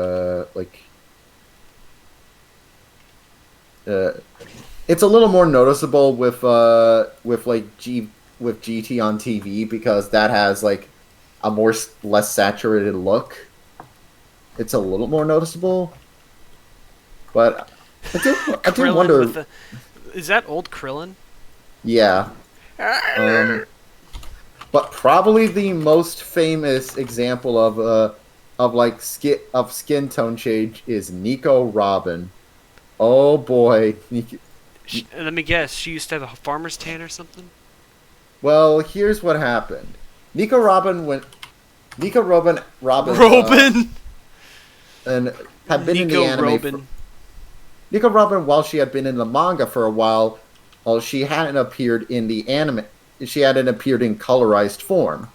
it's a little more noticeable with GT on TV because that has like a less saturated look. It's a little more noticeable, but I do wonder. Is that old Krillin? Yeah. But probably the most famous example of skin tone change is Nico Robin. Oh boy. Let me guess. She used to have a farmer's tan or something. Well, here's what happened. Nico Robin went. Nico Robin. Robin. And had been in the Nico anime. Robin. Nico Robin, while she had been in the manga for a while, she hadn't appeared in the anime. She hadn't appeared in colorized form.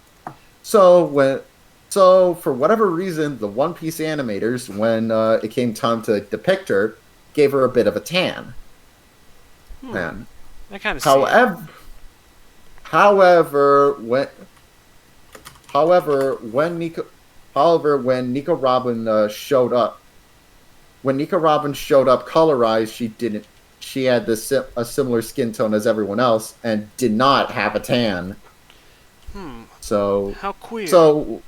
So for whatever reason, the One Piece animators, when it came time to depict her, gave her a bit of a tan. Man. I kind of However, when Nico Robin showed up, colorized, she had a similar skin tone as everyone else and did not have a tan. So how queer. So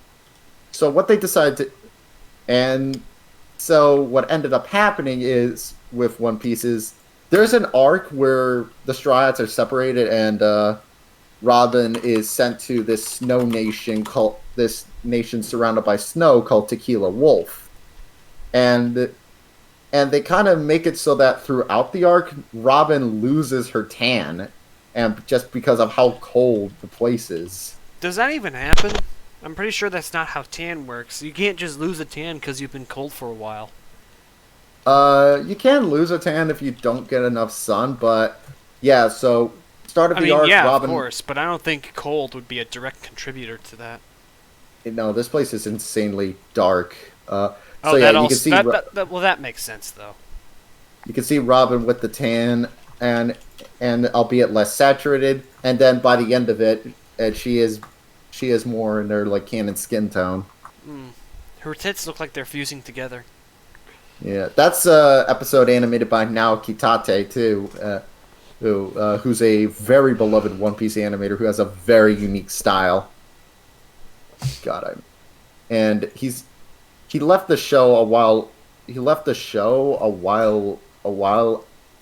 what they decided to, and so what ended up happening is with One Piece is there's an arc where the Straw Hats are separated and Robin is sent to this snow nation surrounded by snow called Tequila Wolf, and they kind of make it so that throughout the arc, Robin loses her tan, and just because of how cold the place is. Does that even happen? I'm pretty sure that's not how tan works. You can't just lose a tan because you've been cold for a while. You can lose a tan if you don't get enough sun, but yeah, so start of the arc, yeah, Robin... of course, but I don't think cold would be a direct contributor to that. No, this place is insanely dark. Well, that makes sense, though. You can see Robin with the tan, and albeit less saturated, and then by the end of it, she is more in their like canon skin tone. Her tits look like they're fusing together. Yeah, that's episode animated by Naoki Tate too, who's a very beloved One Piece animator who has a very unique style. And he left the show a while.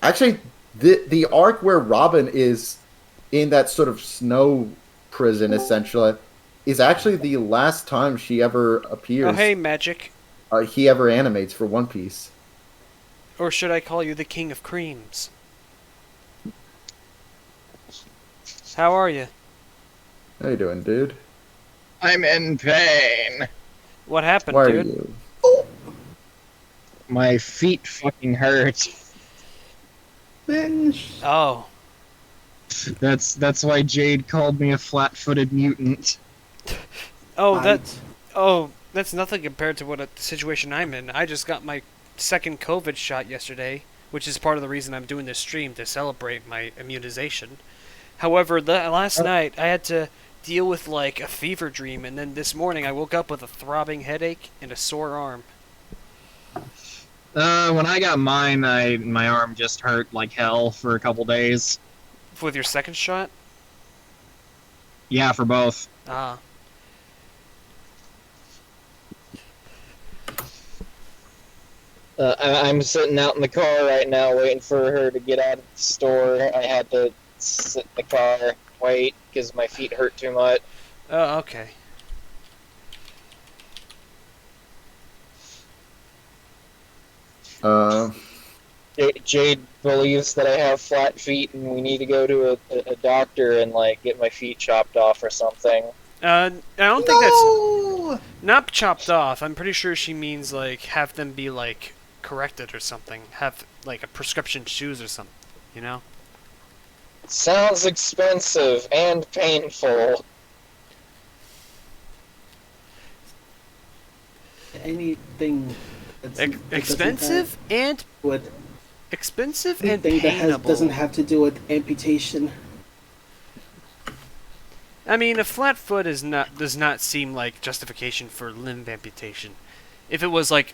Actually, the arc where Robin is in that sort of snow prison, essentially, is actually the last time she ever appears. Oh, hey, Magic. He ever animates for One Piece. Or should I call you the King of Creams? How are you? How you doing, dude? I'm in pain. What happened, Why dude? are you? My feet fucking hurt. Oh. That's why Jade called me a flat-footed mutant. That's nothing compared to the situation I'm in. I just got my second COVID shot yesterday, which is part of the reason I'm doing this stream, to celebrate my immunization. However, last night I had to deal with like a fever dream, and then this morning I woke up with a throbbing headache and a sore arm. When I got mine, my arm just hurt like hell for a couple days. With your second shot? Yeah, for both. Ah. I'm sitting out in the car right now waiting for her to get out of the store. I had to sit in the car, wait, because my feet hurt too much. Oh, okay. Jade believes that I have flat feet and we need to go to a doctor and like get my feet chopped off or something. I don't think that's not chopped off. I'm pretty sure she means like have them be like corrected or something. Have like a prescription shoes or something, you know? Sounds expensive and painful. Anything expensive and expensive and that doesn't have to do with amputation. I mean, a flat foot does not seem like justification for limb amputation. If it was like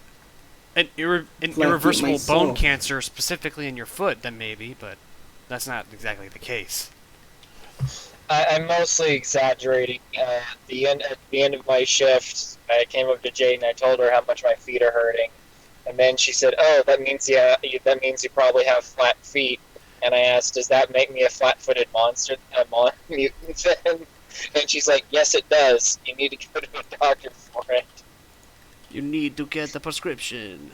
an irreversible bone cancer specifically in your foot, then maybe, but that's not exactly the case. I'm mostly exaggerating. At the end of my shift, I came up to Jade and I told her how much my feet are hurting, and then she said, "Oh, that means you probably have flat feet." And I asked, "Does that make me a flat-footed mutant then?" And she's like, "Yes, it does. You need to go to a doctor for it. You need to get the prescription."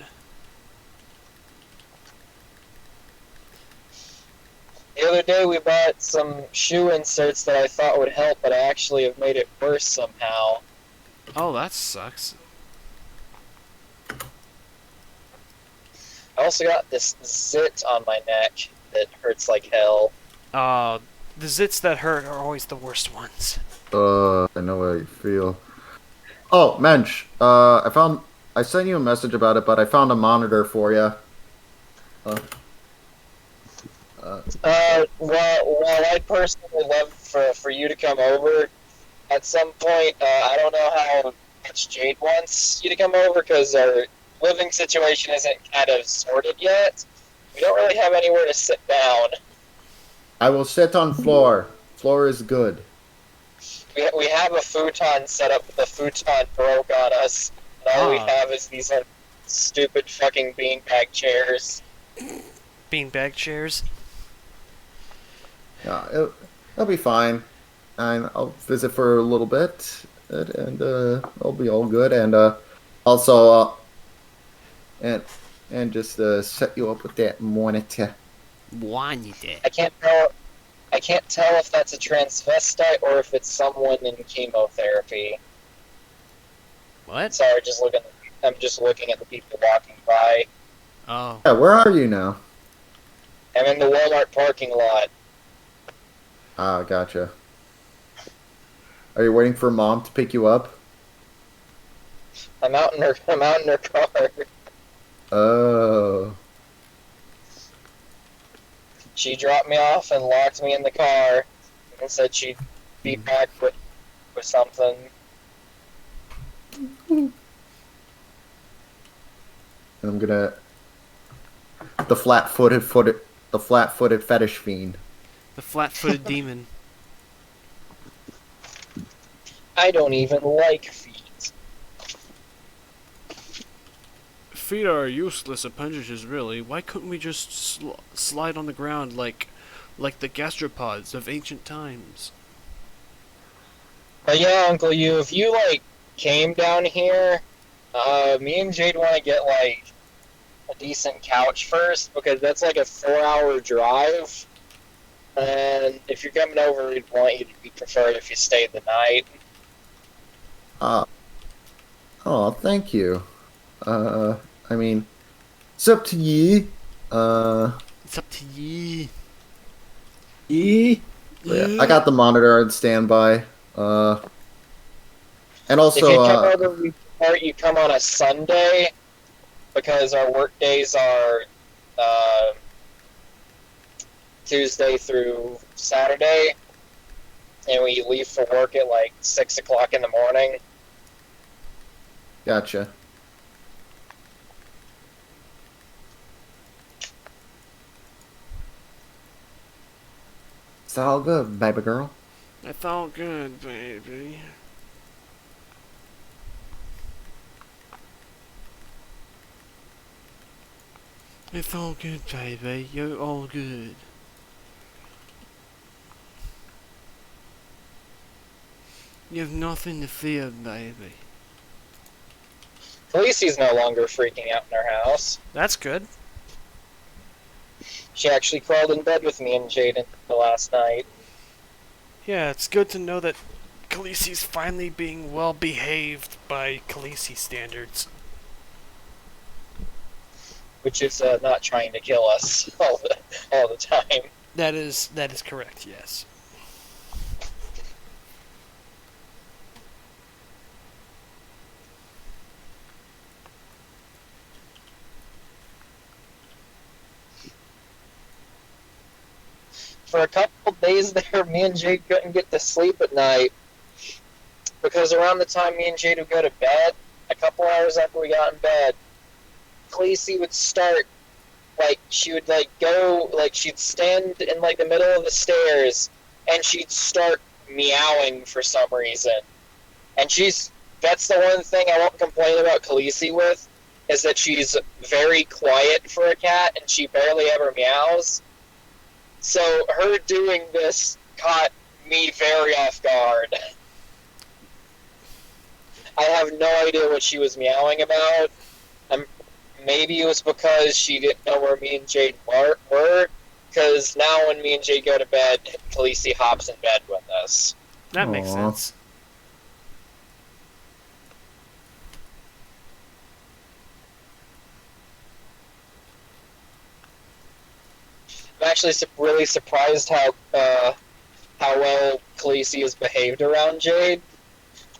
The other day we bought some shoe inserts that I thought would help, but I actually have made it worse somehow. Oh, that sucks. I also got this zit on my neck that hurts like hell. The zits that hurt are always the worst ones. I know how you feel. Oh, Mensch, I sent you a message about it, but I found a monitor for you. Well, I'd personally love for you to come over at some point. I don't know how much Jade wants you to come over because our living situation isn't kind of sorted yet. We don't really have anywhere to sit down. I will sit on floor. Floor is good. We have a futon set up, but the futon broke on us. And all we have is these stupid fucking beanbag chairs. Beanbag chairs? Yeah, it'll be fine. And I'll visit for a little bit, and I'll be all good. And also, and just set you up with that monitor. Monitor. I can't tell if that's a transvestite or if it's someone in chemotherapy. What? Sorry, I'm just looking at the people walking by. Oh. Yeah, where are you now? I'm in the Walmart parking lot. Ah, gotcha. Are you waiting for Mom to pick you up? I'm out in her car. Oh. She dropped me off and locked me in the car and said she'd be back with something. And I'm gonna the flat-footed fetish fiend. The flat-footed demon. I don't even like feet. Feet are useless appendages, really. Why couldn't we just slide on the ground like the gastropods of ancient times? But yeah, Uncle Yuu, if you came down here, me and Jade want to get a decent couch first because that's a 4-hour drive. And if you're coming over, we'd want you to be preferred if you stayed the night. Oh, thank you. I mean, it's up to you. It's up to you. Yeah, I got the monitor on standby. And also, if you come over, you come on a Sunday because our work days are Tuesday through Saturday, and we leave for work at 6 o'clock in the morning. Gotcha. It's all good, baby girl. It's all good, baby. It's all good, baby. You're all good. You have nothing to fear, baby. Felicia's no longer freaking out in her house. That's good. She actually crawled in bed with me and Jaden the last night. Yeah, it's good to know that Khaleesi's finally being well behaved by Khaleesi standards. Which is not trying to kill us all the time. That is correct, yes. For a couple days there, me and Jade couldn't get to sleep at night because around the time me and Jade would go to bed, a couple hours after we got in bed, Khaleesi would start, she would go, she'd stand in the middle of the stairs and she'd start meowing for some reason. And that's the one thing I won't complain about Khaleesi with, is that she's very quiet for a cat and she barely ever meows. So her doing this caught me very off guard. I have no idea what she was meowing about. Maybe it was because she didn't know where me and Jade were, Because now when me and Jay go to bed, Khaleesi hops in bed with us. That makes sense. I'm actually really surprised how well Khaleesi has behaved around Jade,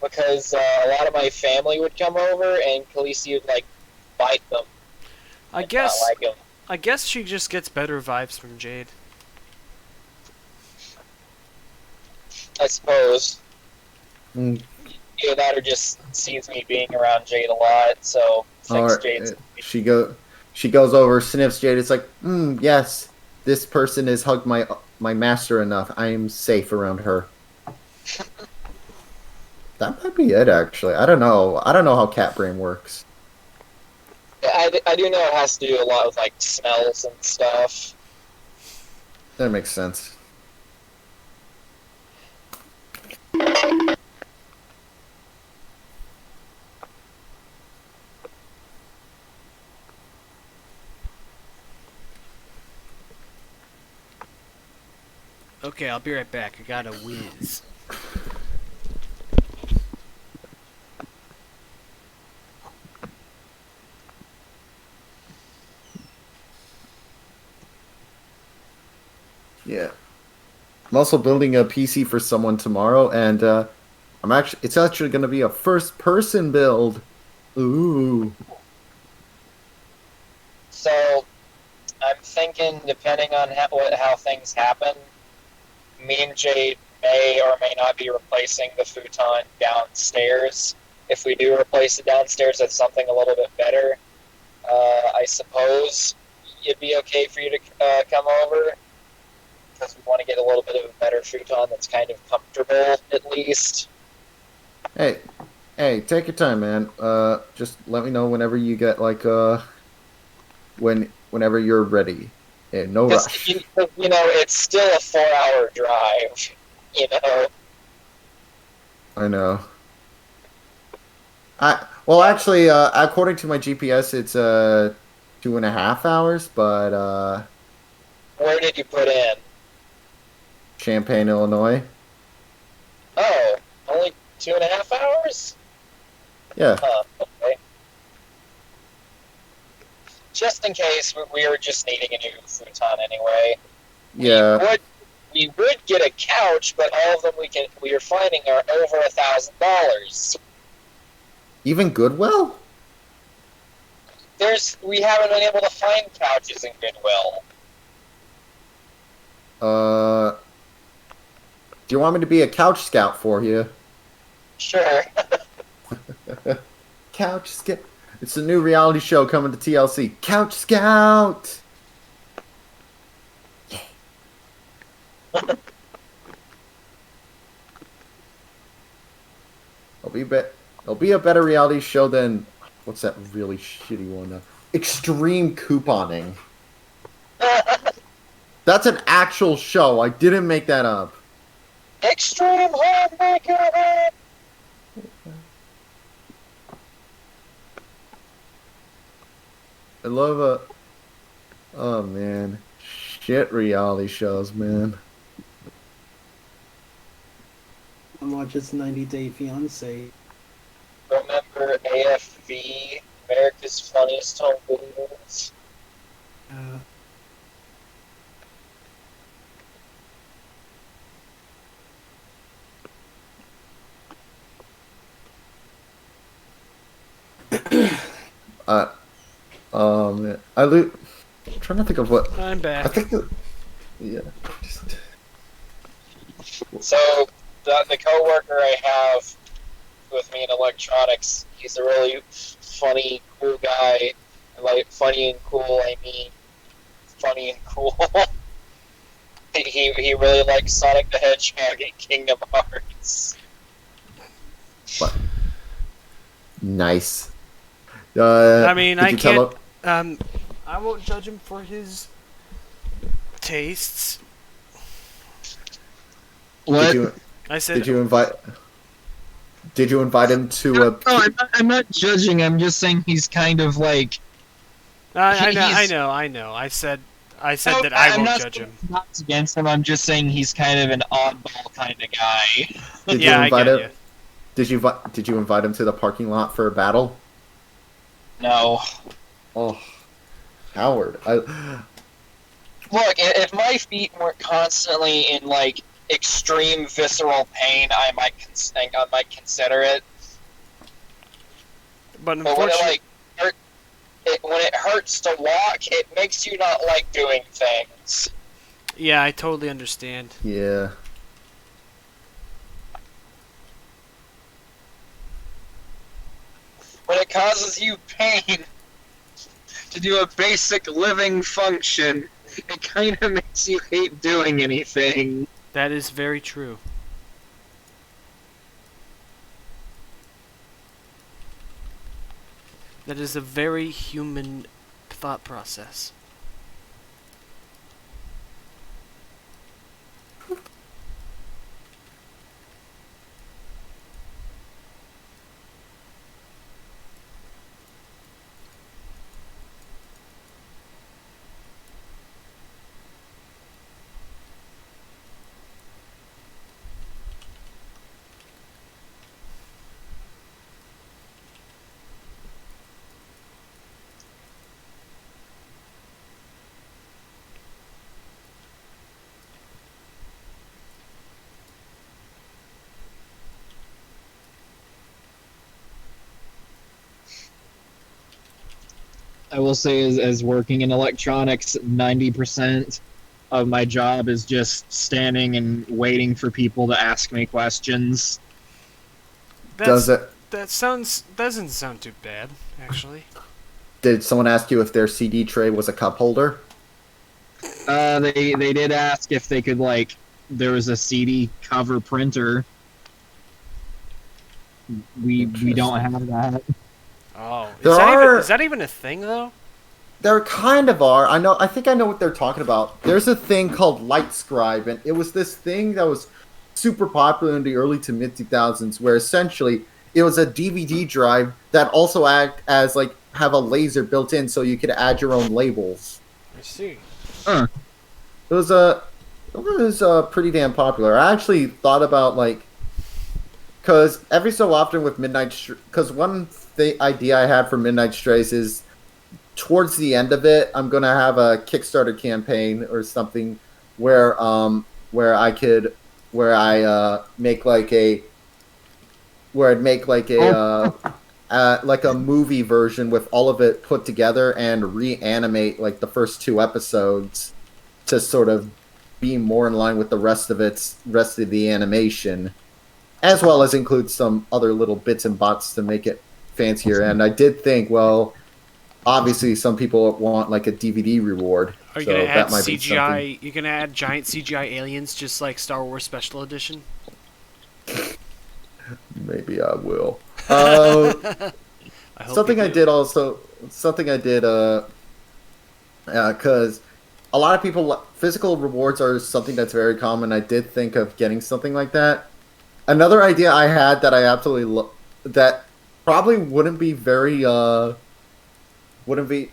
because a lot of my family would come over and Khaleesi would like bite them. I guess. Not like them. I guess she just gets better vibes from Jade. I suppose. Mm. Either that or just sees me being around Jade a lot, so thinks Jade's. She goes over, sniffs Jade. It's like, yes, this person has hugged my master enough. I am safe around her. That might be it, actually. I don't know. I don't know how cat brain works. I do know it has to do a lot with like smells and stuff. That makes sense. Okay, I'll be right back. I got a whiz. Yeah. I'm also building a PC for someone tomorrow, and it's actually going to be a first-person build. Ooh. So, I'm thinking, depending on how things happen, me and Jade may or may not be replacing the futon downstairs. If we do replace it downstairs with something a little bit better, I suppose it'd be okay for you to come over, because we want to get a little bit of a better futon that's kind of comfortable, at least. Hey, take your time, man. Just let me know whenever you get, like, whenever you're ready. Yeah, no rush. You know, it's still a 4-hour drive, you know? I know. Well, actually, according to my GPS, it's 2.5 hours, but Where did you put in? Champaign, Illinois. Oh, only 2.5 hours? Yeah. Okay. Just in case, we were just needing a new futon anyway. Yeah. We would get a couch, but all of them we are finding are over $1,000. Even Goodwill? We haven't been able to find couches in Goodwill. Do you want me to be a couch scout for you? Sure. Couch scout. It's a new reality show coming to TLC. Couch Scout. Yeah. It'll be a better reality show than what's that really shitty one? Extreme Couponing. That's an actual show. I didn't make that up. Extreme Home Makeover. I love oh man, shit reality shows, man. I watches 90 Day Fiancé. Remember AFV, America's Funniest Home Videos? I'm trying to think of what. I'm back. I think. Yeah. So the coworker I have with me in electronics, he's a really funny, cool guy. Like funny and cool, I mean funny and cool. he really likes Sonic the Hedgehog and Kingdom Hearts. What? Nice. I mean, I can't. Him? I won't judge him for his tastes. What? I said. Did you invite him to? No, I'm not judging. I'm just saying he's kind of like. I know. I said I said that I won't judge him. Not against him. I'm just saying he's kind of an oddball kind of guy. Did you invite him? Did you invite him to the parking lot for a battle? No. Oh, Howard. Look, if my feet weren't constantly in like extreme visceral pain, I might consider it. But when it hurts to walk, it makes you not like doing things. Yeah, I totally understand. Yeah. When it causes you pain to do a basic living function, it kind of makes you hate doing anything. That is very true. That is a very human thought process. I will say, as working in electronics, 90% of my job is just standing and waiting for people to ask me questions. That doesn't sound too bad, actually. Did someone ask you if their CD tray was a cup holder? They did ask if they could, like, there was a CD cover printer. We don't have that. Oh, is that even a thing though? There kind of are. I think I know what they're talking about. There's a thing called LightScribe, and it was this thing that was super popular in the early to mid 2000s, where essentially it was a DVD drive that also have a laser built in, so you could add your own labels. I see. It was pretty damn popular. I actually thought about because every so often with because one idea I had for Midnight Strays is towards the end of it, I'm gonna have a Kickstarter campaign or something where I make a movie version with all of it put together and reanimate like the first 2 episodes to sort of be more in line with the rest of the animation, as well as include some other little bits and bots to make it fancier. And I did think, well, obviously some people want like a DVD reward. Are you gonna add CGI? You're gonna add giant CGI aliens, just like Star Wars Special Edition? Maybe I will. Something I did because a lot of people, physical rewards are something that's very common. I did think of getting something like that. Another idea I had that I absolutely that probably wouldn't be very wouldn't be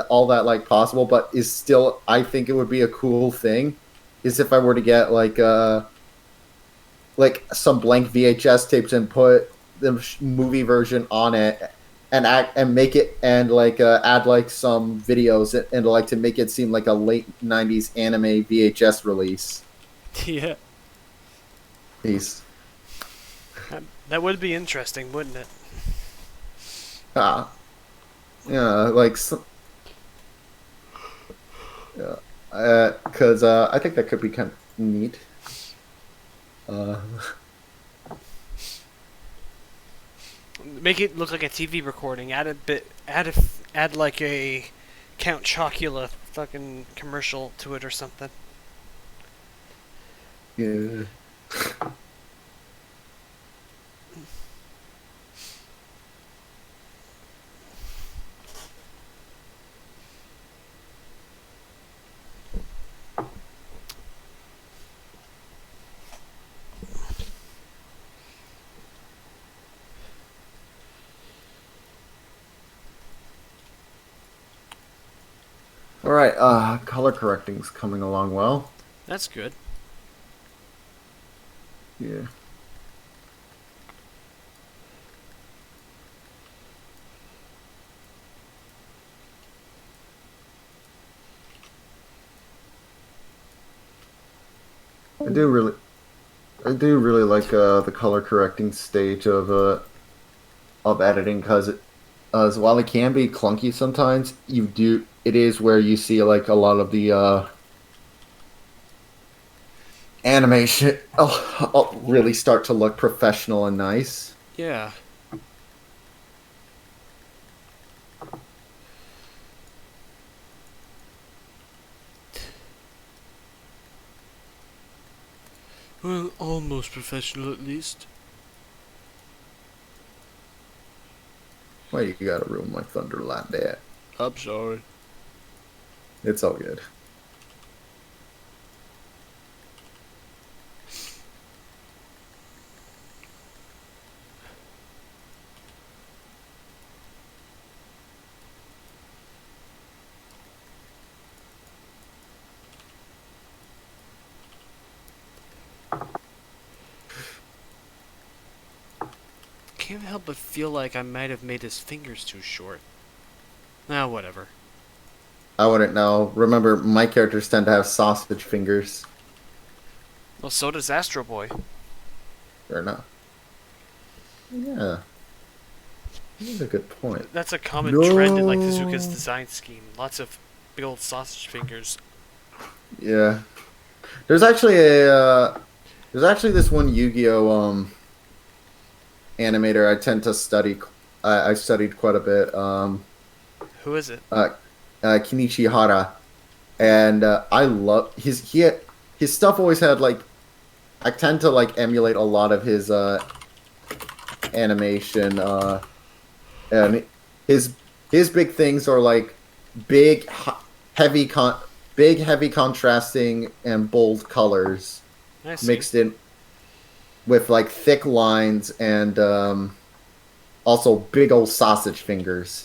all that like possible, but is still, I think it would be a cool thing, is if I were to get like some blank VHS tapes and put the movie version on it and make it and add like some videos and like to make it seem like a late 90s anime VHS release. Yeah. Peace. That would be interesting, wouldn't it? Yeah, because I think that could be kind of neat. Make it look like a TV recording. Add like a Count Chocula fucking commercial to it or something. Yeah. All right. Color correcting's coming along well. That's good. Yeah. I do really like the color correcting stage of editing because while it can be clunky sometimes, it is where you see like a lot of the animation really start to look professional and nice. Yeah. Well, almost professional at least. Why you gotta ruin my thunder like that? I'm sorry. It's all good. Can't help but feel like I might have made his fingers too short. Nah, whatever. I wouldn't know. Remember, my characters tend to have sausage fingers. Well, so does Astro Boy. Fair enough. Yeah. That's a good point. That's a common trend in like the Yuucast design scheme. Lots of big old sausage fingers. Yeah. There's actually this one Yu-Gi-Oh animator I tend to study. I studied quite a bit. Who is it? Kenichi Hara, and I love his stuff. Always had like, I tend to like emulate a lot of his animation, and his big things are like big, heavy contrasting and bold colors mixed in with like thick lines and also big old sausage fingers.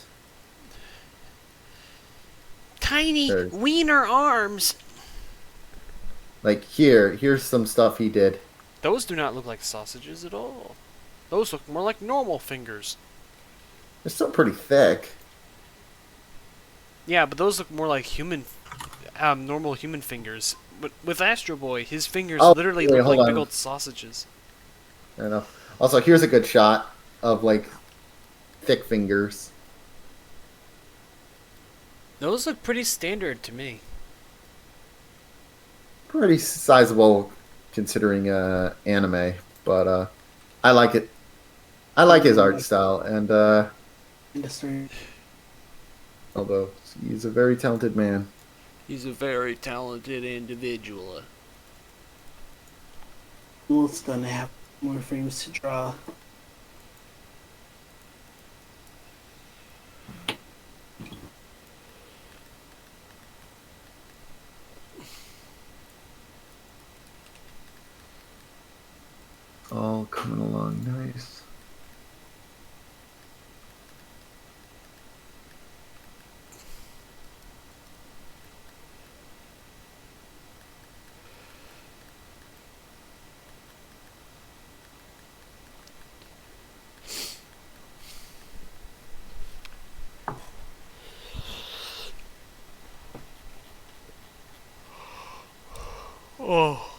Tiny wiener arms. Like here's some stuff he did. Those do not look like sausages at all. Those look more like normal fingers. They're still pretty thick. Yeah, but those look more like normal human fingers. But with Astro Boy, his fingers literally look like big old sausages. I know. Also, here's a good shot of like thick fingers. Those look pretty standard to me. Pretty sizable considering anime, but I like it. I like his art style, and although he's a very talented man. He's a very talented individual. Well, it's gonna have more frames to draw. All coming along nice. Oh.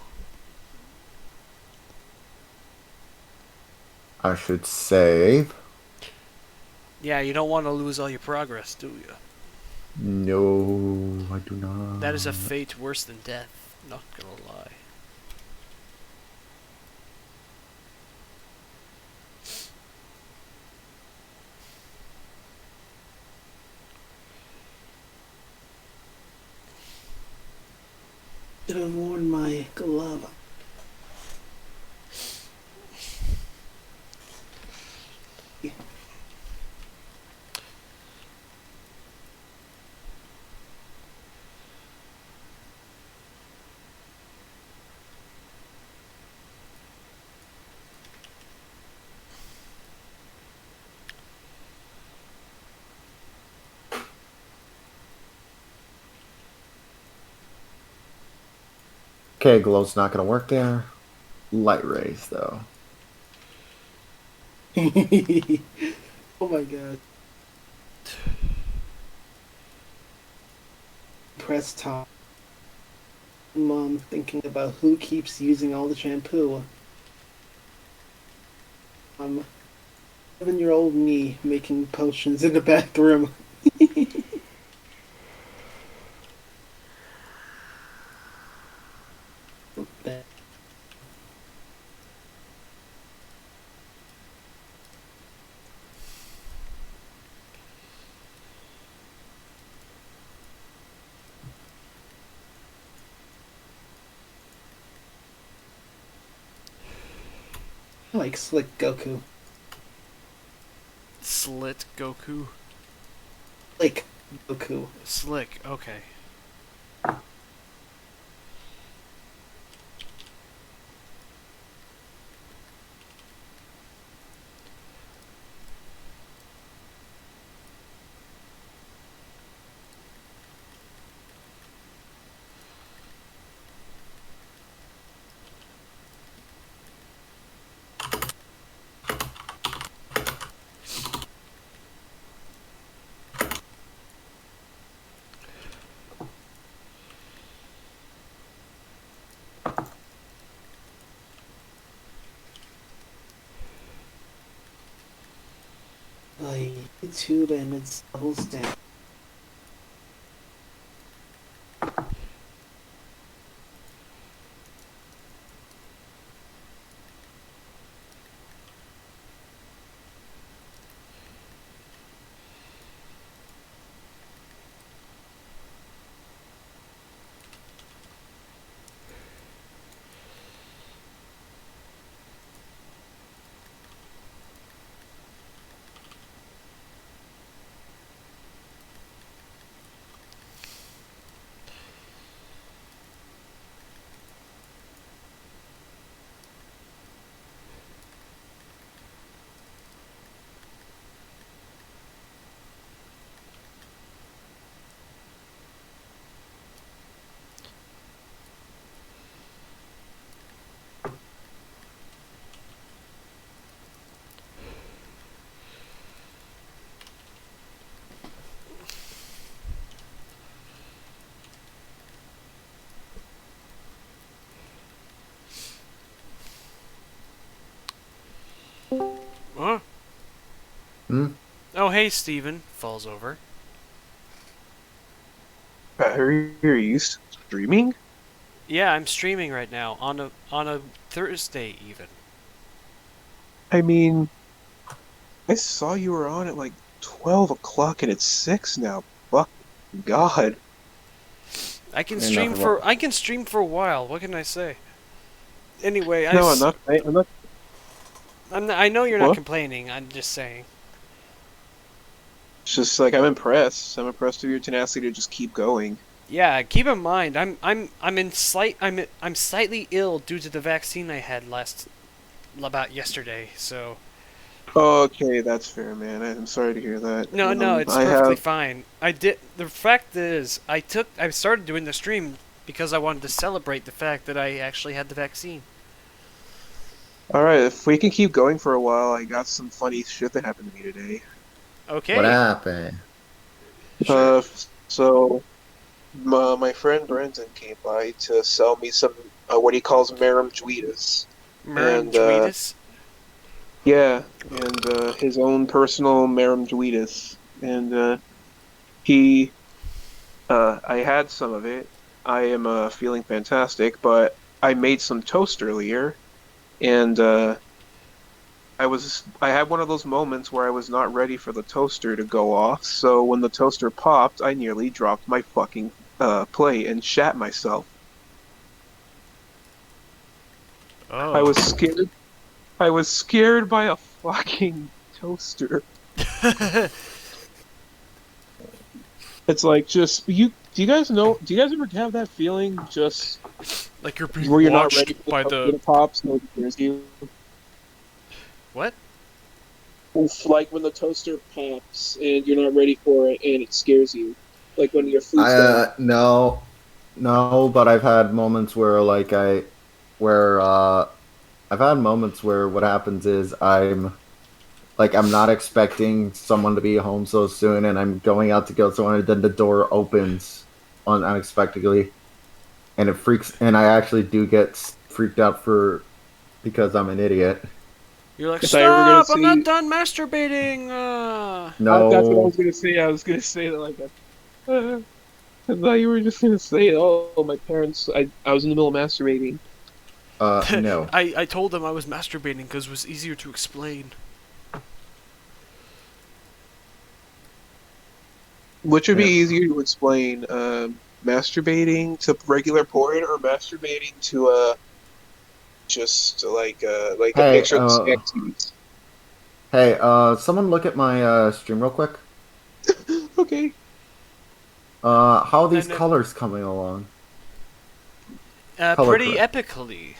I should save. Yeah, you don't want to lose all your progress, do you? No, I do not. That is a fate worse than death. Not gonna lie. Should have worn my glove. Okay, glow's not gonna work there. Light rays, though. Oh my god. Press top. Mom thinking about who keeps using all the shampoo. 7-year-old me making potions in the bathroom. I like Slick Goku. Slit Goku? Slick Goku. Slick, okay. YouTube and its double standard. Huh? Oh, hey, Steven. Falls over. Are you streaming? Yeah, I'm streaming right now on a Thursday even. I mean, I saw you were on at like 12 o'clock and it's 6 now. Fuck God. I can stream for a while. What can I say? Anyway, No, I'm not. I know you're not complaining. I'm just saying. It's just like I'm impressed. I'm impressed with your tenacity to just keep going. Yeah, keep in mind, I'm slightly ill due to the vaccine I had about yesterday. So. Okay, that's fair, man. I'm sorry to hear that. No, it's perfectly fine. The fact is, I started doing the stream because I wanted to celebrate the fact that I actually had the vaccine. Alright, if we can keep going for a while, I got some funny shit that happened to me today. Okay. What happened? So, my friend Brendan came by to sell me some, what he calls Marum Juitas. Marum Juitas? Yeah, and his own personal Marum Juitas. And I had some of it. I am feeling fantastic, but I made some toast earlier, and I had one of those moments where I was not ready for the toaster to go off, so when the toaster popped, I nearly dropped my fucking plate and shat myself. Oh. I was scared by a fucking toaster. It's like just do you guys ever have that feeling just like you're being where you're watched not ready by the pops no scares you? What? Like when the toaster pops and you're not ready for it and it scares you. Like when your food's done. No. No, but I've had moments where I've had moments where what happens is I'm not expecting someone to be home so soon, and I'm going out to go somewhere, and then the door opens unexpectedly, and and I actually do get freaked out because I'm an idiot. You're like, If I ever gonna stop! I'm see- not done masturbating! No. That's what I was gonna say. I was gonna say that like I thought you were just gonna say, "Oh, my parents." I was in the middle of masturbating. No. I told them I was masturbating because it was easier to explain. Which would be easier to explain, masturbating to regular porn or masturbating to just like a Hey, picture of the sex. Hey, someone look at my stream real quick. Okay. How are these colors coming along? Color Pretty correct. epically.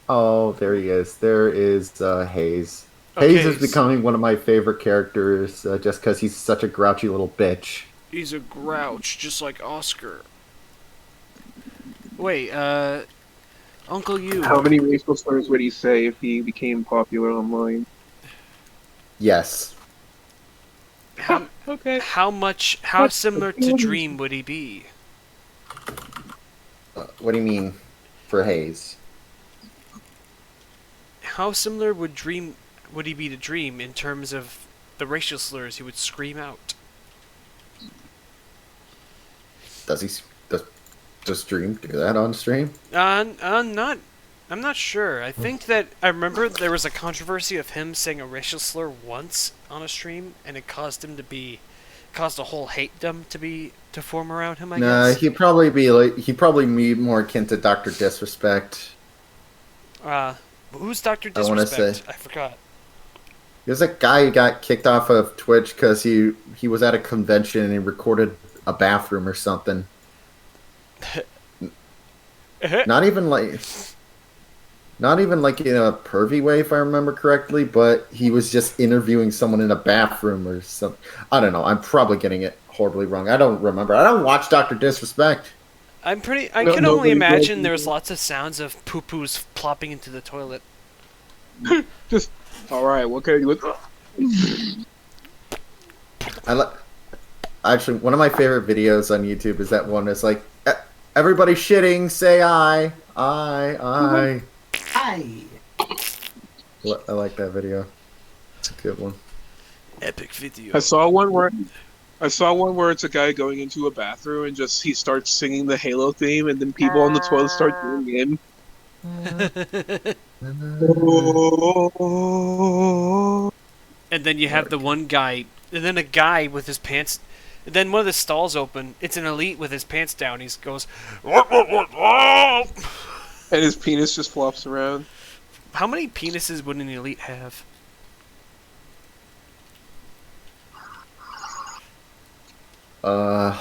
Oh, there he is. There is Hayes. Okay, Hayes is becoming one of my favorite characters just because he's such a grouchy little bitch. He's a grouch, just like Oscar. Wait, Uncle Yuu. How many racial slurs would he say if he became popular online? Yes. Okay. How similar to Dream would he be? What do you mean for Hayes? How similar would he be to Dream in terms of the racial slurs he would scream out? Does Dream do that on stream? I'm not sure. I think that I remember there was a controversy of him saying a racial slur once on a stream, and it caused a whole hatedom to form around him. I guess. He'd probably be more akin to Dr. Disrespect. Who's Dr. I wanna Disrespect? say. I forgot. There's a guy who got kicked off of Twitch because he was at a convention and he recorded a bathroom or something. Not even like in a pervy way, if I remember correctly, but he was just interviewing someone in a bathroom or something. I don't know. I'm probably getting it horribly wrong. I don't remember. I don't watch Dr. Disrespect. I can only imagine there's lots of sounds of poo-poos plopping into the toilet. Just alright, what can I do with Actually, one of my favorite videos on YouTube is that one that's like, everybody shitting, say I. I. I like that video. It's a good one. Epic video. I saw one where it's a guy going into a bathroom and he starts singing the Halo theme, and then people on the toilet start doing in. And then you have the one guy, and then a guy with his pants. And then one of the stalls open. It's an elite with his pants down. He goes, and his penis just flops around. How many penises would an elite have? Huh.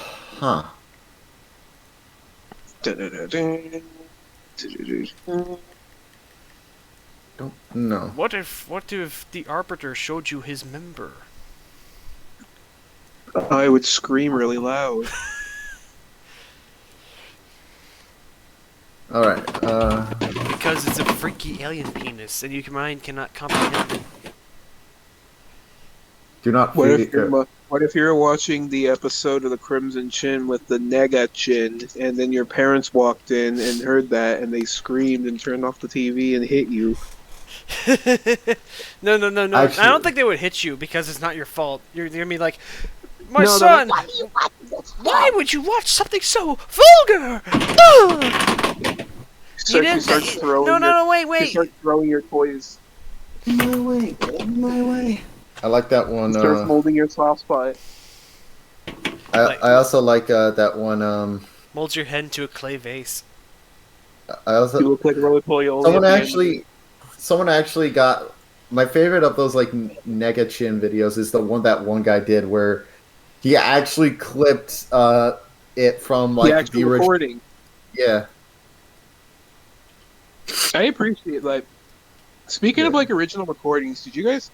Don't know. What if the Arbiter showed you his member? I would scream really loud. Alright, Because it's a freaky alien penis, and your mind cannot comprehend it. Do not What feed if you're watching the episode of the Crimson Chin with the Nega Chin, and then your parents walked in and heard that, and they screamed and turned off the TV and hit you? No. Actually, I don't think they would hit you because it's not your fault. You're gonna be like, my son, why would you watch something so vulgar? You start throwing wait. You start throwing your toys. My way. I like that one. You start molding your soft spot. I also like that one. Mold your head into a clay vase. I also You look like Roly-Poly. Someone actually got my favorite of those like Nega Chin videos is the one that one guy did where he actually clipped it from like the recording. Yeah. I appreciate Speaking of like original recordings, did you guys?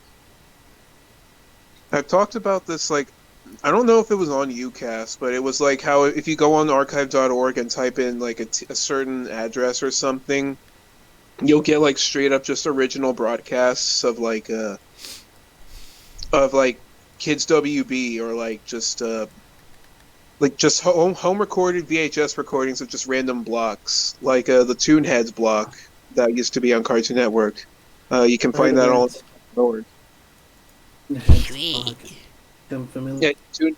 I've talked about this like I don't know if it was on Yuucast, but it was like how if you go on archive.org and type in like a certain address or something, you'll get like straight up just original broadcasts of like Kids WB or like just home recorded VHS recordings of just random blocks, like the Toonheads block that used to be on Cartoon Network. You can find that all on I'm familiar. Yeah,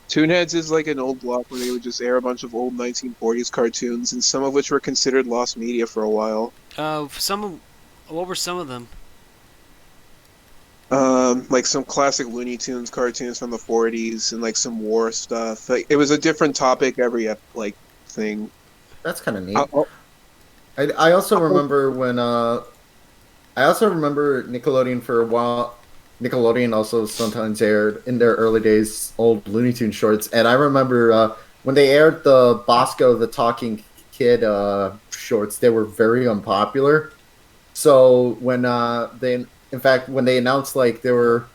Toonheads is like an old block where they would just air a bunch of old 1940s cartoons, and some of which were considered lost media for a while. What were some of them? Like some classic Looney Tunes cartoons from the 40s, and like some war stuff. Like, it was a different topic every thing. That's kind of neat. I also remember when I also remember Nickelodeon for a while. Nickelodeon also sometimes aired in their early days old Looney Tunes shorts, and I remember when they aired the Bosco the Talking Kid shorts, they were very unpopular. So when when they announced like they were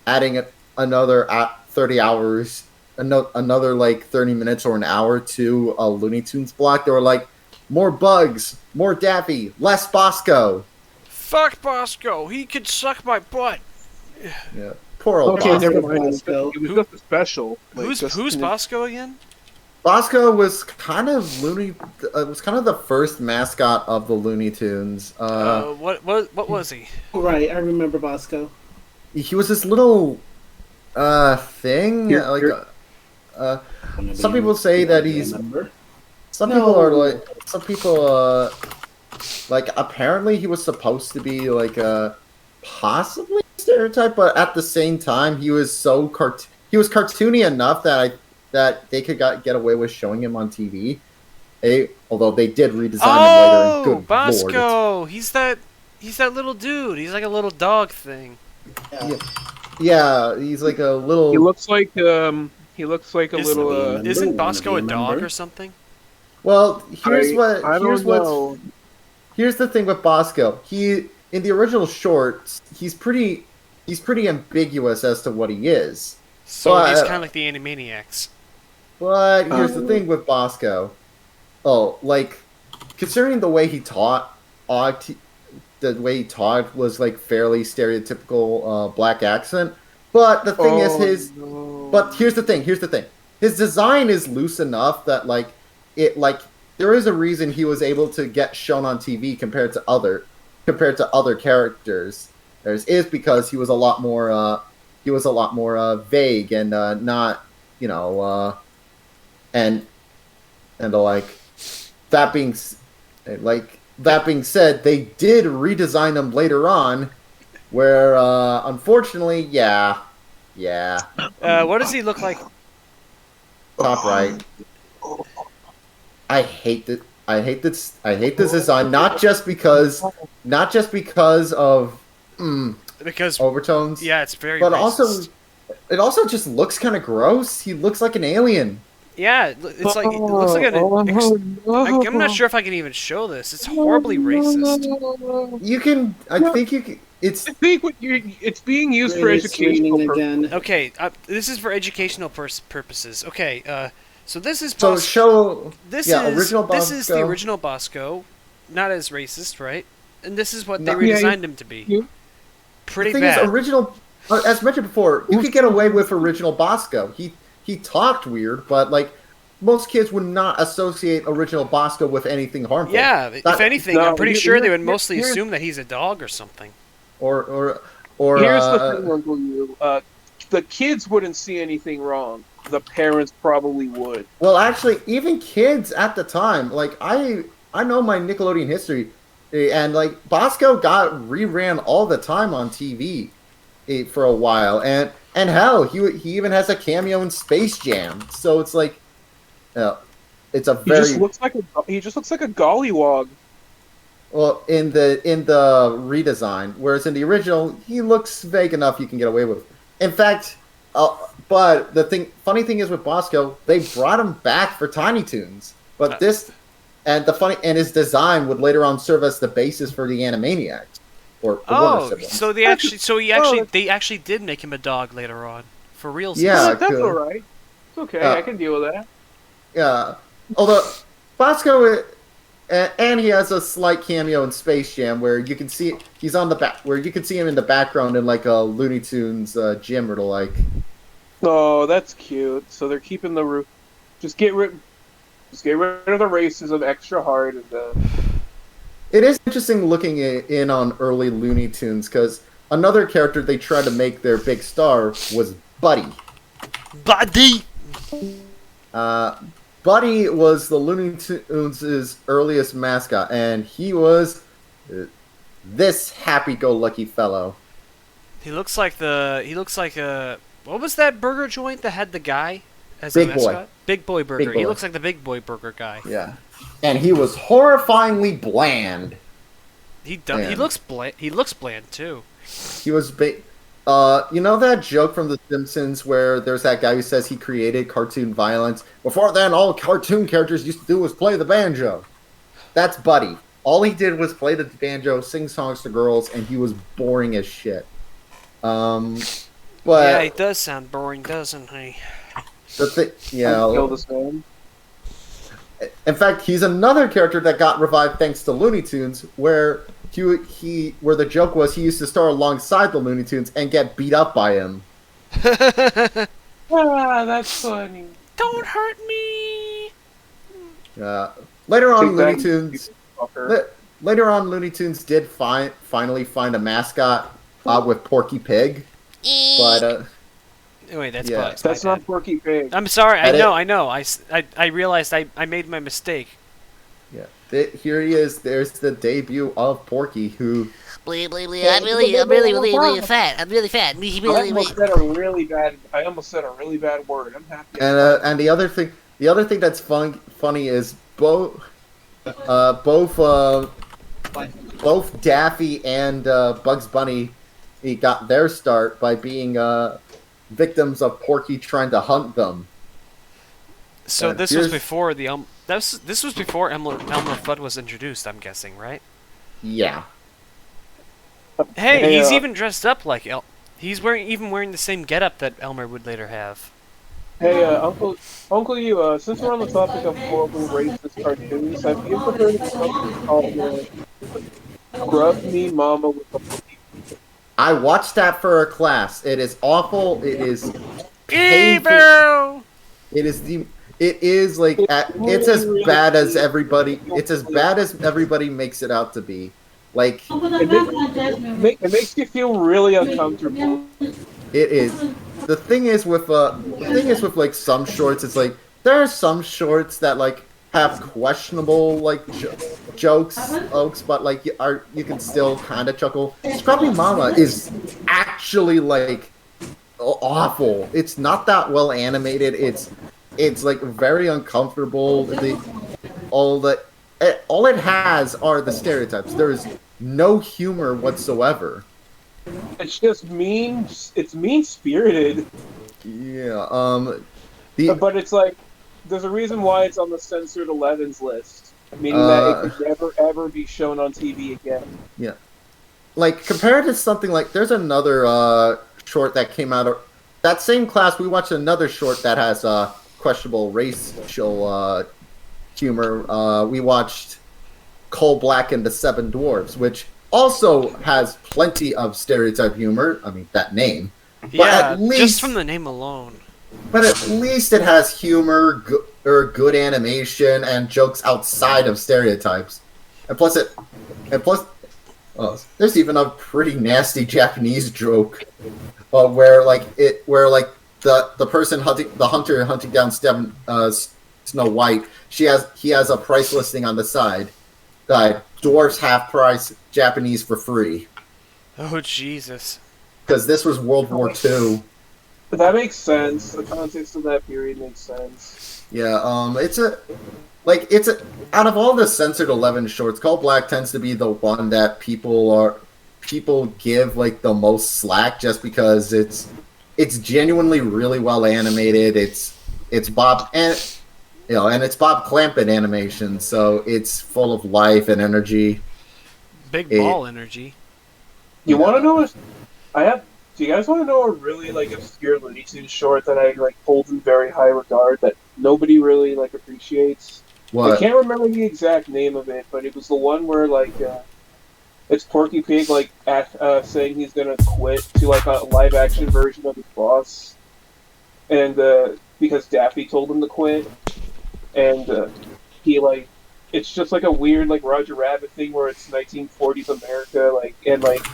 adding another 30 hours, another like 30 minutes or an hour to a Looney Tunes block, they were like, more Bugs, more Daffy, less Bosco. Fuck Bosco, he could suck my butt. Yeah, poor old Okay, Bosco. never mind. It was just a special. Like, Who's Bosco again? Bosco was kind of was kind of the first mascot of the Looney Tunes. What was he? Right, I remember Bosco. He was this little thing. Some people say that he's. Some people like apparently he was supposed to be like a possibly stereotype, but at the same time he was so he was cartoony enough that they could get away with showing him on TV. Although they did redesign him later. And good Bosco! Lord. He's that little dude. He's like a little dog thing. Yeah, he's like a little. He looks like a little. Isn't Bosco a dog or something? Well, here's the thing with Bosco. In the original shorts, he's pretty ambiguous as to what he is. So he's kind of like the Animaniacs. But here's the thing with Bosco. Oh, like considering the way he taught, was like fairly stereotypical black accent. But the thing is But here's the thing. His design is loose enough that there is a reason he was able to get shown on TV compared to other characters. Is because he was a lot more vague and not and that being said, they did redesign him later on, where unfortunately, what does he look like? Top right. I hate this design, not just because of overtones. Yeah, it's very. But racist. it also just looks kind of gross. He looks like an alien. Yeah, it looks like I'm not sure if I can even show this. It's horribly racist. You can. I think you can. It's being used for educational purposes. Okay, this is for educational purposes. Okay, so this is original Bosco. This is the original Bosco, not as racist, right? And this is what they redesigned him to be. Pretty bad. As mentioned before, you could get away with original Bosco. He talked weird, but most kids would not associate original Bosco with anything harmful. Yeah, if anything, I'm pretty sure they would mostly assume that he's a dog or something. Or here's the thing, Uncle Yuu. The kids wouldn't see anything wrong. The parents probably would. Well, actually, even kids at the time, I know my Nickelodeon history, and Bosco got reran all the time on TV for a while, and hell, he even has a cameo in Space Jam. So it's it's a very. He just looks like a gollywog. Well, in the redesign, whereas in the original, he looks vague enough you can get away with. In fact, but the funny thing is with Bosco, they brought him back for Tiny Toons, but his design would later on serve as the basis for the Animaniacs. They actually did make him a dog later on, for real. Yeah, that's all right. Okay, I can deal with that. Yeah. Although Bosco, and he has a slight cameo in Space Jam where you can see he's on the back, where you can see him in the background in like a Looney Tunes gym or the like. Oh, that's cute. So they're keeping the roof. Just get rid of the racism extra hard and. It is interesting looking in on early Looney Tunes because another character they tried to make their big star was Buddy. Buddy. Buddy was the Looney Tunes' earliest mascot, and he was this happy-go-lucky fellow. He looks like a. What was that burger joint that had the guy as Big a mascot? Boy. Big Boy Burger. Big Boy. He looks like the Big Boy Burger guy. Yeah, and he was horrifyingly bland. He looks bland. He looks bland too. He was you know that joke from The Simpsons where there's that guy who says he created cartoon violence? Before then, all cartoon characters used to do was play the banjo. That's Buddy. All he did was play the banjo, sing songs to girls, and he was boring as shit. But yeah, he does sound boring, doesn't he? Kill this man. In fact, he's another character that got revived thanks to Looney Tunes, where where the joke was he used to star alongside the Looney Tunes and get beat up by him. That's funny. Don't hurt me. Later on, Looney Tunes did finally find a mascot with Porky Pig, but wait, that's yeah. Bugs. That's not Porky Pig. I'm sorry. I know. I realized I made my mistake. Yeah. Here he is. There's the debut of Porky, who. I'm really fat. I'm really fat. I almost said a really bad word. I'm happy. And the other thing that's funny is both Daffy and Bugs Bunny got their start by being victims of Porky trying to hunt them. So this was before the this was before Elmer Fudd was introduced, I'm guessing, right? Yeah. Hey, he's even dressed up like he's wearing the same getup that Elmer would later have. Hey, Uncle Yuu, since we're on the topic of horrible racist cartoons, have you ever heard of something called Grub Me Mama with a... I watched that for a class. It is awful. It is painful. Evil. It is like it's as bad as everybody. It's as bad as everybody makes it out to be. Like it makes you feel really uncomfortable. It is. The thing is with like some shorts, it's like there are some shorts that like have questionable like jokes, but like you can still kind of chuckle. Scrubby Mama is actually like awful. It's not that well animated. It's like very uncomfortable. All it has are the stereotypes. There is no humor whatsoever. It's just mean. It's mean-spirited. Yeah. But it's like there's a reason why it's on the censored 11s list, meaning that it could never ever be shown on TV again. Yeah. Like compared to something like there's another short that came out of that same class. We watched another short that has questionable racial humor. We watched Coal Black and the Seven Dwarfs, which also has plenty of stereotype humor. I mean, that name. Yeah, just from the name alone. But at least it has humor, good animation, and jokes outside of stereotypes. And plus, there's even a pretty nasty Japanese joke, where the person hunting down Snow White. He has a price listing on the side. Dwarfs half price, Japanese for free. Oh Jesus! Because this was World War II. But that makes sense. The context of that period makes sense. Yeah. Out of all the censored 11 shorts, Coal Black tends to be the one that people give like the most slack, just because it's genuinely really well animated. It's Bob and it's Bob Clampett animation, so it's full of life and energy. Big ball energy. You want to know what? I have Do you guys want to know a really like obscure Looney Tunes short that I like hold in very high regard that nobody really like appreciates? What? I can't remember the exact name of it, but it was the one where like it's Porky Pig like saying he's gonna quit to like a live action version of his boss, and because Daffy told him to quit, and he like it's just like a weird like Roger Rabbit thing where it's 1940s America like and like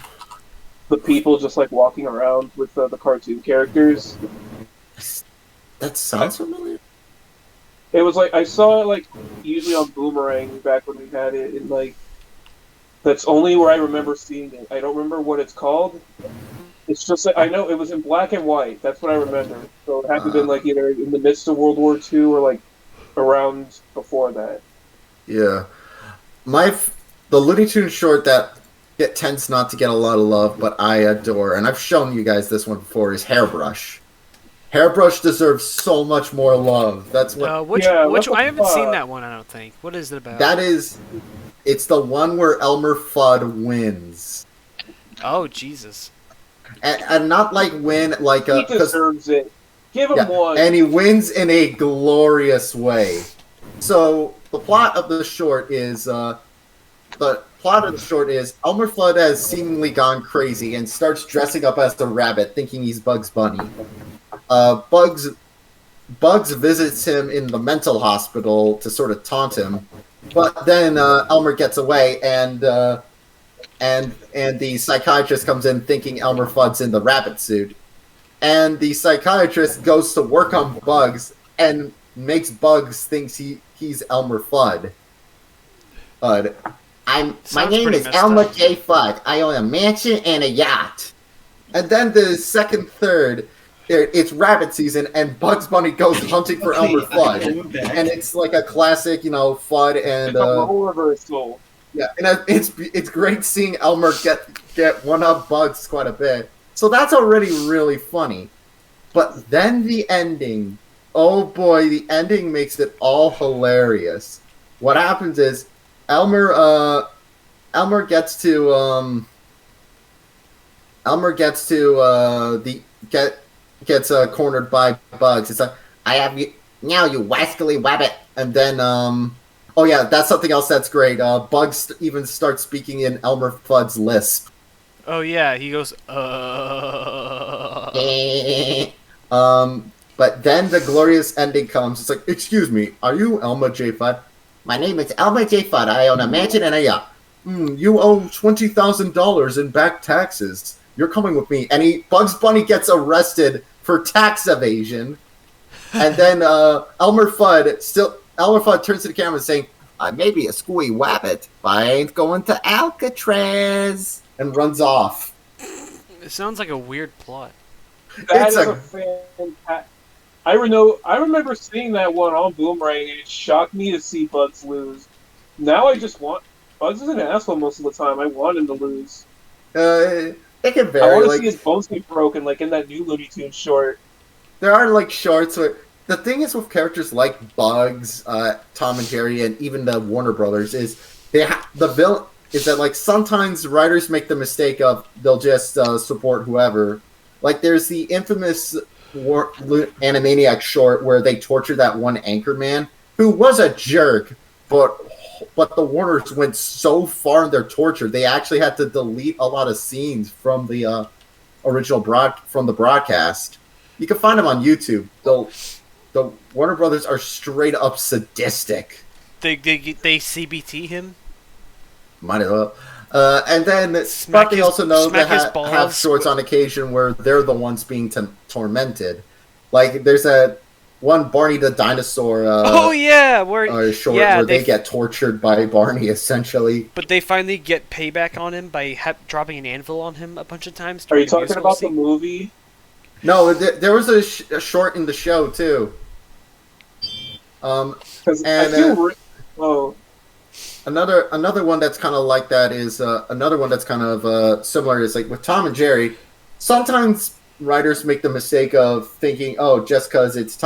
the people just like walking around with the cartoon characters. That sounds familiar. It was like I saw it like usually on Boomerang back when we had it, and like that's only where I remember seeing it. I don't remember what it's called. It's just like I know it was in black and white. That's what I remember. So it had to have been like either in the midst of World War II or like around before that. Yeah, the Looney Tunes short that tends not to get a lot of love, but I adore, and I've shown you guys this one before, is Hairbrush. Hairbrush deserves so much more love. That's what. Which I haven't seen that one. I don't think. What is it about? It's the one where Elmer Fudd wins. Oh Jesus! And not like win like he deserves it. Give him one. And he wins in a glorious way. So the plot of the short is Elmer Fudd has seemingly gone crazy and starts dressing up as a rabbit, thinking he's Bugs Bunny. Bugs visits him in the mental hospital to sort of taunt him, but then Elmer gets away, and the psychiatrist comes in thinking Elmer Fudd's in the rabbit suit, and the psychiatrist goes to work on Bugs and makes Bugs think he's Elmer Fudd. My name is Elmer J. Fudd. I own a mansion and a yacht. And then the second third, it's rabbit season, and Bugs Bunny goes hunting for Elmer Fudd, and it's like a classic, Fudd and it's a role reversal. Yeah, and it's great seeing Elmer get one up Bugs quite a bit. So that's already really funny, but then the ending, oh boy, the ending makes it all hilarious. What happens is Elmer gets to cornered by Bugs. It's like, I have you now, you wascally wabbit. And then, oh yeah, that's something else that's great. Bugs even starts speaking in Elmer Fudd's lisp. Oh yeah, he goes, But then the glorious ending comes. It's like, excuse me, are you Elmer J. Fudd? My name is Elmer J. Fudd. I own a mansion and a yacht. You owe $20,000 in back taxes. You're coming with me. And Bugs Bunny gets arrested for tax evasion. And then Elmer Fudd turns to the camera saying, I may be a screwy wabbit, but I ain't going to Alcatraz. And runs off. It sounds like a weird plot. That is a fantastic. I remember seeing that one on Boomerang, and it shocked me to see Bugs lose. Now I just want... Bugs is an asshole most of the time. I want him to lose. It can vary. I want to see his bones get broken, like in that new Looney Tunes short. There are, shorts where... The thing is with characters like Bugs, Tom and Jerry, and even the Warner Brothers, is the villain... is that, sometimes writers make the mistake of they'll just support whoever. There's the infamous Animaniac short where they tortured that one Anchorman, who was a jerk, but the Warners went so far in their torture, they actually had to delete a lot of scenes from the original broadcast. You can find them on YouTube. The Warner Brothers are straight up sadistic. They CBT him? Might as well. And then they also know they have shorts on occasion where they're the ones being tormented. There's that one Barney the Dinosaur short where they get tortured by Barney, essentially. But they finally get payback on him by dropping an anvil on him a bunch of times. Are you talking about the movie? No, there was a short in the show, too. Another one that's kind of like that is another one that's kind of similar is with Tom and Jerry. Sometimes writers make the mistake of thinking, oh, just because it's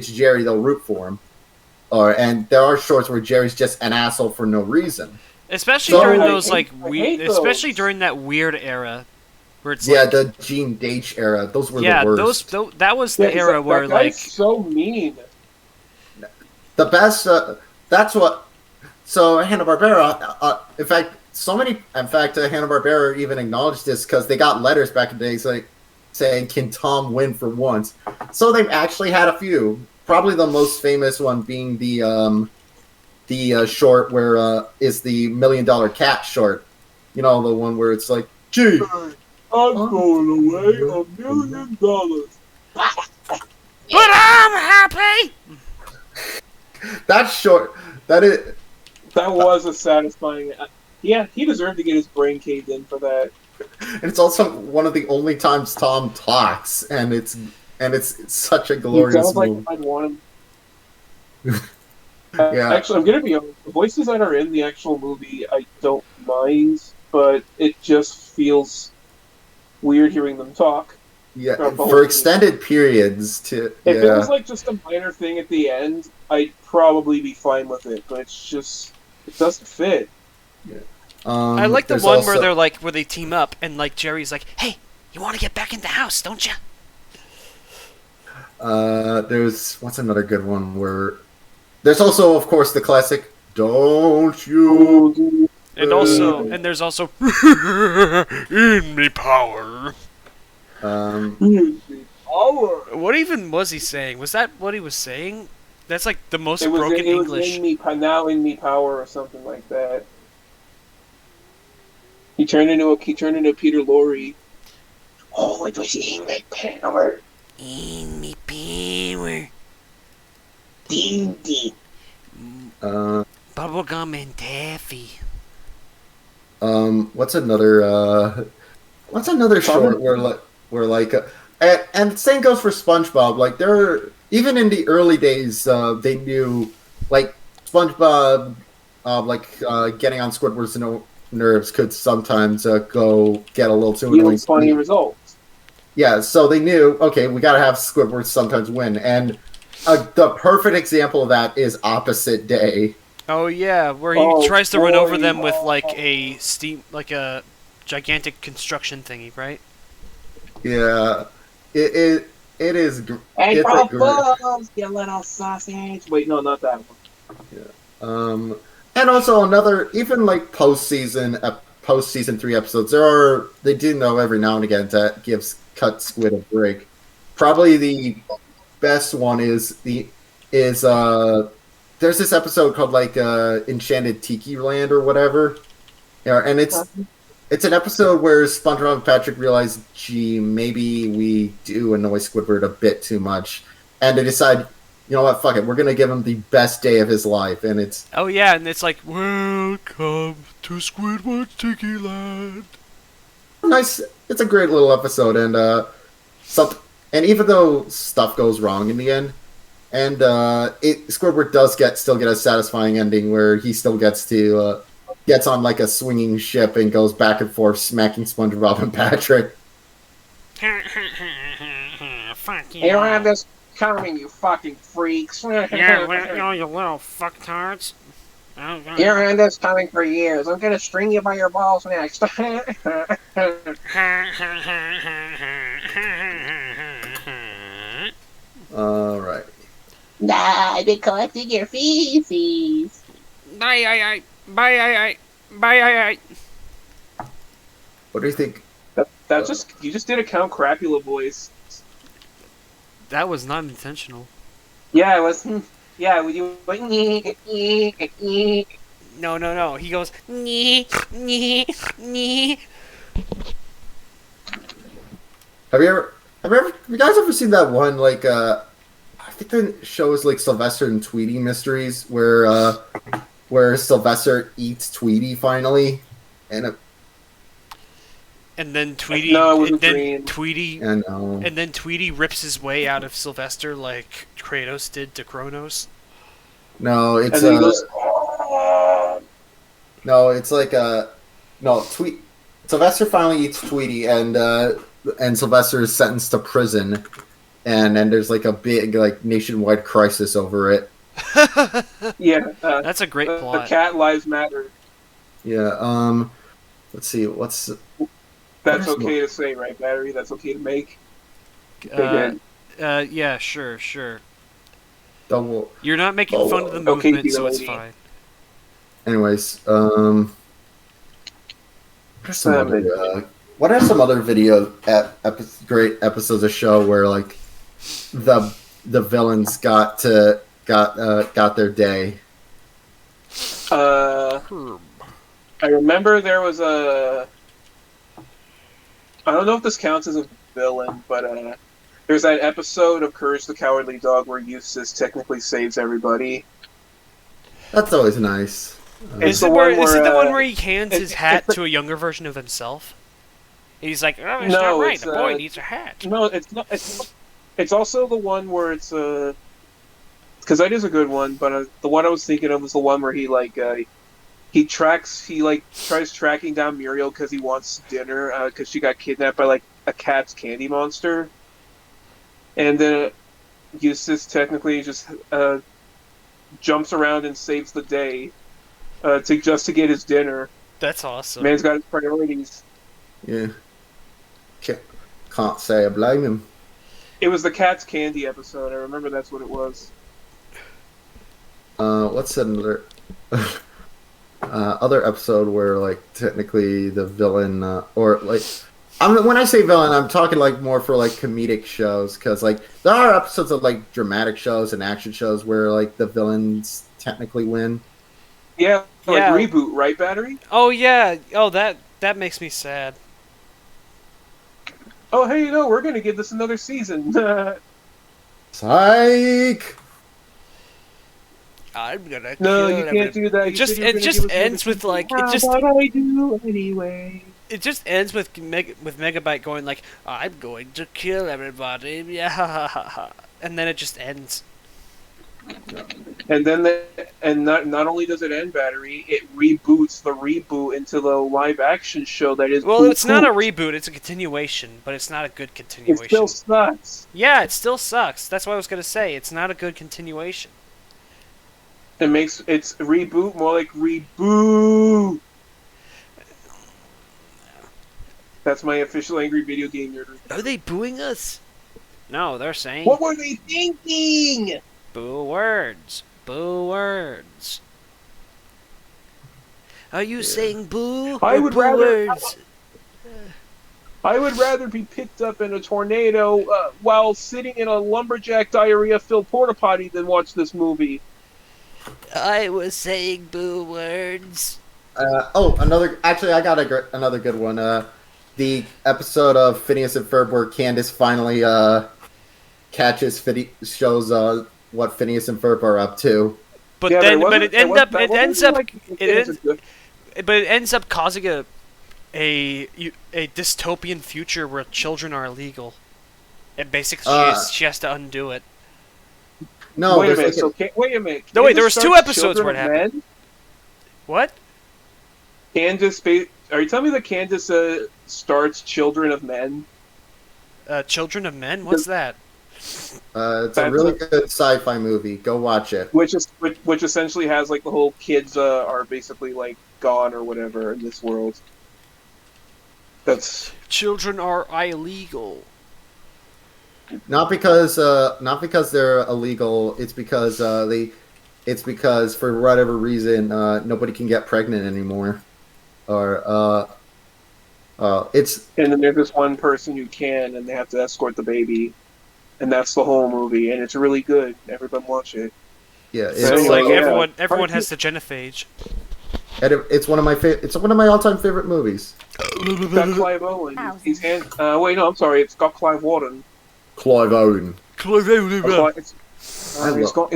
Jerry, they'll root for him. And there are shorts where Jerry's just an asshole for no reason. Especially during those especially during that weird era. where it's Yeah, like, the Gene Daich era. Those were yeah, the worst. that was the era where that like guy's so mean. The best. That's what. So Hanna-Barbera. In fact, Hanna-Barbera even acknowledged this because they got letters back in the days like saying, "Can Tom win for once?" So they've actually had a few. Probably the most famous one being the short where is the $1 Million Cat short. You know, the one where it's like, "Gee, I'm going away $1 million." But I'm happy! That's short. That was a satisfying. Yeah, he deserved to get his brain caved in for that. And it's also one of the only times Tom talks, and it's such a glorious He sounds like move. I'd want him. Yeah. Actually, I'm gonna be honest. The voices that are in the actual movie, I don't mind, but it just feels weird hearing them talk. Yeah, for extended periods. If it was like just a minor thing at the end, I'd probably be fine with it. But it's just it doesn't fit. Yeah. I like the one where they're like where they team up and like Jerry's like, "Hey, you want to get back in the house, don't you?" There's what's another good one where there's also, of course, the classic "Don't you?" And also, and there's also in me power. What even was he saying? Was that what he was saying? That's like the most broken English. In me power or something like that. He turned into Peter Lorre. Oh, it was in me power. In me power. Ding ding. Bubblegum and taffy. What's another short where like and same goes for SpongeBob. Like they're even in the early days, they knew like SpongeBob, getting on Squidward's nerves could sometimes go get a little too annoying. Funny results. Yeah, so they knew, okay, we gotta have Squidward sometimes win, and the perfect example of that is Opposite Day. Oh yeah, where he tries to run over them with like a gigantic construction thingy, right? Yeah, it is. Hey, it's you little sausage! Wait, no, not that one. Yeah. And also another, even like post season 3 episodes, they do know every now and again that gives Cut Squid a break. Probably the best one is there's this episode called like Enchanted Tiki Land or whatever. Yeah, and it's an episode where SpongeBob and Patrick realize, gee, maybe we do annoy Squidward a bit too much, and they decide, you know what, fuck it, we're gonna give him the best day of his life, and it's... Oh yeah, and it's like, welcome to Squidward's Tiki Land. Nice, it's a great little episode, and and even though stuff goes wrong in the end, and Squidward does still get a satisfying ending where he still gets on like a swinging ship and goes back and forth smacking SpongeBob and Patrick. Fuck you. You don't have this coming, you fucking freaks. Yeah, well, you little fucktards. You don't have this coming for years. I'm gonna string you by your balls next. Alright. Nah, I've been collecting your feces. Bye. What do you think? You just did a Count Crapula voice. That was not intentional. Yeah, it was. Yeah, would you? No. He goes, nee. Have you guys ever seen that one, like, I think the show is like Sylvester and Tweety Mysteries, where Sylvester eats Tweety finally, and then Tweety, and then Tweety rips his way out of Sylvester like Kratos did to Kronos. No, it's Sylvester finally eats Tweety, and Sylvester is sentenced to prison, and then there's like a big like nationwide crisis over it. Yeah, that's a great plot. The cat lives matter. Yeah. Let's see. That's okay to say, right, Battery? That's okay to make? Yeah, sure. Double. You're not making fun of the movement, so it's fine. Anyways, what are some other video great episodes of show where like the villains got their day? I remember there was I don't know if this counts as a villain, but there's that episode of Courage the Cowardly Dog where Eustace technically saves everybody. That's always nice. Is it the one where he hands his hat to a younger version of himself? He's like, oh, it's not right. The boy needs a hat. No, it's not. It's also the one where it's because that is a good one. But the one I was thinking of was the one where he tries tracking down Muriel because he wants dinner because she got kidnapped by like a cat's candy monster, and then Eustace technically just jumps around and saves the day to get his dinner. That's awesome. Man's got his priorities. Yeah. Can't say I blame him. It was the cat's candy episode. I remember that's what it was. What's another other episode where like technically the villain or like when I say villain, I'm talking like more for like comedic shows because like there are episodes of like dramatic shows and action shows where like the villains technically win. Yeah, like Reboot, right, Battery? Oh yeah. Oh that makes me sad. Oh hey, we're gonna give this another season. Psych. I'm gonna. No, you can't do that. It just ends with like it just. What I do anyway. It just ends with Megabyte going like, "I'm going to kill everybody," yeah, and then it just ends. And then not only does it end, Battery, it reboots the reboot into the live action show that is. Well, it's not a reboot; it's a continuation, but it's not a good continuation. It still sucks. Yeah, it still sucks. That's what I was gonna say. It's not a good continuation. It makes it's reboot more like reboot. That's my official angry video game nerd. Are they booing us? No, they're saying. What were they thinking? Boo words. Boo words. Are you saying boo? I would words? I would rather be picked up in a tornado while sitting in a lumberjack diarrhea-filled porta potty than watch this movie. I was saying boo words. Actually, I got another good one. The episode of Phineas and Ferb where Candace finally shows what Phineas and Ferb are up to. But it ends up causing a dystopian future where children are illegal, and basically she has to undo it. No, wait a minute. Wait a minute. No, wait. There was 2 episodes where it happened. Men? What? Candace, are you telling me that Candace starts Children of Men? Children of Men? What's that? It's a really good sci-fi movie. Go watch it. Which essentially has like the whole kids are basically like gone or whatever in this world. That's children are illegal. Not because they're illegal. It's because for whatever reason nobody can get pregnant anymore, or it's. And then there's this one person who can, and they have to escort the baby, and that's the whole movie, and it's really good. Everyone watch it. Yeah, it's like everyone has the genophage. And it's one of my all-time favorite movies. It's got Clive Owen. Wait, no, I'm sorry. It's got Clive Warren. Clive Owen. It's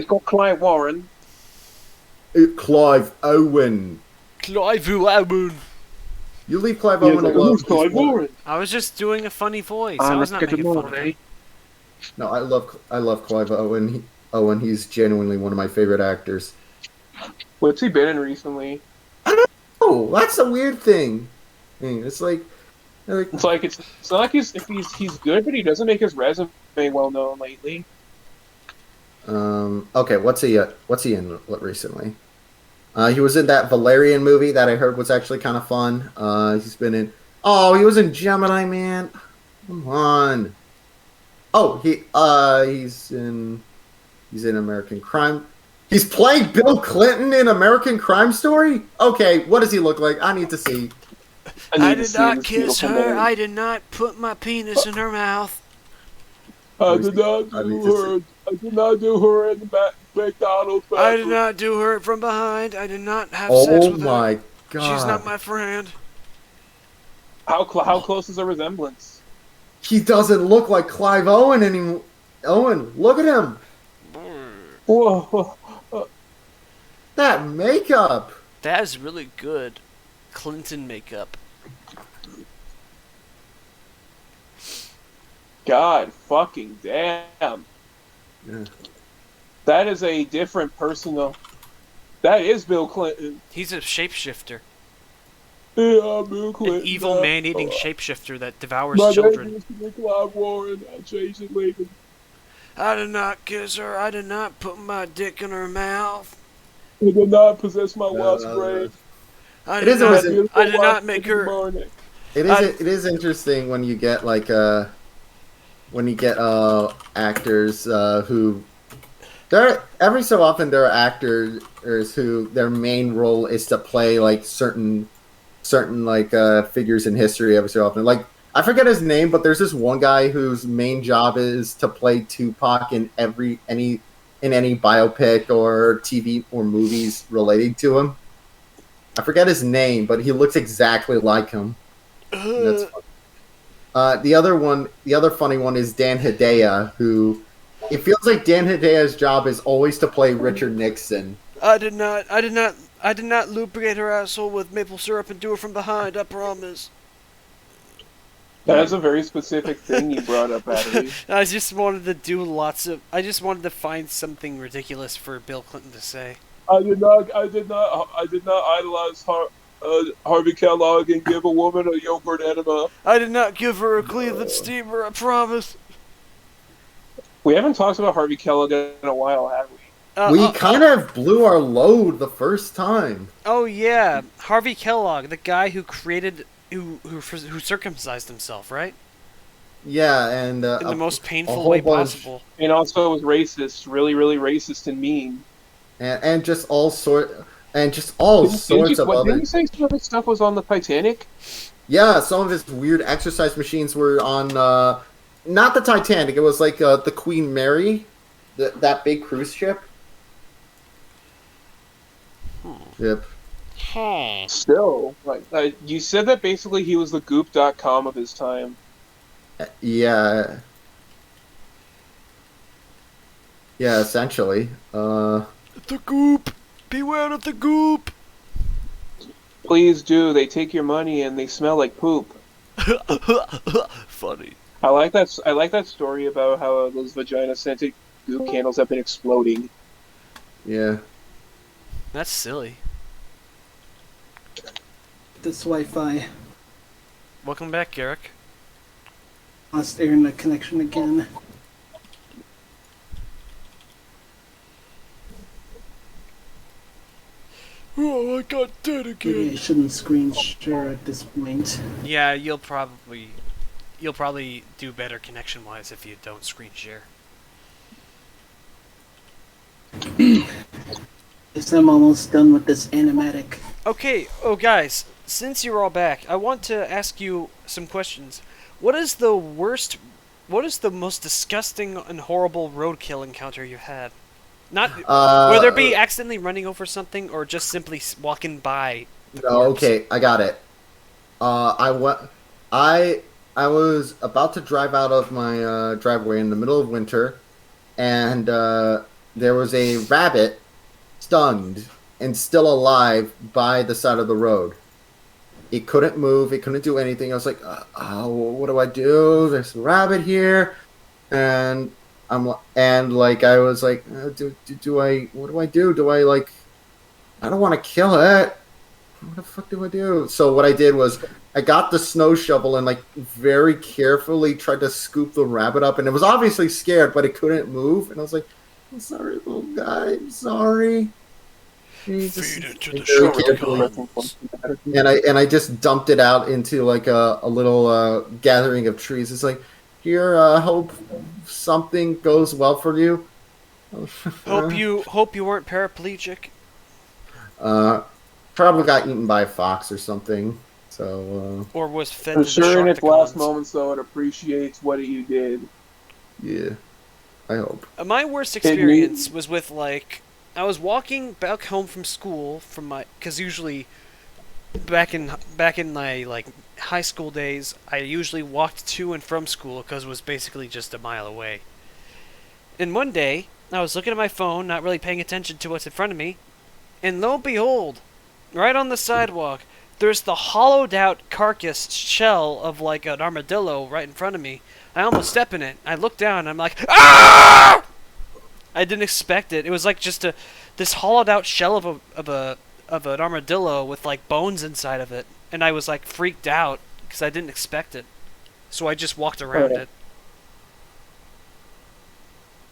got Clive Warren. Clive Owen. Clive Owen. You leave Clive Owen alone. Clive Warren. I was just doing a funny voice. I was not making fun of him. No, I love Clive Owen. He's genuinely one of my favorite actors. What's he been in recently? I don't know. That's a weird thing. It's like. It's not like he's good, but he doesn't make his resume well known lately. Okay, what's he in recently? He was in that Valerian movie that I heard was actually kind of fun. He's been in Oh, he was in Gemini Man. Come on. Oh, he's in American Crime. He's playing Bill Clinton in American Crime Story? Okay, what does he look like? I need to see. I did not kiss her. I did not put my penis in her mouth. I did not do her in the McDonald's bathroom. I did not do her from behind. I did not have Oh sex with her. my God. She's not my friend. How close is the resemblance? He doesn't look like Clive Owen anymore. Owen, look at him. Whoa. That makeup. That is really good. Clinton makeup. God fucking damn. Yeah. That is a different person though. That is Bill Clinton. He's a shapeshifter. Yeah, Bill Clinton. An evil man-eating shapeshifter that devours My children. name is Clive Warren. I'm Jason Lincoln. I did not kiss her. I did not put my dick in her mouth. I did not possess my wife's brain. I did not make her. It is interesting when you get like actors who every so often there are actors who their main role is to play like certain like figures in history every so often. Like I forget his name, but there's this one guy whose main job is to play Tupac in any biopic or TV or movies relating to him. I forget his name, but he looks exactly like him. That's funny. The other funny one is Dan Hedaya, who it feels like Dan Hedaya's job is always to play Richard Nixon. I did not lubricate her asshole with maple syrup and do it from behind. I promise. That is a very specific thing you brought up, Battery. I just wanted to find something ridiculous for Bill Clinton to say. I did not idolize Harvey Kellogg and give a woman a yogurt enema. I did not give her a Cleveland steamer. I promise. We haven't talked about Harvey Kellogg in a while, have we? We kind of blew our load the first time. Oh yeah, Harvey Kellogg, the guy who created, who circumcised himself, right? Yeah, and in the most painful way possible. And also was racist, really, really racist and mean. And just all sorts of other. Didn't you say some of his stuff was on the Titanic? Yeah, some of his weird exercise machines were on, not the Titanic. It was like the Queen Mary, that big cruise ship. Yep. Still, like you said that basically he was the Goop.com of his time. Yeah. Yeah, essentially. The Goop! Beware of the Goop! Please do. They take your money and they smell like poop. Funny. I like that story about how those vagina-scented Goop candles have been exploding. Yeah. That's silly. This Wi-Fi. Welcome back, Garrick. Lost internet connection again. Oh, I got dead again. Maybe I shouldn't screen share at this point. Yeah, you'll probably do better connection-wise if you don't screen share. Guess I'm almost done with this animatic. Okay, guys, since you're all back, I want to ask you some questions. What is the most disgusting and horrible roadkill encounter you've had? Not whether it be accidentally running over something or just simply walking by. Okay, I got it. I was about to drive out of my driveway in the middle of winter, and there was a rabbit stunned and still alive by the side of the road. It couldn't move. It couldn't do anything. I was like, what do I do? There's a rabbit here, and I was like, what do I do? Do I like? I don't want to kill it. What the fuck do I do? So what I did was I got the snow shovel and like very carefully tried to scoop the rabbit up, and it was obviously scared, but it couldn't move. And I was like, I'm sorry, little guy. I'm sorry. Feed it to the very shotguns. and I just dumped it out into like a little gathering of trees. It's like, here, hope something goes well for you. Hope you weren't paraplegic. Probably got eaten by a fox or something. So. Or was fed I'm to sure the in its last Sharkticons. moments, though, it appreciates what you did. Yeah, I hope. My worst experience was with like I was walking back home from school because usually back in my like high school days I usually walked to and from school because it was basically just a mile away. And one day I was looking at my phone, not really paying attention to what's in front of me, and lo and behold, right on the sidewalk, there's the hollowed out carcass shell of like an armadillo right in front of me. I almost step in it. I look down and I'm like, ah! I didn't expect it. It was like just this hollowed out shell of an armadillo with like bones inside of it, and I was like freaked out because I didn't expect it. So I just walked around it.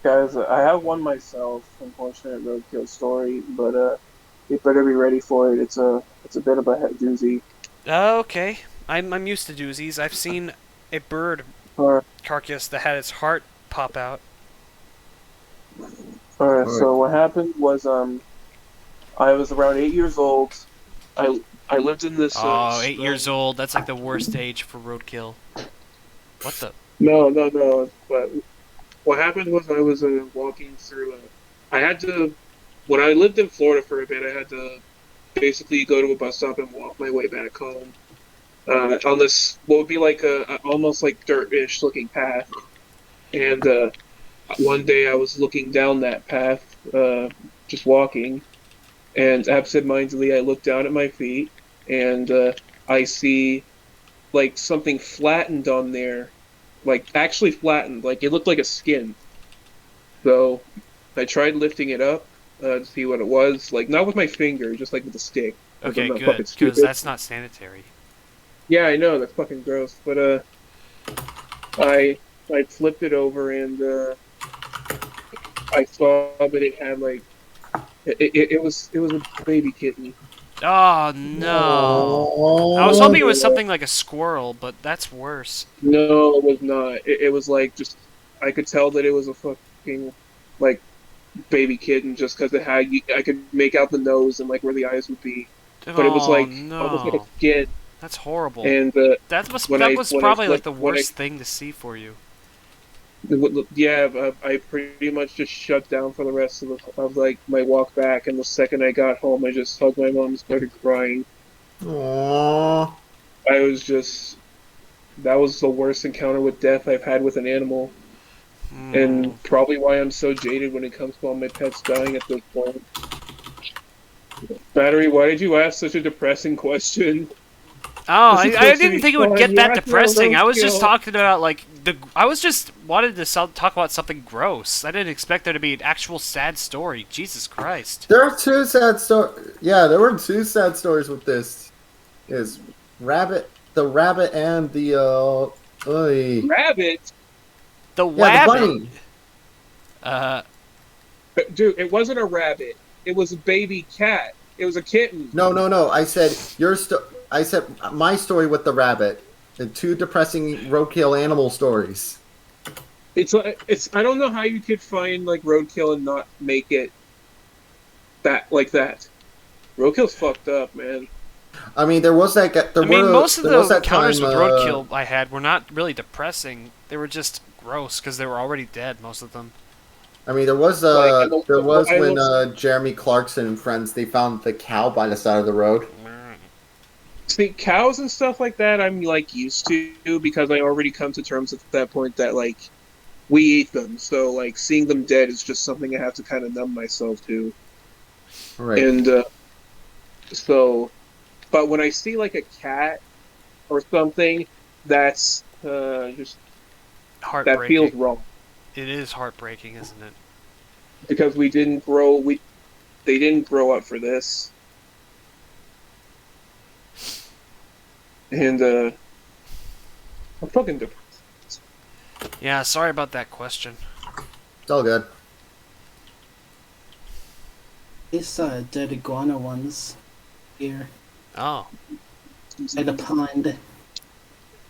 Guys, I have one myself, unfortunate roadkill story, but you better be ready for it. It's a bit of a doozy. Okay, I'm used to doozies. I've seen a bird carcass that had its heart pop out. Alright, so what happened was I was around 8 years old. I lived in this. 8 years old. That's like the worst age for roadkill. What the? No. But what happened was I was walking through. I had to. When I lived in Florida for a bit, I had to basically go to a bus stop and walk my way back home on this what would be like a almost like dirt-ish looking path. And one day I was looking down that path, just walking, and absentmindedly I look down at my feet, and I see like something flattened on there, like actually flattened, like it looked like a skin. So I tried lifting it up to see what it was, like not with my finger, just like with a stick. Okay, good, because that's not sanitary. Yeah, I know, that's fucking gross. But I flipped it over and I saw that it had like it was a baby kitten. Oh no! I was hoping it was something like a squirrel, but that's worse. No, it was not. It was like just I could tell that it was a fucking like baby kitten just because it had I could make out the nose and like where the eyes would be, but it was like almost like a skin. That's horrible. And that was probably like the worst thing to see for you. Yeah, I pretty much just shut down for the rest of like my walk back, and the second I got home, I just hugged my mom and started crying. Aww. I was just that was the worst encounter with death I've had with an animal, and probably why I'm so jaded when it comes to all my pets dying at this point. Battery, why did you ask such a depressing question? Oh, I didn't think it would get that depressing. I was just talking about like I was just wanted to talk about something gross. I didn't expect there to be an actual sad story. Jesus Christ. There are two sad stories. Yeah, there were two sad stories with this. Is the rabbit and the rabbit. The bunny. Dude, it wasn't a rabbit. It was a baby cat. It was a kitten. No. I said I said my story with the rabbit. The two depressing roadkill animal stories. It's I don't know how you could find like roadkill and not make it that like that. Roadkill's fucked up, man. I mean, there was that. Most of the encounters with roadkill I had were not really depressing. They were just gross because they were already dead. Most of them. I mean, there was when Jeremy Clarkson and friends they found the cow by the side of the road. See, cows and stuff like that, I'm like used to because I already come to terms at that point that like we eat them. So like seeing them dead is just something I have to kind of numb myself to. Right. And but when I see like a cat or something, that's just heartbreaking. That feels wrong. It is heartbreaking, isn't it? Because they didn't grow up for this. And I'm fucking depressed. Yeah, sorry about that question. It's all good. I saw dead iguana ones here Oh. at a pond.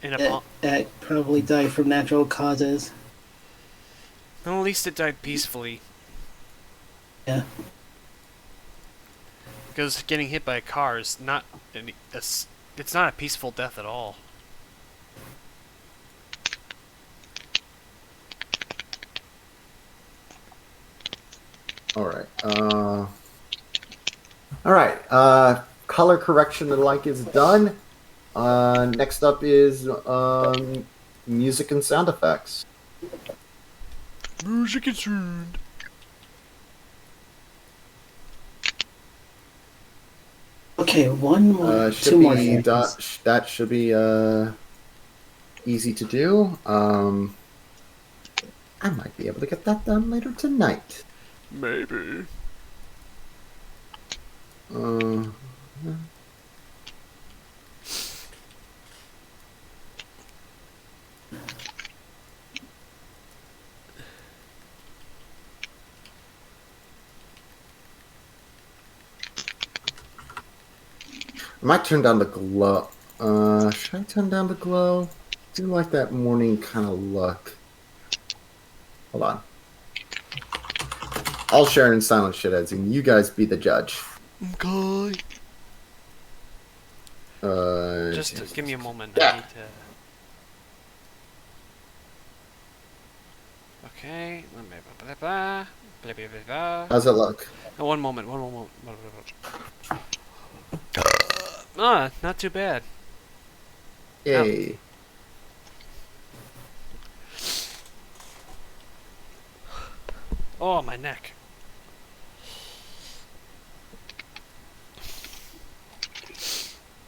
In a pond? That probably died from natural causes. Well, at least it died peacefully. Yeah. Because getting hit by a car is not it's not a peaceful death at all. Alright, color correction and like is done. Next up is music and sound effects. Music and sound. Okay, two more things. That should be easy to do. I might be able to get that done later tonight. Maybe. I might turn down the glow. Should I turn down the glow? Do like that morning kind of look. Hold on. I'll share in silent shit as in you guys be the judge. Okay. Just give me a moment. I need to. Okay. How's it look? One moment. Ah, not too bad. Yay. Oh, my neck.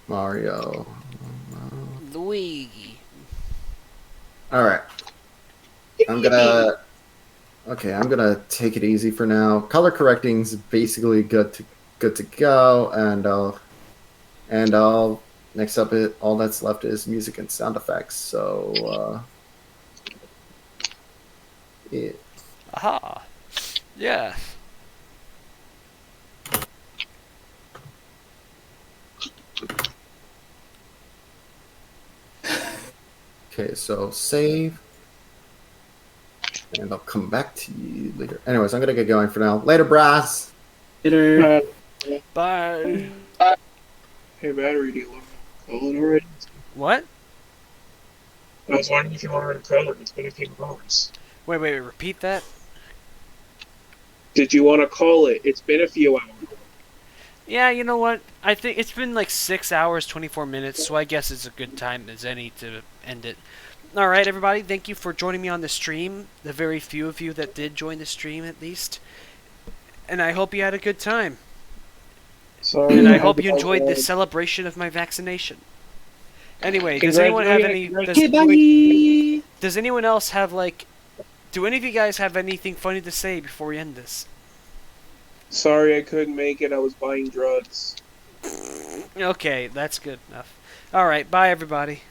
Mario. Luigi. Alright. I'm gonna take it easy for now. Color correcting's basically good to go, and I'll next up all that's left is music and sound effects. So yeah. Aha. Yeah. Okay, so save. And I'll come back to you later. Anyways, I'm gonna get going for now. Later, brass. Later. Bye. Hey, Battery, do you want to call it already? What? I was wondering if you wanted to call it. It's been a few hours. Wait, repeat that? Did you want to call it? It's been a few hours. Yeah, you know what? I think it's been like 6 hours, 24 minutes, so I guess it's a good time as any to end it. Alright, everybody, thank you for joining me on the stream. The very few of you that did join the stream, at least. And I hope you had a good time. Sorry, and I hope you enjoyed this celebration of my vaccination. Anyway, does anyone have any... Does anyone else have, like... Do any of you guys have anything funny to say before we end this? Sorry I couldn't make it. I was buying drugs. Okay, that's good enough. Alright, bye everybody.